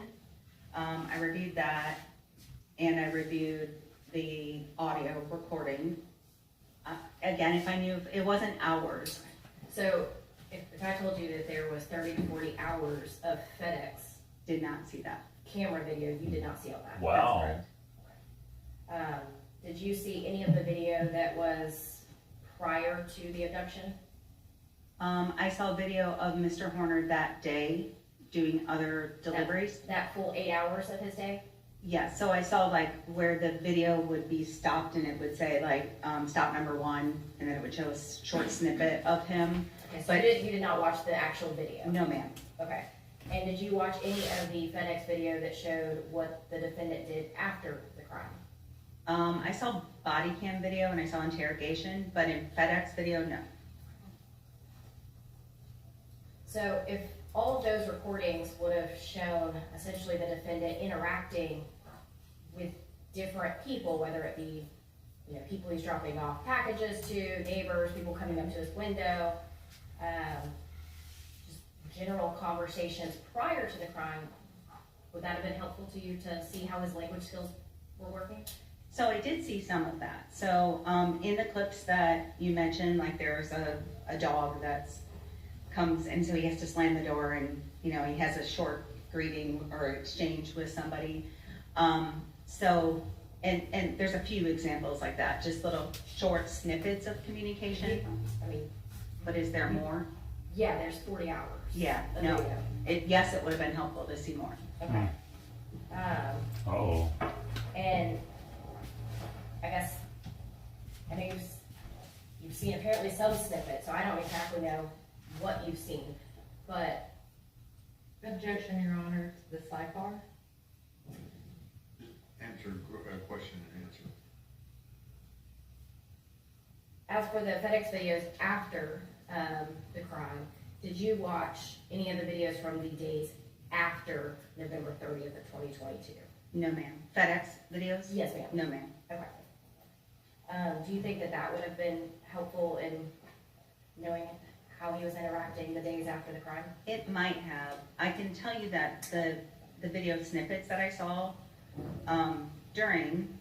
I reviewed that, and I reviewed the audio recording. Again, if I knew, it wasn't hours. So if I told you that there was 30 to 40 hours of FedEx Did not see that. camera video, you did not see all that? Wow. That's correct. Did you see any of the video that was prior to the abduction? I saw video of Mr. Horner that day doing other deliveries. That full 8 hours of his day? Yeah, so I saw like where the video would be stopped and it would say like, stop number 1, and then it would show a short snippet of him. Okay, so But- you did not watch the actual video? No, ma'am. Okay. And did you watch any of the FedEx video that showed what the defendant did after the crime? I saw body cam video and I saw interrogation, but in FedEx video, no. So if all of those recordings would have shown essentially the defendant interacting with different people, whether it be, people he's dropping off packages to, neighbors, people coming up to his window, just general conversations prior to the crime, would that have been helpful to you to see how his language skills were working? So I did see some of that. So in the clips that you mentioned, like there's a dog that's comes, and so he has to slam the door, and he has a short greeting or exchange with somebody. So and there's a few examples like that, just little short snippets of communication. I mean, But is there more? yeah, there's 40 hours. Yeah, of no. video. Yes, it would have been helpful to see more. Okay. Oh. And I guess, I know you've seen apparently some snippets, so I don't exactly know what you've seen, but. Objection, Your Honor, to the sidebar. Answer, question and answer. As for the FedEx videos after the crime, did you watch any of the videos from the days after November 30th of 2022? No, ma'am. FedEx videos? Yes, ma'am. No, ma'am. Okay. Do you think that would have been helpful in knowing how he was interacting the days after the crime? It might have. I can tell you that the video snippets that I saw during,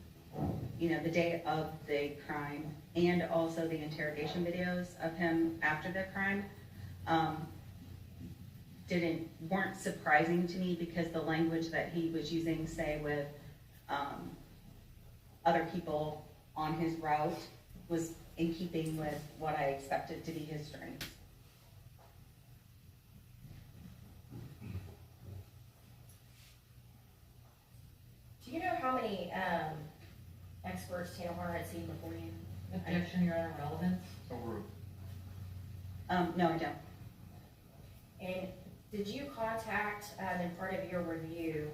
the day of the crime, and also the interrogation videos of him after the crime, weren't surprising to me, because the language that he was using, say with other people on his route, was in keeping with what I expected to be his strengths. Do you know how many experts Tanner Horner had seen before you? Objection, Your Honor, relevance. Overruled. No, I don't. And did you contact, in part of your review,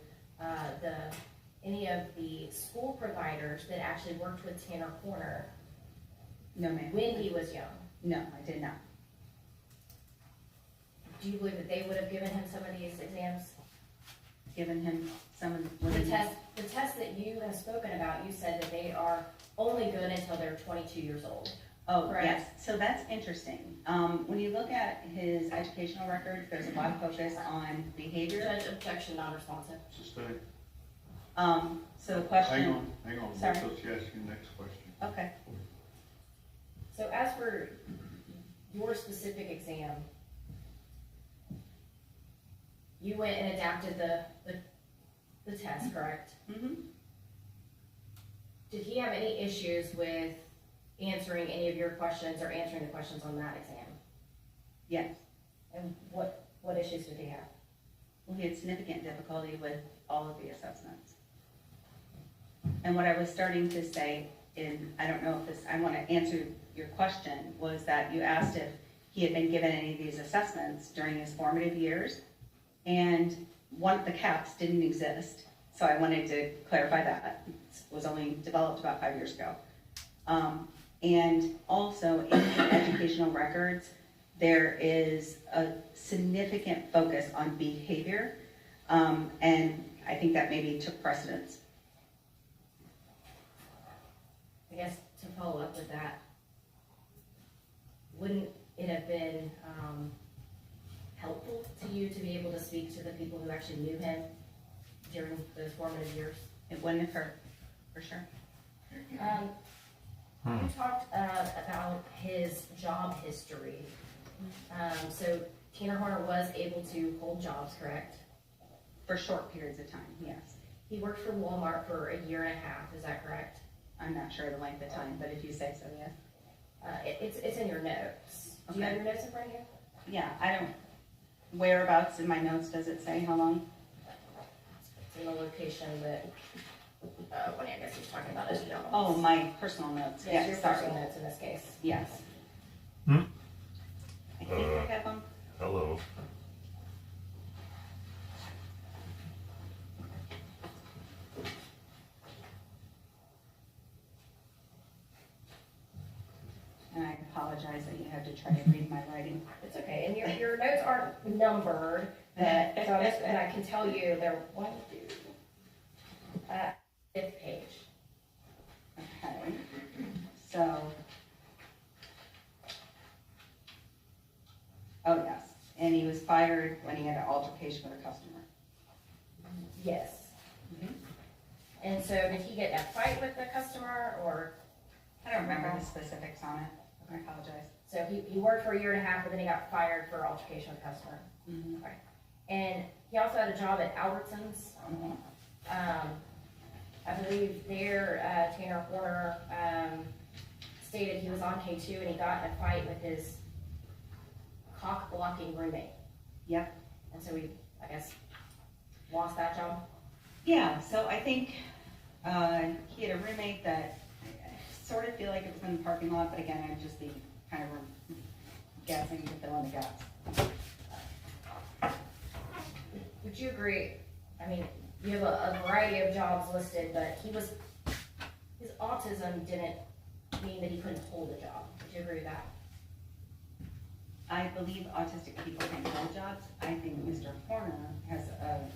any of the school providers that actually worked with Tanner Corner No, ma'am. when he was young? No, I did not. Do you believe that they would have given him some of these exams? Given him some of The tests that you have spoken about, you said that they are only good until they're 22 years old. Oh, Correct. yes, so that's interesting. When you look at his educational records, there's a lot of focus on behavior. Judge, objection, non-responsive. Sustain. So the question. Hang on, Sorry. let's ask you the next question. Okay. So as for your specific exam, you went and adapted the test, correct? Mm-hmm. Did he have any issues with answering any of your questions or answering the questions on that exam? Yes. And what issues did he have? Well, he had significant difficulty with all of the assessments. And what I was starting to say, I don't know if I want to answer your question, was that you asked if he had been given any of these assessments during his formative years, and the CATS didn't exist. So I wanted to clarify that. It was only developed about 5 years ago. And also in the educational records, there is a significant focus on behavior, and I think that maybe took precedence. I guess to follow up with that, wouldn't it have been helpful to you to be able to speak to the people who actually knew him during those formative years? It wouldn't have hurt, for sure. You talked about his job history. So Tanner Horner was able to hold jobs, correct? For short periods of time, yes. He worked for Walmart for a year and a half, is that correct? I'm not sure the length of time, but if you say so, yes. It's in your notes. Do you have your notes in front of you? Yeah, I don't, whereabouts in my notes does it say how long? It's in the location that, I guess he's talking about his job. Oh, my personal notes, Yes, yes, your sorry. personal notes in this case. Yes. Hmm? I think I have them. Hello. And I apologize that you have to try to read my writing. It's okay, and your notes aren't numbered, but, so and I can tell you they're 5th page. Okay, so. Oh, yes, and he was fired when he had an altercation with a customer. Yes. And so did he get in a fight with the customer, or? I don't remember the specifics on it. I apologize. So he worked for a year and a half, but then he got fired for altercation with a customer. Mm-hmm. Okay. And he also had a job at Albertsons. Mm-hmm. I believe there, Tanner Horner stated he was on K2 and he got in a fight with his cock-blocking roommate. Yep. And so he, I guess, lost that job? Yeah, so I think he had a roommate that I sort of feel like it was in the parking lot, but again, I'd just be kind of guessing to fill in the gaps. Would you agree? I mean, you have a variety of jobs listed, but his autism didn't mean that he couldn't hold a job. Would you agree with that? I believe autistic people can hold jobs. I think Mr. Horner has a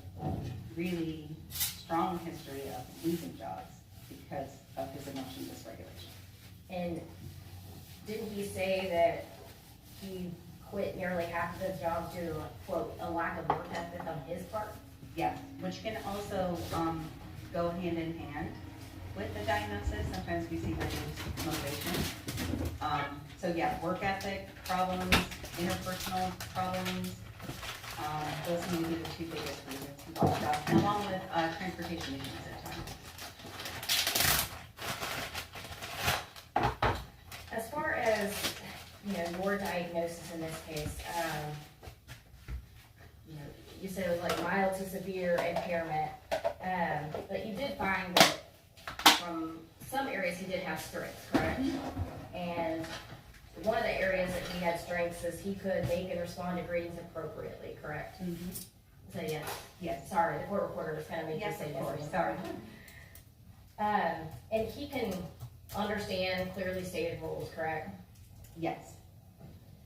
really strong history of losing jobs because of his emotion dysregulation. And didn't he say that he quit nearly half of his jobs due to, quote, a lack of work ethic on his part? Yes, which can also go hand in hand with the diagnosis. Sometimes we see reduced motivation. So yeah, work ethic problems, interpersonal problems, those seem to be the two biggest reasons, along with transportation issues at times. As far as, your diagnosis in this case, you said it was like mild to severe impairment, but you did find that from some areas he did have strengths, correct? And one of the areas that he had strengths is he could make and respond to greetings appropriately, correct? So yes. Yes. Sorry, the court reporter was kind of making you Yes, say of yes. course, ma'am. sorry. And he can understand clearly stated rules, correct? Yes.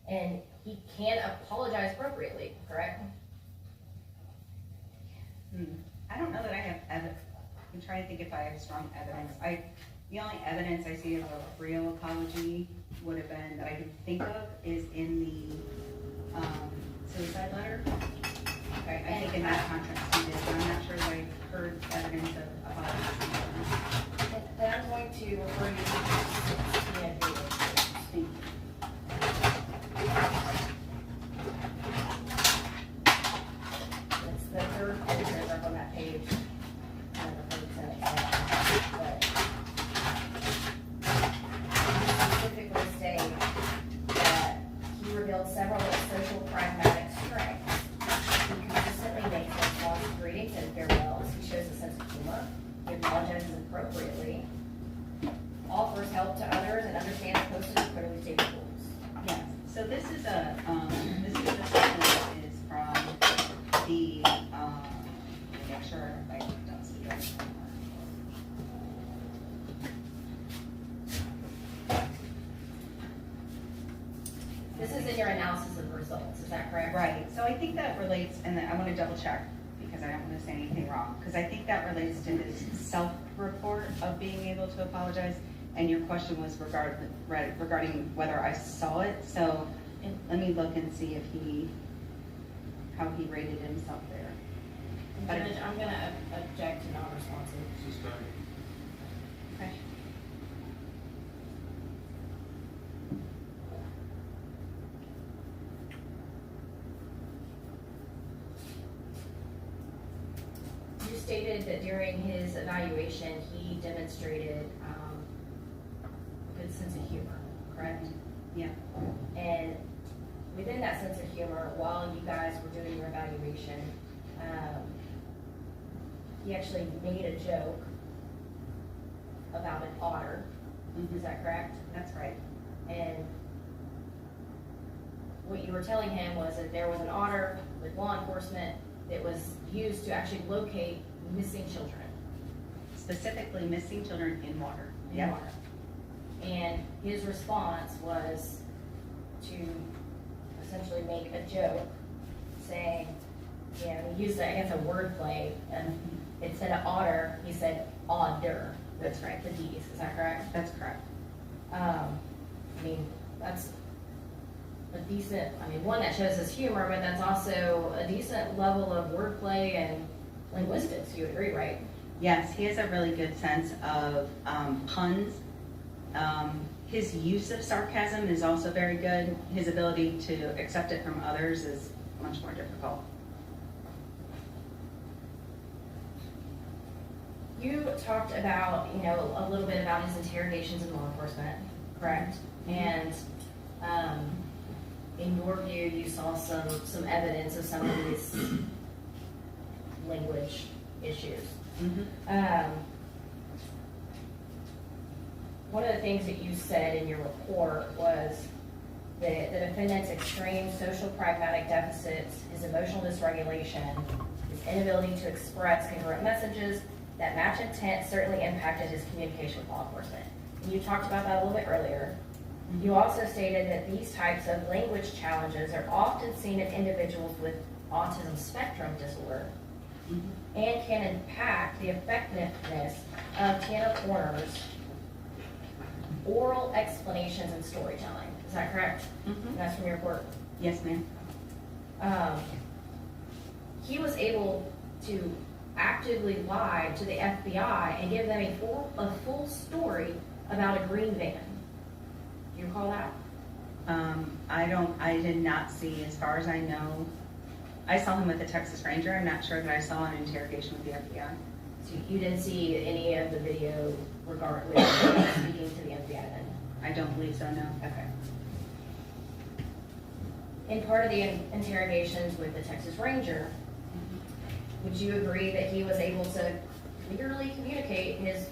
And he can apologize appropriately, correct? I don't know that I have I'm trying to think if I have strong evidence. The only evidence I see of a real apology would have been, that I can think of, is in the suicide letter. I think in that context he did, but I'm not sure that I've heard evidence of apologies. Then I'm going to refer you to the agreement. It's the third paragraph on that page. I don't know if it's in it, but specifically state that he revealed several social pragmatic strengths. He consistently makes responsive greetings and farewells. He shows a sense of humor. He apologizes appropriately. Offers help to others and understands posted and clearly stated rules. Yes, so this is a statement that is from the, make sure I don't see it. This is in your analysis of results, is that correct? Right, so I think that relates, and I want to double check, because I don't want to say anything wrong, because I think that relates to his self-report of being able to apologize, and your question was regarding whether I saw it, so let me look and see if how he rated himself there. I'm gonna object to non-responsive. Okay. You stated that during his evaluation, he demonstrated a good sense of humor, correct? Yeah. And within that sense of humor, while you guys were doing your evaluation, he actually made a joke about an otter. Is that correct? That's right. And what you were telling him was that there was an otter with law enforcement that was used to actually locate missing children. Specifically missing children in water. In water. And his response was to essentially make a joke saying, you know, he used, I guess, a wordplay, and instead of otter, he said odder. That's right. The D's, is that correct? That's correct. I mean, that's a decent, one that shows his humor, but that's also a decent level of wordplay and linguistics, you would agree, right? Yes, he has a really good sense of puns. His use of sarcasm is also very good. His ability to accept it from others is much more difficult. You talked about, a little bit about his interrogations in law enforcement, correct? And in your view, you saw some evidence of some of these language issues. One of the things that you said in your report was that the defendant's extreme social pragmatic deficits, his emotional dysregulation, his inability to express congruent messages that match intent certainly impacted his communication with law enforcement. And you talked about that a little bit earlier. You also stated that these types of language challenges are often seen in individuals with autism spectrum disorder and can impact the effectiveness of Tiana Corner's oral explanations and storytelling. Is that correct? And that's from your report? Yes, ma'am. He was able to actively lie to the FBI and give them a full story about a green van. Do you recall that? I did not see, as far as I know. I saw him with the Texas Ranger. I'm not sure that I saw an interrogation with the FBI. So you didn't see any of the video regarding speaking to the FBI then? I don't believe so, no. Okay. In part of the interrogations with the Texas Ranger, would you agree that he was able to clearly communicate his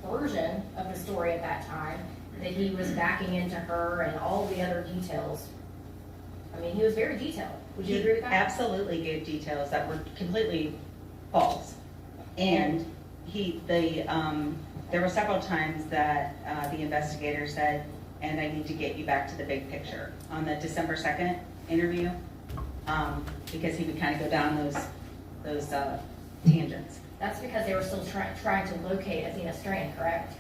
version of the story at that time that he was backing into her and all the other details. I mean, he was very detailed. Would you He agree with that? absolutely gave details that were completely false. And there were several times that the investigator said, and I need to get you back to the big picture. On the December 2nd interview, because he would kind of go down those tangents. That's because they were still trying to locate Athena Strand, correct?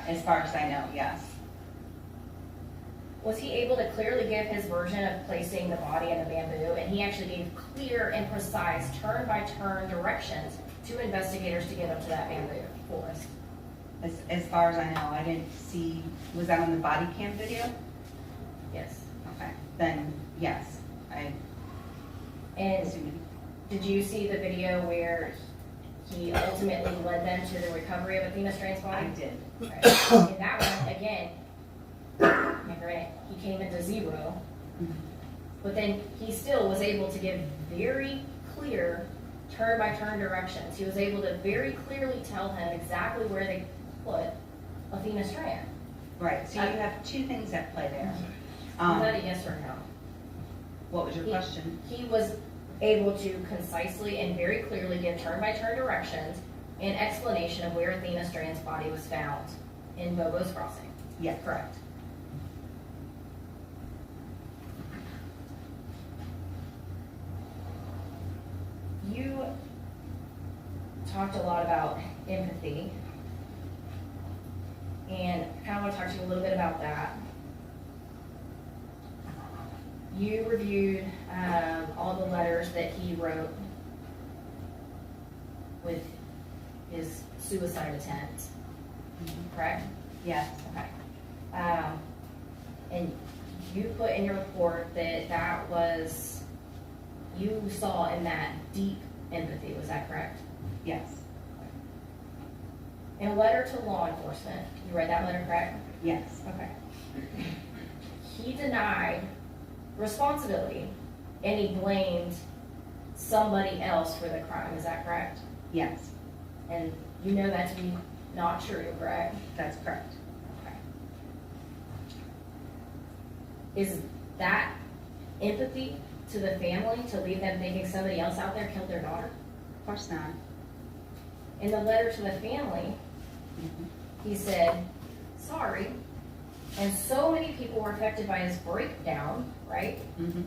As far as I know, yes. Was he able to clearly give his version of placing the body in the bamboo? And he actually gave clear and precise turn-by-turn directions to investigators to get up to that bamboo forest. As far as I know, I didn't see, was that on the body cam video? Yes. Okay, then yes, And did you see the video where he ultimately led them to the recovery of Athena Strand's body? I did. Okay. In that one, again, granted, he came into 0, but then he still was able to give very clear turn-by-turn directions. He was able to very clearly tell him exactly where they put Athena Strand. Right, so you have two things at play there. Is that a yes or no? What was your question? He was able to concisely and very clearly give turn-by-turn directions and explanation of where Athena Strand's body was found in Bobo's Crossing. Yes. Correct. You talked a lot about empathy, and I kind of want to talk to you a little bit about that. You reviewed all the letters that he wrote with his suicide attempt, correct? Yes. Okay. And you put in your report that was, you saw in that deep empathy, was that correct? Yes. In a letter to law enforcement, you read that letter, correct? Yes. Okay. He denied responsibility and he blamed somebody else for the crime, is that correct? Yes. And you know that to be not true, correct? That's correct. Okay. Is that empathy to the family to leave them thinking somebody else out there killed their daughter? Of course not. In the letter to the family, he said, sorry, and so many people were affected by his breakdown, right? Mm-hmm.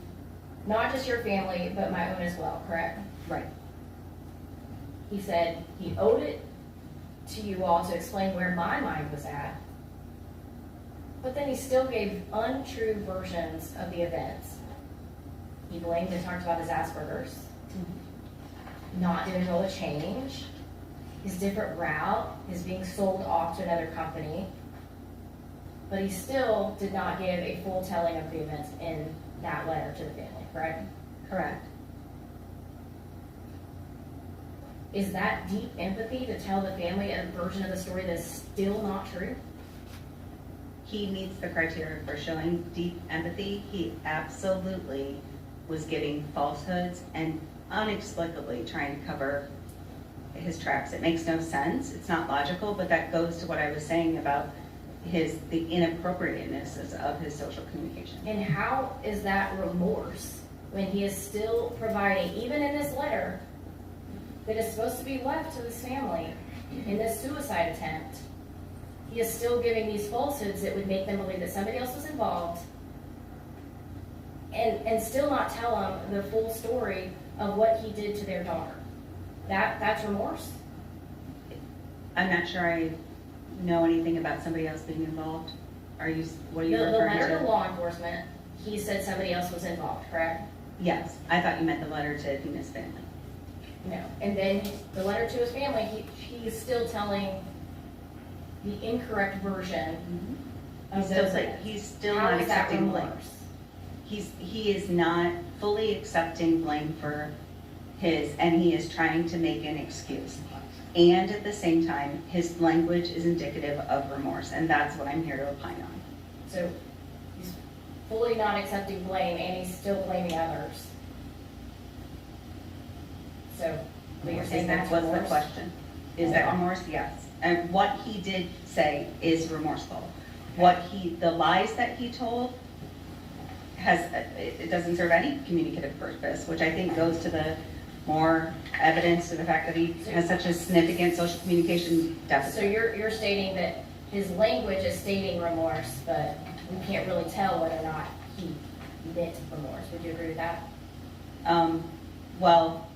Not just your family, but my own as well, correct? Right. He said he owed it to you all to explain where my mind was at, but then he still gave untrue versions of the events. He blamed and talked about his Asperger's, not doing all the change, his different route, his being sold off to another company, but he still did not give a full telling of the events in that letter to the family, correct? Correct. Is that deep empathy to tell the family a version of the story that's still not true? He meets the criteria for showing deep empathy. He absolutely was giving falsehoods and inexplicably trying to cover his tracks. It makes no sense. It's not logical, but that goes to what I was saying about the inappropriateness of his social communication. And how is that remorse when he is still providing, even in this letter that is supposed to be left to this family in this suicide attempt, he is still giving these falsehoods that would make them believe that somebody else was involved, and still not tell them the full story of what he did to their daughter. That's remorse? I'm not sure I know anything about somebody else being involved. What are you The referring letter to to? law enforcement, he said somebody else was involved, correct? Yes, I thought you meant the letter to Athena's family. No. And then the letter to his family, he's still telling the incorrect version of those events. He's still How not is that accepting blame. remorse? He is not fully accepting blame for and he is trying to make an excuse. And at the same time, his language is indicative of remorse, and that's what I'm here to opine on. So he's fully not accepting blame and he's still blaming others. So, but you're saying that's What's remorse? the question? Is that remorse? Yes. And what he did say is remorseful. the lies that he told it doesn't serve any communicative purpose, which I think goes to the more evidence to the fact that he has such a significant social communication deficit. So you're stating that his language is stating remorse, but we can't really tell whether or not he meant remorse. Would you agree with that? Well,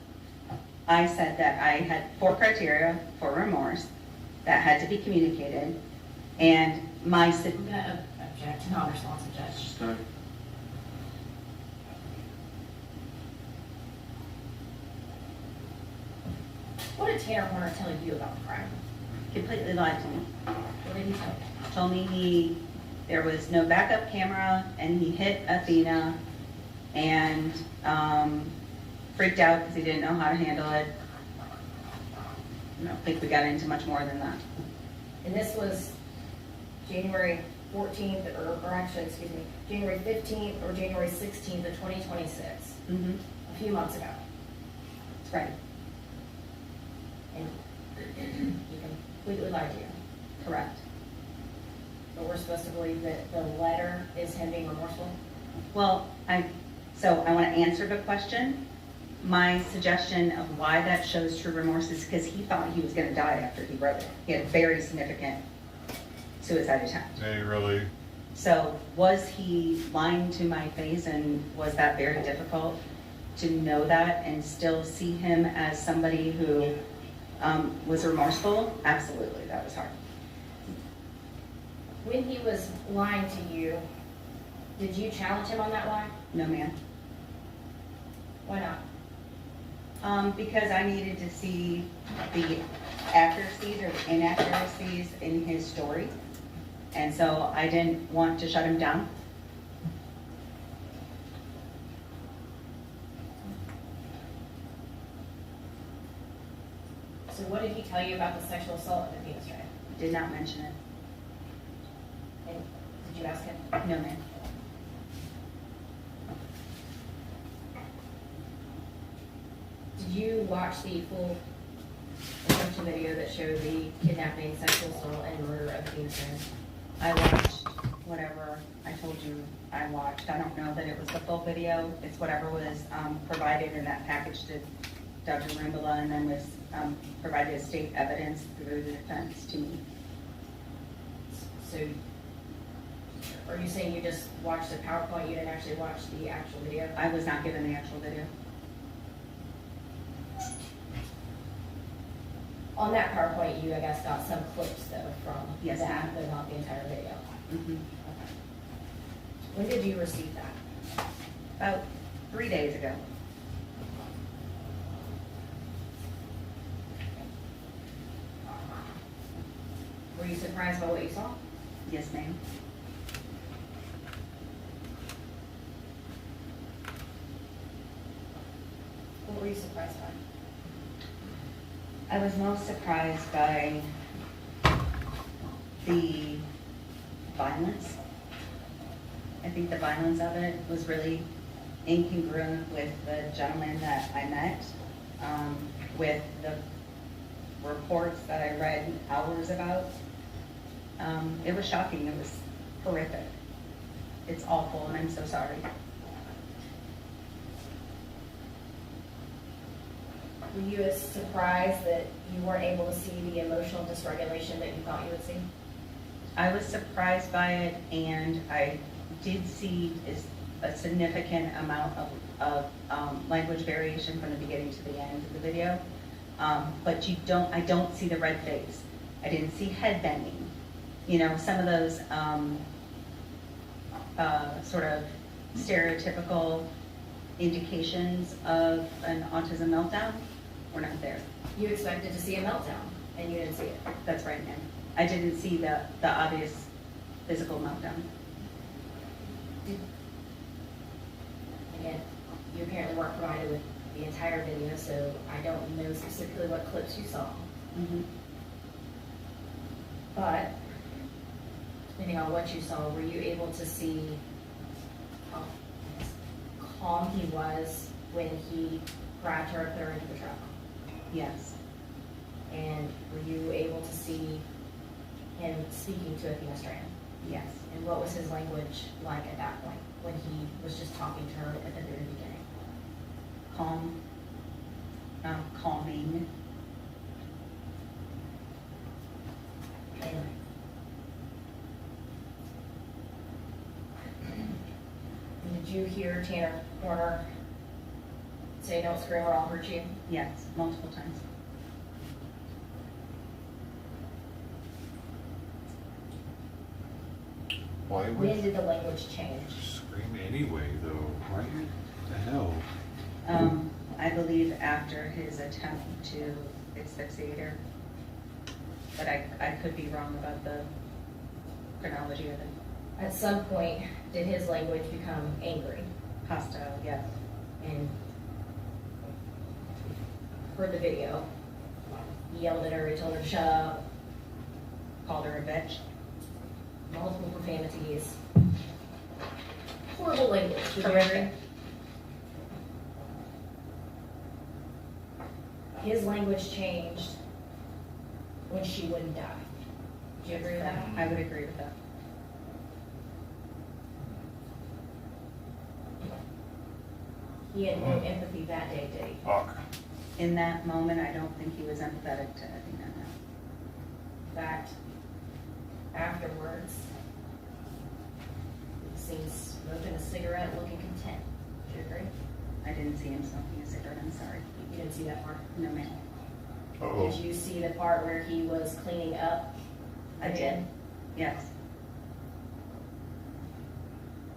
I said that I had 4 criteria for remorse that had to be communicated, and my... I'm going to object, non-responsive judge. Okay. What did Tanner Horner tell you about the crime? Completely lied to me. What did he tell you? Told me there was no backup camera, and he hit Athena, and freaked out because he didn't know how to handle it. I don't think we got into much more than that. And this was January 14th, or actually, excuse me, January 15th or January 16th of 2026. Mm-hmm. A few months ago. That's right. And he completely lied to you. Correct. But we're supposed to believe that the letter is him being remorseful? Well, I want to answer the question. My suggestion of why that shows true remorse is because he thought he was going to die after he wrote it. He had a very significant suicide attempt. They really, So was he lying to my face, and was that very difficult to know that and still see him as somebody who was remorseful? Absolutely, that was hard. When he was lying to you, did you challenge him on that lie? No, ma'am. Why not? Because I needed to see the accuracies or the inaccuracies in his story. And so I didn't want to shut him down. So what did he tell you about the sexual assault at the penis trial? Did not mention it. And did you ask him? No, ma'am. Did you watch the full assumption video that showed the kidnapping, sexual assault, and murder of the penis trial? I watched whatever I told you I watched. I don't know that it was the full video. It's whatever was provided in that package to Dr. Rimbala, and then was provided as state evidence through the defense to me. So, are you saying you just watched the PowerPoint, you didn't actually watch the actual video? I was not given the actual video. On that PowerPoint, you, I guess, got some clips, though, from Yes, that, ma'am. but not the entire video. Mm-hmm. Okay. When did you receive that? About 3 days ago. Were you surprised by what you saw? Yes, ma'am. What were you surprised by? I was most surprised by the violence. I think the violence of it was really incongruent with the gentleman that I met, with the reports that I read hours about. It was shocking. It was horrific. It's awful, and I'm so sorry. Were you as surprised that you weren't able to see the emotional dysregulation that you thought you would see? I was surprised by it, and I did see a significant amount of language variation from the beginning to the end of the video. But I don't see the red face. I didn't see head banging. You know, some of those sort of stereotypical indications of an autism meltdown were not there. You expected to see a meltdown, and you didn't see it. That's right, ma'am. I didn't see the obvious physical meltdown. Again, you apparently weren't provided with the entire video, so I don't know specifically what clips you saw. Mm-hmm. But, depending on what you saw, were you able to see how calm he was when he grabbed her up there into the truck? Yes. And were you able to see him speaking to Athena Strand? Yes. And what was his language like at that point, when he was just talking to her at the very beginning? Calm, calming. And did you hear Tanner Warner say don't scream or I'll hurt you? Yes, multiple times. Why When would did the language change? scream anyway, though? Why the hell? I believe after his attempt to asphyxiate her, but I could be wrong about the chronology of it. At some point, did his language become angry? Hostile, yes. And heard the video. He yelled at her, he told her to shut up, Called her a bitch. multiple profanities. Horrible language. Would you Horrific. agree? His language changed when she wouldn't die. Do you agree with that? I would agree with that. He had no empathy that day, did he? Fuck. In that moment, I don't think he was empathetic to anything I know. In fact, afterwards, he seems smoking a cigarette, looking content. Do you agree? I didn't see him smoking a cigarette, I'm sorry. You didn't see that part? No, ma'am. Uh-oh. Did you see the part where he was cleaning up? I did. Yes.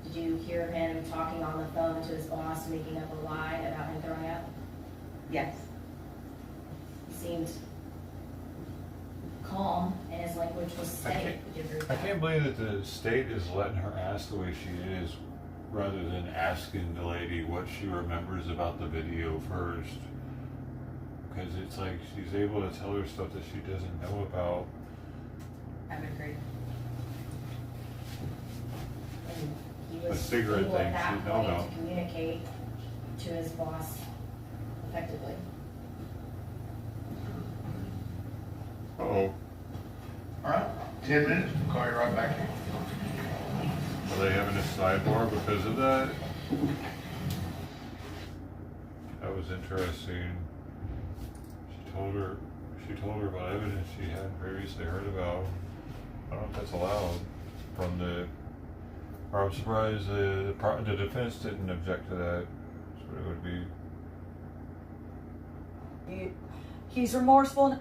Did you hear him talking on the phone to his boss, making up a lie about him throwing up? Yes. He seemed calm and his language was steady. Would you agree with I that? can't believe that the state is letting her ask the way she is, rather than asking the lady what she remembers about the video first. Because it's like she's able to tell her stuff that she doesn't know about. I would agree. And he The was cigarette able thing, at that she don't point know. to communicate to his boss effectively. Uh-oh. All right, 10 minutes, we'll call you right back in. Are they having a sidebar because of that? That was interesting. She told her about evidence she had previously heard about. I don't know if that's allowed from the, or I'm surprised the defense didn't object to that. That's what it would be. He's remorseful.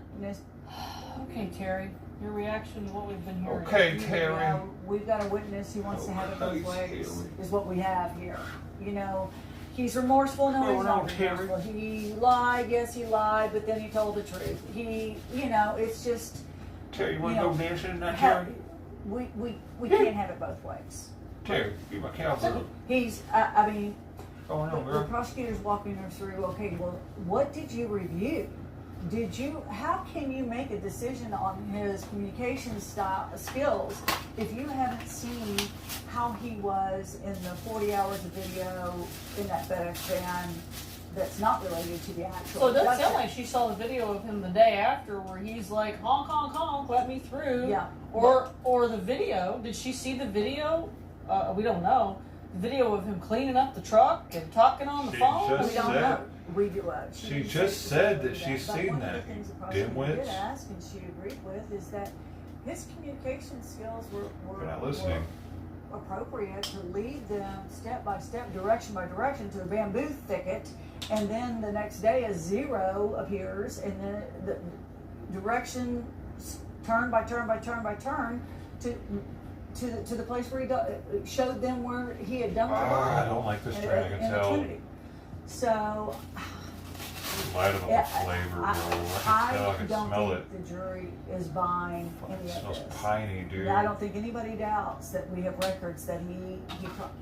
Okay, Terry, your reaction to what we've been hearing. Okay, Terry. Yeah, we've got a witness who wants to have it both Okay, ways, Terry. is what we have here. You know, he's remorseful, no, he's not Terry. remorseful. He lied, yes, he lied, but then he told the truth. It's just, Terry, you want You to know, go dancing in that, how- Terry? we can't have it both ways. Terry, be my cowboy. He's, I mean, What's going on, the girl? prosecutor's walking her through, okay, well, what did you review? How can you make a decision on his communication skills if you haven't seen how he was in the 40 hours of video in that FedEx van that's not related to the actual? So it doesn't sound abduction? like she saw the video of him the day after where he's like, honk, honk, honk, let me through. Yeah. Or the video, did she see the video? We don't know. The video of him cleaning up the truck and talking on the She phone? just We don't said- know. We do. She just said that she's But seen one of that, the things the prosecutor dimwits. did ask, and she agreed with, is that his communication skills were You're not listening. appropriate to lead them step by step, direction by direction to a bamboo thicket, and then the next day a zero appears, and then the direction turn by turn by turn by turn to the place where he showed them where he had dumped the body. I don't like this train, I can in the tell. Trinity. So, Light of yeah, a flavor, bro. I can I tell, I can don't smell think it. the jury is buying any It of smells this. piney, dude. I don't think anybody doubts that we have records that he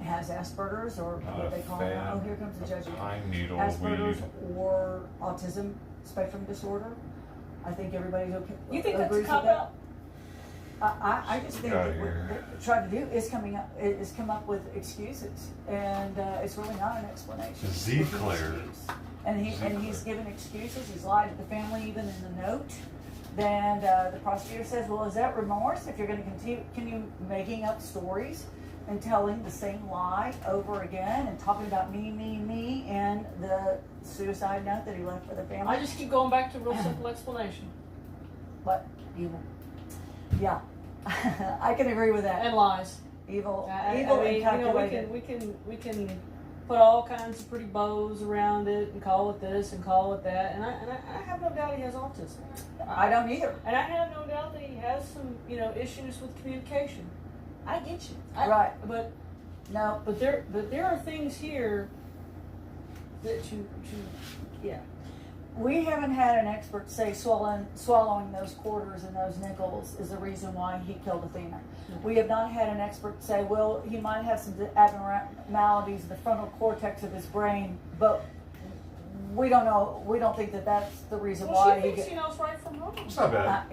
has Asperger's, or Not what a they call it. fan Oh, here comes the of judge again. pine needle Asperger's weed. or autism spectrum disorder. I think everybody You think that's a agrees with cop that. out? I just think Get that outta what here. they're trying to do is come up with excuses, and it's really not an explanation. It's an Claire. excuse. And he's given excuses. He's lied to the family even in the note then the prosecutor says, well, is that remorse if you're going to continue making up stories and telling the same lie over again and talking about me and the suicide note that he left for the family? I just keep going back to a real simple explanation. What? Evil. Yeah. I can agree with that. And lies. Evil. I Evil mean, and calculated. we can put all kinds of pretty bows around it and call it this and call it that. And I have no doubt he has autism. I don't either. And I have no doubt that he has some, issues with communication. I get you. Right. But no. But there are things here that yeah. We haven't had an expert say swallowing those quarters and those nickels is the reason why he killed Athena. We have not had an expert say, well, he might have some abnormalities in the frontal cortex of his brain, but we don't know. We don't think that that's the reason why he thinks he knows right from wrong. It's not bad.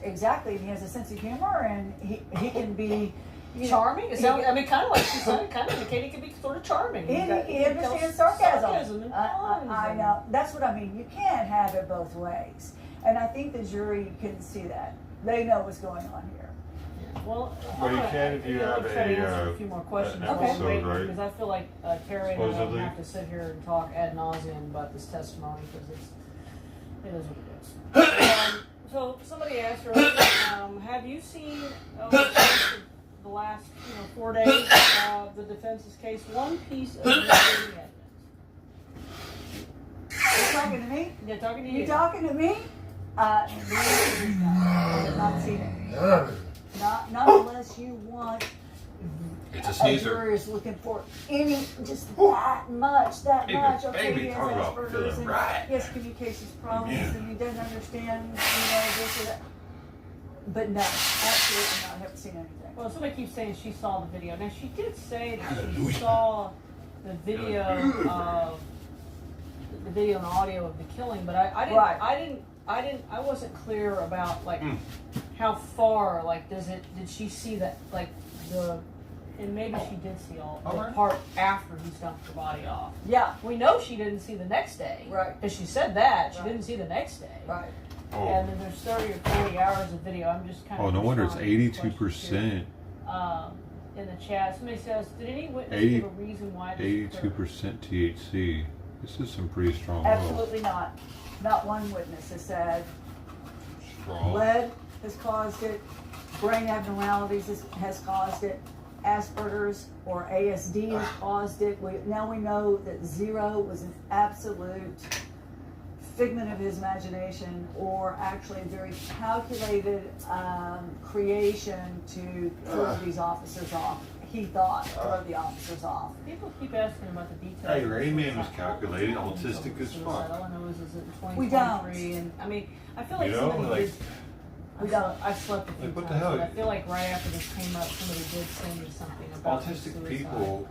Exactly. He has a sense of humor, and he can be charming. Kind of like she said, kind of indicating he can be sort of charming. He understands sarcasm. I know. That's what I mean. You can't have it both ways, and I think the jury can see that. They know what's going on here. Well, you can if you have a few more questions. episode, right? Because I feel like Terry and I Supposedly. have to sit here and talk ad nauseum about this testimony because it is what it is. So somebody asked her, have you seen the last 4 days of the defense's case one piece of mitigating evidence? You talking to me? Yeah, talking to you. You talking to me? I have not seen it. Not unless you want It's a a sneezer. jury is looking for any, just that much. Okay, baby, he has talk about Asperger's feeling and right. he has communications problems and he doesn't understand, this or that. But no, absolutely not. I haven't seen anything. Well, somebody keeps saying she saw the video. Now she did say that she saw the video of the video and audio of the killing, but I wasn't clear about how far, did she see that, and maybe she did see all the part after he dumped her body off. Yeah. We know she didn't see the next day. Right. Because she said that. She didn't see the next day. Right. Oh. And then there's 30 or 40 hours of video. I'm just kind of. Oh, no wonder it's responding to 82%. in the chat. Somebody says, did any witness give a reason why this occurred? 82% THC. This is some pretty strong. Absolutely not. Not one witness has said Strong. lead has caused it, brain abnormalities has caused it, Asperger's or ASD has caused it. Now we know that zero was an absolute figment of his imagination, or actually a very calculated creation to throw these officers off. He thought throw the officers off. People keep asking about the details. Hey, Rayman was calculated, autistic as fuck. All I know is it's in We 2023, and I mean, I feel like somebody did. We don't. I slept a few what the times, hell? but I feel like right after this came up, somebody did send me something about Autistic suicide. people.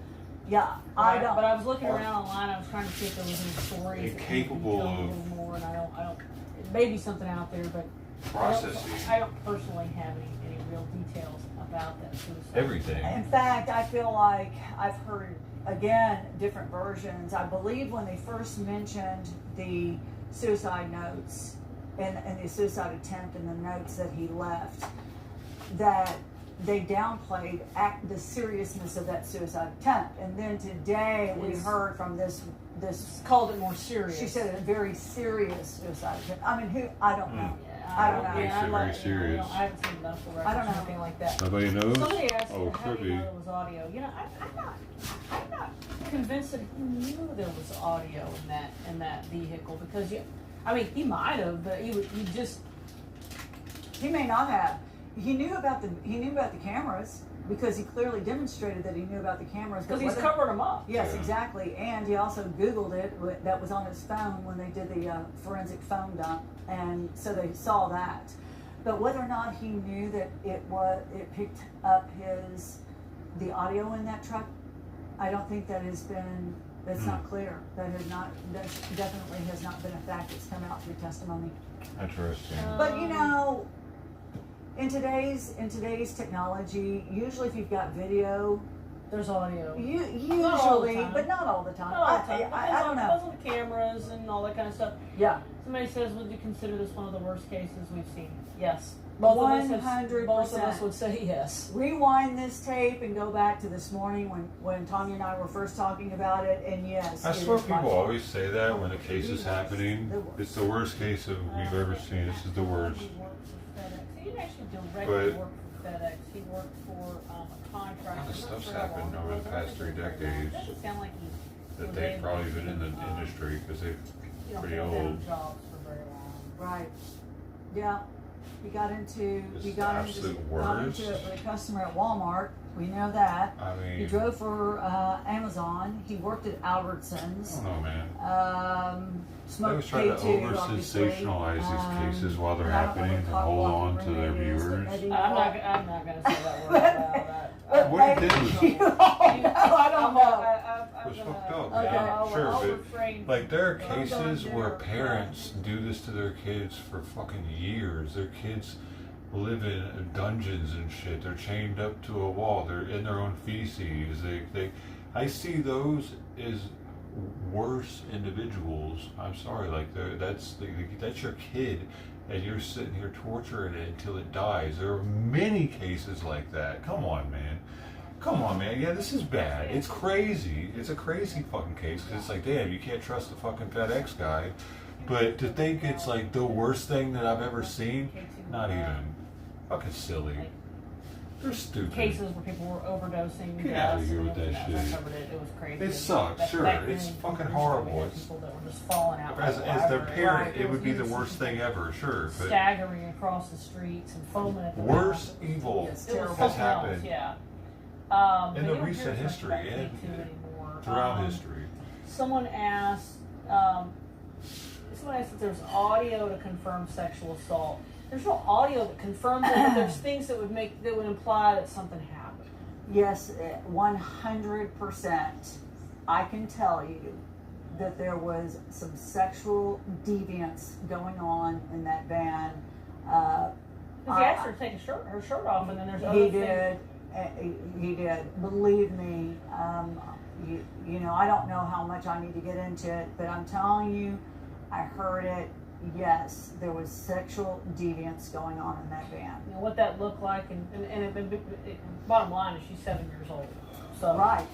Yeah, I don't. But I was looking around online. I was trying to see if there was any stories Incapable that of a little more, and I don't. It may be something out there, but processing I don't personally have any real details about that suicide. everything. In fact, I feel like I've heard, again, different versions. I believe when they first mentioned the suicide notes and the suicide attempt and the notes that he left, that they downplayed the seriousness of that suicide attempt. And then today we heard from this called it more serious. She said a very serious suicide attempt. I mean, I don't know. I don't know. Yeah, very serious. I haven't seen medical records I don't know. or anything like that. Nobody knows? Somebody asked Oh, how could do you know be. there was audio. I'm not convinced that he knew there was audio in that vehicle, because he might have, but he may not have. He knew about the cameras, because he clearly demonstrated that he knew about the cameras. Because he's covered them up. Yes, exactly. And he also Googled it. That was on his phone when they did the forensic phone dump, and so they saw that. But whether or not he knew that it picked up the audio in that truck, I don't think that has been. That's not clear. That definitely has not been a fact that's come out through testimony. Interesting. But in today's technology, usually if you've got video, there's audio. Usually, all the time. but not all the time. Not all the time. I don't know. Depends on the cameras and all that kind of stuff. Yeah. Somebody says, would you consider this one of the worst cases we've seen? Yes. Both of us would say yes. Rewind this tape and go back to this morning when Tommy and I were first talking about it, and yes. I swear people always say that when a case is happening. It's the worst case of we've ever seen. This is the worst. He worked for FedEx. He didn't actually directly work for FedEx. He worked for a contractor. A lot of stuff's happened over the past 3 decades It doesn't sound like that they've probably been in the industry because they're pretty old. Jobs for very long. Right. Yeah. He got into a customer at Walmart. We know that. I mean, he drove for Amazon. He worked at Albertsons. I don't know, man. They Smoked always try to K2, over sensationalize these cases while they're I don't know happening and what hold Clock on to their Walker is, viewers. but maybe I'm not going to say that word out loud. What he did was I don't know. was fucked up. Okay. Yeah, sure, I'll but refrain. like there are cases where parents do this to their kids for fucking years. Their kids live in dungeons and shit. They're chained up to a wall. They're in their own feces. I see those as worse individuals. I'm sorry, like that's your kid, and you're sitting here torturing it until it dies. There are many cases like that. Come on, man. Come on, man. Yeah, this is bad. It's crazy. It's a crazy fucking case because it's like, damn, you can't trust the fucking FedEx guy. But to think it's like the worst thing that I've ever seen, not even. Fucking silly. They're stupid. Cases where people were overdosing. Get out of here with that shit. It was crazy. It sucks, sure. It's fucking horrible. People that were just falling out. As their parent, it would be the worst thing ever, sure. But staggering across the streets and foaming at the worse evil has happened in the recent history and throughout history. Someone asked if there's audio to confirm sexual assault. There's no audio that confirms it, but there's things that would imply that something happened. Yes, 100%. I can tell you that there was some sexual deviance going on in that van. Because he asked her to take her shirt off, and then there's other things. He did. Believe me. You know, I don't know how much I need to get into it, but I'm telling you, I heard it. Yes, there was sexual deviance going on in that van. You know, what that looked like, and bottom line is she's 7 years old. So right.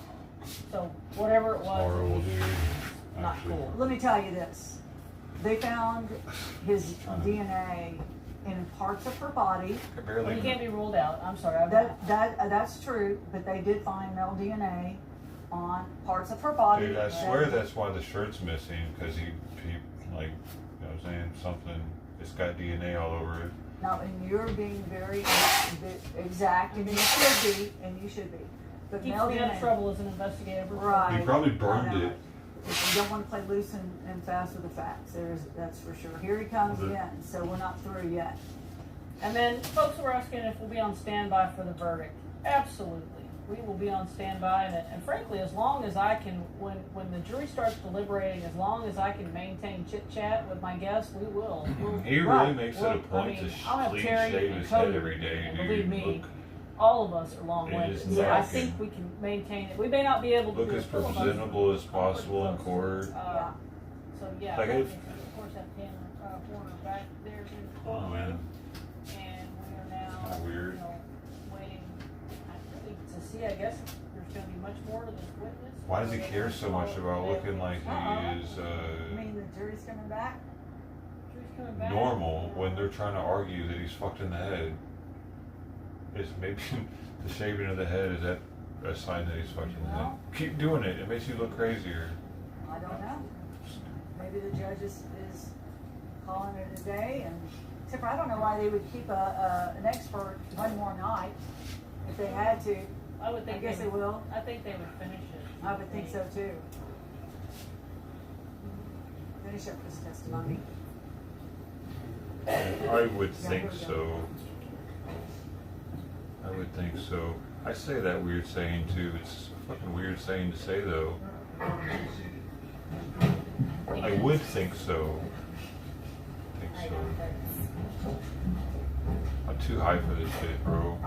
So whatever it was, horrible, dude. Not cool. Let me tell you this: they found his DNA in parts of her body. Well, he can't be ruled out. I'm sorry. That's true, but they did find male DNA on parts of her body. Dude, I swear that's why the shirt's missing, because he like, you know what I'm saying, something, it's got DNA all over it. Now, and you're being very exact, and you should be. But Keeps male me DNA, out of trouble as an investigator. right? He probably burned it. You don't want to play loose and fast with the facts. That's for sure. Here he comes again, so we're not through yet. And then folks were asking if we'll be on standby for the verdict. Absolutely. We will be on standby, and frankly, as long as I can, when the jury starts deliberating, as long as I can maintain chit-chat with my guests, we will. He really makes it a point to clean shave his head every day, and dude. believe me, all of us are long-winded, so I think we can maintain it. We may not be able to look do as presentable as possible in court. So yeah, Like of course that camera corner back there in the court. Oh man. And we are now Kinda weird. Waiting to see, I guess, if there's going to be much more to this witness. Why does he care so much about looking like he is You mean the jury's coming back? normal when they're trying to argue that he's fucked in the head? Is maybe the shaving of the head, is that a sign that he's fucked in the head? Keep doing it. It makes you look crazier. I don't know. Maybe the judge is calling it a day, and except for I don't know why they would keep an expert one more night if they had to. I would think. I guess they will. I think they would finish it. I would think so too. Finish up this testimony. I would think so. I would think so. I say that weird saying too. It's a fucking weird saying to say though. I would think so. I think so. I'm too high for this shit, bro.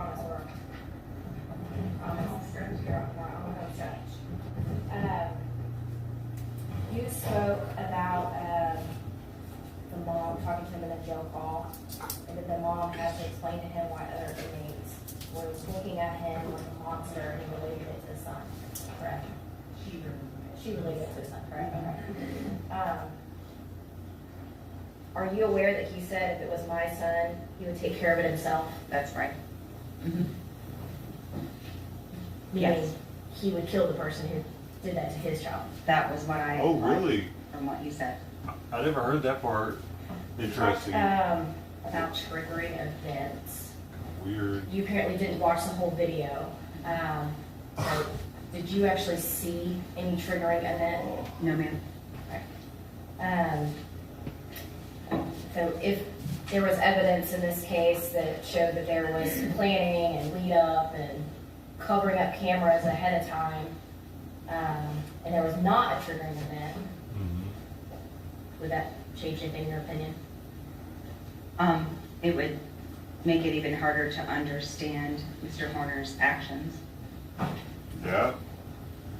here on my home judge. You spoke about the mom talking to him in a jail call, and that the mom had to explain to him why other inmates was looking at him like a monster, and he related it to his son, correct? She related it to his son, correct? Okay. Are you aware that he said if it was my son, he would take care of it himself? That's right. Meaning Yes. he would kill the person who did that to his child. That was what I. Oh, really? From what you said. I never heard that part. Interesting. About triggering events. Weird. You apparently didn't watch the whole video. So did you actually see any triggering event? No, ma'am. Okay. So if there was evidence in this case that showed that there was planning and lead up and covering up cameras ahead of time, and there was not a triggering event, would that change anything in your opinion? It would make it even harder to understand Mr. Horner's actions. Yeah.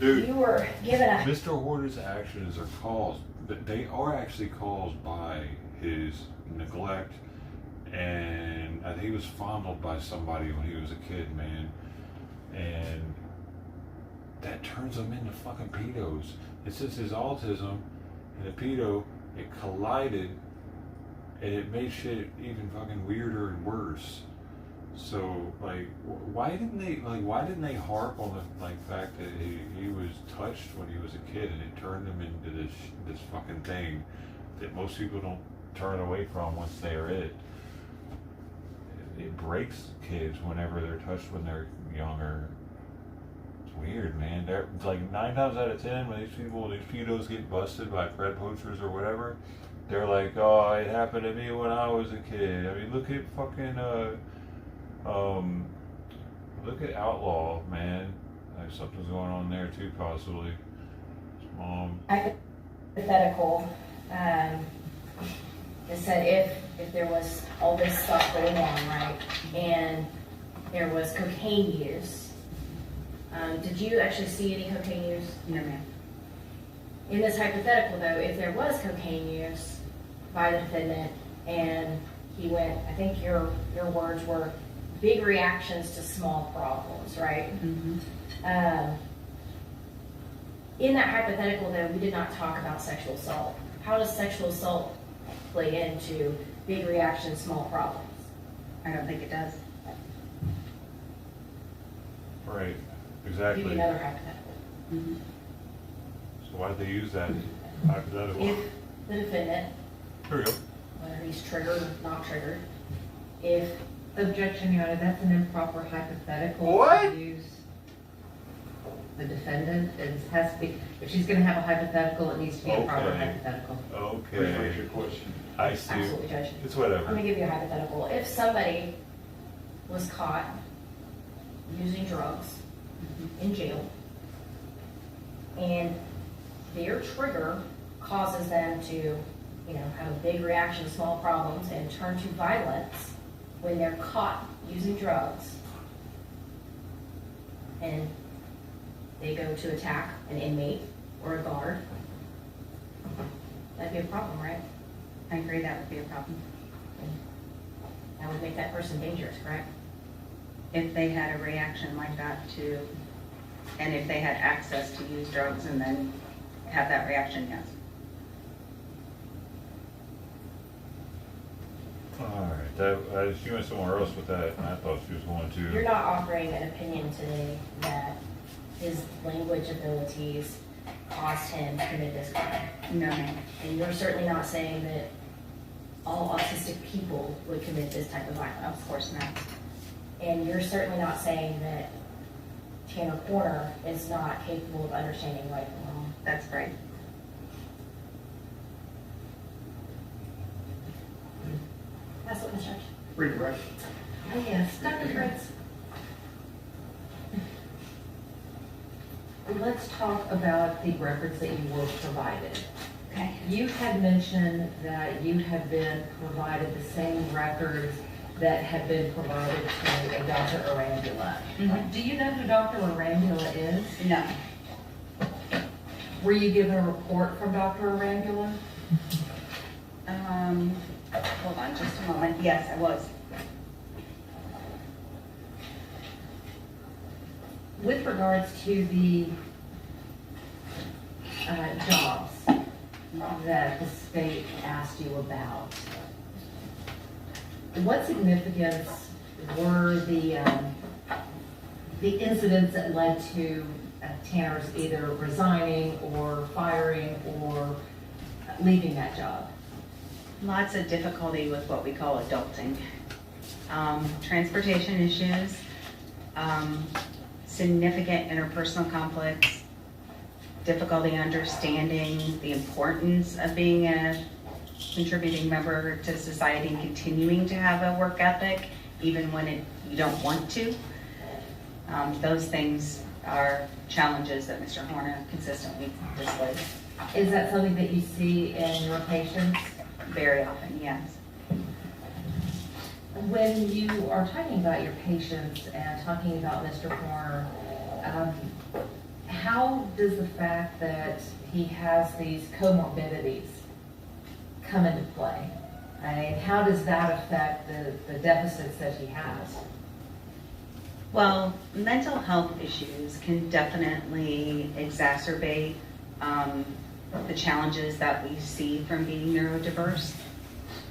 Dude, You were given a Mr. Horner's actions are caused, they are actually caused by his neglect, and I think he was fondled by somebody when he was a kid, man. And that turns him into fucking pedos. It's just his autism and a pedo, it collided, and it made shit even fucking weirder and worse. So, like, why didn't they harp on the fact that he was touched when he was a kid, and it turned him into this fucking thing that most people don't turn away from once they are it. It breaks kids whenever they're touched when they're younger. It's weird, man. They're like 9 times out of 10 when these pedos get busted by Fred poachers or whatever, they're like, oh, it happened to me when I was a kid. I mean, look at fucking look at Outlaw, man. Like something's going on there too, possibly. His mom. hypothetical. It said if there was all this stuff going on, right, and there was cocaine use. Did you actually see any cocaine use? No, ma'am. In this hypothetical, though, if there was cocaine use by the defendant, and he went, I think your words were big reactions to small problems, right? Mm-hmm. In that hypothetical, though, we did not talk about sexual assault. How does sexual assault play into big reactions, small problems? I don't think it does. Right. Give Exactly. you another hypothetical. Mm-hmm. So why did they use that hypothetical? If the defendant, Here we go. whether he's triggered or not triggered, if Objection, Your Honor, that's an improper hypothetical. What? To use the defendant, it has to be, if she's gonna have a hypothetical, it needs to be a proper Okay. hypothetical. Okay. Rephrase your question. I see. absolutely, Judge. It's I'm whatever. gonna give you a hypothetical. If somebody was caught using drugs in jail, and their trigger causes them to, have a big reaction to small problems and turn to violence when they're caught using drugs, and they go to attack an inmate or a guard, that'd be a problem, right? I agree that would be a problem. That would make that person dangerous, correct? If they had a reaction like that to, and if they had access to use drugs and then have that reaction, yes. Alright, she went somewhere else with that, and I thought she was going to. You're not offering an opinion today that his language abilities caused him to commit this crime. No, ma'am. And you're certainly not saying that all autistic people would commit this type of violence. Of course not. And you're certainly not saying that Tanner Corner is not capable of understanding right from wrong. That's right. That's what Mr. Read it, right? Oh, yes, Dr. Fritz. Let's talk about the records that you were provided. Okay. You had mentioned that you have been provided the same records that had been promoted to a Dr. Arambula. Mhm. Do you know who Dr. Arambula is? No. Were you given a report from Dr. Arambula? Hold on just a moment. Yes, I was. With regards to the jobs that the state asked you about, what significance were the incidents that led to Tanner's either resigning or firing or leaving that job? Lots of difficulty with what we call adulting. Transportation issues, significant interpersonal conflicts, difficulty understanding the importance of being a contributing member to society and continuing to have a work ethic, even when you don't want to. Those things are challenges that Mr. Horner consistently displays. Is that something that you see in your patients? Very often, yes. When you are talking about your patients and talking about Mr. Horner, how does the fact that he has these comorbidities come into play? I mean, how does that affect the deficits that he has? Well, mental health issues can definitely exacerbate the challenges that we see from being neurodiverse.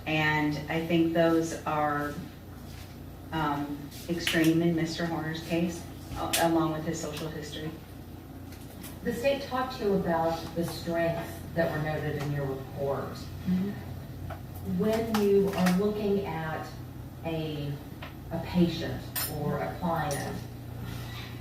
And I think those are extreme in Mr. Horner's case, along with his social history. The state talked to you about the strengths that were noted in your report. Mm-hmm. When you are looking at a patient or a client,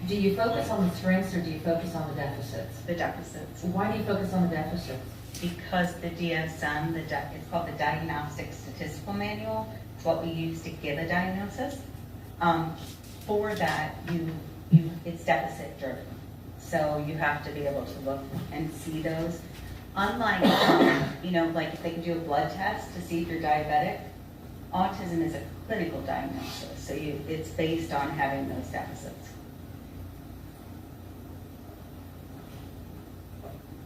do you focus on the strengths or do you focus on the deficits? The deficits. Why do you focus on the deficits? Because the DSM, it's called the Diagnostic Statistical Manual. It's what we use to give a diagnosis. For that, it's deficit driven. So you have to be able to look and see those. Unlike, like if they can do a blood test to see if you're diabetic, autism is a clinical diagnosis. So it's based on having those deficits.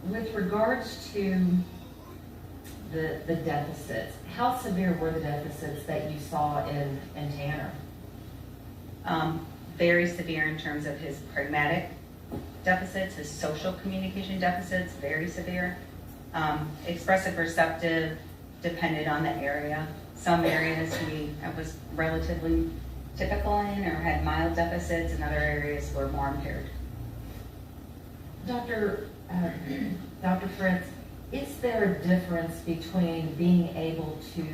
With regards to the deficits, how severe were the deficits that you saw in Tanner? Very severe in terms of his pragmatic deficits, his social communication deficits, very severe. Expressive receptive depended on the area. Some areas he was relatively typical in or had mild deficits, and other areas were more impaired. Dr. Fritz, is there a difference between being able to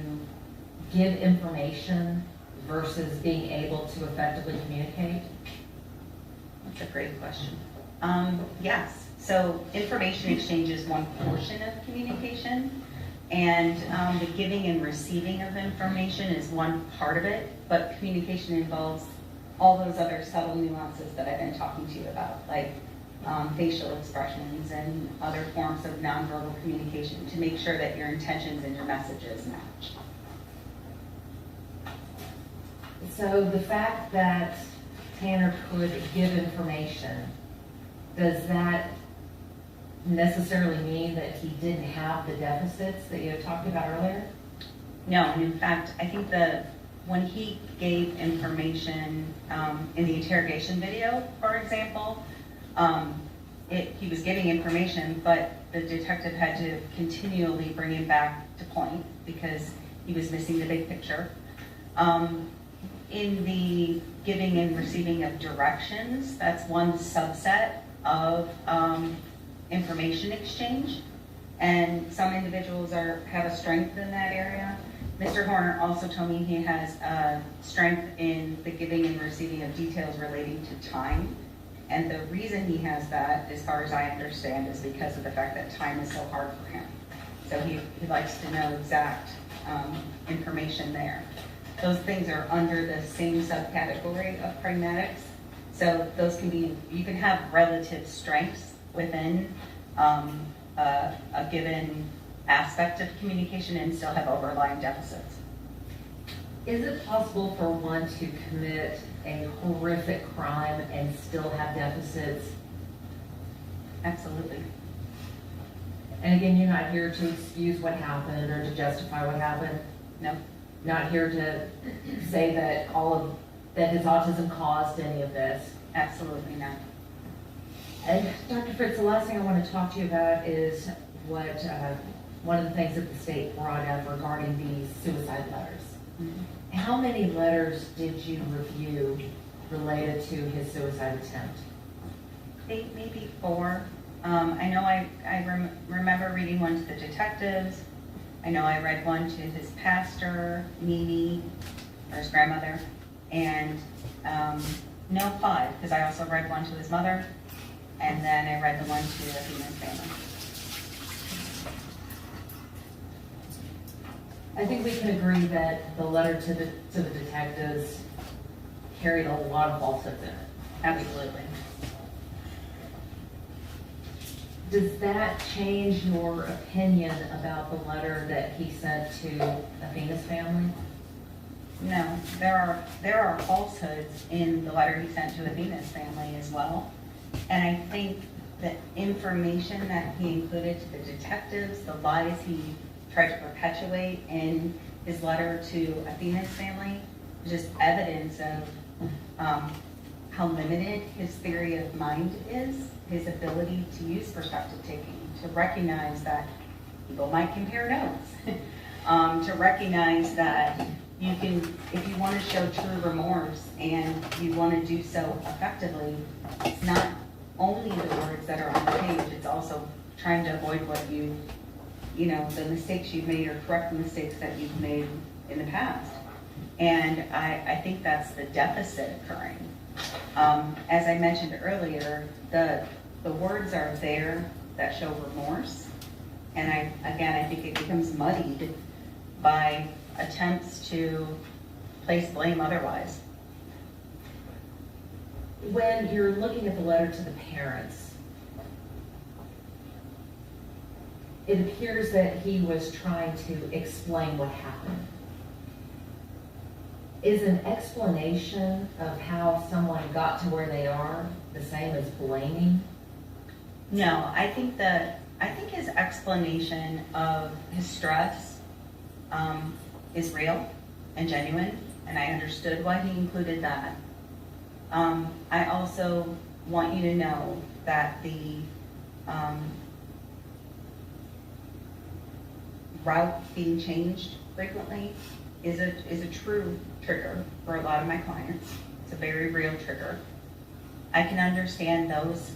give information versus being able to effectively communicate? That's a great question. Yes. So information exchange is one portion of communication, and the giving and receiving of information is one part of it, but communication involves all those other subtle nuances that I've been talking to you about, like facial expressions and other forms of nonverbal communication to make sure that your intentions and your messages match. So the fact that Tanner could give information, does that necessarily mean that he didn't have the deficits that you had talked about earlier? No, and in fact, I think when he gave information in the interrogation video, for example, he was giving information, but the detective had to continually bring him back to point because he was missing the big picture. In the giving and receiving of directions, that's one subset of information exchange, and some individuals have a strength in that area. Mr. Horner also told me he has a strength in the giving and receiving of details relating to time. And the reason he has that, as far as I understand, is because of the fact that time is so hard for him. So he likes to know exact information there. Those things are under the same subcategory of pragmatics. So those you can have relative strengths within a given aspect of communication and still have overlying deficits. Is it possible for one to commit a horrific crime and still have deficits? Absolutely. And again, you're not here to excuse what happened or to justify what happened. No. Not here to say that that his autism caused any of this. Absolutely not. And Dr. Fritz, the last thing I want to talk to you about is what one of the things that the state brought up regarding these suicide letters. Mm-hmm. How many letters did you review related to his suicide attempt? 8, maybe 4. I know I remember reading one to the detectives. I know I read one to his pastor, Mimi, or his grandmother, and no 5, because I also read one to his mother, and then I read the one to Athena's family. I think we can agree that the letter to the detectives carried a lot of falsehoods in it. Absolutely. Does that change your opinion about the letter that he sent to Athena's family? No, there are falsehoods in the letter he sent to Athena's family as well. And I think the information that he included to the detectives, the lies he tried to perpetuate in his letter to Athena's family, is just evidence of how limited his theory of mind is, his ability to use perspective taking, to recognize that people might compare notes, to recognize that you can, if you want to show true remorse and you want to do so effectively, it's not only the words that are on the page, it's also trying to avoid what the mistakes you've made or correct the mistakes that you've made in the past. And I think that's the deficit occurring. As I mentioned earlier, the words are there that show remorse. And I think it becomes muddied by attempts to place blame otherwise. When you're looking at the letter to the parents, it appears that he was trying to explain what happened. Is an explanation of how someone got to where they are the same as blaming? No, I think his explanation of his stress is real and genuine, and I understood why he included that. I also want you to know that the route being changed frequently is a true trigger for a lot of my clients. It's a very real trigger. I can understand those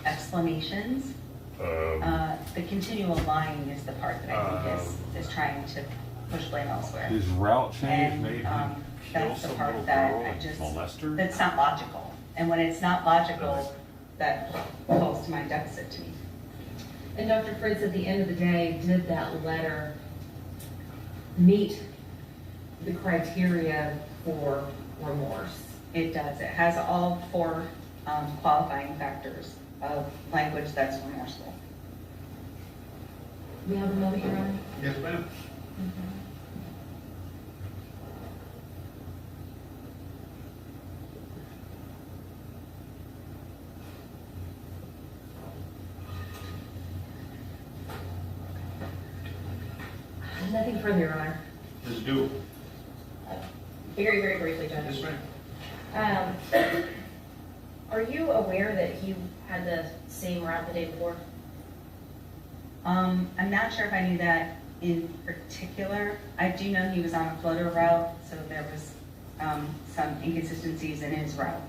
explanations. The continual lying is the part that I think is trying to push blame elsewhere. His route change made him kill that's the some part little that girl I and just, molest her? that's not logical. And when it's not logical, that calls to mind deficit to me. And Dr. Fritz, at the end of the day, did that letter meet the criteria for remorse? It does. It has all 4 qualifying factors of language that's remorseful. We have a moment, Your Honor? Yes, ma'am. Nothing further, Your Honor. Ms. Dewey. Very, very briefly, Judge. Yes, ma'am. Are you aware that he had the same route the day before? I'm not sure if I knew that in particular. I do know he was on a floater route, so there was some inconsistencies in his route.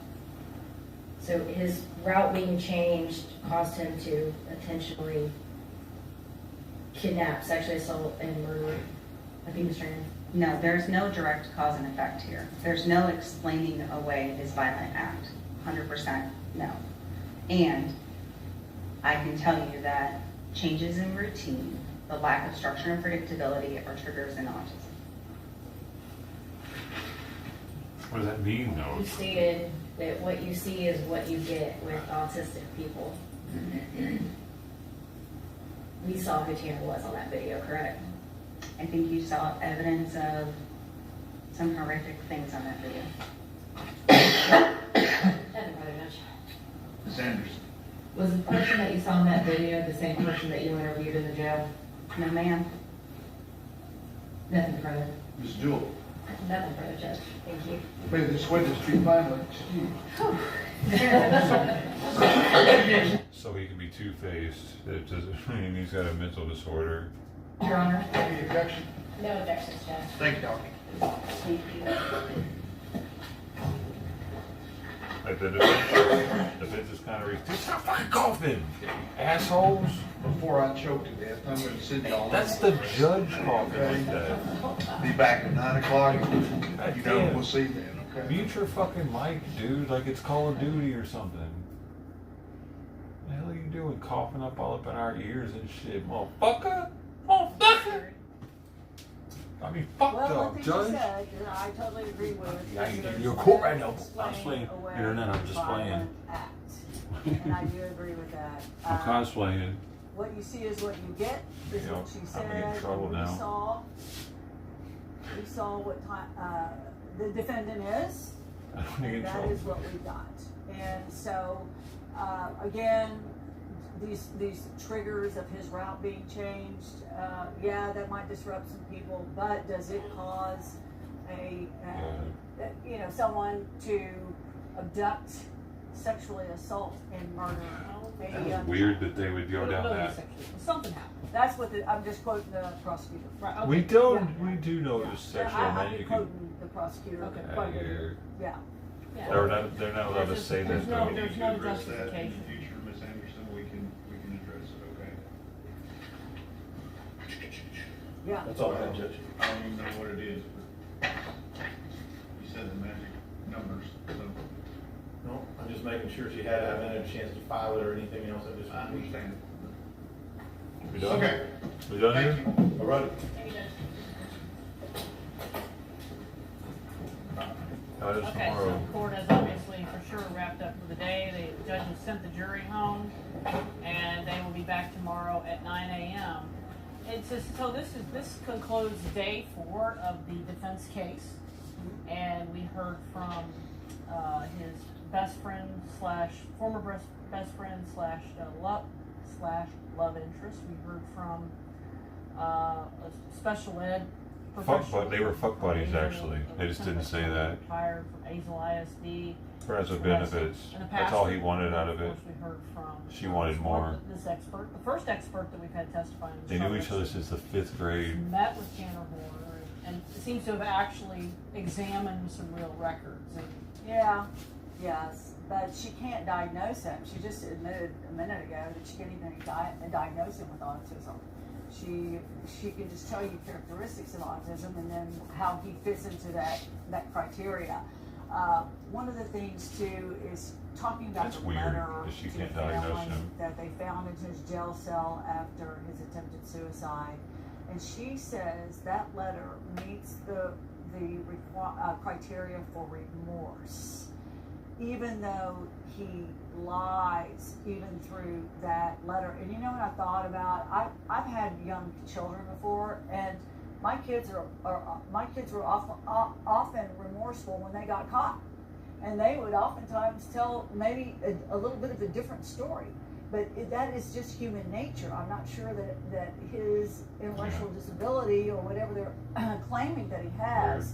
So his route being changed caused him to intentionally kidnap, sexually assault, and murder Athena Strand? No, there's no direct cause and effect here. There's no explaining away his violent act. 100% no. And I can tell you that changes in routine, the lack of structure and predictability are triggers in autism. What does that mean, though? You stated that what you see is what you get with autistic people. We saw who Tanner was on that video, correct? I think you saw evidence of some horrific things on that video. Nothing really much. Ms. Anderson? Was the person that you saw in that video the same person that you interviewed in the jail? No, ma'am. Nothing further. Ms. Jewell? Nothing further, Judge. Thank you. May this witness be finally excused. So he can be two-faced, it doesn't mean he's got a mental disorder. Your Honor. Any objection? No objections, Judge. Thank you, Doctor. Thank you. Like the defense is kind of stop fucking coughing, assholes. Before I choke to death, I'm gonna send y'all. That's the judge coughing like that. Be back at 9 o'clock. You know, damn. we'll see then, okay? Mute your fucking mic, dude, like it's Call of Duty or something. What the hell are you doing, coughing up all up in our ears and shit, motherfucker? Motherfucker! I mean, fucked Well, one up, thing Judge. you said, that I totally agree with. Yeah, is there's you're a court right now. explain I'm just playing away internet, I'm just violent playing. act. And I do agree with that. I'm cosplaying. What you see is what you get, is You know, what she I'm said. in trouble and now. We saw what time, the defendant is. I don't get in And that trouble. is what we got. And so, again, these triggers of his route being changed, yeah, that might disrupt some people, but does it cause someone to abduct, sexually assault, and murder? That's weird that they would go down that. Something happened. That's what I'm just quoting the prosecutor. Right, okay. We do know it was sexual, I'm man. You can quoting the prosecutor. Okay. quite a bit. here. Yeah. Yeah. They're not allowed to say that. There's no- though. there's no justification. In the future, Ms. Anderson, we can address it, okay? Yeah. That's all I have, Judge. I don't even know what it is, but you said the magic numbers, so. No, I'm just making sure she had, I haven't had a chance to file it or anything else, I just. I understand. We done? Okay. We done here? All right. How is Okay, so tomorrow? the court has obviously for sure wrapped up for the day. The judge has sent the jury home, and they will be back tomorrow at 9 a.m. So this concludes day 4 of the defense case, and we heard from his best friend slash former best friend slash love interest. We heard from a special ed professional. They were fuck buddies, actually. They just didn't say that. Hired from Azel ISD. Friends with benefits. And a That's all he pastor. wanted out of it. Of course, we heard from. She wanted more. This expert, the first expert that we've had testify in They this knew trial, each other since the 5th grade. met with Tanner Horner and seems to have actually examined some real records. And Yeah, yes, but she can't diagnose him. She just admitted a minute ago that she can't even diagnose him with autism. She can just tell you characteristics of autism and then how he fits into that criteria. One of the things too is talking about That's the weird letter that she to can't the diagnose family him. that they found in his jail cell after his attempted suicide, and she says that letter meets the criteria for remorse, even though he lies even through that letter. And you know what I thought about? I've had young children before, and my kids were often remorseful when they got caught, and they would oftentimes tell maybe a little bit of a different story. But that is just human nature. I'm not sure that his intellectual disability or whatever they're claiming that he has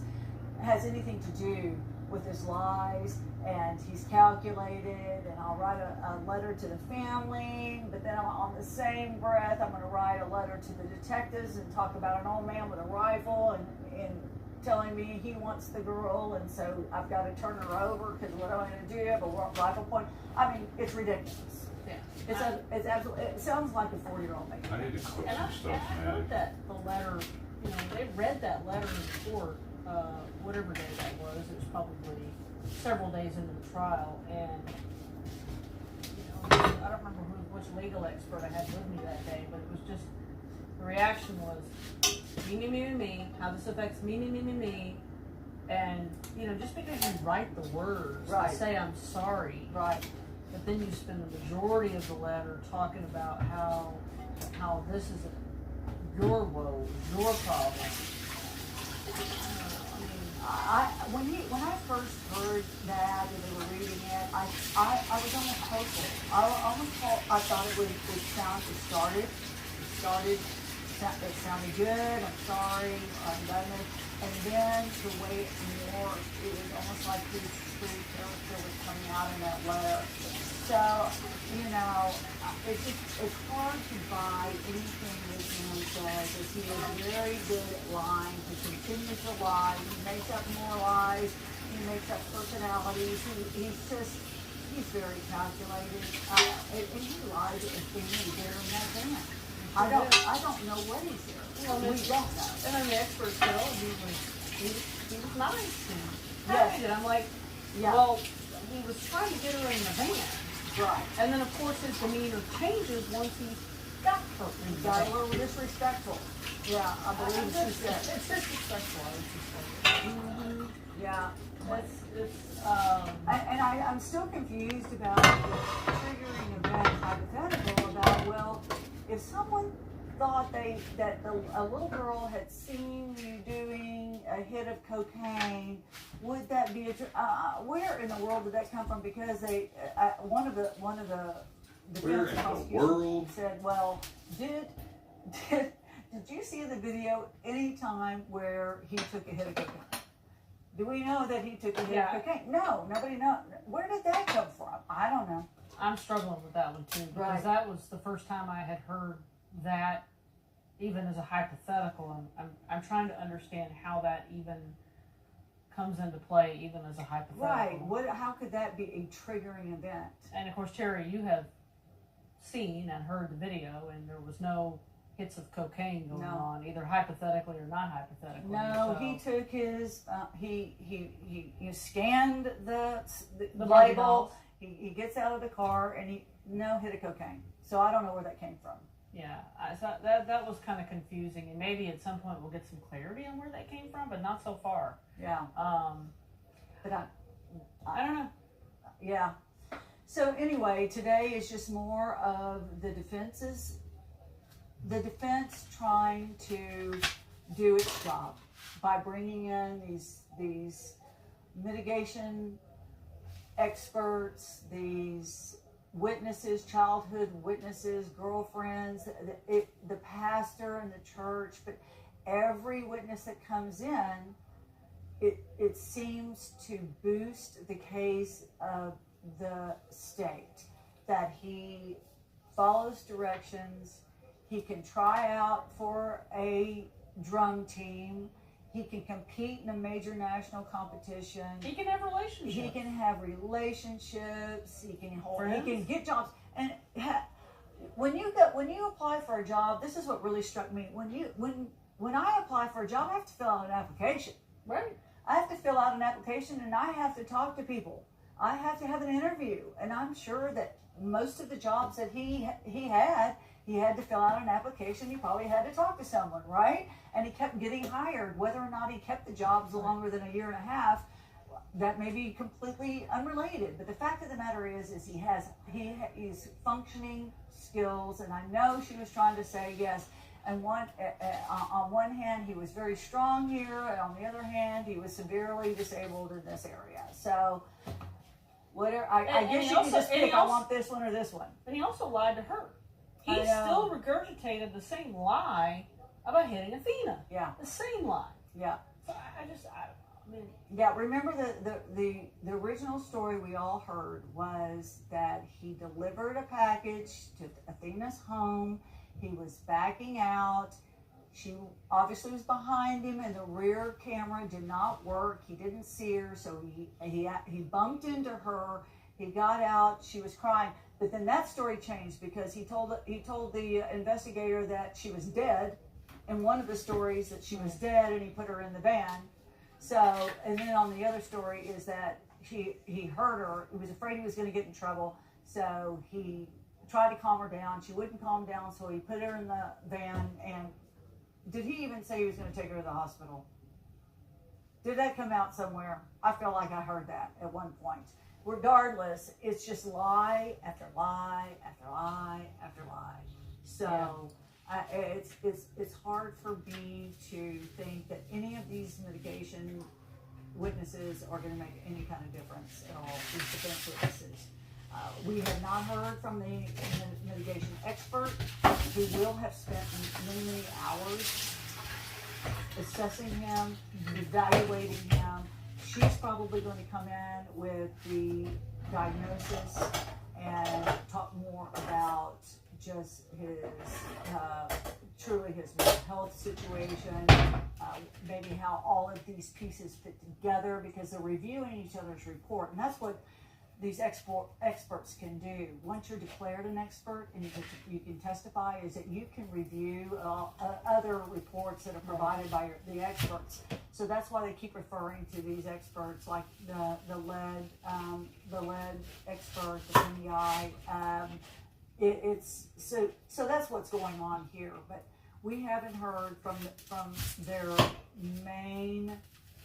anything to do with his lies. And he's calculated, and I'll write a letter to the family, but then on the same breath, I'm going to write a letter to the detectives and talk about an old man with a rifle and telling me he wants the girl, and so I've got to turn her over because what am I going to do? I have a rifle point. I mean, it's ridiculous. yeah. It's absolutely. It sounds like a 4-year-old man. I need to cook And I some stuff, heard man. that the letter, they read that letter in court, whatever day that was. It was probably several days into the trial, and I don't remember which legal expert I had with me that day, but it was just the reaction was me, how this affects me, and just because you write the words and say I'm sorry, right, but then you spend the majority of the letter talking about how this is your woes, your problem. When I first heard that and they were reading it, I was almost hopeful. I thought it sounded good. I'm sorry, I'm done it. And then the way it morphed, it was almost like his true character was coming out in that letter. So, you know, it's hard to buy anything this man says, as he is very good at lying. He continues to lie. He makes up more lies. He makes up personalities. He's very calculated. And he lies at the beginning there in that van. I don't know what he's there. Well, we don't know. And then the experts said, oh, he was nice and Yes. kind. And I'm like, Yeah. well, he was trying to get her in the van. Right. And then, of course, his demeanor changes once he got her in the Got a van. little disrespectful. Yeah, I believe she said. It's disrespectful, I would say. Yeah. I'm I'm still confused about the triggering event hypothetical about, well, if someone thought that a little girl had seen you doing a hit of cocaine, would that be where in the world did that come from? Because one of the Where defense in the prosecutors world? said, well, did you see the video any time where he took a hit of cocaine? Do we know that he took a hit of cocaine? No, nobody knows. Where did that come from? I don't know. I'm struggling with that one too, because Right. that was the first time I had heard that, even as a hypothetical. I'm trying to understand how that even comes into play, even as a hypothetical. Right. How could that be a triggering event? And of course, Terry, you have seen and heard the video, and there was no hits of cocaine going on, either hypothetically or not hypothetically. No, so. he took his. He scanned the Barbie label. dolls. He gets out of the car and no hit of cocaine. So I don't know where that came from. Yeah, I thought that was kind of confusing, and maybe at some point we'll get some clarity on where that came from, but not so far. Yeah. But I don't know. Yeah. So anyway, today is just more of the defense trying to do its job by bringing in these mitigation experts, these witnesses, childhood witnesses, girlfriends, the pastor and the church, but every witness that comes in, it seems to boost the case of the state, that he follows directions, he can try out for a drum team, he can compete in a major national competition. He can have relationships. He can have relationships. He can get jobs. And when you apply for a job, this is what really struck me. When I apply for a job, I have to fill out an application. Right. I have to fill out an application, and I have to talk to people. I have to have an interview, and I'm sure that most of the jobs that he had to fill out an application. He probably had to talk to someone, right? And he kept getting hired. Whether or not he kept the jobs longer than a year and a half, that may be completely unrelated. But the fact of the matter is he's functioning skills. And I know she was trying to say yes. And on one hand, he was very strong here, and on the other hand, he was severely disabled in this area. So, whatever. I guess you can just pick. I want this one or this one. And he also lied to her. He still regurgitated the same lie about hitting Athena. Yeah. The same lie. Yeah. So I mean. Yeah, remember the original story we all heard was that he delivered a package to Athena's home. He was backing out. She obviously was behind him, and the rear camera did not work. He didn't see her, so he bumped into her. He got out. She was crying. But then that story changed because he told the investigator that she was dead. In one of the stories that she was dead, and he put her in the van. So, and then on the other story is that he heard her. He was afraid he was going to get in trouble, so he tried to calm her down. She wouldn't calm down, so he put her in the van. And did he even say he was going to take her to the hospital? Did that come out somewhere? I feel like I heard that at one point. Regardless, it's just lie after lie after lie after lie. So it's hard for me to think that any of these mitigation witnesses are gonna make any kind of difference at all, these defense witnesses. We have not heard from the mitigation expert, who will have spent many hours assessing him, evaluating him. She's probably going to come in with the diagnosis and talk more about just his, truly his mental health situation, maybe how all of these pieces fit together, because they're reviewing each other's report, and that's what these experts can do. Once you're declared an expert and you can testify, is that you can review other reports that are provided by the experts. So that's why they keep referring to these experts, like the lead expert, the MEI. So that's what's going on here. But we haven't heard from their main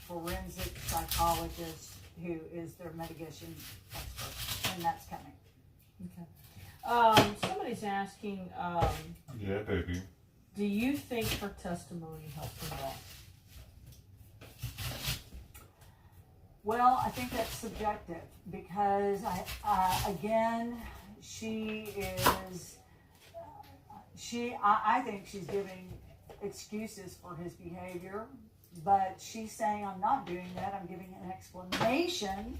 forensic psychologist, who is their mitigation expert, and that's coming. Okay. Somebody's asking, Yeah, baby. do you think her testimony helped her at all? Well, I think that's subjective, because again, I think she's giving excuses for his behavior. But she's saying, I'm not doing that, I'm giving an explanation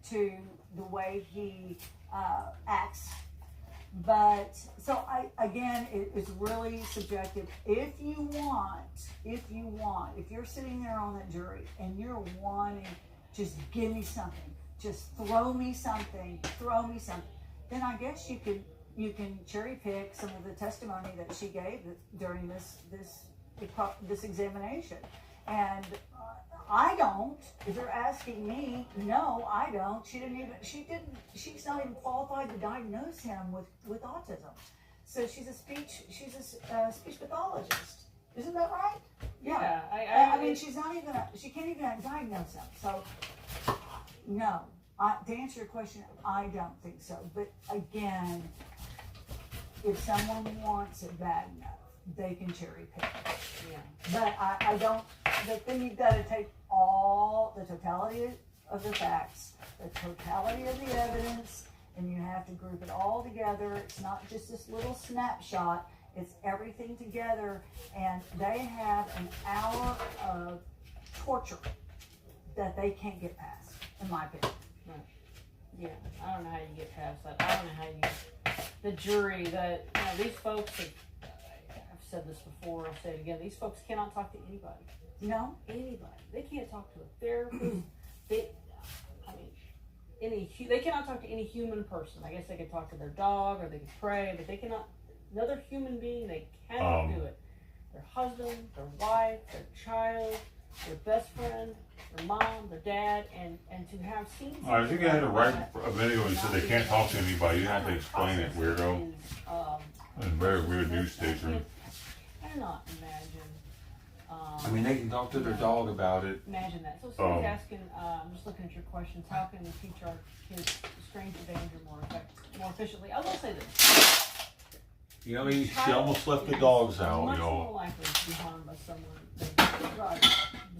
to the way he acts. But, so it's really subjective. If you're sitting there on that jury and you're wanting, just give me something, just throw me something, then I guess you can cherry pick some of the testimony that she gave during this examination. And I don't. If you're asking me, no, I don't. She's not even qualified to diagnose him with autism. So she's a speech pathologist. Isn't that right? Yeah. I mean, she can't even diagnose him. So, no. To answer your question, I don't think so. But again, if someone wants it bad enough, they can cherry pick it. Yeah. But I don't, but then you've got to take all the totality of the facts, the totality of the evidence, and you have to group it all together. It's not just this little snapshot, it's everything together. And they have an hour of torture that they can't get past, in my opinion. Right. Yeah, I don't know how you get past that. I don't know how the jury, these folks have, I've said this before, I'll say it again, these folks cannot talk to anybody. No? Anybody. They can't talk to a therapist. They cannot talk to any human person. I guess they could talk to their dog, or they could pray, but they cannot, another human being, they cannot do it. Their husband, their wife, their child, their best friend, their mom, their dad, and to have seen. I think I had to write a video and said they can't talk to anybody. You have to explain it, weirdo. And very weird news station. I cannot imagine. I mean, they can talk to their dog about it. Imagine that. So somebody's asking, I'm just looking at your questions, how can we teach our kids stranger danger more efficiently? I will say this. You know, she almost left the dogs out, much you know. more likely to be harmed by someone than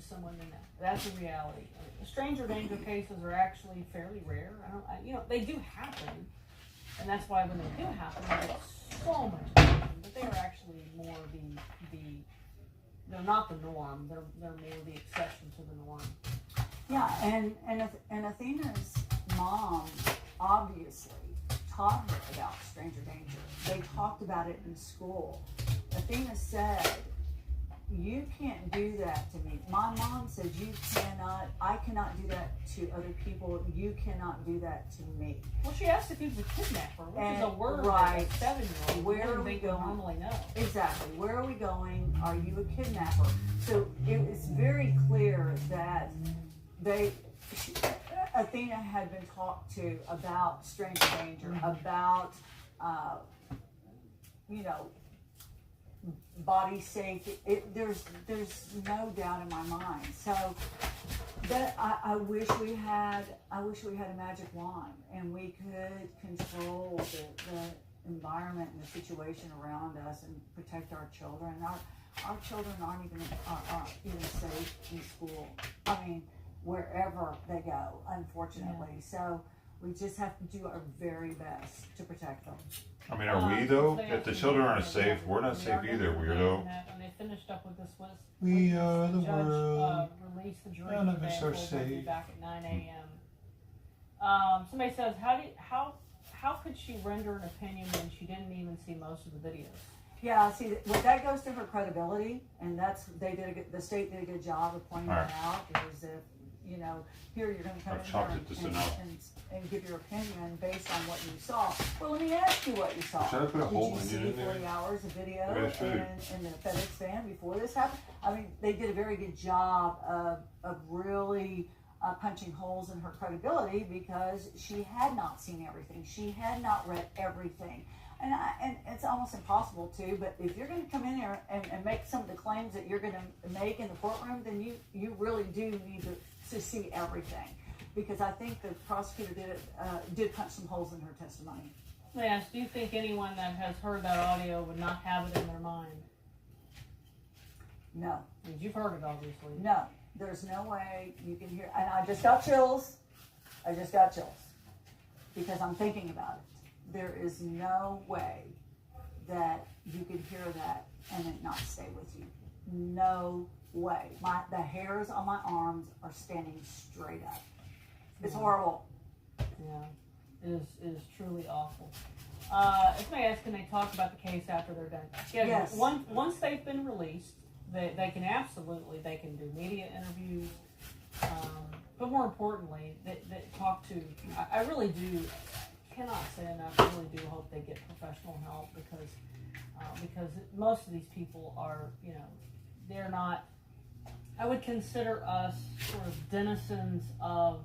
someone than that. That's a reality. Stranger danger cases are actually fairly rare. They do happen, and that's why when they do happen, there's so much attention. But they are actually more they're not the norm. They're more the exception to the norm. Yeah, and Athena's mom obviously taught her about stranger danger. They talked about it in school. Athena said, you can't do that to me. My mom said, I cannot do that to other people. You cannot do that to me. Well, she asked if he was a kidnapper, which is a word right. that a 7-year-old Where are we going? Normally know. Exactly. Where are we going? Are you a kidnapper? So it was very clear that Athena had been talked to about stranger danger, about, body safety. There's no doubt in my mind. So that I wish we had a magic wand and we could control the environment and the situation around us and protect our children. Our children aren't even safe in school. I mean, wherever they go, unfortunately. So we just have to do our very best to protect them. I mean, are we though? If the children aren't safe, we're not safe either, weirdo. And they finished up with this list. We are the judge, world. Released the jury None of today, us are told them to be safe. back at 9 a.m. Somebody says, how could she render an opinion when she didn't even see most of the videos? Yeah, see, that goes to her credibility, and that's, the state did a good job of pointing that out, is if, you know, here you're gonna come I've in chopped here it just enough. and give your opinion based on what you saw. Well, let me ask you what you saw. Should I put a whole Did you onion see in there? 40 hours of video Maybe I should. in the FedEx van before this happened? I mean, they did a very good job of really punching holes in her credibility because she had not seen everything. She had not read everything. And it's almost impossible to, but if you're going to come in here and make some of the claims that you're going to make in the courtroom, then you really do need to see everything. Because I think the prosecutor did punch some holes in her testimony. Yes, do you think anyone that has heard that audio would not have it in their mind? No. Because you've heard it, obviously. No. There's no way you can hear, and I just got chills. Because I'm thinking about it. There is no way that you could hear that and it not stay with you. No way. The hairs on my arms are standing straight up. It's horrible. Yeah, it is truly awful. Somebody asked, can they talk about the case after they're done? Yeah, Yes. Once they've been released, they can absolutely, they can do media interviews, but more importantly, they talk to, I really do, cannot say enough, I really do hope they get professional help because most of these people are, you know, they're not, I would consider us sort of denizens of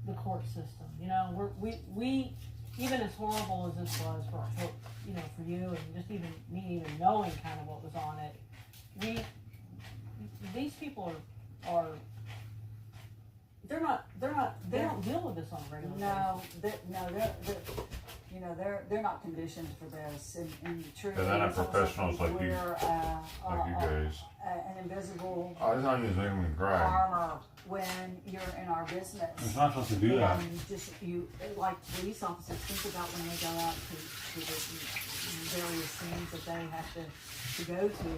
the court system. You know, we even as horrible as this was for you know, for you and just even me even knowing kind of what was on it, these people are they don't deal with this on a regular basis. They're not conditioned for this, and truly, They're not it's almost professionals like you, we're, like you guys. an invisible It's not even even cry. armor when you're in our business. It's not supposed to do that. And just you, like police officers, think about when they go out to the various scenes that they have to go to.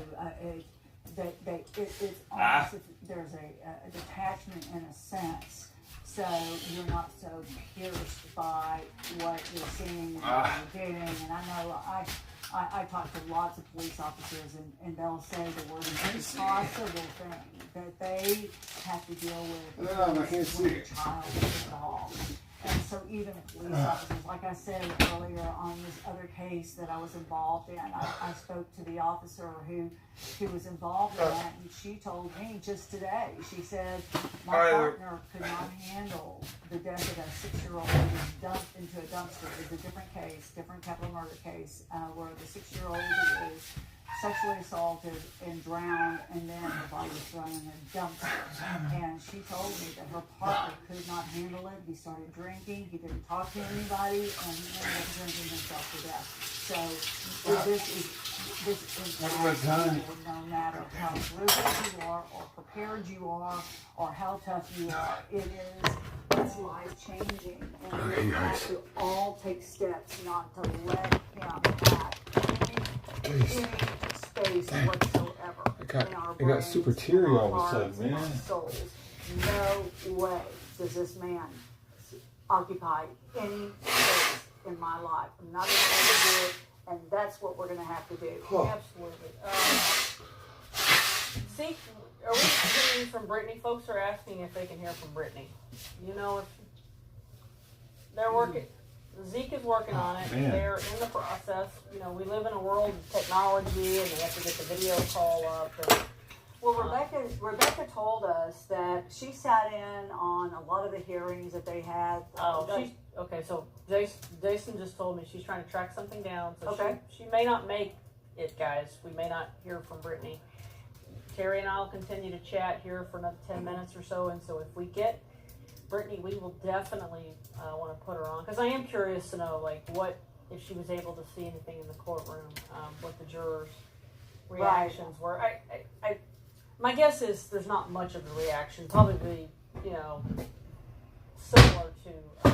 It's almost there's a detachment in a sense, so you're not so pierced by what you're seeing and what you're doing. And I know I talk to lots of police officers, and they'll say the word impossible thing that they have to deal with when a child is involved. And so even police officers, like I said earlier on this other case that I was involved in, I spoke to the officer who was involved in that, and she told me just today, she said, my partner could not handle the death of a 6-year-old who was dumped into a dumpster. It's a different case, different capital murder case, where the 6-year-old was sexually assaulted and drowned, and then her body was thrown in a dumpster. And she told me that her partner could not handle it. He started drinking. He didn't talk to anybody, and he ended up drinking himself to death. So this is no matter how ruthless you are, or prepared you are, or how tough you are, it's life changing, and we have to all take steps not to let him have any space whatsoever in our brains, got super teary in our all of a hearts, sudden, in our man. souls. No way does this man occupy any space in my life. I'm not going to do it, and that's what we're going to have to do. Absolutely. Zeke, are we hearing from Brittany? Folks are asking if they can hear from Brittany. You know, if they're working, Zeke is working on it. Man. They're in the process. You know, we live in a world of technology, and they have to get the video call up. And, well, Rebecca told us that she sat in on a lot of the hearings that they had. Okay, so Jason just told me she's trying to track something down. So Okay. she may not make it, guys. We may not hear from Brittany. Terry and I will continue to chat here for another 10 minutes or so, and so if we get Brittany, we will definitely want to put her on, because I am curious to know, like, what, if she was able to see anything in the courtroom, what the jurors' reactions were. My guess is there's not much of a reaction. Probably you know, similar to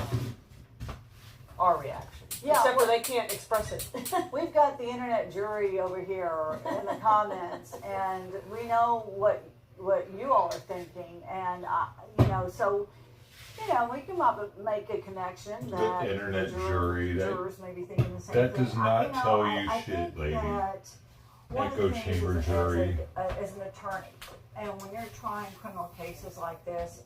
our reaction. Yeah, Except for they can't express it. We've got the internet jury over here in the comments, and we know what you all are thinking, and you know, so you know, we can make a connection that The internet the jury, jurors may be thinking the same that thing. does not you know, tell you I shit, think lady. that one of Echo the things chamber as jury. as an attorney, and when you're trying criminal cases like this,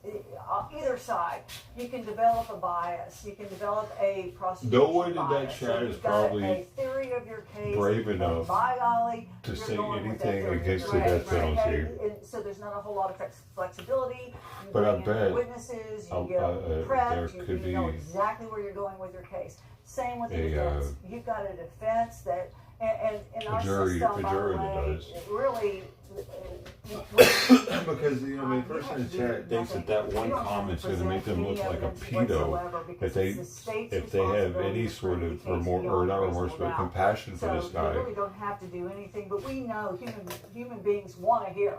either side, you can develop a bias. You can develop a prosecution No one in that bias. chat So is you've got probably a theory of your case, brave and enough by golly, to you're say going with that anything theory. against the Right, death right. penalty. And so there's not a whole lot of flexibility. You But I bring in bet witnesses, you get there prepped, could you know be exactly where you're going with your case. Same with the a, defense. You've got a defense that, and in our jury system, by the that way, does. it really. Because you know, I mean, the person in the chat thinks that one comment's going to make them look like a pedo. If they have any sort of remorse, or not remorse, but compassion for this So guy. you really don't have to do anything, but we know human beings want to hear.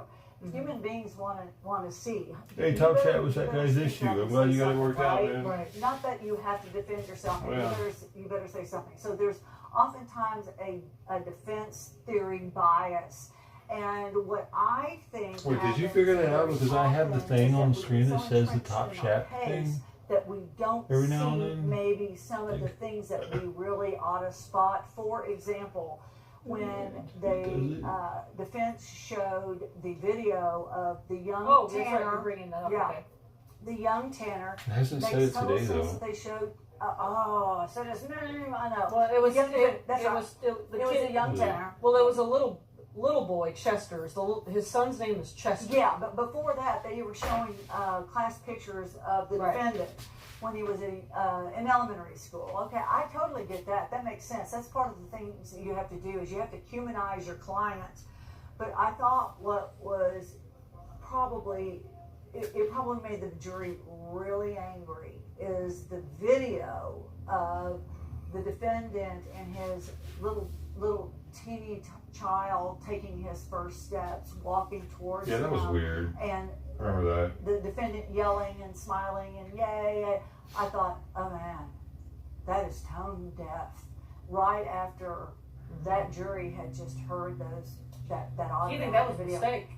Human beings want to see. Hey, You Top better- Chat was you that better guy's speak issue. up I'm and glad say you got it something, worked out, right? man. Right. Not that you have to defend yourself. but Yeah. You better say something. So there's oftentimes a defense theory bias. And what I think. Wait, did you happens figure that out? is Because I have the often thing is on that the we screen get that so says the entrenched Top in our Chat case thing. that we don't Every see now and then. maybe some of the things that we really ought to spot. For example, when they defense showed the video of the young Oh, that's right, Tanner, you're bringing that up. yeah, Okay. the young Tanner. It hasn't said Makes it total today, sense though. that they showed. I said his name. I know. Well, it was. That's It right. was. The It was kid, a young Tanner. Well, it was a little boy, Chester. His son's name is Chester. Yeah, but before that, they were showing class pictures of the Right. defendant when he was in elementary school. Okay, I totally get that. That makes sense. That's part of the things that you have to do is you have to humanize your clients. But I thought what was probably it probably made the jury really angry is the video of the defendant and his little teeny child taking his first steps, walking towards Yeah, that was him, weird. and I remember that. the defendant yelling and smiling and yay. I thought, oh man, that is tone deaf. Right after that jury had just heard that audio. Do you think that was a video. mistake?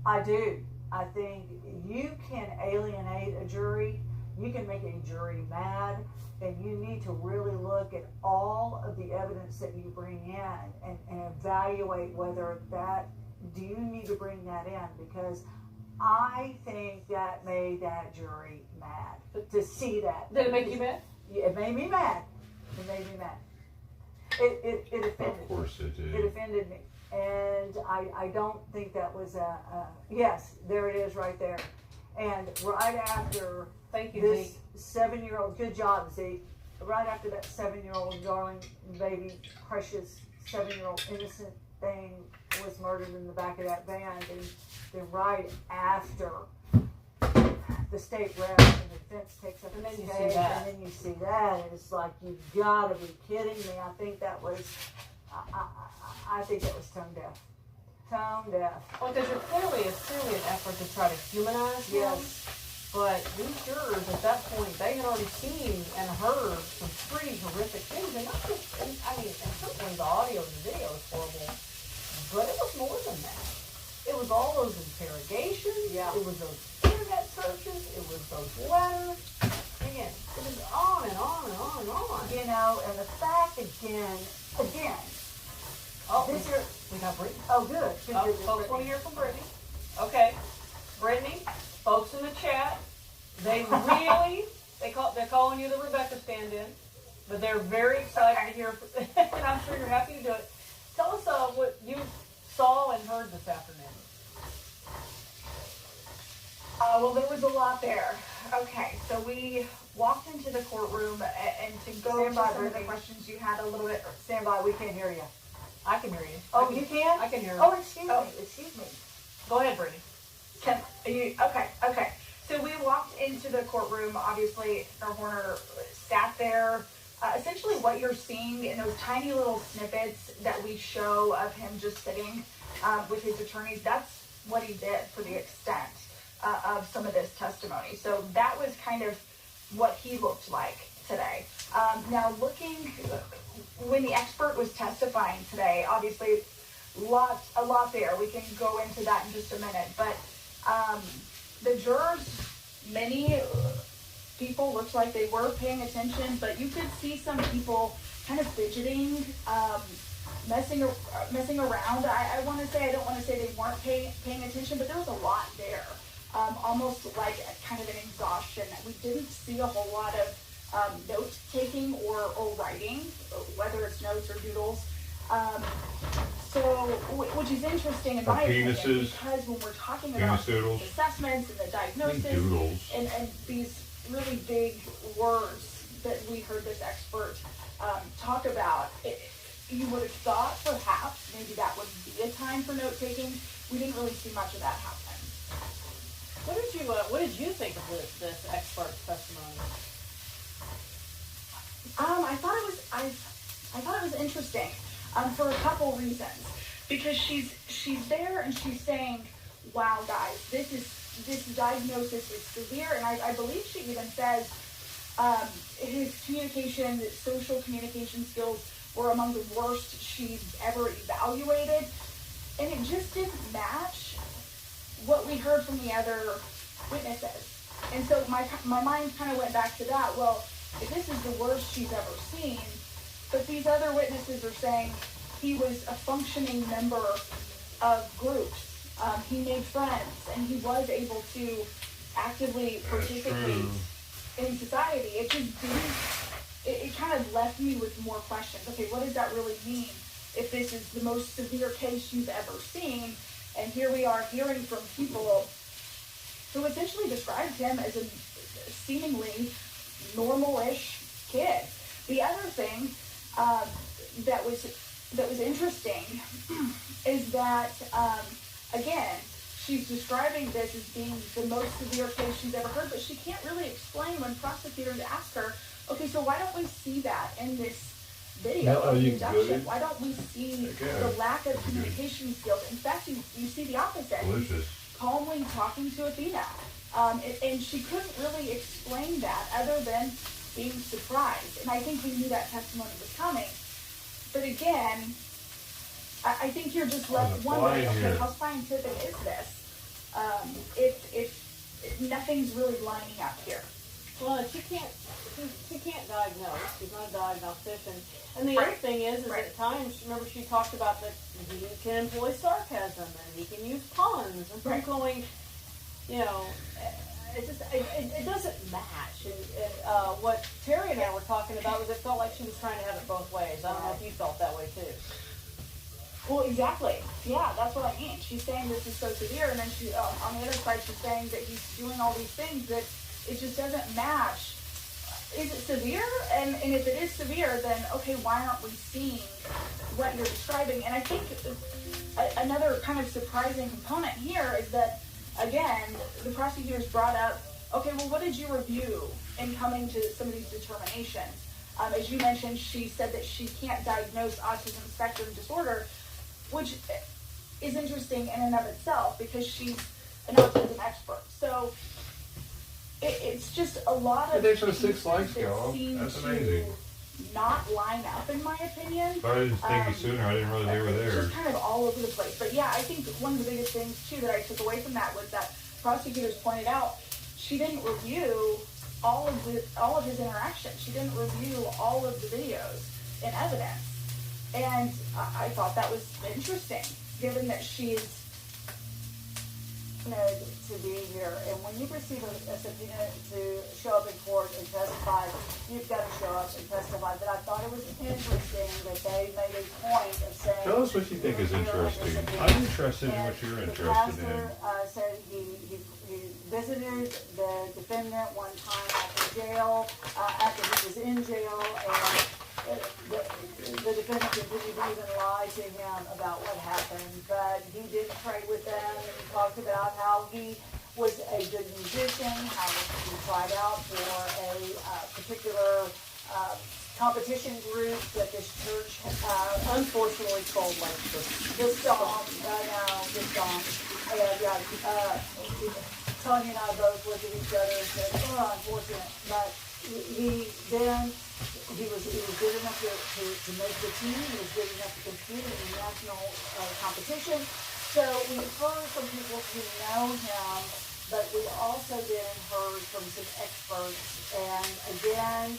I do. I think you can alienate a jury. You can make a jury mad, and you need to really look at all of the evidence that you bring in and evaluate whether do you need to bring that in, because I think that made that jury mad to see that. Did it make you mad? Yeah, it made me mad. It made me mad. It offended me. Of course it did. It offended me. And I don't think that was yes, there it is right there. And right after Thank you, this Zeke. 7-year-old, good job, Zeke. Right after that 7-year-old darling baby, precious 7-year-old innocent thing was murdered in the back of that van, and then right after the state rep and the defense takes up And the then you case, see that. and then you see that, and it's like, you've got to be kidding me. I think that was, I think that was tone deaf. Tone deaf. Well, because you're clearly an effort to try to humanize him. Yes. But these jurors at that point, they had already seen and heard some pretty horrific things, and not just, and certainly the audio and the video is horrible, but it was more than that. It was all those interrogations. Yeah. It was those internet searches. It was those letters. Again, it was on and on and on and on. You know, and the fact again. Oh, This year, we got Brittany. oh, good. Good, Oh, good, good, folks good. want to hear from Brittany. Okay, Brittany, folks in the chat, they really, they're calling you the Rebecca stand-in, but they're very excited to hear, and I'm sure you're happy to do it. Tell us what you saw and heard this afternoon. Well, there was a lot there. Okay, so we walked into the courtroom, and to go Stand to by, some of the Brittany. questions you had a little bit. Stand by, we can't hear you. I can hear you. Oh, you can? I can hear you. Oh, excuse Oh. me, excuse me. Go ahead, Brittany. Okay. So we walked into the courtroom. Obviously, Mr. Horner sat there. Essentially, what you're seeing in those tiny little snippets that we show of him just sitting with his attorneys, that's what he did for the extent. of some of this testimony. So that was kind of what he looked like today. Now when the expert was testifying today, obviously a lot there. We can go into that in just a minute. But the jurors, many people looked like they were paying attention, but you could see some people kind of fidgeting, messing around. I don't want to say they weren't paying attention, but there was a lot there. Almost like kind of an exhaustion. We didn't see a whole lot of note taking or writing, whether it's notes or doodles. So, which is interesting in my opinion, because when we're talking about assessments and the diagnosis and these really big words that we heard this expert talk about, you would have thought perhaps maybe that would be a time for note taking. We didn't really see much of that happen. What did you think of this expert's testimony? I thought it was interesting for a couple reasons. Because she's there and she's saying, "Wow, guys, this diagnosis is severe," and I believe she even says his social communication skills were among the worst she's ever evaluated, and it just didn't match what we heard from the other witnesses. And so my mind kind of went back to that. Well, if this is the worst she's ever seen, but these other witnesses are saying he was a functioning member of groups. He made friends, and he was able to actively participate in society. It just didn't. It kind of left me with more questions. Okay, what does that really mean? If this is the most severe case you've ever seen, and here we are hearing from people who essentially described him as a seemingly normal-ish kid. The other thing that was interesting is that, again, she's describing this as being the most severe case she's ever heard, but she can't really explain when prosecutors ask her, okay, so why don't we see that in this video of the induction? Why don't we see the lack of communication skills? In fact, you see the opposite. Calmly talking to Athena. And she couldn't really explain that other than being surprised. And I think we knew that testimony was coming. But again, I think you're just left wondering, okay, how scientific is this? If nothing's really lining up here. Well, she can't diagnose. She's not a diagnostician. And the other thing is at times, remember she talked about that he can employ sarcasm and he can use puns and sprinkling, it doesn't match. And what Terry and I were talking about was it felt like she was trying to have it both ways. I don't know if you felt that way too. Well, exactly. Yeah, that's what I mean. She's saying this is so severe, and then she, on the other side, she's saying that he's doing all these things that it just doesn't match. Is it severe? And if it is severe, then okay, why aren't we seeing what you're describing? And I think another kind of surprising component here is that, again, the prosecutors brought up, okay, well, what did you review in coming to some of these determinations? As you mentioned, she said that she can't diagnose autism spectrum disorder, which is interesting in and of itself because she's an autism expert. So it's just a lot of There's a 6 likes, that y'all. seem That's to amazing. not line up, in my opinion. If I didn't think you sooner, I didn't realize they were there. Just kind of all over the place. But yeah, I think one of the biggest things too that I took away from that was that prosecutors pointed out she didn't review all of his interactions. She didn't review all of the videos and evidence. And I thought that was interesting, given that she's to be here, and when you receive a subpoena to show up in court and testify, you've got to show up and testify. But I thought it was interesting that they made a point of saying, Tell us what you think is interesting. I'm interested in what you're interested in. The pastor said he visited the defendant one time after jail, after he was in jail, and the defendant continued to even lie to him about what happened, but he did pray with them, and he talked about how he was a good musician, how he tried out for a particular competition group that this church Unfortunately called like this song, and Tony and I both looked at each other and said, oh, unfortunate, but he was good enough to make the team, he was good enough to compete in the national competition. So we heard from people who know him, but we also then heard from some experts. And again,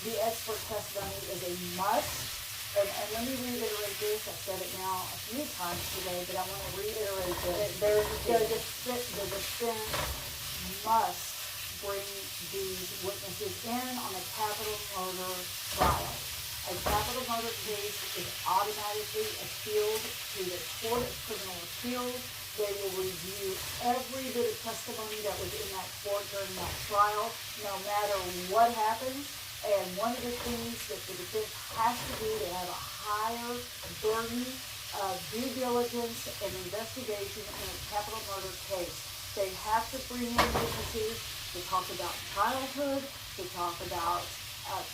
the expert testimony is a must. And let me reiterate this, I've said it now a few times today, but I want to reiterate this. The defense must bring these witnesses in on a capital murder trial. A capital murder case is automatically appealed to the Court of Criminal Appeals. They will review every bit of testimony that was in that court during that trial, no matter what happens. And one of the things that the defense has to do, they have a higher burden of due diligence and investigation in a capital murder case. They have to bring in witnesses to talk about childhood, to talk about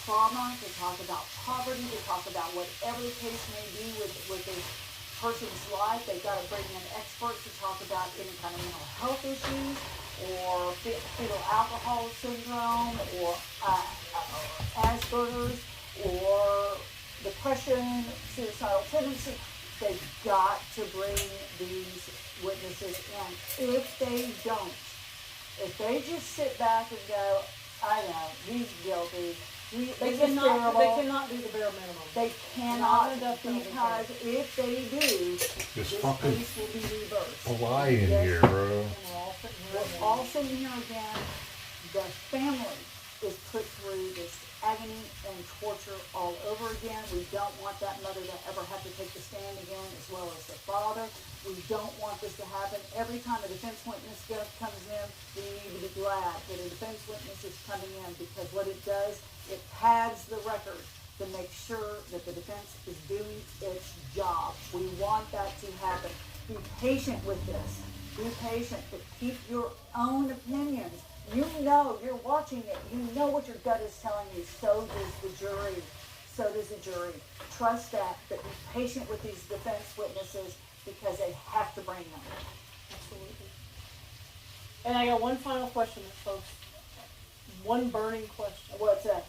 trauma, to talk about poverty, to talk about whatever the case may be with a person's life. They've got to bring in experts to talk about any kind of mental health issues, or fetal alcohol syndrome, or Asperger's, or depression, suicidal tendency. They've got to bring these witnesses in. If they don't, if they just sit back and go, I know, he's guilty, They cannot do the bare minimum. They cannot, because if they do, This this fucking case will be reversed. fly in here, bro. We're all sitting here again. The family is put through this agony and torture all over again. We don't want that mother to ever have to take the stand again, as well as the father. We don't want this to happen. Every time a defense witness comes in, we need to be glad that a defense witness is coming in, because what it does, it pads the record to make sure that the defense is doing its job. We want that to happen. Be patient with this. Be patient, but keep your own opinions. You know, you're watching it. You know what your gut is telling you. So does the jury. So does the jury. Trust that, but be patient with these defense witnesses, because they have to bring them. Absolutely. And I got one final question, folks. One burning question. What's that?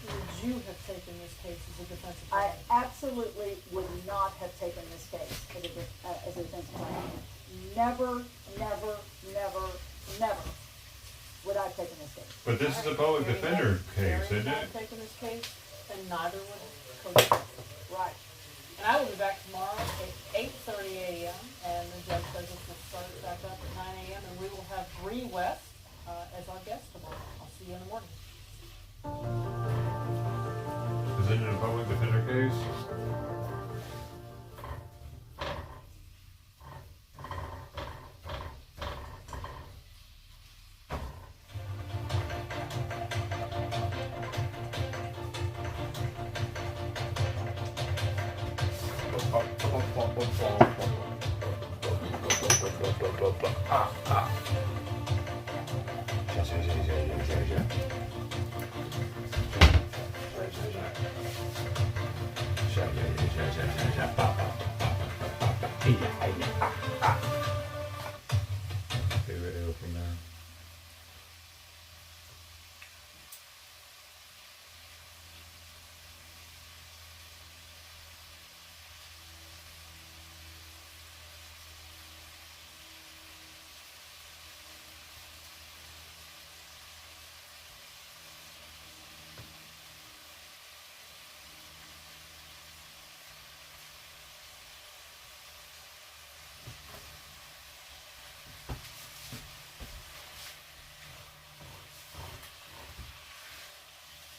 Would you have taken this case as a defense I attorney? absolutely would not have taken this case as a defense attorney. Never, never, never, never would I have taken this case. But this is a public defender case, Mary's isn't not it? taking this case, and neither would Coach. Right. And I will be back tomorrow at 8:30 a.m. And the judge says it will start back up at 9 a.m. And we will have Bree West as our guest tomorrow. I'll see you in the morning. Isn't it a public defender case? From there.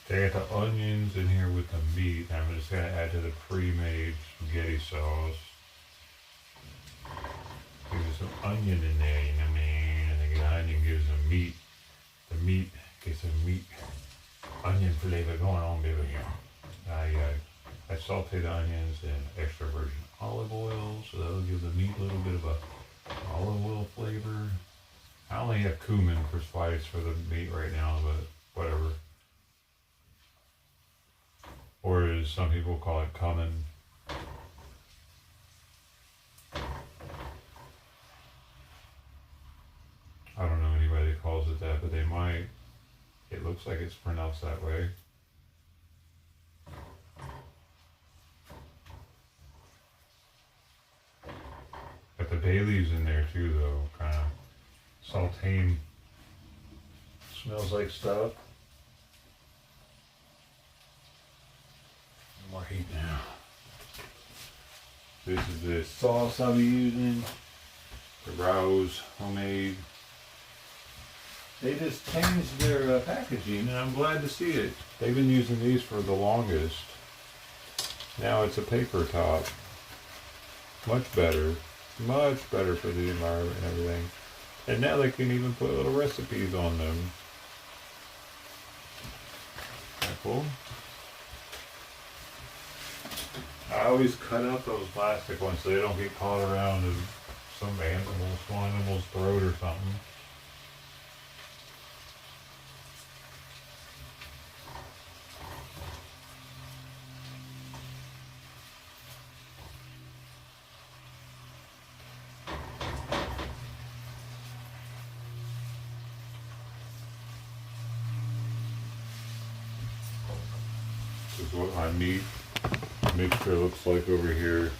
They got the onions in here with the meat. I'm just gonna add to the pre-made spaghetti sauce. Give it some onion in there, you know what I mean? And the onion gives them meat. The meat gets some meat, onion flavor going on, baby. I sauteed the onions in extra virgin olive oil, so that'll give the meat a little bit of a olive oil flavor. I only have cumin for spice for the meat right now, but whatever. Or as some people call it, common. looks like it's pronounced that way. Got the bay leaves in there too, though. Kind of saltine. Smells like stuff. More heat now. This is the sauce I'll be using. The Rouse homemade. They just changed their packaging, and I'm glad to see it. They've been using these for the longest. Now it's a paper top. Much better for the environment and everything. And now they can even put little recipes on them. Isn't that cool? I always cut out those plastic ones so they don't get caught around in some animal's throat or something. This is what my meat mixture looks like over here.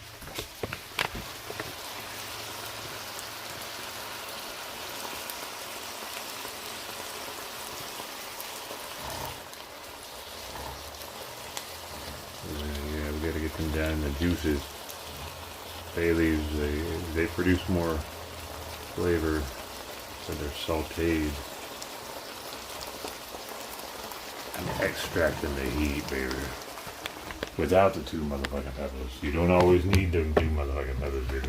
Yeah, we gotta get them down in the juices. Bay leaves, they produce more flavor, so they're sauteed. I'm extracting the heat, baby. Without the 2 motherfucking peppers. You don't always need them 2 motherfucking peppers, baby.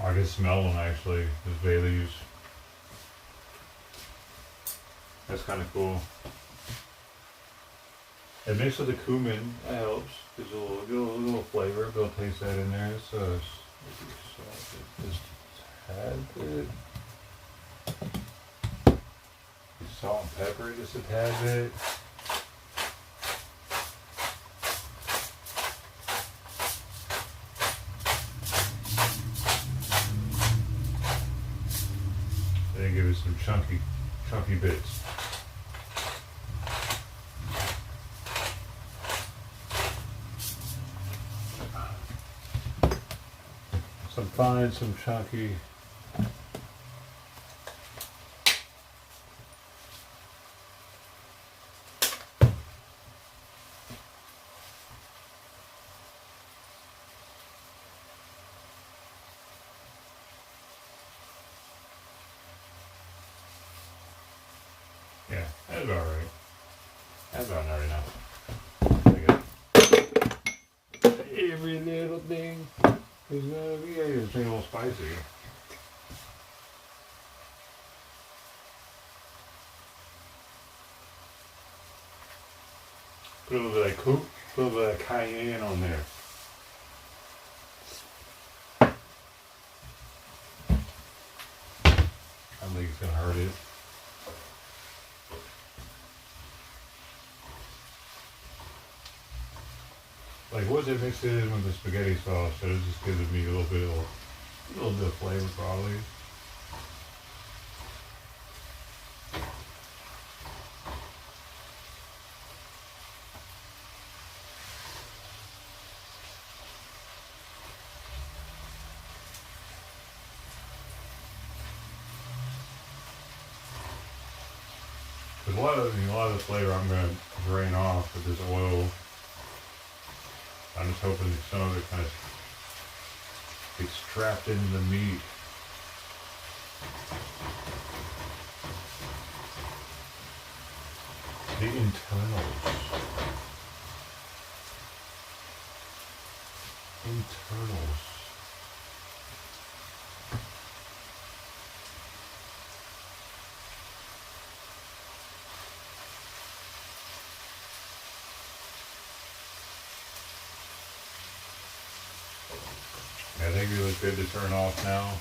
I can smell them actually, those bay leaves. That's kind of cool. And mixed with the cumin, that helps. Gives a little flavor, if they'll taste that in there. So just tad bit. Salt and pepper, just a tad bit. Then give it some chunky bits. Some fine, some chunky. Yeah, that's about right. That's about right enough. Every little thing is gonna be a little spicy. Put a little bit of coop, put a little bit of cayenne on there. I don't think it's gonna hurt it. Like once it mixes in with the spaghetti sauce, so it just gives me a little bit of flavor probably. Because a lot of the flavor I'm going to drain off with this oil. I'm just hoping that some of it kind of gets trapped into the meat. The internals. Internals. I think it was good to turn off now.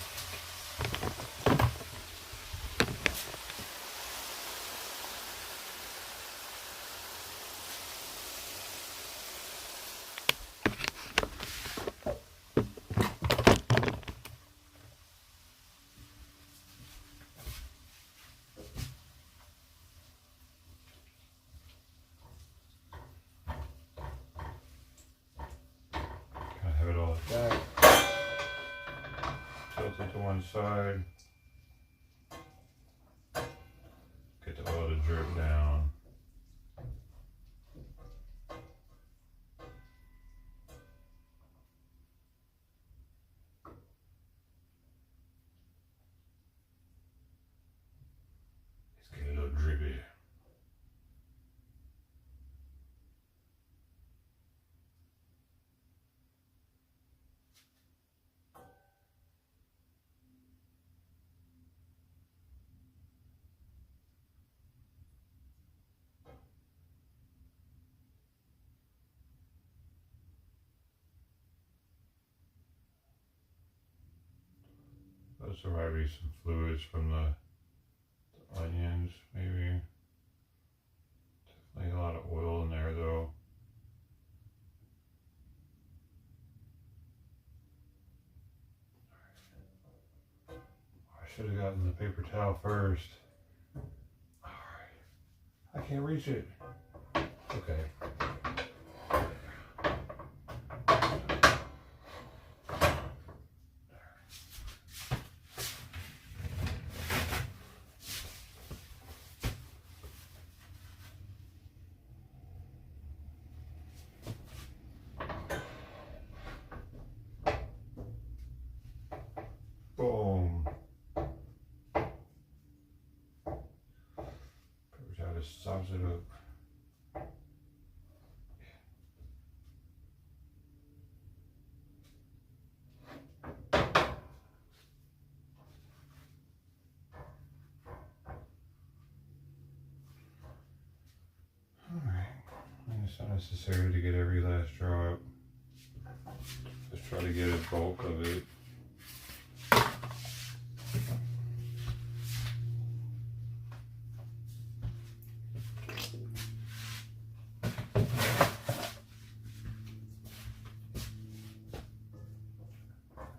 Kind of have it all at back. Tilt it to one side. Get the oil to drip down. It's getting a little drippy. There might be some fluids from the onions, maybe. Definitely a lot of oil in there though. I should have gotten the paper towel first. Alright. I can't reach it. Okay. Boom. Paper towel just sobs it up. Alright. It's not necessary to get every last drop. Just try to get a bulk of it.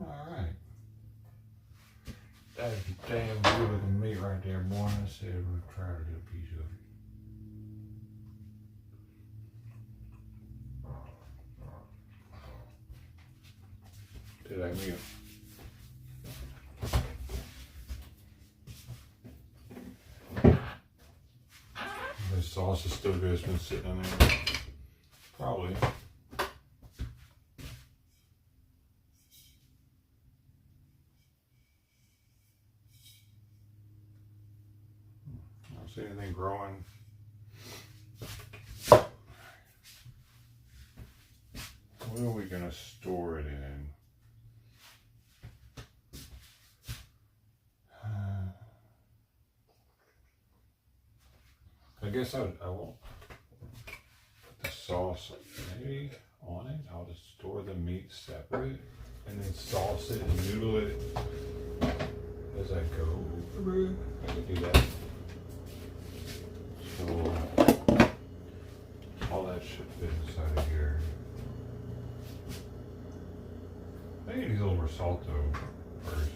Alright. That's damn good looking meat right there, boy. I said we'll try to do a piece of it. Did I meal? The sauce is still good. It's been sitting in there. Probably. I don't see anything growing. What are we gonna store it in? I guess I won't put the sauce maybe on it. I'll just store the meat separate and then sauce it and noodle it as I go. I can do that. So all that should fit inside of here. I think it needs a little more salt though first.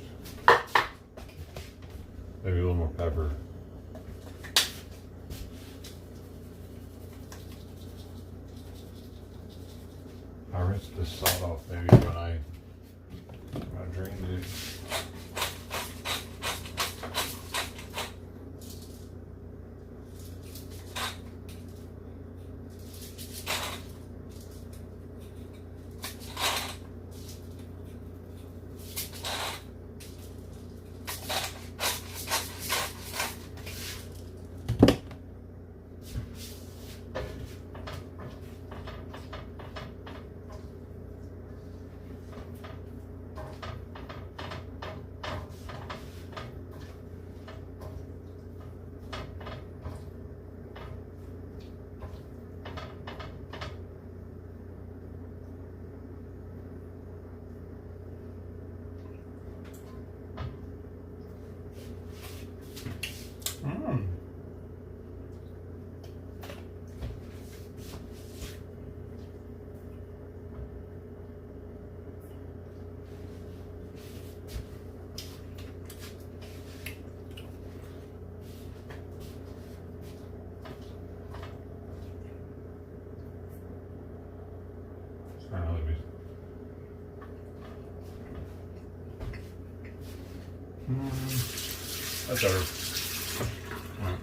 Maybe a little more pepper. I rinsed the salt off maybe when I drained it. That's better. All right.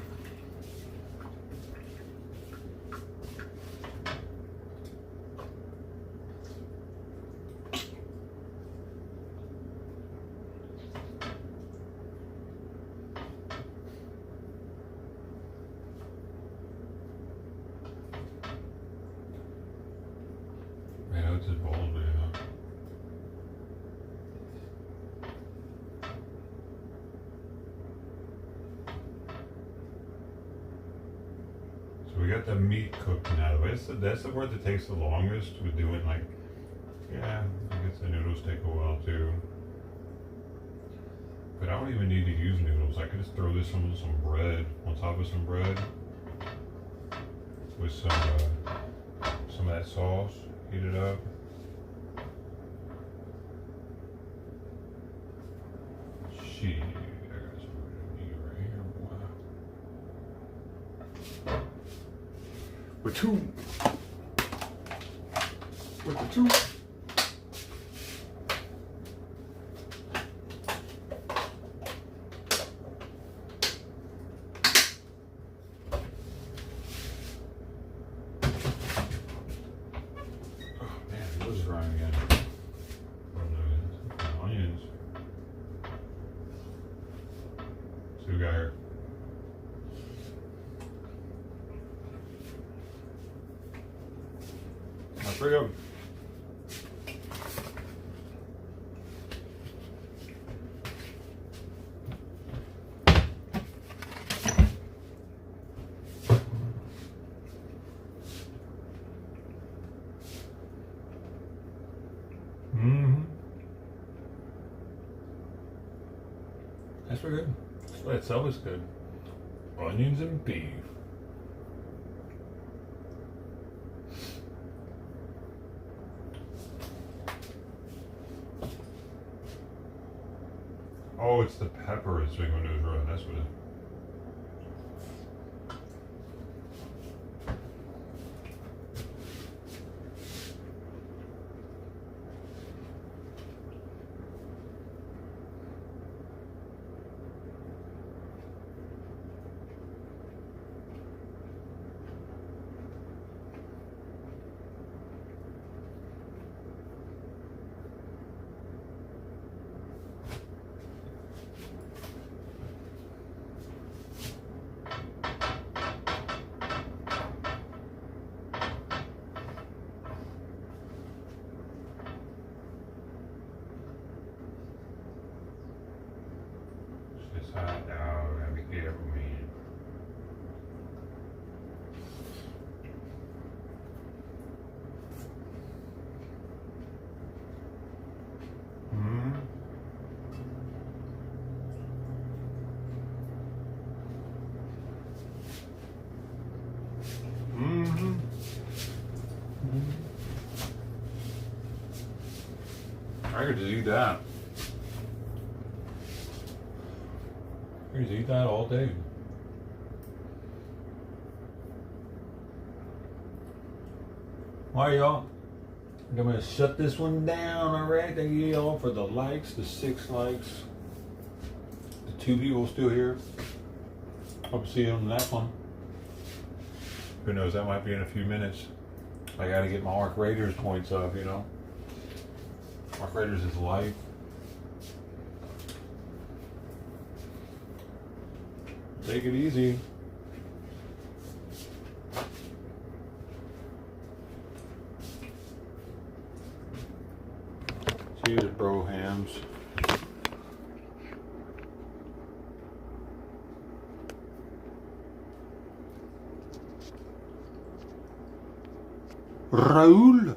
Man, it's just bold, man. So we got the meat cooked now. That's the part that takes the longest with doing, like, yeah, I guess the noodles take a while too. But I don't even need to use noodles. I could just throw this on some bread, on top of some bread, with some of that sauce, heat it up. Shit, I got some meat right here, boy. With two. With the two. Sugar. That's pretty good. That's pretty good. That itself is good. Onions and beef. Oh, it's the pepper it's making those red. That's what it is. Hot dog, gotta be careful, man. I could just eat that. I could just eat that all day. All right, y'all. I'm gonna shut this one down. All right, thank you all for the likes, the 6 likes, the 2 people still here. Hope to see you on the next one. Who knows? That might be in a few minutes. I gotta get my Arc Raiders points up, you know. Arc Raiders is life. Take it easy. Cheers, bro hams. Raúl.